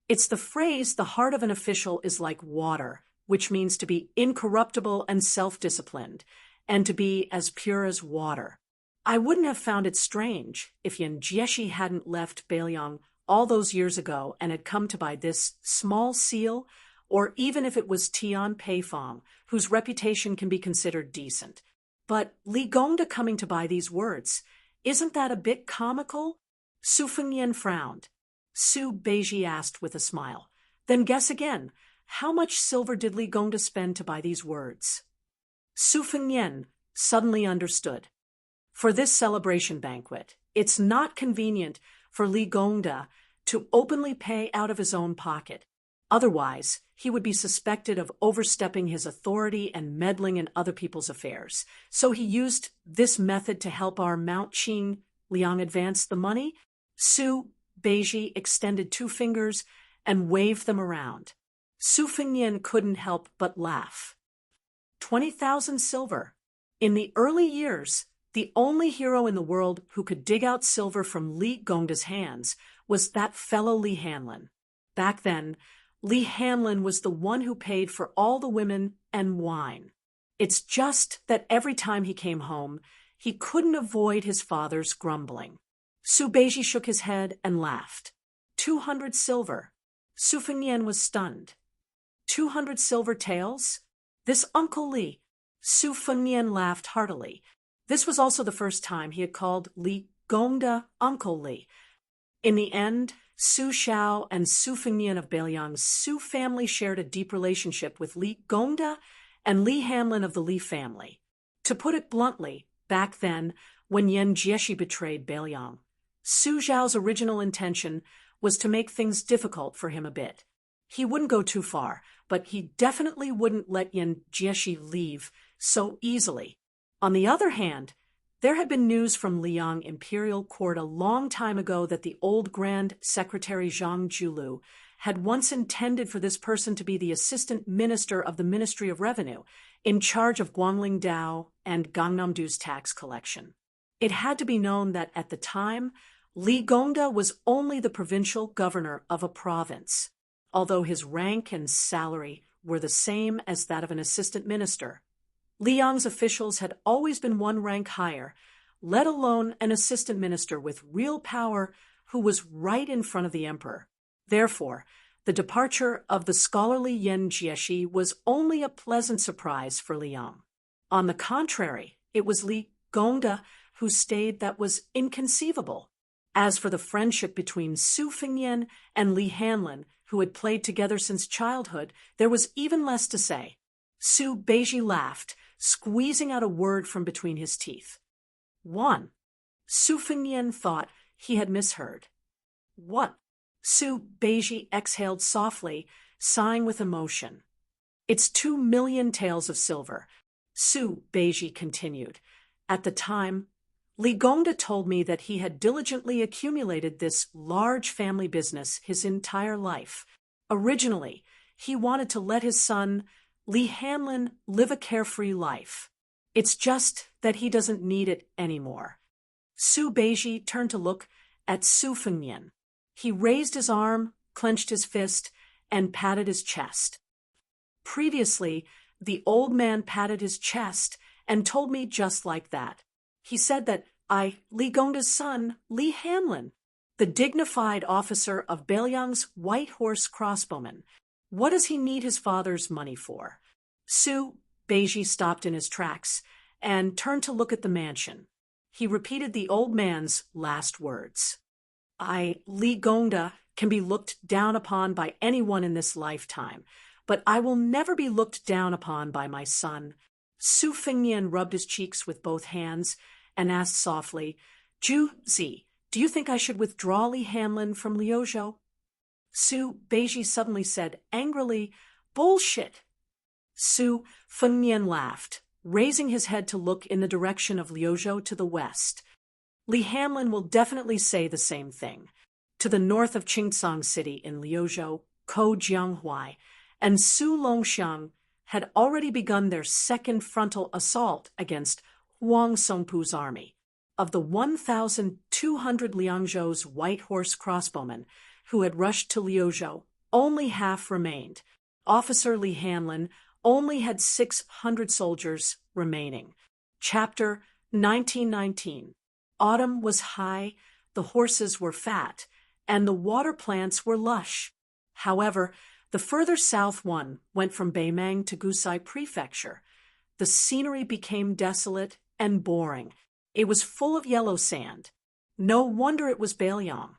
"It's the phrase, 'the heart of an official is like water,' which means to be incorruptible and self-disciplined, and to be as pure as water. I wouldn't have found it strange if Yan Jieshi hadn't left Beiliang all those years ago and had come to buy this small seal, or even if it was Tian Peifong, whose reputation can be considered decent. But Li Gongda coming to buy these words, isn't that a bit comical?" Su Fengnian frowned. Su Beiji asked with a smile, "Then guess again. How much silver did Li Gongda spend to buy these words?" Su Fengnian suddenly understood. For this celebration banquet, it's not convenient for Li Gongda to openly pay out of his own pocket. Otherwise, he would be suspected of overstepping his authority and meddling in other people's affairs. So he used this method to help our Mount Qingliang advance the money. Su Beiji extended 2 fingers and waved them around. Su Fengnian couldn't help but laugh. 20,000 silver. In the early years, the only hero in the world who could dig out silver from Li Gongda's hands was that fellow Li Hanlin. Back then, Li Hanlin was the one who paid for all the women and wine. It's just that every time he came home, he couldn't avoid his father's grumbling. Su Beiji shook his head and laughed. 200 silver. Su Fengnian was stunned. 200 silver taels? This Uncle Li. Su Fengnian laughed heartily. This was also the first time he had called Li Gongda Uncle Li. In the end, Su Xiao and Su Fengnian of Beiliang's Su family shared a deep relationship with Li Gongda and Li Hanlin of the Li family. To put it bluntly, back then, when Yan Jieshi betrayed Beiliang, Su Xiao's original intention was to make things difficult for him a bit. He wouldn't go too far, but he definitely wouldn't let Yan Jieshi leave so easily. On the other hand, there had been news from Liang imperial court a long time ago that the old Grand Secretary Zhang Julu had once intended for this person to be the assistant minister of the Ministry of Revenue, in charge of Guangling Dao and Gangnam-do's tax collection. It had to be known that at the time, Li Gongda was only the provincial governor of a province, although his rank and salary were the same as that of an assistant minister. Liang's officials had always been one rank higher, let alone an assistant minister with real power who was right in front of the emperor. Therefore, the departure of the scholarly Yan Jieshi was only a pleasant surprise for Liang. On the contrary, it was Li Gongda who stayed that was inconceivable. As for the friendship between Su Fengnian and Li Hanlin, who had played together since childhood, there was even less to say. Su Beiji laughed, squeezing out a word from between his teeth. One. Su Fengnian thought he had misheard. What? Su Beiji exhaled softly, sighing with emotion. It's 2,000,000 taels of silver, Su Beiji continued. At the time, Li Gongda told me that he had diligently accumulated this large family business his entire life. Originally, he wanted to let his son, Li Hanlin, live a carefree life. It's just that he doesn't need it anymore. Su Beiji turned to look at Su Fengnian. He raised his arm, clenched his fist, and patted his chest. Previously, the old man patted his chest and told me just like that. He said that Li Gongda's son, Li Hanlin, the dignified officer of Bailiang's White Horse Crossbowmen. What does he need his father's money for? Su Beiji stopped in his tracks and turned to look at the mansion. He repeated the old man's last words. Li Gongda, can be looked down upon by anyone in this lifetime, but I will never be looked down upon by my son. Su Fengnian rubbed his cheeks with both hands and asked softly, Ju Zi, do you think I should withdraw Li Hanlin from Liuzhou? Su Beiji suddenly said angrily, Bullshit! Su Fengnian laughed, raising his head to look in the direction of Liuzhou to the west. Li Hanlin will definitely say the same thing. To the north of Qingsang City in Liuzhou, Ko Jianghuai and Su Longxiang had already begun their second frontal assault against Huang Songpu's army. Of the 1,200 Liangzhou's White Horse crossbowmen who had rushed to Liuzhou, only half remained. Officer Li Hanlin only had 600 soldiers remaining. Chapter 1919. Autumn was high, the horses were fat, and the water plants were lush. However, the further south one went from Beimang to Gusai Prefecture. The scenery became desolate and boring. It was full of yellow sand. No wonder it was Bailiang.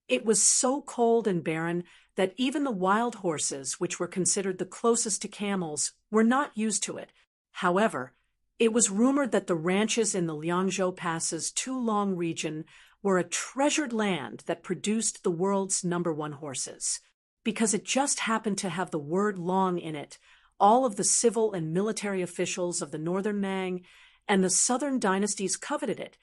It was so cold and barren that even the wild horses, which were considered the closest to camels, were not used to it. However, it was rumored that the ranches in the Liangzhou Pass's Tulong region were a treasured land that produced the world's #1 horses. Because it just happened to have the word long in it, all of the civil and military officials of the northern Nang and the southern dynasties coveted it,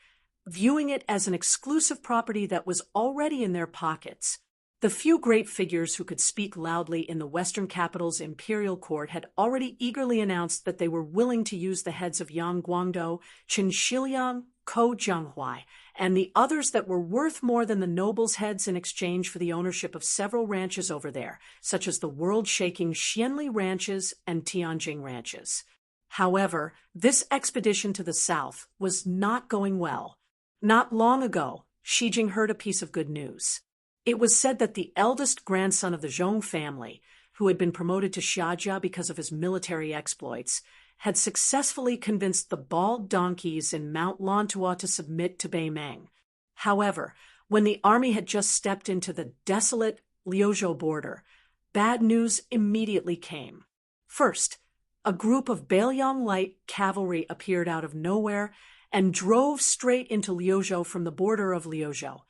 viewing it as an exclusive property that was already in their pockets. The few great figures who could speak loudly in the western capital's imperial court had already eagerly announced that they were willing to use the heads of Yang Guangdou, Qin Shiliang, Ko Jianghuai, and the others that were worth more than the nobles' heads in exchange for the ownership of several ranches over there, such as the world-shaking Xianli ranches and Tianjing ranches. However, this expedition to the south was not going well. Not long ago, Xi Jing heard a piece of good news. It was said that the eldest grandson of the Zhong family, who had been promoted to Xiajia because of his military exploits, had successfully convinced the bald donkeys in Mount Lantua to submit to Beimang. However, when the army had just stepped into the desolate Liuzhou border, bad news immediately came. First, a group of Bailiang light cavalry appeared out of nowhere and drove straight into Liuzhou from the border of Liuzhou.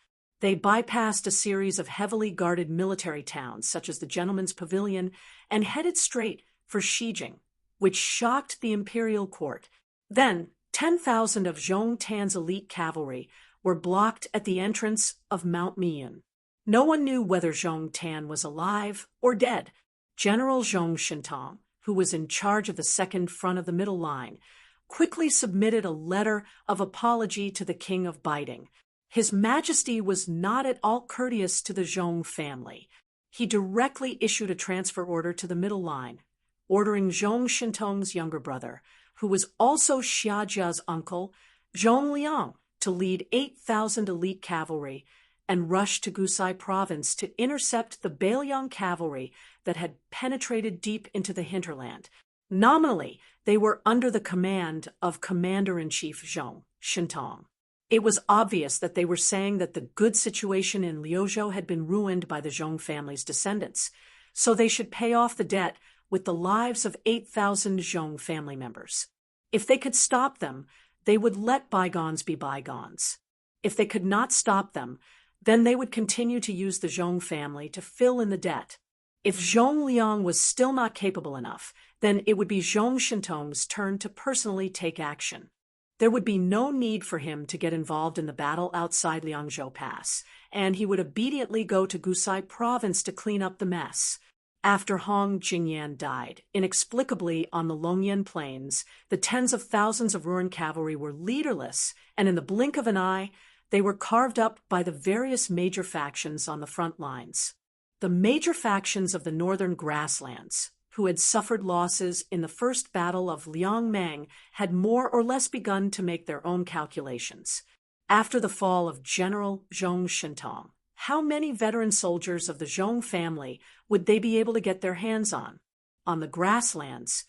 They bypassed a series of heavily guarded military towns, such as the Gentleman's Pavilion, and headed straight for Shijing, which shocked the imperial court. Then, 10,000 of Zhong Tan's elite cavalry were blocked at the entrance of Mount Mian. No one knew whether Zhong Tan was alive or dead. General Zhong Shintang, who was in charge of the second front of the middle line, quickly submitted a letter of apology to the King of Biding. His Majesty was not at all courteous to the Zhong family. He directly issued a transfer order to the middle line, ordering Zhong Shintong's younger brother, who was also Xiajia's uncle, Zhong Liang, to lead 8,000 elite cavalry and rush to Gusai province to intercept the Beiliang cavalry that had penetrated deep into the hinterland. Nominally, they were under the command of Commander-in-Chief Zhong Shintong. It was obvious that they were saying that the good situation in Liuzhou had been ruined by the Zhong family's descendants, so they should pay off the debt with the lives of 8,000 Zhong family members. If they could stop them, they would let bygones be bygones. If they could not stop them, then they would continue to use the Zhong family to fill in the debt. If Zhong Liang was still not capable enough, then it would be Zhong Shintong's turn to personally take action. There would be no need for him to get involved in the battle outside Liangzhou Pass, and he would obediently go to Gusai province to clean up the mess. After Hong Jingyan died, inexplicably on the Longyan plains, the tens of thousands of Ruan cavalry were leaderless, and in the blink of an eye, they were carved up by the various major factions on the front lines. The major factions of the northern grasslands, who had suffered losses in the first battle of Liangmeng, had more or less begun to make their own calculations. After the fall of General Zhong Shintong, how many veteran soldiers of the Zhong family would they be able to get their hands on? On the grasslands,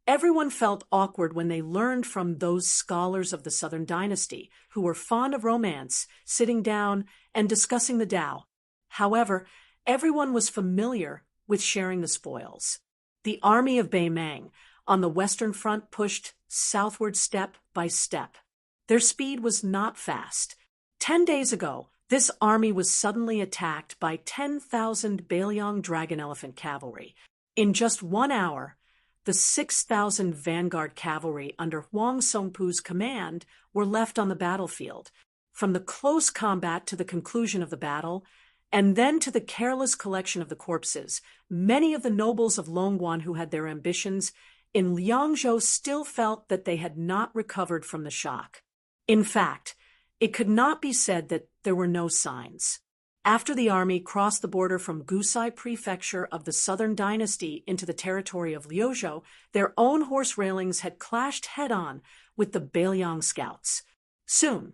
everyone felt awkward when they learned from those scholars of the Southern Dynasty, who were fond of romance, sitting down and discussing the Tao. However, everyone was familiar with sharing the spoils. The army of Beimeng on the western front pushed southward step by step. Their speed was not fast. 10 days ago, this army was suddenly attacked by 10,000 Beiliang dragon elephant cavalry. In just 1 hour, the 6,000 vanguard cavalry under Huang Songpu's command were left on the battlefield. From the close combat to the conclusion of the battle, and then to the careless collection of the corpses, many of the nobles of Longguan who had their ambitions in Liangzhou still felt that they had not recovered from the shock. In fact, it could not be said that there were no signs. After the army crossed the border from Gusai Prefecture of the Southern Dynasty into the territory of Liuzhou, their own horse railings had clashed head-on with the Beiliang scouts. Soon,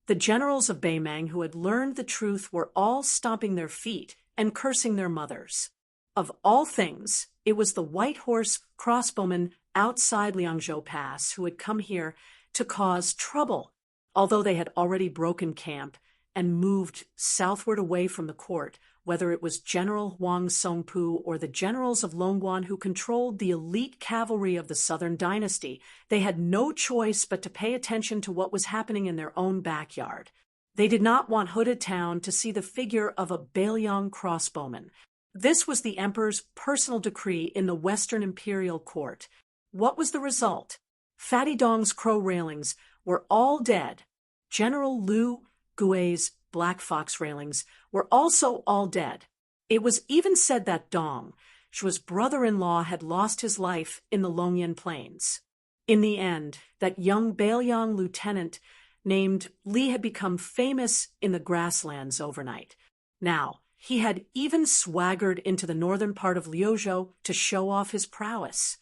the generals of Beimeng who had learned the truth were all stomping their feet and cursing their mothers. Of all things, it was the white horse crossbowmen outside Liangzhou Pass who had come here to cause trouble, although they had already broken camp and moved southward away from the court, whether it was General Huang Songpu or the generals of Longguan who controlled the elite cavalry of the Southern Dynasty. They had no choice but to pay attention to what was happening in their own backyard. They did not want Hooded Town to see the figure of a Beiliang crossbowman. This was the emperor's personal decree in the Western Imperial Court. What was the result? Fatty Dong's crow railings were all dead. General Lu Gui's black fox railings were also all dead. It was even said that Dong, Shua's brother-in-law, had lost his life in the Longyan Plains. In the end, that young Beiliang lieutenant named Li had become famous in the grasslands overnight. Now, he had even swaggered into the northern part of Liuzhou to show off his prowess.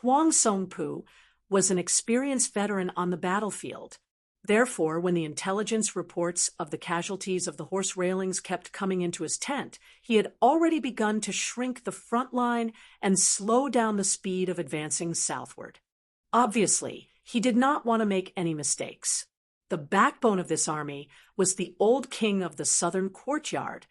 Huang Songpu was an experienced veteran on the battlefield. Therefore, when the intelligence reports of the casualties of the horse railings kept coming into his tent, he had already begun to shrink the front line and slow down the speed of advancing southward. Obviously, he did not want to make any mistakes. The backbone of this army was the old king of the southern courtyard,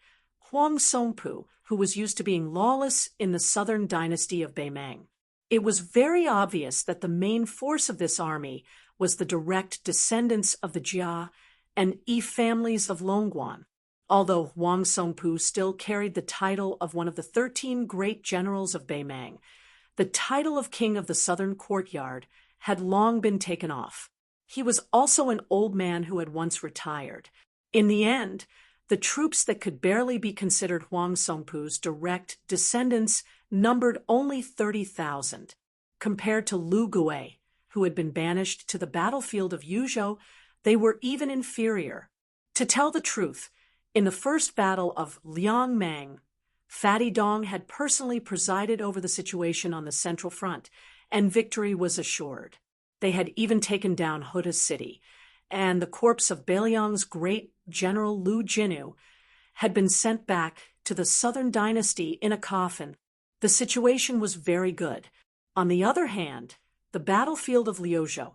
Huang Songpu, who was used to being lawless in the southern dynasty of Beimeng. It was very obvious that the main force of this army was the direct descendants of the Jia and Yi families of Longguan. Although Huang Songpu still carried the title of one of the 13 great generals of Beimeng, the title of king of the southern courtyard had long been taken off. He was also an old man who had once retired. In the end, the troops that could barely be considered Huang Songpu's direct descendants numbered only 30,000. Compared to Lu Gui, who had been banished to the battlefield of Yuzhou, they were even inferior. To tell the truth, in the first battle of Liangmang, Fatty Dong had personally presided over the situation on the Central Front, and victory was assured. They had even taken down Huda City, and the corpse of Bailiang's great general Lu Jinu had been sent back to the Southern Dynasty in a coffin. The situation was very good. On the other hand, the battlefield of Liuzhou,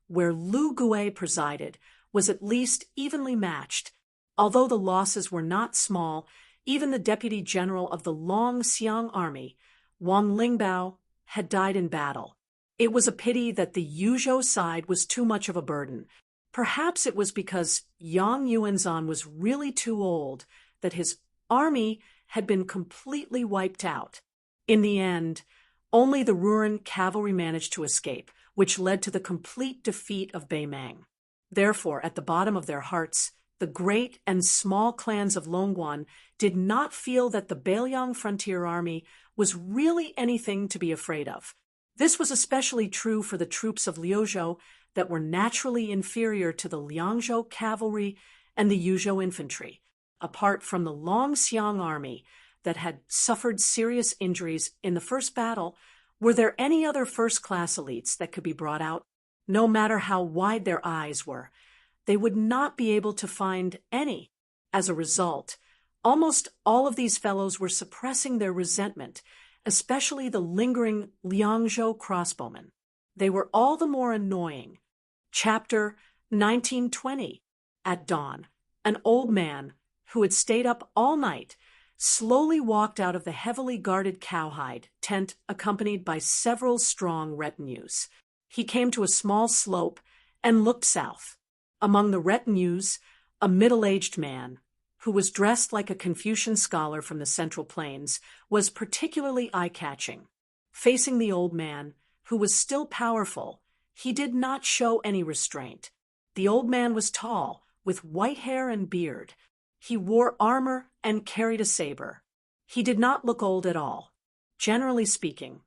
where Lu Gui presided, was at least evenly matched. Although the losses were not small, even the deputy general of the Longxiang army, Wang Lingbao, had died in battle. It was a pity that the Yuzhou side was too much of a burden. Perhaps it was because Yang Yuanzhan was really too old that his army had been completely wiped out. In the end, only the Ruren cavalry managed to escape, which led to the complete defeat of Beimang. Therefore, at the bottom of their hearts, the great and small clans of Longguan did not feel that the Bailiang frontier army was really anything to be afraid of. This was especially true for the troops of Liuzhou that were naturally inferior to the Liangzhou cavalry and the Yuzhou infantry. Apart from the Longxiang army that had suffered serious injuries in the first battle, were there any other first-class elites that could be brought out? No matter how wide their eyes were, they would not be able to find any. As a result, almost all of these fellows were suppressing their resentment, especially the lingering Liangzhou crossbowmen. They were all the more annoying. Chapter 1920. At dawn, an old man, who had stayed up all night, slowly walked out of the heavily guarded cowhide tent accompanied by several strong retinues. He came to a small slope and looked south. Among the retinues, a middle-aged man, who was dressed like a Confucian scholar from the Central Plains, was particularly eye-catching. Facing the old man, who was still powerful, he did not show any restraint. The old man was tall, with white hair and beard. He wore armor and carried a saber. He did not look old at all. Generally speaking,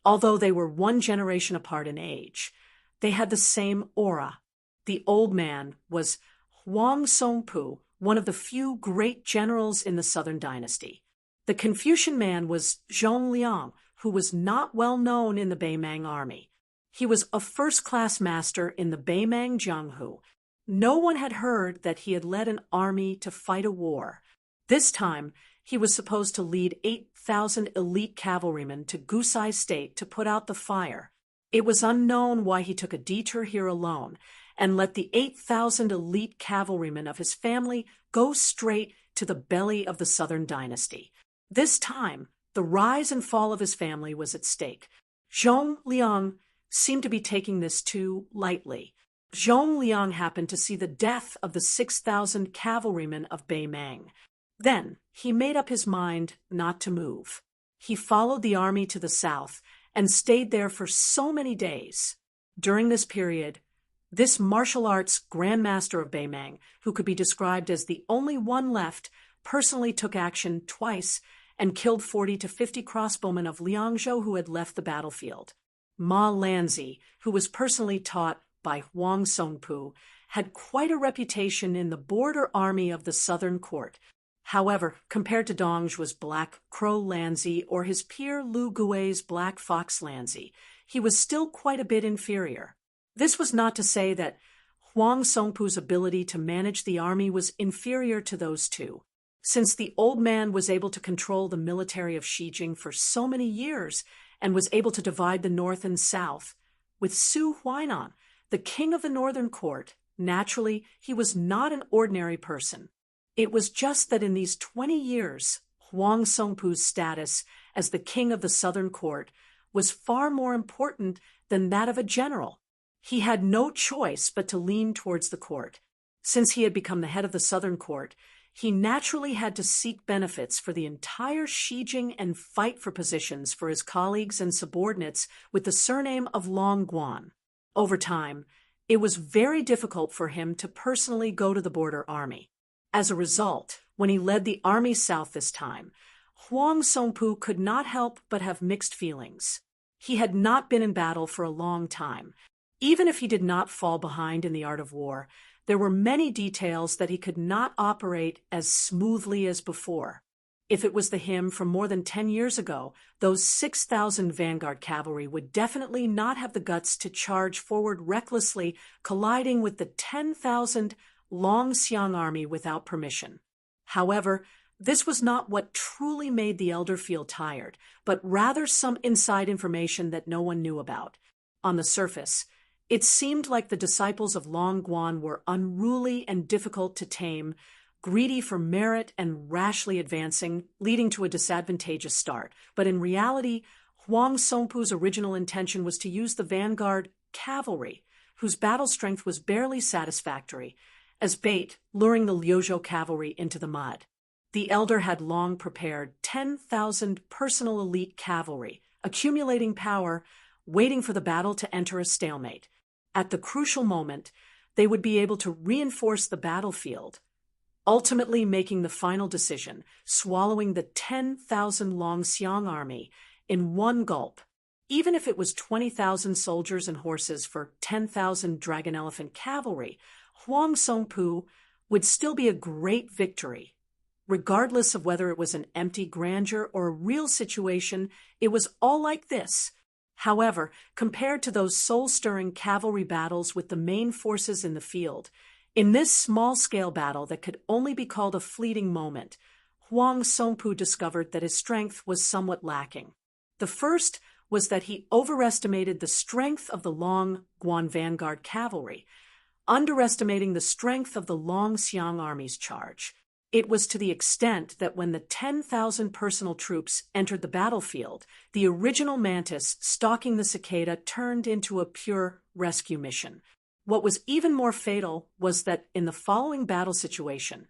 although they were one generation apart in age, they had the same aura. The old man was Huang Songpu, one of the few great generals in the Southern Dynasty. The Confucian man was Zhong Liang, who was not well known in the Beimang army. He was a first-class master in the Beimang Jianghu. No one had heard that he had led an army to fight a war. This time, he was supposed to lead 8,000 elite cavalrymen to Gusai State to put out the fire. It was unknown why he took a detour here alone and let the 8,000 elite cavalrymen of his family go straight to the belly of the Southern Dynasty. This time, the rise and fall of his family was at stake. Zhong Liang seemed to be taking this too lightly. Zhong Liang happened to see the death of the 6,000 cavalrymen of Beimang. Then he made up his mind not to move. He followed the army to the south and stayed there for so many days. During this period, this martial arts grandmaster of Beimang, who could be described as the only one left, personally took action twice and killed 40 to 50 crossbowmen of Liangzhou who had left the battlefield. Ma Lanzi, who was personally taught by Huang Songpu, had quite a reputation in the border army of the Southern Court. However, compared to Dongzhu's Black Crow Lanzi or his peer Lu Gui's Black Fox Lanzi, he was still quite a bit inferior. This was not to say that Huang Songpu's ability to manage the army was inferior to those two. Since the old man was able to control the military of Xijing for so many years and was able to divide the north and south, with Su Huainan, the king of the northern court, naturally, he was not an ordinary person. It was just that in these 20 years, Huang Songpu's status as the king of the southern court was far more important than that of a general. He had no choice but to lean towards the court. Since he had become the head of the southern court, he naturally had to seek benefits for the entire Xijing and fight for positions for his colleagues and subordinates with the surname of Longguan. Over time, it was very difficult for him to personally go to the border army. As a result, when he led the army south this time, Huang Songpu could not help but have mixed feelings. He had not been in battle for a long time. Even if he did not fall behind in the art of war, there were many details that he could not operate as smoothly as before. If it was the him from more than 10 years ago, those 6,000 vanguard cavalry would definitely not have the guts to charge forward recklessly, colliding with the 10,000 Longxiang army without permission. However, this was not what truly made the elder feel tired, but rather some inside information that no one knew about. On the surface, it seemed like the disciples of Long Guan were unruly and difficult to tame, greedy for merit and rashly advancing, leading to a disadvantageous start. But in reality, Huang Songpu's original intention was to use the vanguard cavalry, whose battle strength was barely satisfactory, as bait, luring the Liuzhou cavalry into the mud. The elder had long prepared 10,000 personal elite cavalry, accumulating power, waiting for the battle to enter a stalemate. At the crucial moment, they would be able to reinforce the battlefield, ultimately making the final decision, swallowing the 10,000 Longxiang army in one gulp. Even if it was 20,000 soldiers and horses for 10,000 dragon elephant cavalry, Huang Songpu would still be a great victory. Regardless of whether it was an empty grandeur or a real situation, it was all like this. However, compared to those soul-stirring cavalry battles with the main forces in the field, in this small-scale battle that could only be called a fleeting moment, Huang Songpu discovered that his strength was somewhat lacking. The first was that he overestimated the strength of the Long Guan vanguard cavalry, underestimating the strength of the Longxiang army's charge. It was to the extent that when the 10,000 personal troops entered the battlefield, the original mantis stalking the cicada turned into a pure rescue mission. What was even more fatal was that in the following battle situation,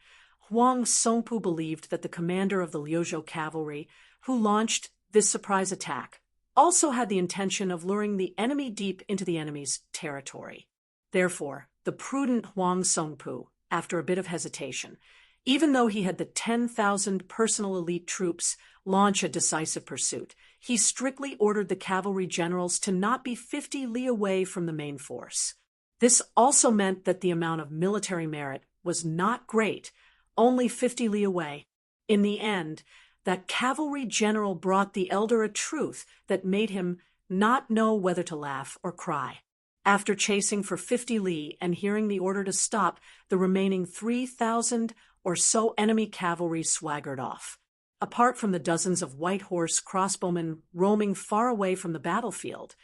Huang Songpu believed that the commander of the Liuzhou cavalry, who launched this surprise attack, also had the intention of luring the enemy deep into the enemy's territory. Therefore, the prudent Huang Songpu, after a bit of hesitation, even though he had the 10,000 personal elite troops launch a decisive pursuit, he strictly ordered the cavalry generals to not be 50 li away from the main force. This also meant that the amount of military merit was not great, only 50 li away. In the end, that cavalry general brought the elder a truth that made him not know whether to laugh or cry. After chasing for 50 li and hearing the order to stop, the remaining 3,000 or so enemy cavalry swaggered off. Apart from the dozens of white horse crossbowmen roaming far away from the battlefield,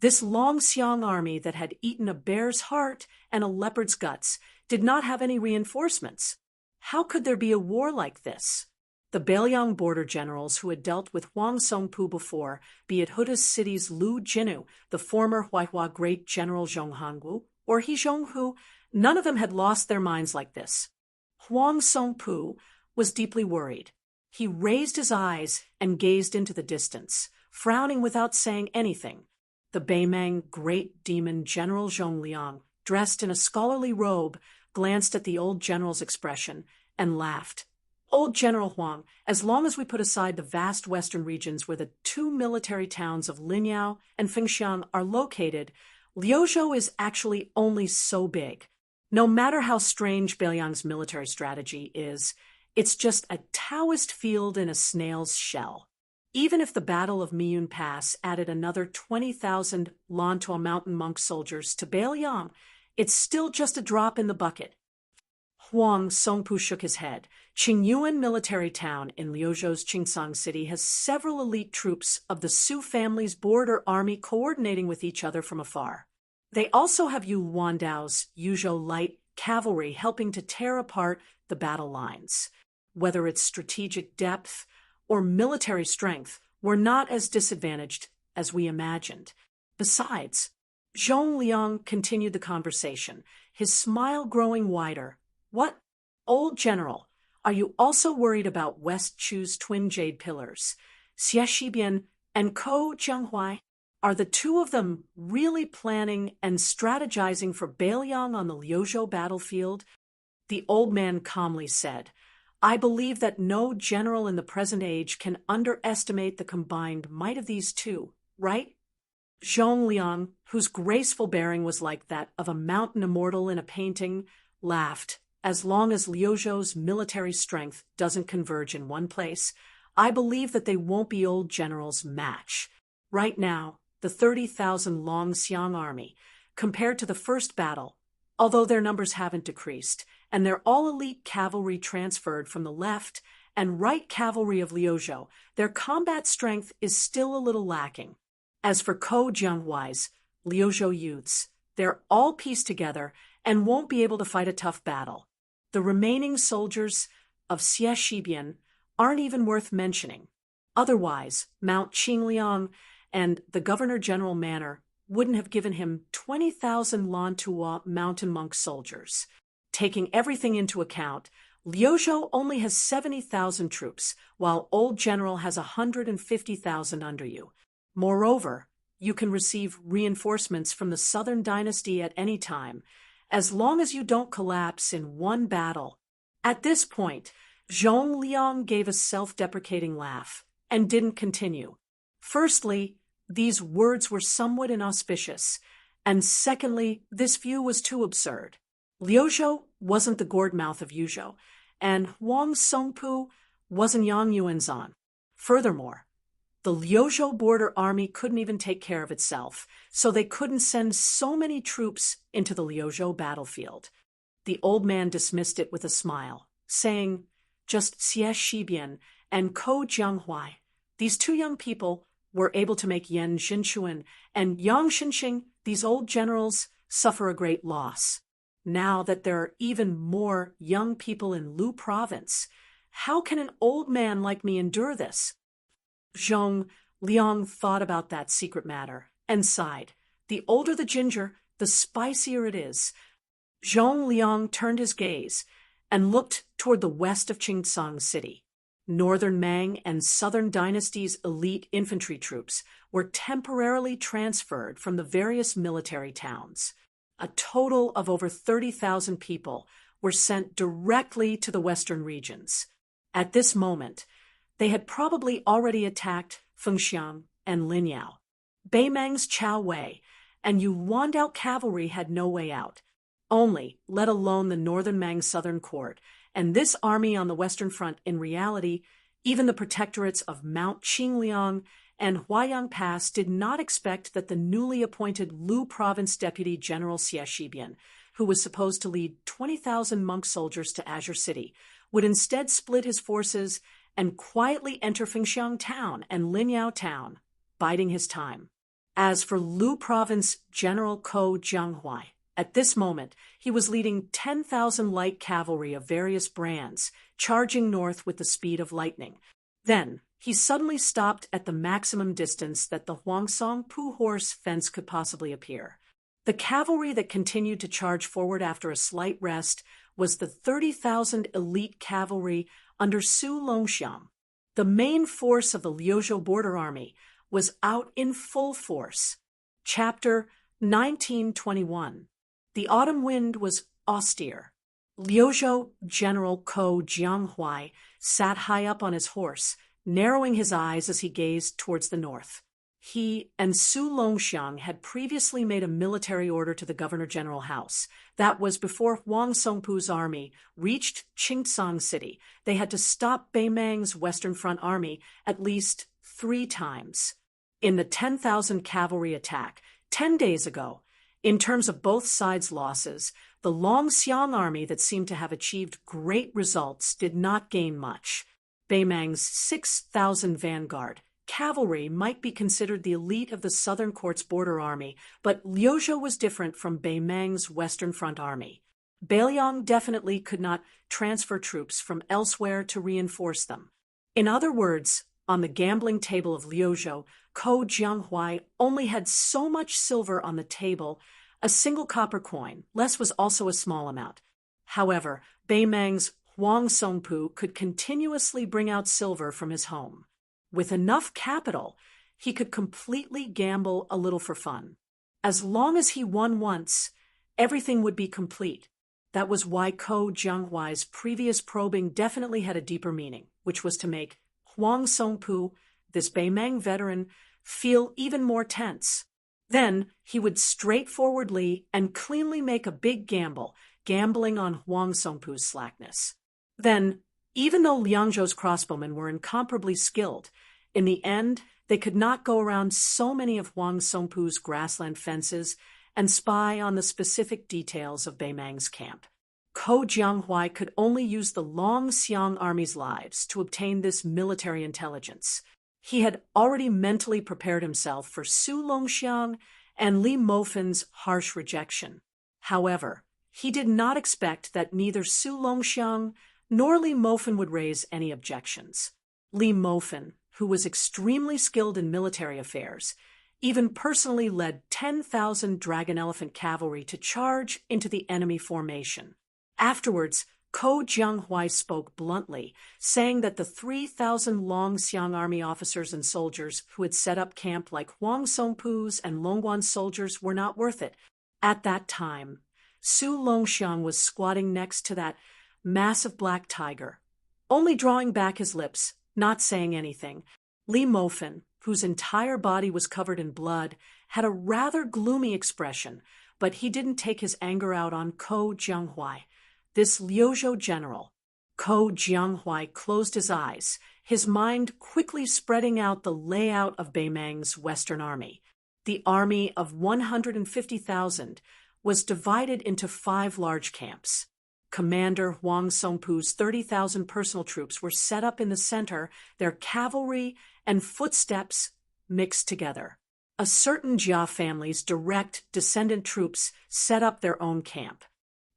this Longxiang army that had eaten a bear's heart and a leopard's guts did not have any reinforcements. How could there be a war like this? The Beiliang border generals who had dealt with Huang Songpu before, be it Huda City's Lu Jinu, the former Huaihua great general Zhong Hangwu, or He Zhonghu, none of them had lost their minds like this. Huang Songpu was deeply worried. He raised his eyes and gazed into the distance, frowning without saying anything. The Beimang great demon General Zhongliang, dressed in a scholarly robe, glanced at the old general's expression and laughed. Old General Huang, as long as we put aside the vast western regions where the two military towns of Linyao and Fengxiang are located, Liuzhou is actually only so big. No matter how strange Beiliang's military strategy is, it's just a Taoist field in a snail's shell. Even if the Battle of Miyun Pass added another 20,000 Lantua mountain monk soldiers to Beiliang, it's still just a drop in the bucket. Huang Songpu shook his head. Qingyuan military town in Liuzhou's Qingsang city has several elite troops of the Su family's border army coordinating with each other from afar. They also have Yu Wandao's Yuzhou light cavalry helping to tear apart the battle lines. Whether it's strategic depth or military strength, we're not as disadvantaged as we imagined. Besides, Zhong Liang continued the conversation, his smile growing wider. What? Old General, are you also worried about West Chu's twin jade pillars, Xie Shibian and Ko Jianghuai? Are the two of them really planning and strategizing for Beiliang on the Liuzhou battlefield? The old man calmly said, I believe that no general in the present age can underestimate the combined might of these two, right? Zhong Liang, whose graceful bearing was like that of a mountain immortal in a painting, laughed. As long as Liuzhou's military strength doesn't converge in one place, I believe that they won't be old generals' match. Right now, the 30,000 Longxiang army, compared to the first battle, although their numbers haven't decreased, and they're all elite cavalry transferred from the left and right cavalry of Liuzhou, their combat strength is still a little lacking. As for Ko Jianghuai's Liuzhou youths, they're all pieced together and won't be able to fight a tough battle. The remaining soldiers of Xie Shibian aren't even worth mentioning. Otherwise, Mount Qingliang and the Governor-General Manor wouldn't have given him 20,000 Lantua mountain monk soldiers. Taking everything into account, Liuzhou only has 70,000 troops, while Old General has 150,000 under you. Moreover, you can receive reinforcements from the Southern Dynasty at any time, as long as you don't collapse in one battle. At this point, Zhong Liang gave a self-deprecating laugh and didn't continue. Firstly, these words were somewhat inauspicious, and secondly, this view was too absurd. Liuzhou wasn't the gourd mouth of Yuzhou, and Huang Songpu wasn't Yang Yuanzhan. Furthermore, the Liuzhou border army couldn't even take care of itself, so they couldn't send so many troops into the Liuzhou battlefield. The old man dismissed it with a smile, saying, just Xie Shibian and Ko Jianghuai, these two young people, were able to make Yan Xinchuan and Yang Xinxing, these old generals, suffer a great loss. Now that there are even more young people in Lu province, how can an old man like me endure this? Zhong Liang thought about that secret matter and sighed. The older the ginger, the spicier it is. Zhong Liang turned his gaze and looked toward the west of Qingtsang City. Northern Mang and Southern Dynasty's elite infantry troops were temporarily transferred from the various military towns. A total of over 30,000 people were sent directly to the western regions. At this moment, they had probably already attacked Fengxiang and Linyao. Beimang's Chao Wei and Yuandao cavalry had no way out, only, let alone the northern Mang southern court, and this army on the western front. In reality, even the protectorates of Mount Qingliang and Huayang Pass did not expect that the newly appointed Lu Province Deputy General Xie Shibian, who was supposed to lead 20,000 monk soldiers to Azure City, would instead split his forces and quietly enter Fengxiang Town and Linyao Town, biding his time. As for Lu Province General Ko Jianghuai, at this moment, he was leading 10,000 light cavalry of various brands, charging north with the speed of lightning. Then, he suddenly stopped at the maximum distance that the Huangsong-Pu horse fence could possibly appear. The cavalry that continued to charge forward after a slight rest was the 30,000 elite cavalry under Su Longxiang. The main force of the Liuzhou border army was out in full force. Chapter 1921. The autumn wind was austere. Liuzhou General Ko Jianghuai sat high up on his horse, narrowing his eyes as he gazed towards the north. He and Su Longxiang had previously made a military order to the Governor-General House. That was before Huang Songpu's army reached Qingtsang City. They had to stop Beimang's Western Front army at least 3 times. In the 10,000 cavalry attack 10 days ago, in terms of both sides' losses, the Longxiang army that seemed to have achieved great results did not gain much. Beimang's 6,000 vanguard cavalry might be considered the elite of the Southern Court's border army, but Liuzhou was different from Beimang's Western Front army. Beiliang definitely could not transfer troops from elsewhere to reinforce them. In other words, on the gambling table of Liuzhou, Ko Jianghuai only had so much silver on the table, a single copper coin. Less was also a small amount. However, Beimang's Huang Songpu could continuously bring out silver from his home. With enough capital, he could completely gamble a little for fun. As long as he won once, everything would be complete. That was why Ko Jianghuai's previous probing definitely had a deeper meaning, which was to make Huang Songpu, this Beimang veteran, feel even more tense. Then he would straightforwardly and cleanly make a big gamble, gambling on Huang Songpu's slackness. Then, even though Liangzhou's crossbowmen were incomparably skilled, in the end they could not go around so many of Huang Songpu's grassland fences and spy on the specific details of Beimang's camp. Ko Jianghuai could only use the Long Xiang army's lives to obtain this military intelligence. He had already mentally prepared himself for Su Longxiang and Li Mofen's harsh rejection. However, he did not expect that neither Su Longxiang nor Li Mofen would raise any objections. Li Mofen, who was extremely skilled in military affairs, even personally led 10,000 dragon elephant cavalry to charge into the enemy formation. Afterwards, Ko Jianghuai spoke bluntly, saying that the 3,000 Long Xiang army officers and soldiers who had set up camp like Huang Songpu's and Longguan's soldiers were not worth it. At that time, Su Longxiang was squatting next to that massive black tiger, only drawing back his lips, not saying anything. Li Mofen, whose entire body was covered in blood, had a rather gloomy expression, but he didn't take his anger out on Ko Jianghuai, this Liuzhou general. Ko Jianghuai closed his eyes, his mind quickly spreading out the layout of Beimang's Western army. The army of 150,000 was divided into 5 large camps. Commander Huang Songpu's 30,000 personal troops were set up in the center, their cavalry and footsteps mixed together. A certain Jia family's direct descendant troops set up their own camp.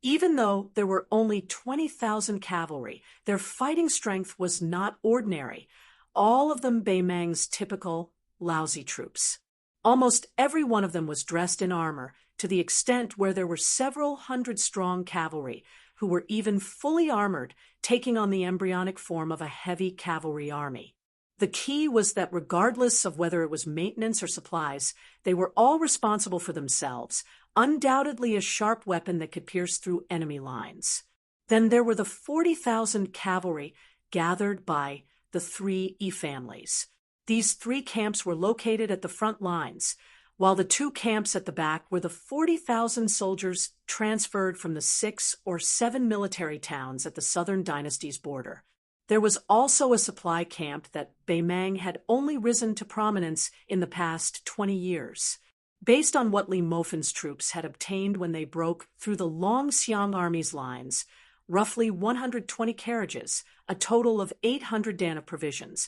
Even though there were only 20,000 cavalry, their fighting strength was not ordinary, all of them Beimang's typical lousy troops. Almost every one of them was dressed in armor, to the extent where there were several hundred-strong cavalry, who were even fully armored, taking on the embryonic form of a heavy cavalry army. The key was that regardless of whether it was maintenance or supplies, they were all responsible for themselves, undoubtedly a sharp weapon that could pierce through enemy lines. Then there were the 40,000 cavalry gathered by the 3 families. These 3 camps were located at the front lines, while the 2 camps at the back were the 40,000 soldiers transferred from the 6 or 7 military towns at the southern dynasty's border. There was also a supply camp that Beimang had only risen to prominence in the past 20 years. Based on what Li Mofen's troops had obtained when they broke through the Long Xiang army's lines, roughly 120 carriages, a total of 800 dan of provisions,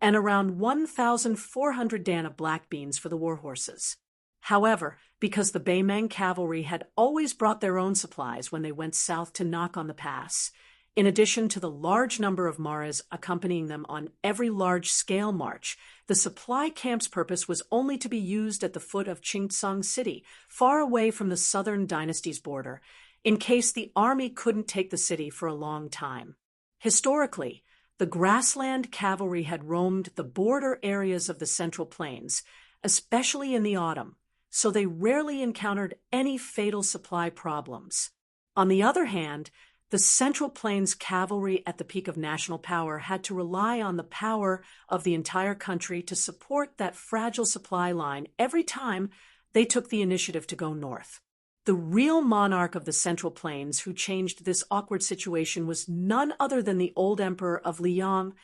and around 1,400 dan of black beans for the war horses. However, because the Beimang cavalry had always brought their own supplies when they went south to knock on the pass, in addition to the large number of maras accompanying them on every large-scale march, the supply camp's purpose was only to be used at the foot of Qingtsang City, far away from the southern dynasty's border, in case the army couldn't take the city for a long time. Historically, the grassland cavalry had roamed the border areas of the Central Plains, especially in the autumn, so they rarely encountered any fatal supply problems. On the other hand, the Central Plains cavalry at the peak of national power had to rely on the power of the entire country to support that fragile supply line every time they took the initiative to go north. The real monarch of the Central Plains who changed this awkward situation was none other than the old emperor of Liang,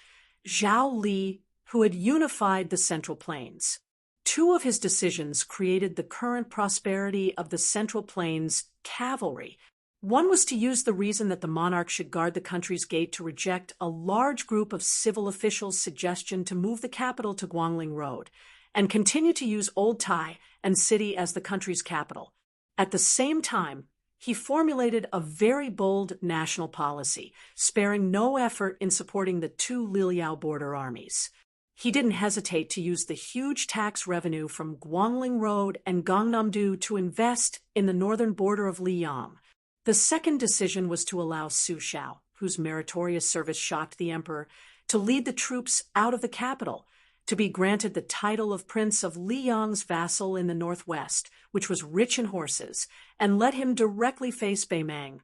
Zhao Li, who had unified the Central Plains. 2 of his decisions created the current prosperity of the Central Plains cavalry. One was to use the reason that the monarch should guard the country's gate to reject a large group of civil officials' suggestion to move the capital to Guangling Road, and continue to use Old Tai and city as the country's capital. At the same time, he formulated a very bold national policy, sparing no effort in supporting the 2 Liliao border armies. He didn't hesitate to use the huge tax revenue from Guangling Road and Gangnam-do to invest in the northern border of Liang. The second decision was to allow Su Shao, whose meritorious service shocked the emperor, to lead the troops out of the capital, to be granted the title of Prince of Liang's vassal in the northwest, which was rich in horses, and let him directly face Beimang.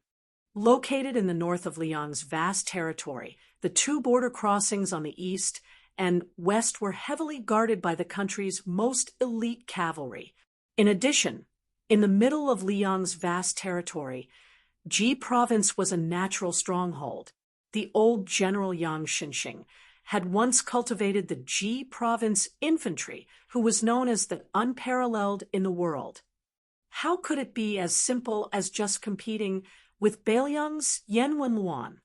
Located in the north of Liang's vast territory, the 2 border crossings on the east and west were heavily guarded by the country's most elite cavalry. In addition, in the middle of Liang's vast territory, Ji province was a natural stronghold. The old General Yang Xinxing had once cultivated the Ji province infantry, who was known as the unparalleled in the world. How could it be as simple as just competing with Beiliang's Yanwenluan?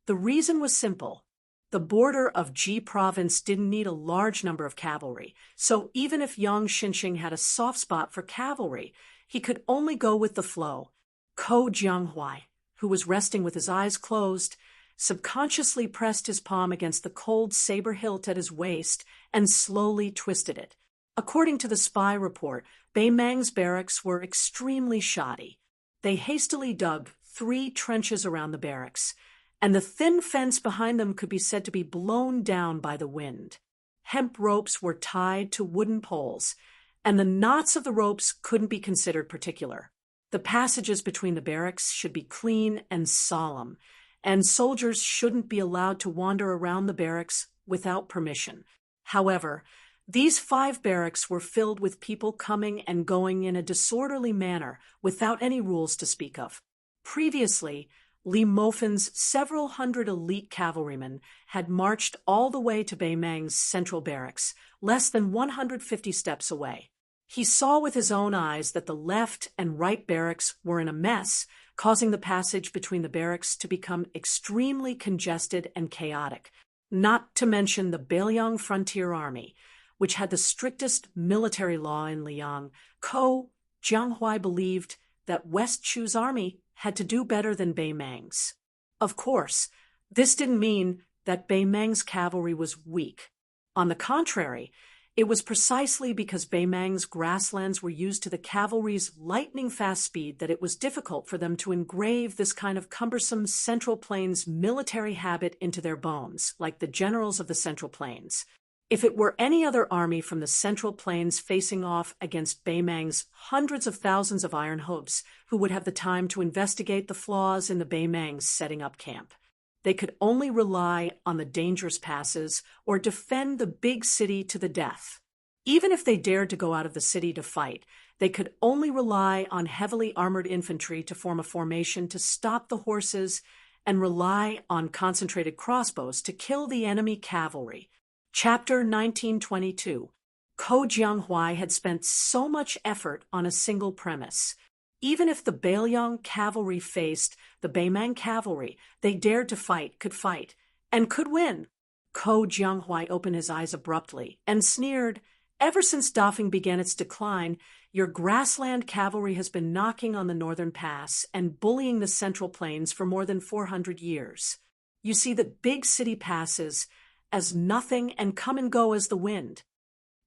The reason was simple. The border of Ji province didn't need a large number of cavalry, so even if Yang Xinxing had a soft spot for cavalry, he could only go with the flow. Ko Jianghuai, who was resting with his eyes closed, subconsciously pressed his palm against the cold saber hilt at his waist and slowly twisted it. According to the spy report, Bei Mang's barracks were extremely shoddy. They hastily dug 3 trenches around the barracks, and the thin fence behind them could be said to be blown down by the wind. Hemp ropes were tied to wooden poles, and the knots of the ropes couldn't be considered particular. The passages between the barracks should be clean and solemn, and soldiers shouldn't be allowed to wander around the barracks without permission. However, these 5 barracks were filled with people coming and going in a disorderly manner without any rules to speak of. Previously, Li Mofin's several hundred elite cavalrymen had marched all the way to Bei Mang's central barracks, less than 150 steps away. He saw with his own eyes that the left and right barracks were in a mess, causing the passage between the barracks to become extremely congested and chaotic, not to mention the Beiliang Frontier Army, which had the strictest military law in Liang. Ko Jianghuai believed that West Chu's army had to do better than Bei Mang's. Of course, this didn't mean that Bei Mang's cavalry was weak. On the contrary, it was precisely because Bei Mang's grasslands were used to the cavalry's lightning-fast speed that it was difficult for them to engrave this kind of cumbersome Central Plains military habit into their bones, like the generals of the Central Plains. If it were any other army from the Central Plains facing off against Bei Mang's hundreds of thousands of iron hooves, who would have the time to investigate the flaws in the Bei Mang's setting up camp? They could only rely on the dangerous passes or defend the big city to the death. Even if they dared to go out of the city to fight, they could only rely on heavily armored infantry to form a formation to stop the horses and rely on concentrated crossbows to kill the enemy cavalry. Chapter 1922. Ko Jianghuai had spent so much effort on a single premise. Even if the Beiliang cavalry faced the Bei Mang cavalry, they dared to fight, and could win. Ko Jianghuai opened his eyes abruptly and sneered. Ever since Dafeng began its decline, your grassland cavalry has been knocking on the northern pass and bullying the Central Plains for more than 400 years. You see the big city passes as nothing and come and go as the wind.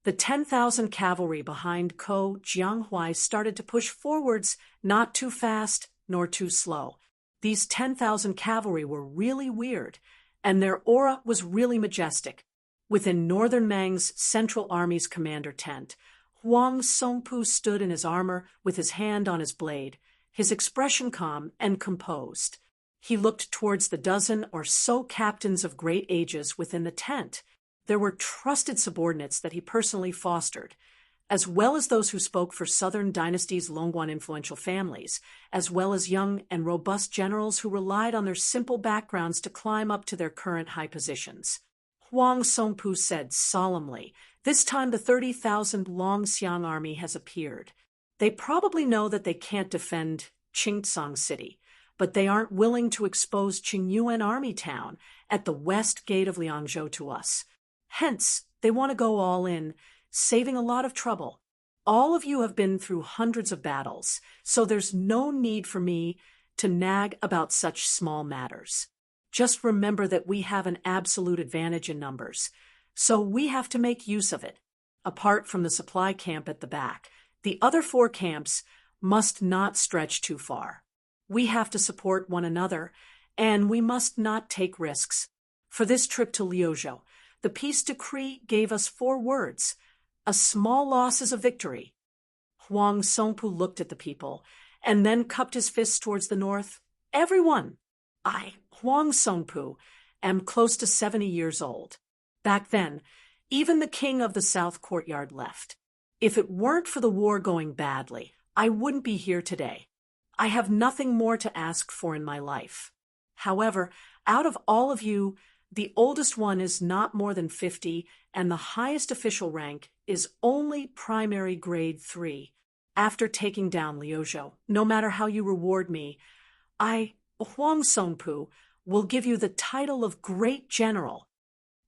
The 10,000 cavalry behind Ko Jianghuai started to push forwards, not too fast nor too slow. These 10,000 cavalry were really weird, and their aura was really majestic. Within Northern Mang's Central Army's commander tent, Huang Songpu stood in his armor with his hand on his blade, his expression calm and composed. He looked towards the dozen or so captains of great ages within the tent. There were trusted subordinates that he personally fostered, as well as those who spoke for Southern Dynasty's Longguan influential families, as well as young and robust generals who relied on their simple backgrounds to climb up to their current high positions. Huang Songpu said solemnly, "This time the 30,000 Longxiang army has appeared. They probably know that they can't defend Qingtsang City, but they aren't willing to expose Qingyuan Army Town at the west gate of Liangzhou to us. Hence, they want to go all in, saving a lot of trouble. All of you have been through hundreds of battles, so there's no need for me to nag about such small matters. Just remember that we have an absolute advantage in numbers, so we have to make use of it. Apart from the supply camp at the back, the other 4 camps must not stretch too far. We have to support one another, and we must not take risks. For this trip to Liuzhou, the peace decree gave us 4 words. A small loss is a victory." Huang Songpu looked at the people, and then cupped his fists towards the north. "Everyone! I, Huang Songpu, am close to 70 years old. Back then, even the king of the South Courtyard left. If it weren't for the war going badly, I wouldn't be here today. I have nothing more to ask for in my life. However, out of all of you, the oldest one is not more than 50, and the highest official rank is only primary grade 3. After taking down Liuzhou, no matter how you reward me, I, Huang Songpu, will give you the title of Great General.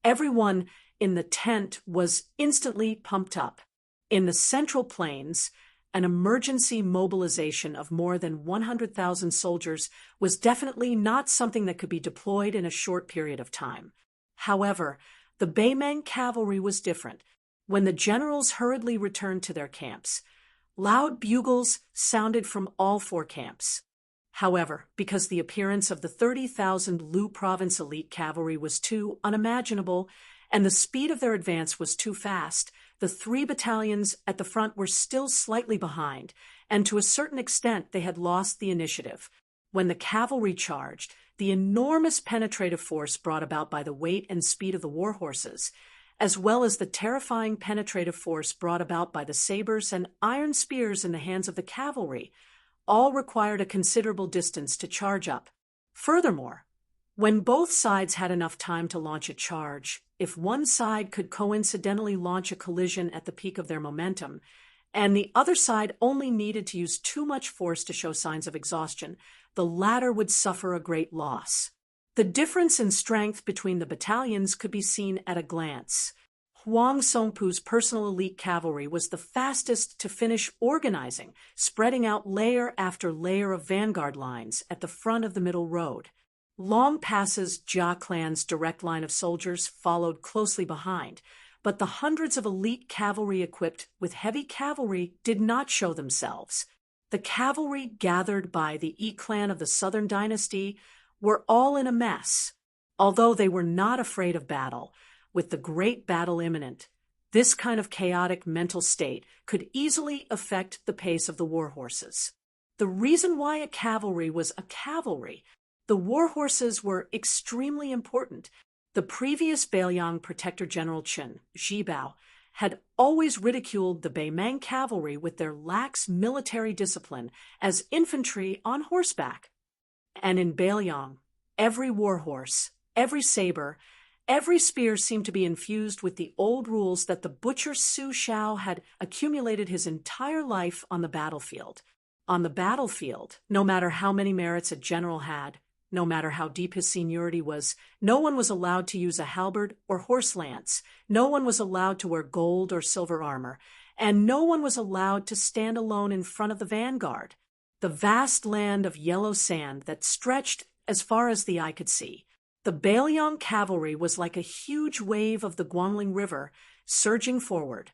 Everyone in the tent was instantly pumped up. In the Central Plains, an emergency mobilization of more than 100,000 soldiers was definitely not something that could be deployed in a short period of time. However, the Beimeng cavalry was different. When the generals hurriedly returned to their camps, loud bugles sounded from all 4 camps. However, because the appearance of the 30,000 Lu province elite cavalry was too unimaginable and the speed of their advance was too fast, the 3 battalions at the front were still slightly behind, and to a certain extent they had lost the initiative. When the cavalry charged, the enormous penetrative force brought about by the weight and speed of the war horses, as well as the terrifying penetrative force brought about by the sabers and iron spears in the hands of the cavalry, all required a considerable distance to charge up. Furthermore, when both sides had enough time to launch a charge, if one side could coincidentally launch a collision at the peak of their momentum, and the other side only needed to use too much force to show signs of exhaustion, the latter would suffer a great loss. The difference in strength between the battalions could be seen at a glance. Huang Songpu's personal elite cavalry was the fastest to finish organizing, spreading out layer after layer of vanguard lines at the front of the middle road. Long Pass's Jia clan's direct line of soldiers followed closely behind, but the hundreds of elite cavalry equipped with heavy cavalry did not show themselves. The cavalry gathered by the Yi clan of the Southern Dynasty were all in a mess. Although they were not afraid of battle, with the great battle imminent, this kind of chaotic mental state could easily affect the pace of the war horses. The reason why a cavalry was a cavalry, the war horses were extremely important. The previous Beiliang Protector General Chen, Zhibao, had always ridiculed the Beimeng cavalry with their lax military discipline as infantry on horseback. And in Beiliang, every war horse, every saber, every spear seemed to be infused with the old rules that the butcher Su Shao had accumulated his entire life on the battlefield. On the battlefield, no matter how many merits a general had, no matter how deep his seniority was, no one was allowed to use a halberd or horse lance, no one was allowed to wear gold or silver armor, and no one was allowed to stand alone in front of the vanguard. The vast land of yellow sand that stretched as far as the eye could see. The Beiliang cavalry was like a huge wave of the Guangling River, surging forward.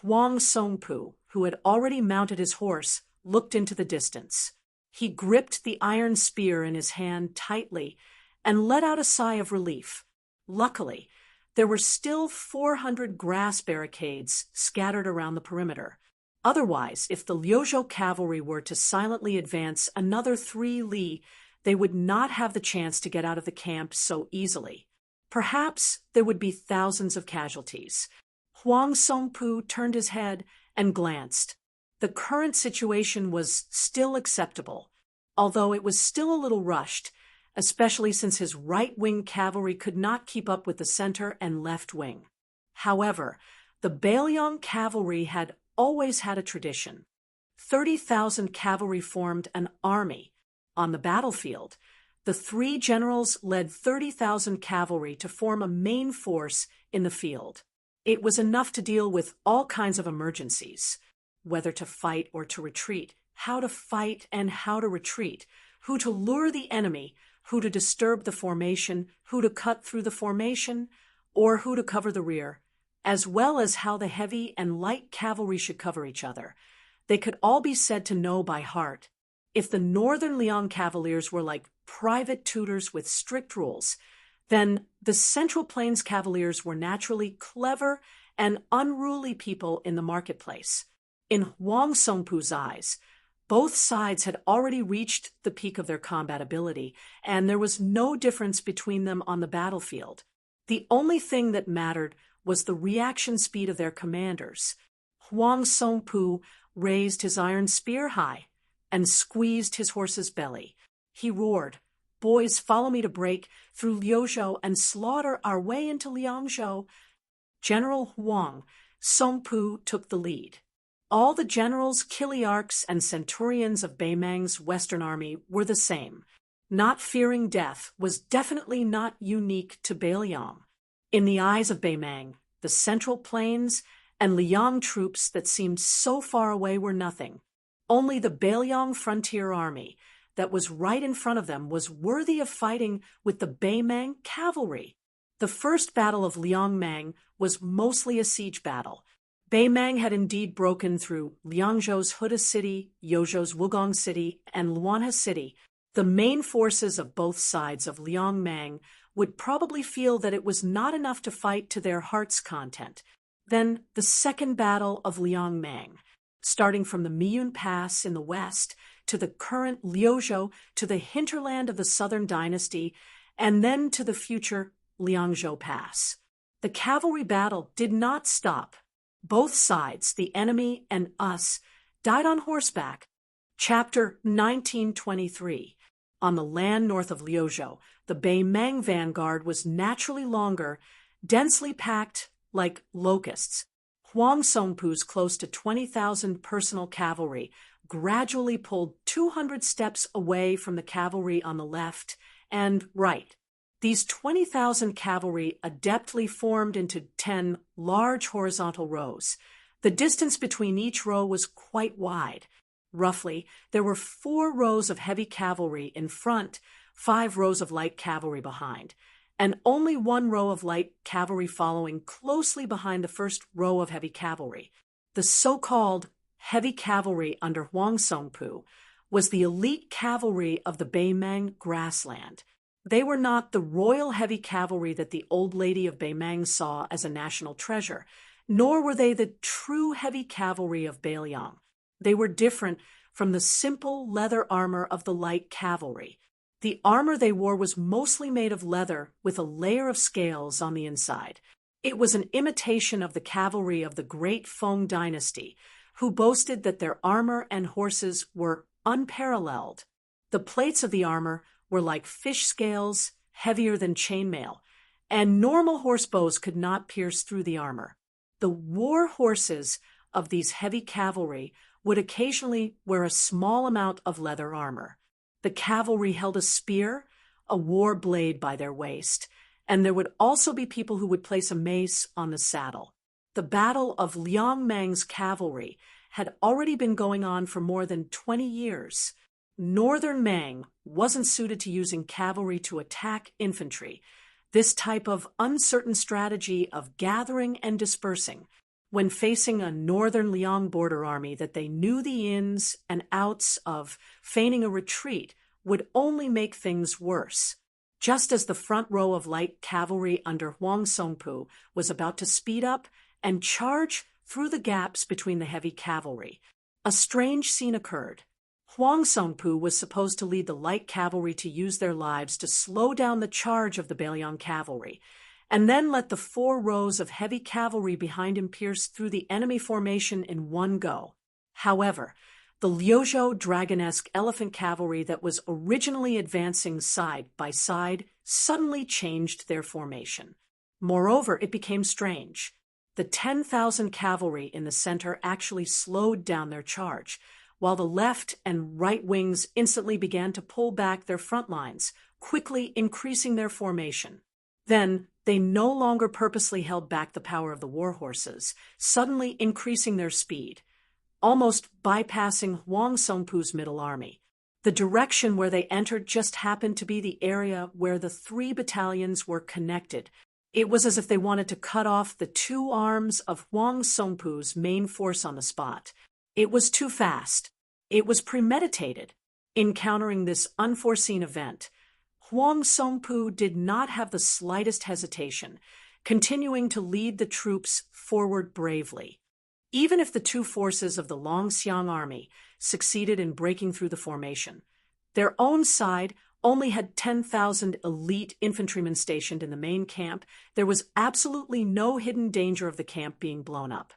Huang Songpu, who had already mounted his horse, looked into the distance. He gripped the iron spear in his hand tightly and let out a sigh of relief. Luckily, there were still 400 grass barricades scattered around the perimeter. Otherwise, if the Liuzhou cavalry were to silently advance another 3 li, they would not have the chance to get out of the camp so easily. Perhaps there would be thousands of casualties. Huang Songpu turned his head and glanced. The current situation was still acceptable, although it was still a little rushed, especially since his right-wing cavalry could not keep up with the center and left wing. However, the Beiliang cavalry had always had a tradition. 30,000 cavalry formed an army. On the battlefield, the 3 generals led 30,000 cavalry to form a main force in the field. It was enough to deal with all kinds of emergencies. Whether to fight or to retreat, how to fight and how to retreat, who to lure the enemy, who to disturb the formation, who to cut through the formation, or who to cover the rear, as well as how the heavy and light cavalry should cover each other. They could all be said to know by heart. If the Northern Liang Cavaliers were like private tutors with strict rules, then the Central Plains Cavaliers were naturally clever and unruly people in the marketplace. In Huang Songpu's eyes, both sides had already reached the peak of their combat ability, and there was no difference between them on the battlefield. The only thing that mattered was the reaction speed of their commanders. Huang Songpu raised his iron spear high and squeezed his horse's belly. He roared, "Boys, follow me to break through Liuzhou and slaughter our way into Liangzhou." General Huang Songpu took the lead. All the generals, kiliarchs, and centurions of Beimang's Western army were the same. Not fearing death was definitely not unique to Beiliang. In the eyes of Beimang, the Central Plains and Liang troops that seemed so far away were nothing. Only the Beiliang frontier army that was right in front of them was worthy of fighting with the Beimang cavalry. The first battle of Liangmang was mostly a siege battle. Beimang had indeed broken through Liangzhou's Huda city, Yozhou's Wugong city, and Luanhe city. The main forces of both sides of Liangmang would probably feel that it was not enough to fight to their heart's content. Then the second battle of Liangmang, starting from the Miyun Pass in the west to the current Liuzhou to the hinterland of the Southern Dynasty, and then to the future Liangzhou Pass. The cavalry battle did not stop. Both sides, the enemy and us, died on horseback. Chapter 1923. On the land north of Liuzhou, the Beimang vanguard was naturally longer, densely packed like locusts. Huang Songpu's close to 20,000 personal cavalry gradually pulled 200 steps away from the cavalry on the left and right. These 20,000 cavalry adeptly formed into 10 large horizontal rows. The distance between each row was quite wide. Roughly, there were 4 rows of heavy cavalry in front, 5 rows of light cavalry behind, and only 1 row of light cavalry following closely behind the first row of heavy cavalry. The so-called heavy cavalry under Huang Songpu was the elite cavalry of the Beimang grassland. They were not the royal heavy cavalry that the old lady of Beimang saw as a national treasure, nor were they the true heavy cavalry of Beiliang. They were different from the simple leather armor of the light cavalry. The armor they wore was mostly made of leather with a layer of scales on the inside. It was an imitation of the cavalry of the Great Feng dynasty, who boasted that their armor and horses were unparalleled. The plates of the armor were like fish scales, heavier than chainmail, and normal horse bows could not pierce through the armor. The war horses of these heavy cavalry would occasionally wear a small amount of leather armor. The cavalry held a spear, a war blade by their waist, and there would also be people who would place a mace on the saddle. The Battle of Liangmang's cavalry had already been going on for more than 20 years. Northern Mang wasn't suited to using cavalry to attack infantry. This type of uncertain strategy of gathering and dispersing when facing a northern Liang border army that they knew the ins and outs of feigning a retreat would only make things worse. Just as the front row of light cavalry under Huang Songpu was about to speed up and charge through the gaps between the heavy cavalry, a strange scene occurred. Huang Songpu was supposed to lead the light cavalry to use their lives to slow down the charge of the Beiliang cavalry, and then let the 4 rows of heavy cavalry behind him pierce through the enemy formation in one go. However, the Liuzhou dragonesque elephant cavalry that was originally advancing side by side suddenly changed their formation. Moreover, it became strange. The 10,000 cavalry in the center actually slowed down their charge, while the left and right wings instantly began to pull back their front lines, quickly increasing their formation. Then, they no longer purposely held back the power of the war horses, suddenly increasing their speed, almost bypassing Huang Songpu's middle army. The direction where they entered just happened to be the area where the 3 battalions were connected. It was as if they wanted to cut off the 2 arms of Huang Songpu's main force on the spot. It was too fast. It was premeditated. In countering this unforeseen event, Huang Songpu did not have the slightest hesitation, continuing to lead the troops forward bravely. Even if the 2 forces of the Longxiang army succeeded in breaking through the formation, their own side only had 10,000 elite infantrymen stationed in the main camp. There was absolutely no hidden danger of the camp being blown up.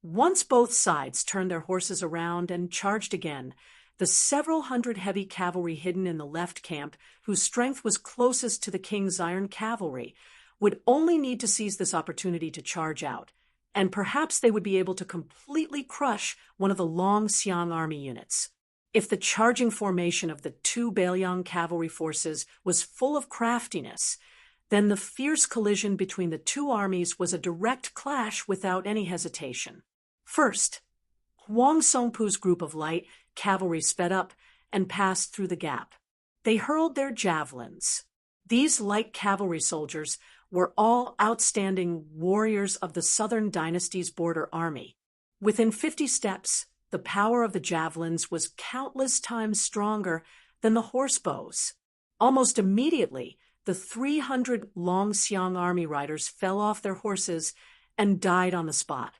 Once both sides turned their horses around and charged again, the several hundred heavy cavalry hidden in the left camp, whose strength was closest to the king's iron cavalry, would only need to seize this opportunity to charge out, and perhaps they would be able to completely crush one of the Long-Xiang army units. If the charging formation of the two Beiliang cavalry forces was full of craftiness, then the fierce collision between the two armies was a direct clash without any hesitation. First, Huang Songpu's group of light cavalry sped up and passed through the gap. They hurled their javelins. These light cavalry soldiers were all outstanding warriors of the Southern Dynasty's border army. Within 50 steps, the power of the javelins was countless times stronger than the horse bows. Almost immediately, the 300 Long-Xiang army riders fell off their horses and died on the spot.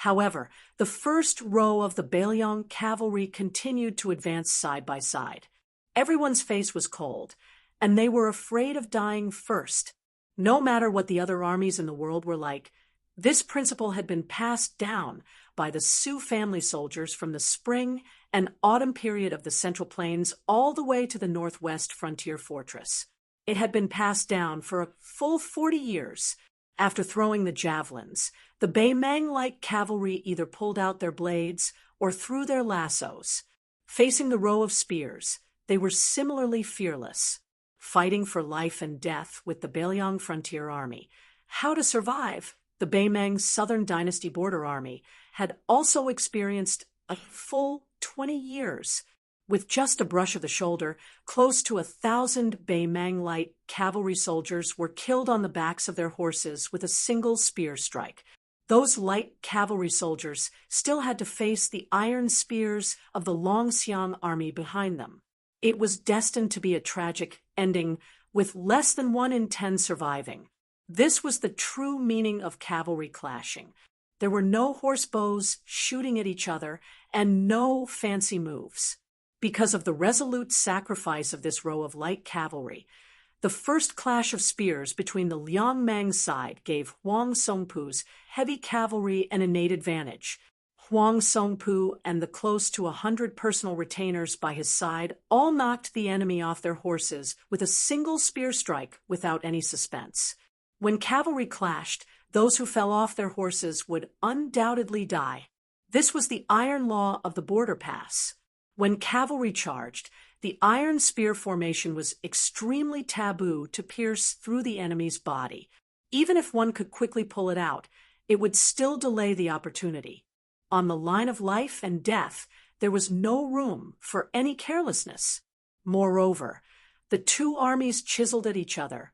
However, the first row of the Beiliang cavalry continued to advance side by side. Everyone's face was cold, and they were afraid of dying first. No matter what the other armies in the world were like, this principle had been passed down by the Sioux family soldiers from the spring and autumn period of the Central Plains all the way to the Northwest frontier fortress. It had been passed down for a full 40 years. After throwing the javelins, the Beimang-like cavalry either pulled out their blades or threw their lassos. Facing the row of spears, they were similarly fearless, fighting for life and death with the Beiliang frontier army. How to survive? The Beimang Southern Dynasty border army had also experienced a full 20 years. With just a brush of the shoulder, close to 1,000 Beimang light cavalry soldiers were killed on the backs of their horses with a single spear strike. Those light cavalry soldiers still had to face the iron spears of the Long-Xiang army behind them. It was destined to be a tragic ending, with less than 1 in 10 surviving. This was the true meaning of cavalry clashing. There were no horse bows shooting at each other and no fancy moves. Because of the resolute sacrifice of this row of light cavalry, the first clash of spears between the Liangmang side gave Huang Songpu's heavy cavalry an innate advantage. Huang Songpu and the close to 100 personal retainers by his side all knocked the enemy off their horses with a single spear strike without any suspense. When cavalry clashed, those who fell off their horses would undoubtedly die. This was the iron law of the border pass. When cavalry charged, the iron spear formation was extremely taboo to pierce through the enemy's body. Even if one could quickly pull it out, it would still delay the opportunity. On the line of life and death, there was no room for any carelessness. Moreover, the two armies chiseled at each other,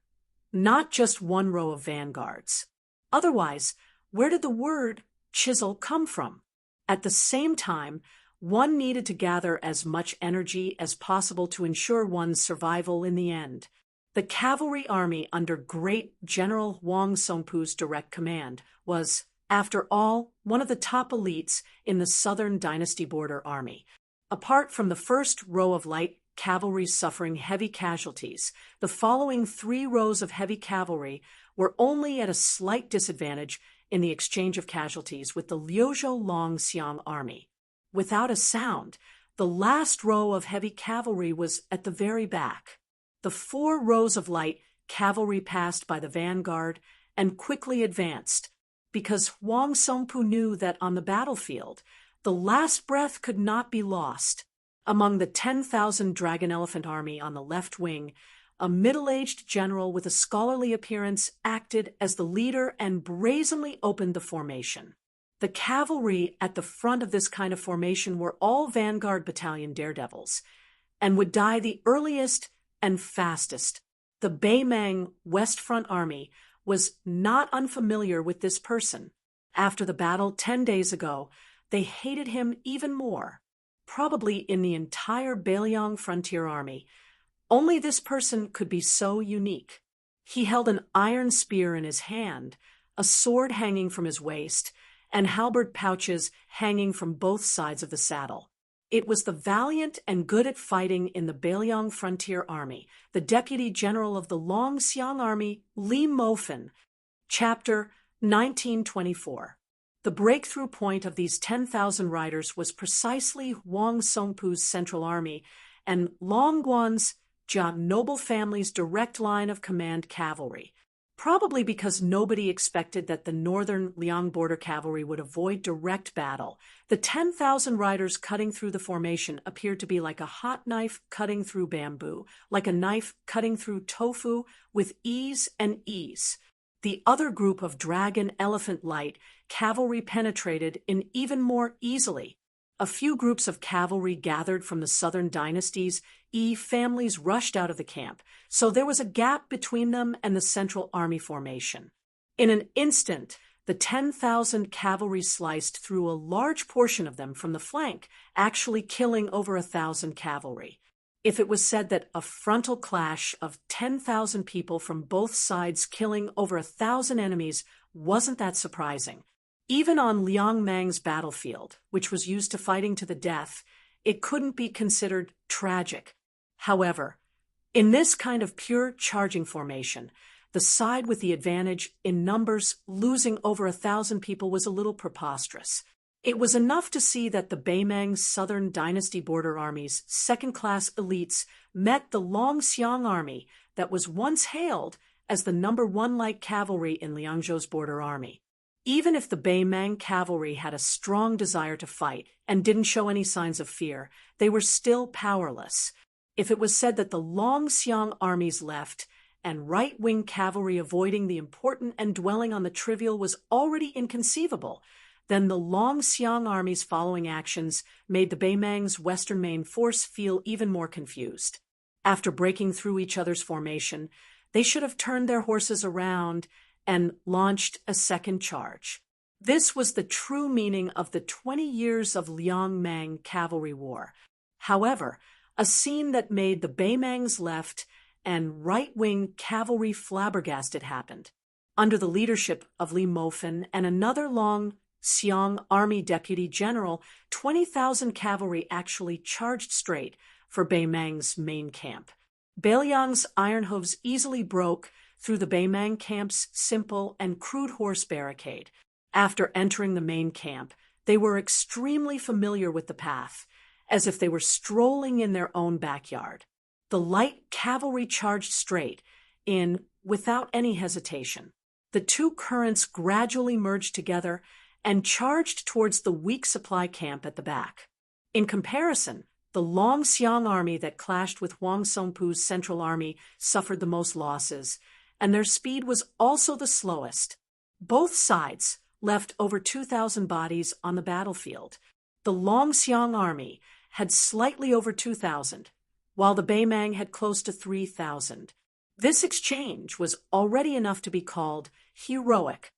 not just one row of vanguards. Otherwise, where did the word chisel come from? At the same time, one needed to gather as much energy as possible to ensure one's survival in the end. The cavalry army under great General Huang Songpu's direct command was, after all, one of the top elites in the Southern Dynasty border army. Apart from the first row of light cavalry suffering heavy casualties, the following 3 rows of heavy cavalry were only at a slight disadvantage in the exchange of casualties with the Liuzhou Long-Xiang army. Without a sound, the last row of heavy cavalry was at the very back. The 4 rows of light cavalry passed by the vanguard and quickly advanced, because Huang Songpu knew that on the battlefield, the last breath could not be lost. Among the 10,000 Dragon Elephant army on the left wing, a middle-aged general with a scholarly appearance acted as the leader and brazenly opened the formation. The cavalry at the front of this kind of formation were all Vanguard Battalion daredevils, and would die the earliest and fastest. The Beimang West Front Army was not unfamiliar with this person. After the battle 10 days ago, they hated him even more. Probably in the entire Beiliang Frontier Army, only this person could be so unique. He held an iron spear in his hand, a sword hanging from his waist, and halberd pouches hanging from both sides of the saddle. It was the valiant and good at fighting in the Beiliang Frontier Army, the Deputy General of the Long-Xiang Army, Li Mofan. Chapter 1924. The breakthrough point of these 10,000 riders was precisely Huang Songpu's central army and Long Guan's Jia noble family's direct line of command cavalry. Probably because nobody expected that the northern Liang border cavalry would avoid direct battle, the 10,000 riders cutting through the formation appeared to be like a hot knife cutting through bamboo, like a knife cutting through tofu with ease and ease. The other group of dragon elephant light cavalry penetrated in even more easily. A few groups of cavalry gathered from the southern dynasties' families rushed out of the camp, so there was a gap between them and the central army formation. In an instant, the 10,000 cavalry sliced through a large portion of them from the flank, actually killing over 1,000 cavalry. If it was said that a frontal clash of 10,000 people from both sides killing over 1,000 enemies wasn't that surprising. Even on Liang Mang's battlefield, which was used to fighting to the death, it couldn't be considered tragic. However, in this kind of pure charging formation, the side with the advantage in numbers losing over 1,000 people was a little preposterous. It was enough to see that the Beimang's southern dynasty border army's second-class elites met the Longxiang army that was once hailed as the number one light cavalry in Liangzhou's border army. Even if the Beimang cavalry had a strong desire to fight and didn't show any signs of fear, they were still powerless. If it was said that the Longxiang army's left and right-wing cavalry avoiding the important and dwelling on the trivial was already inconceivable, then the Longxiang army's following actions made the Beimang's western main force feel even more confused. After breaking through each other's formation, they should have turned their horses around and launched a second charge. This was the true meaning of the 20 years of Liang Mang cavalry war. However, a scene that made the Beimang's left and right-wing cavalry flabbergasted happened. Under the leadership of Li Mofen and another Longxiang army deputy general, 20,000 cavalry actually charged straight for Beimang's main camp. Beiliang's iron hooves easily broke through the Beimang camp's simple and crude horse barricade. After entering the main camp, they were extremely familiar with the path, as if they were strolling in their own backyard. The light cavalry charged straight in without any hesitation. The two currents gradually merged together and charged towards the weak supply camp at the back. In comparison, the Longxiang army that clashed with Huang Songpu's central army suffered the most losses, and their speed was also the slowest. Both sides left over 2,000 bodies on the battlefield. The Longxiang army had slightly over 2,000, while the Beimang had close to 3,000. This exchange was already enough to be called heroic.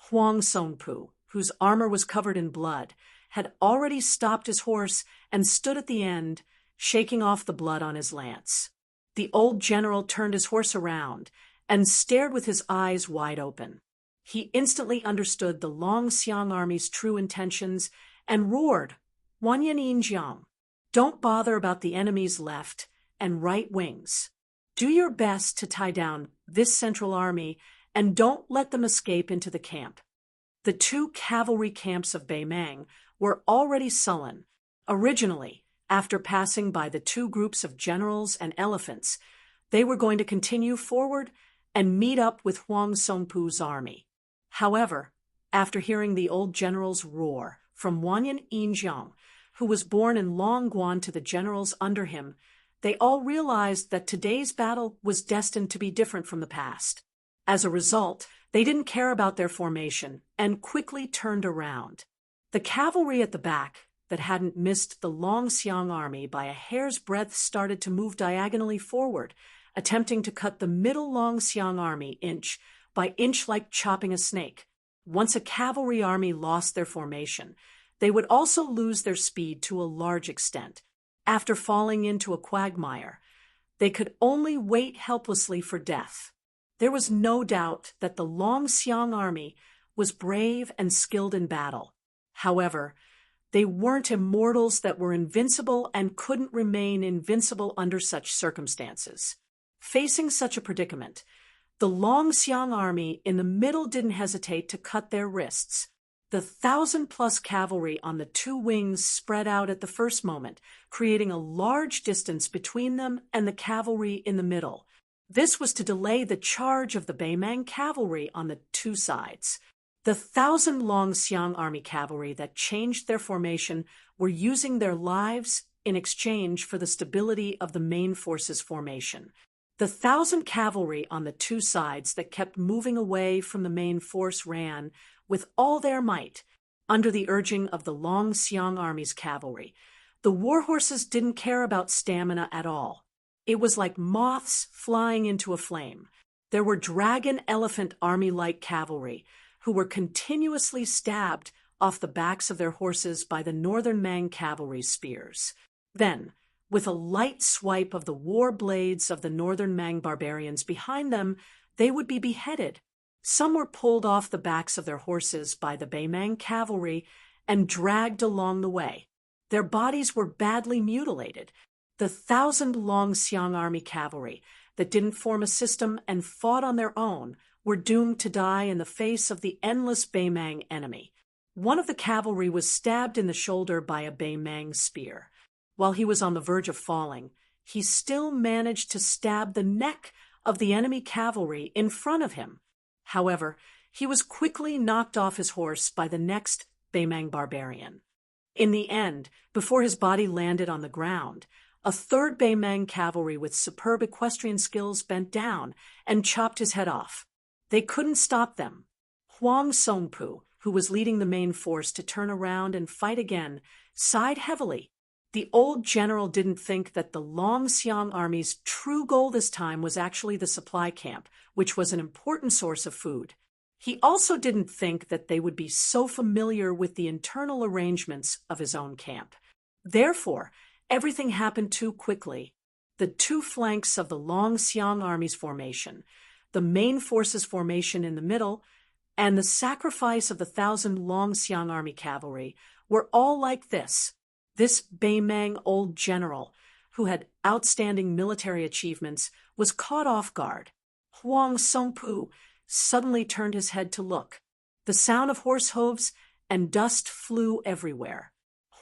Huang Songpu, whose armor was covered in blood, had already stopped his horse and stood at the end, shaking off the blood on his lance. The old general turned his horse around and stared with his eyes wide open. He instantly understood the Longxiang army's true intentions and roared, "Wanyan Yinjiang, don't bother about the enemy's left and right wings. Do your best to tie down this central army and don't let them escape into the camp." The two cavalry camps of Beimang were already sullen. Originally, after passing by the two groups of generals and elephants, they were going to continue forward and meet up with Huang Songpu's army. However, after hearing the old general's roar from Wanyan Yinjiang, who was born in Longguan to the generals under him, they all realized that today's battle was destined to be different from the past. As a result, they didn't care about their formation and quickly turned around. The cavalry at the back that hadn't missed the Longxiang army by a hair's breadth started to move diagonally forward, attempting to cut the middle Longxiang army inch by inch like chopping a snake. Once a cavalry army lost their formation, they would also lose their speed to a large extent. After falling into a quagmire, they could only wait helplessly for death. There was no doubt that the Longxiang army was brave and skilled in battle. However, they weren't immortals that were invincible and couldn't remain invincible under such circumstances. Facing such a predicament, the Longxiang army in the middle didn't hesitate to cut their wrists. The 1,000+ cavalry on the two wings spread out at the first moment, creating a large distance between them and the cavalry in the middle. This was to delay the charge of the Beimang cavalry on the two sides. The 1,000 Long Xiang army cavalry that changed their formation were using their lives in exchange for the stability of the main force's formation. The 1,000 cavalry on the two sides that kept moving away from the main force ran, with all their might, under the urging of the Long Xiang army's cavalry. The war horses didn't care about stamina at all. It was like moths flying into a flame. There were dragon elephant army-like cavalry, who were continuously stabbed off the backs of their horses by the northern Mang cavalry's spears. Then, with a light swipe of the war blades of the northern Mang barbarians behind them, they would be beheaded. Some were pulled off the backs of their horses by the Beimang cavalry and dragged along the way. Their bodies were badly mutilated. The 1,000 Long Xiang army cavalry that didn't form a system and fought on their own were doomed to die in the face of the endless Beimang enemy. One of the cavalry was stabbed in the shoulder by a Beimang spear. While he was on the verge of falling, he still managed to stab the neck of the enemy cavalry in front of him. However, he was quickly knocked off his horse by the next Beimang barbarian. In the end, before his body landed on the ground, a third Beimang cavalry with superb equestrian skills bent down and chopped his head off. They couldn't stop them. Huang Songpu, who was leading the main force to turn around and fight again, sighed heavily. The old general didn't think that the Long Xiang army's true goal this time was actually the supply camp, which was an important source of food. He also didn't think that they would be so familiar with the internal arrangements of his own camp. Therefore, everything happened too quickly. The two flanks of the Long Xiang army's formation, the main force's formation in the middle, and the sacrifice of the 1,000 Long Xiang army cavalry were all like this. This Beimang old general, who had outstanding military achievements, was caught off guard. Huang Songpu suddenly turned his head to look. The sound of horse hooves and dust flew everywhere.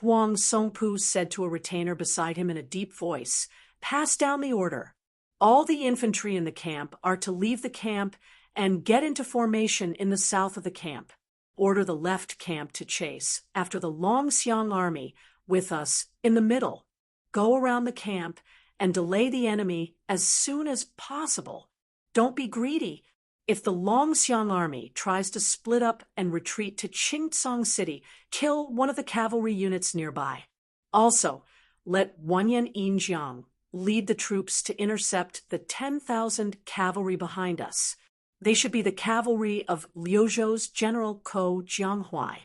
Huang Songpu said to a retainer beside him in a deep voice, "Pass down the order. All the infantry in the camp are to leave the camp and get into formation in the south of the camp. Order the left camp to chase after the Long Xiang army with us in the middle. Go around the camp and delay the enemy as soon as possible. Don't be greedy. If the Long Xiang army tries to split up and retreat to Qingcang City, kill one of the cavalry units nearby. Also, let Wanyan Yinjiang lead the troops to intercept the 10,000 cavalry behind us. They should be the cavalry of Liuzhou's General Ko Jianghuai.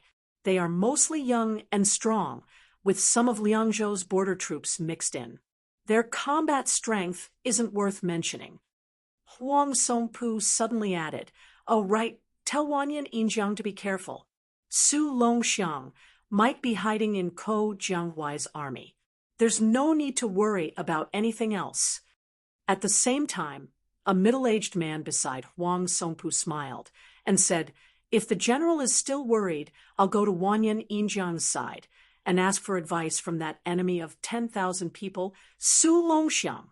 They are mostly young and strong, with some of Liangzhou's border troops mixed in. Their combat strength isn't worth mentioning." Huang Songpu suddenly added, "Oh, right, tell Wanyan Yinjiang to be careful. Su Longxiang might be hiding in Ko Jianghuai's army. There's no need to worry about anything else." At the same time, a middle-aged man beside Huang Songpu smiled and said, "If the general is still worried, I'll go to Wanyan Yinjiang's side and ask for advice from that enemy of 10,000 people, Su Longxiang."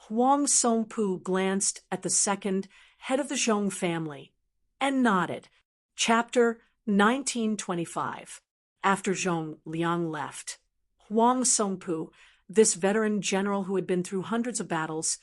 Huang Songpu glanced at the second head of the Zhong family and nodded. Chapter 1925. After Zhong Liang left, Huang Songpu, this veteran general who had been through hundreds of battles,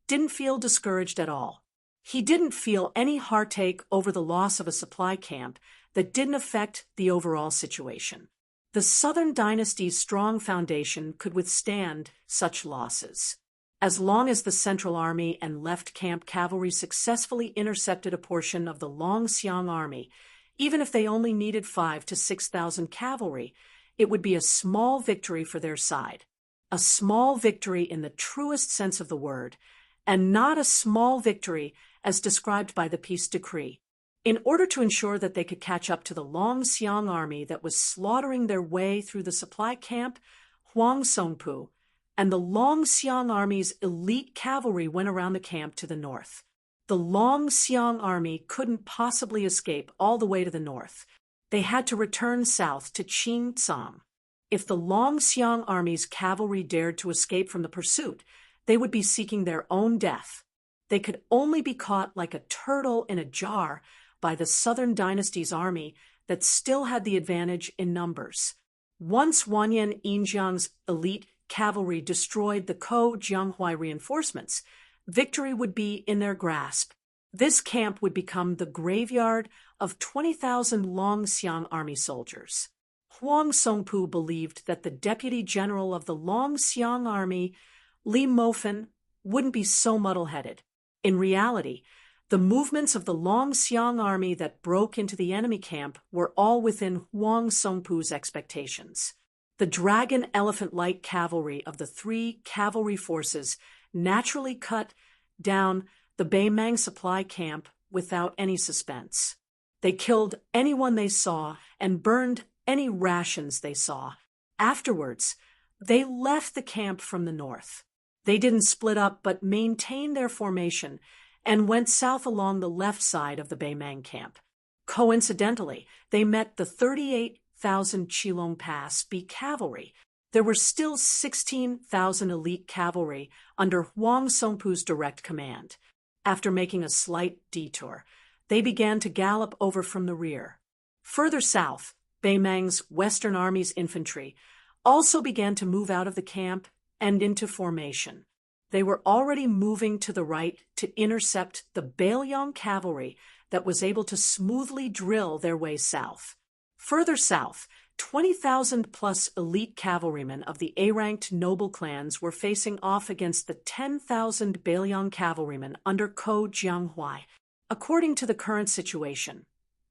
didn't feel discouraged at all. He didn't feel any heartache over the loss of a supply camp that didn't affect the overall situation. The Southern Dynasty's strong foundation could withstand such losses. As long as the Central Army and left camp cavalry successfully intercepted a portion of the Long Xiang army, even if they only needed 5,000 to 6,000 cavalry, it would be a small victory for their side. A small victory in the truest sense of the word, and not a small victory as described by the peace decree. In order to ensure that they could catch up to the Long Xiang army that was slaughtering their way through the supply camp, Huang Songpu and the Long Xiang army's elite cavalry went around the camp to the north. The Long Xiang army couldn't possibly escape all the way to the north. they had to return south to Qingcang. If the Longxiang army's cavalry dared to escape from the pursuit, they would be seeking their own death. They could only be caught like a turtle in a jar by the Southern Dynasty's army that still had the advantage in numbers. Once Wanyan Yinjiang's elite cavalry destroyed the Ko Jianghuai reinforcements, victory would be in their grasp. This camp would become the graveyard of 20,000 Longxiang army soldiers. Huang Songpu believed that the deputy general of the Longxiang army, Li Mofen, wouldn't be so muddle-headed. In reality, the movements of the Longxiang army that broke into the enemy camp were all within Huang Songpu's expectations. The Dragon Elephant Light Cavalry of the three cavalry forces naturally cut down the Beimang supply camp without any suspense. They killed anyone they saw and burned any rations they saw. Afterwards, they left the camp from the north. They didn't split up but maintained their formation and went south along the left side of the Beimang camp. Coincidentally, they met the 38,000 Qilong Pass B cavalry. There were still 16,000 elite cavalry under Huang Songpu's direct command. After making a slight detour, they began to gallop over from the rear. Further south, Beimang's Western Army's infantry also began to move out of the camp and into formation. They were already moving to the right to intercept the Bailiang cavalry that was able to smoothly drill their way south. Further south, 20,000-plus elite cavalrymen of the A-ranked noble clans were facing off against the 10,000 Bailiang cavalrymen under Ko Jianghuai. According to the current situation,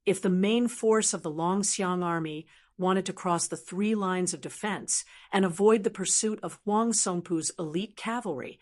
if the main force of the Longxiang army wanted to cross the three lines of defense and avoid the pursuit of Huang Songpu's elite cavalry,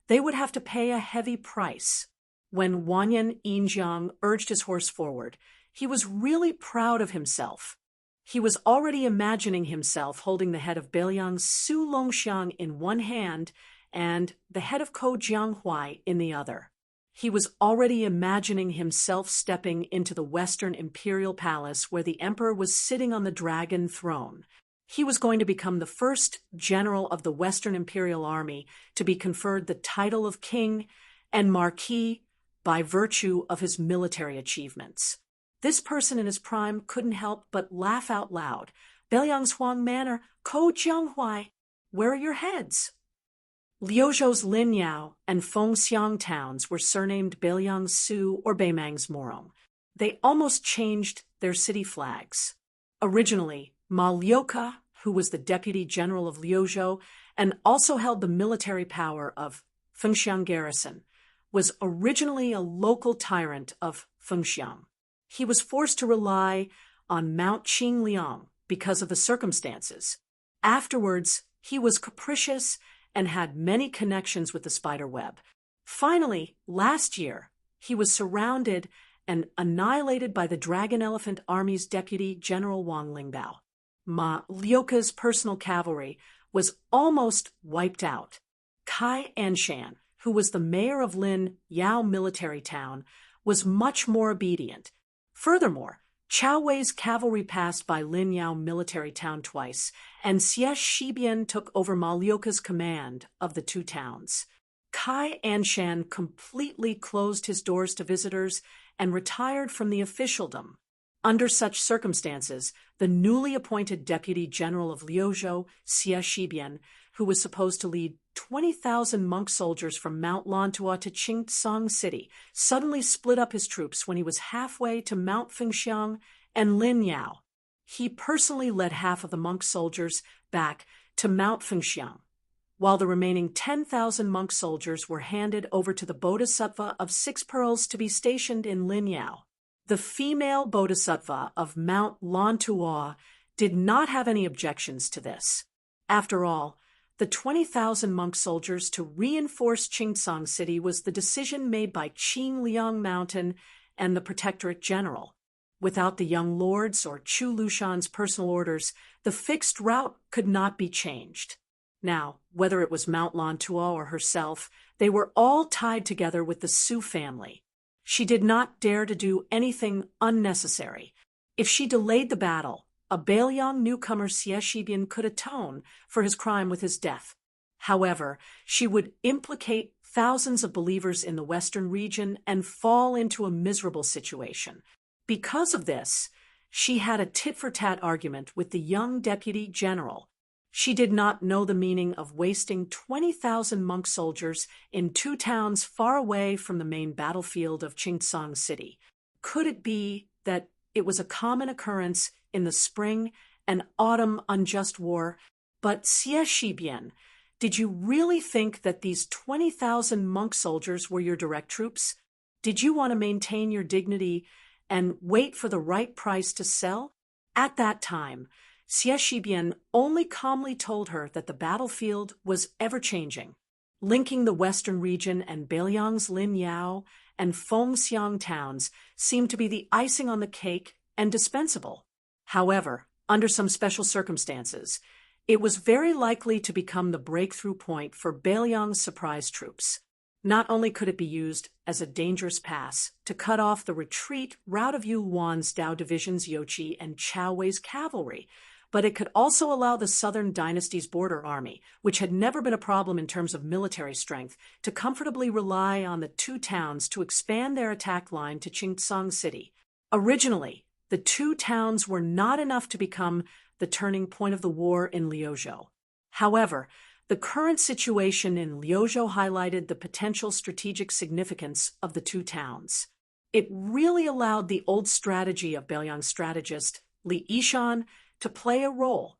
they would have to pay a heavy price. When Wanyan Yinjiang urged his horse forward, he was really proud of himself. He was already imagining himself holding the head of Bailiang's Su Longxiang in one hand and the head of Ko Jianghuai in the other. He was already imagining himself stepping into the Western Imperial Palace where the Emperor was sitting on the dragon throne. He was going to become the first general of the Western Imperial Army to be conferred the title of king and marquis by virtue of his military achievements. This person in his prime couldn't help but laugh out loud. Bailiang's Huang Manor, Ko Jianghuai, where are your heads? Liuzhou's Linyao and Fengxiang towns were surnamed Bailiang's Su or Beimang's Morong. They almost changed their city flags. Originally, Ma Liuka, who was the deputy general of Liuzhou and also held the military power of Fengxiang garrison, was originally a local tyrant of Fengxiang. He was forced to rely on Mount Qingliang because of the circumstances. Afterwards, he was capricious and had many connections with the spider web. Finally, last year, he was surrounded and annihilated by the Dragon Elephant Army's deputy General Wang Lingbao. Ma Liuka's personal cavalry was almost wiped out. Kai Anshan, who was the mayor of Lin Yao military town, was much more obedient. Furthermore, Chao Wei's cavalry passed by Lin Yao military town twice, and Xie Shibian took over Ma Liuka's command of the two towns. Kai Anshan completely closed his doors to visitors and retired from the officialdom. Under such circumstances, the newly appointed deputy general of Liuzhou, Xie Shibian, who was supposed to lead 20,000 monk soldiers from Mount Lantua to Qingcang City, suddenly split up his troops when he was halfway to Mount Fengxiang and Linyao. He personally led half of the monk soldiers back to Mount Fengxiang, while the remaining 10,000 monk soldiers were handed over to the Bodhisattva of 6 Pearls to be stationed in Linyao. The female Bodhisattva of Mount Lantua did not have any objections to this. After all, the 20,000 monk soldiers to reinforce Qingcang City was the decision made by Qingliang Mountain and the Protectorate General. Without the young lords or Chu Lushan's personal orders, the fixed route could not be changed. Now, whether it was Mount Lantua or herself, they were all tied together with the Su family. She did not dare to do anything unnecessary. If she delayed the battle, a Baeliang newcomer Xie Shibian could atone for his crime with his death. However, she would implicate thousands of believers in the western region and fall into a miserable situation. Because of this, she had a tit-for-tat argument with the young deputy general. She did not know the meaning of wasting 20,000 monk soldiers in 2 towns far away from the main battlefield of Qingtsang City. Could it be that it was a common occurrence in the spring and autumn unjust war? But Xie Shibian, did you really think that these 20,000 monk soldiers were your direct troops? Did you want to maintain your dignity and wait for the right price to sell? At that time, Xie Shibian only calmly told her that the battlefield was ever-changing. Linking the western region and Bailiang's Lin Yao and Fengxiang towns seemed to be the icing on the cake and dispensable. However, under some special circumstances, it was very likely to become the breakthrough point for Bailiang's surprise troops. Not only could it be used as a dangerous pass to cut off the retreat route of Yu Wan's Dao Division's Yoqi and Chao Wei's cavalry, but it could also allow the Southern Dynasty's border army, which had never been a problem in terms of military strength, to comfortably rely on the 2 towns to expand their attack line to Qingtsang City. Originally, the 2 towns were not enough to become the turning point of the war in Liuzhou. However, the current situation in Liuzhou highlighted the potential strategic significance of the 2 towns. It really allowed the old strategy of Bailiang's strategist, Li Yishan, to play a role.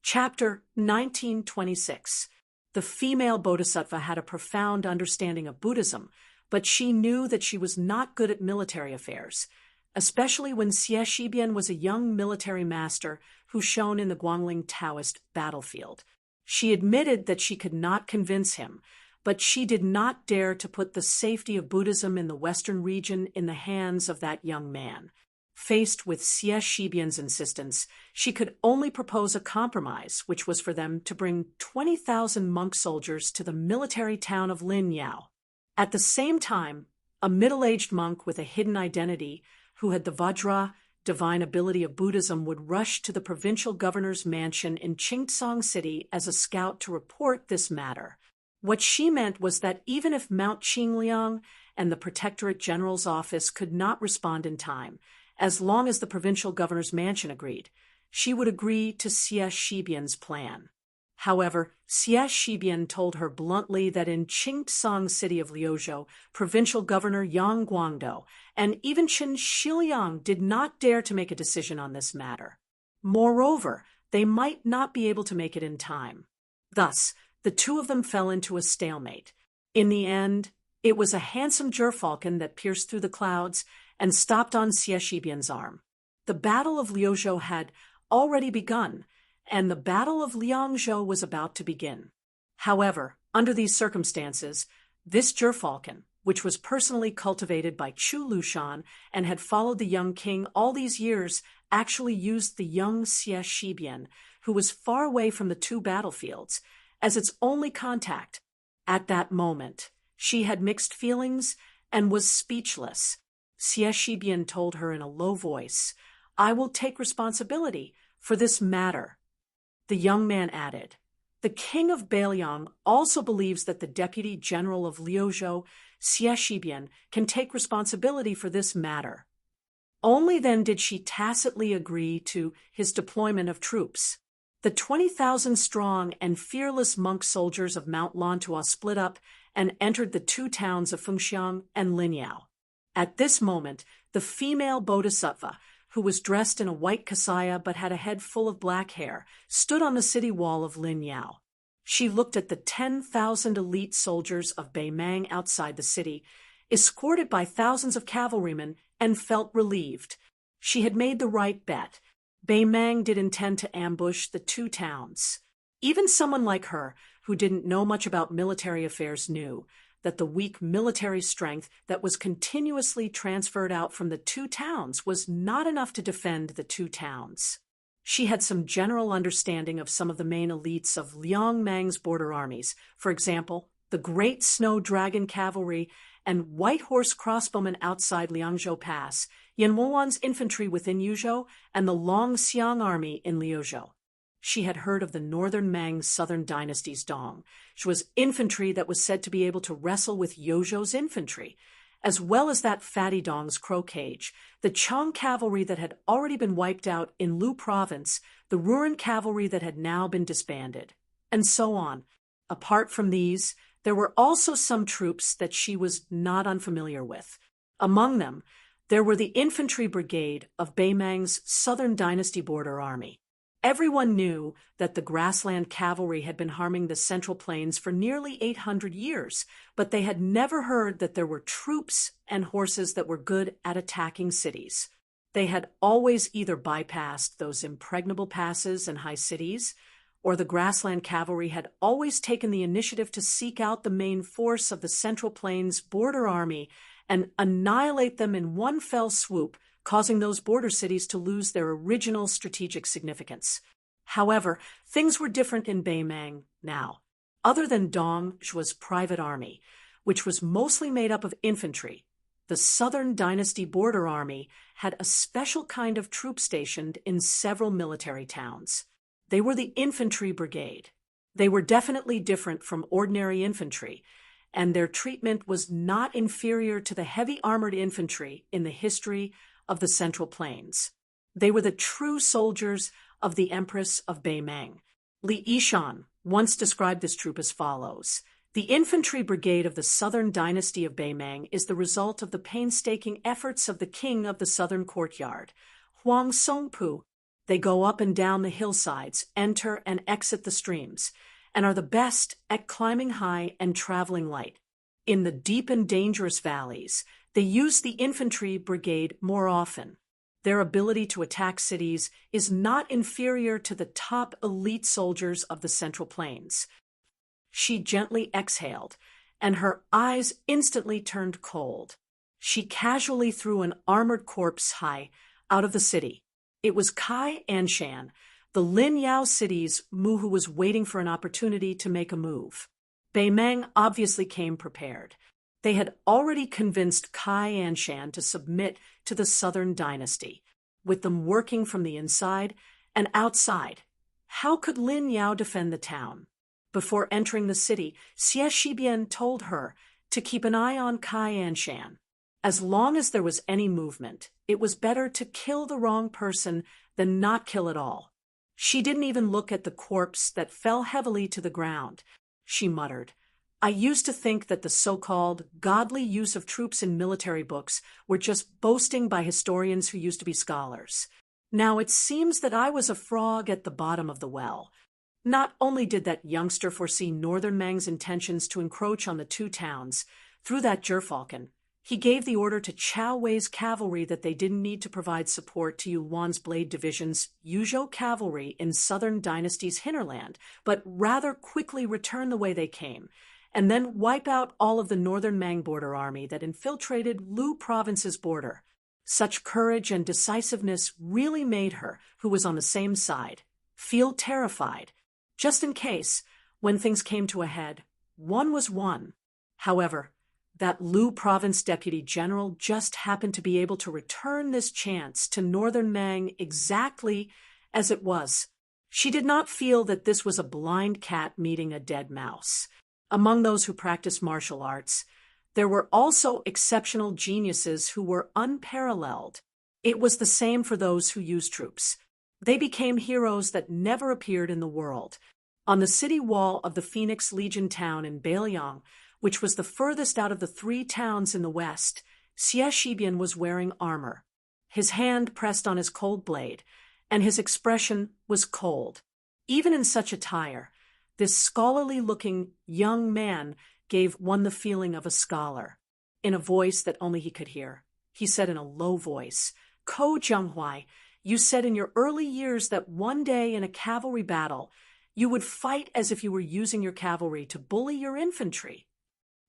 Chapter 1926. The female bodhisattva had a profound understanding of Buddhism, but she knew that she was not good at military affairs, especially when Xie Shibian was a young military master who shone in the Guangling Taoist battlefield. She admitted that she could not convince him, but she did not dare to put the safety of Buddhism in the western region in the hands of that young man. Faced with Xie Shibian's insistence, she could only propose a compromise, which was for them to bring 20,000 monk soldiers to the military town of Lin Yao. At the same time, a middle-aged monk with a hidden identity, who had the Vajra, divine ability of Buddhism, would rush to the provincial governor's mansion in Qingtsang City as a scout to report this matter. What she meant was that even if Mount Qingliang and the Protectorate General's office could not respond in time, as long as the provincial governor's mansion agreed, she would agree to Xie Shibian's plan. However, Xie Shibian told her bluntly that in Qingtsang City of Liuzhou, provincial governor Yang Guangdou and even Qin Shiliang did not dare to make a decision on this matter. Moreover, they might not be able to make it in time. Thus, the 2 of them fell into a stalemate. In the end, it was a handsome gerfalcon that pierced through the clouds and stopped on Xie Shibian's arm. The Battle of Liuzhou had already begun, and the Battle of Liangzhou was about to begin. However, under these circumstances, this gerfalcon, which was personally cultivated by Chu Lushan and had followed the young king all these years, actually used the young Xie Shibian, who was far away from the 2 battlefields, as its only contact. At that moment, she had mixed feelings and was speechless. Xie Shibian told her in a low voice, "I will take responsibility for this matter." The young man added, "The king of Bailiang also believes that the deputy general of Liuzhou, Xie Shibian, can take responsibility for this matter." Only then did she tacitly agree to his deployment of troops. The 20,000-strong and fearless monk soldiers of Mount Lantua split up and entered the 2 towns of Fengxiang and Linyao. At this moment, the female bodhisattva, who was dressed in a white kasaya but had a head full of black hair, stood on the city wall of Linyao. She looked at the 10,000 elite soldiers of Beimang outside the city, escorted by thousands of cavalrymen, and felt relieved. She had made the right bet. Beimang did intend to ambush the 2 towns. Even someone like her, who didn't know much about military affairs, knew that the weak military strength that was continuously transferred out from the 2 towns was not enough to defend the 2 towns. She had some general understanding of some of the main elites of Liang Mang's border armies, for example, the Great Snow Dragon Cavalry, and White Horse Crossbowmen outside Liangzhou Pass, Yanwuan's infantry within Yuzhou, and the Longxiang army in Liuzhou. She had heard of the northern Mang's southern dynasty's Dong. She was infantry that was said to be able to wrestle with Yozhou's infantry, as well as that fatty Dong's crow cage, the Chang cavalry that had already been wiped out in Lu province, the Ruren cavalry that had now been disbanded, and so on. Apart from these, there were also some troops that she was not unfamiliar with. Among them, there were the infantry brigade of Beimang's southern dynasty border army. Everyone knew that the grassland cavalry had been harming the Central Plains for nearly 800 years, but they had never heard that there were troops and horses that were good at attacking cities. They had always either bypassed those impregnable passes and high cities, or the grassland cavalry had always taken the initiative to seek out the main force of the Central Plains border army and annihilate them in one fell swoop, causing those border cities to lose their original strategic significance. However, things were different in Beimang now. Other than Dong Zhuo's private army, which was mostly made up of infantry, the Southern Dynasty Border Army had a special kind of troop stationed in several military towns. They were the infantry brigade. They were definitely different from ordinary infantry, and their treatment was not inferior to the heavy armored infantry in the history of the Central Plains. They were the true soldiers of the Empress of Beimang. Li Yishan once described this troop as follows: "The infantry brigade of the Southern Dynasty of Beimang is the result of the painstaking efforts of the king of the southern courtyard, Huang Songpu. They go up and down the hillsides, enter and exit the streams, and are the best at climbing high and traveling light. In the deep and dangerous valleys, they use the infantry brigade more often. Their ability to attack cities is not inferior to the top elite soldiers of the Central Plains." She gently exhaled, and her eyes instantly turned cold. She casually threw an armored corpse high out of the city. It was Kai Anshan, the Lin Yao city's Mu, who was waiting for an opportunity to make a move. Beimang obviously came prepared. They had already convinced Kai Anshan to submit to the Southern Dynasty, with them working from the inside and outside. How could Lin Yao defend the town? Before entering the city, Xie Shibian told her to keep an eye on Kai Anshan. As long as there was any movement, it was better to kill the wrong person than not kill at all. She didn't even look at the corpse that fell heavily to the ground. She muttered, "I used to think that the so-called godly use of troops in military books were just boasting by historians who used to be scholars. Now it seems that I was a frog at the bottom of the well." Not only did that youngster foresee Northern Mang's intentions to encroach on the two towns through that gerfalcon, he gave the order to Chao Wei's cavalry that they didn't need to provide support to Yuan's Blade Division's Yuzhou cavalry in Southern Dynasty's hinterland, but rather quickly return the way they came, and then wipe out all of the Northern Mang border army that infiltrated Lu province's border. Such courage and decisiveness really made her, who was on the same side, feel terrified. Just in case, when things came to a head, one was won. However, that Lu province deputy general just happened to be able to return this chance to Northern Mang exactly as it was. She did not feel that this was a blind cat meeting a dead mouse. Among those who practiced martial arts, there were also exceptional geniuses who were unparalleled. It was the same for those who used troops. They became heroes that never appeared in the world. On the city wall of the Phoenix Legion town in Beiliang, which was the furthest out of the 3 towns in the west, Xie Shibian was wearing armor. His hand pressed on his cold blade, and his expression was cold. Even in such attire, this scholarly-looking young man gave one the feeling of a scholar. In a voice that only he could hear, he said in a low voice, "Ko Jianghuai, you said in your early years that one day in a cavalry battle, you would fight as if you were using your cavalry to bully your infantry."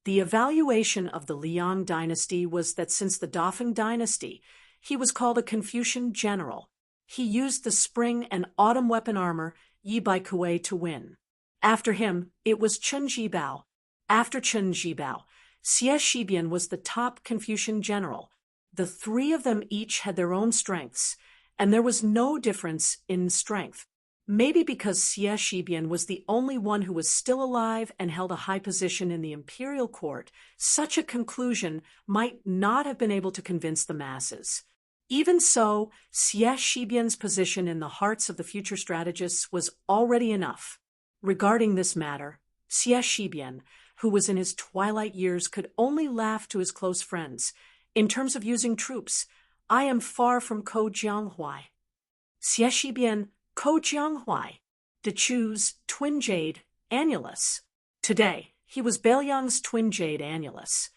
The evaluation of the Liang dynasty was that since the Dafeng dynasty, he was called a Confucian general. He used the spring and autumn weapon armor Yi Bai Kuei to win. After him, it was Chen Jibao. After Chen Jibao, Xie Shibian was the top Confucian general. The three of them each had their own strengths, and there was no difference in strength. Maybe because Xie Shibian was the only one who was still alive and held a high position in the imperial court, such a conclusion might not have been able to convince the masses. Even so, Xie Shibian's position in the hearts of the future strategists was already enough. Regarding this matter, Xie Shibian, who was in his twilight years, could only laugh to his close friends. In terms of using troops, I am far from Ko Jianghuai. Xie Shibian, Ko Jianghuai, to choose twin jade annulus. Today, he was Beiliang's twin jade annulus.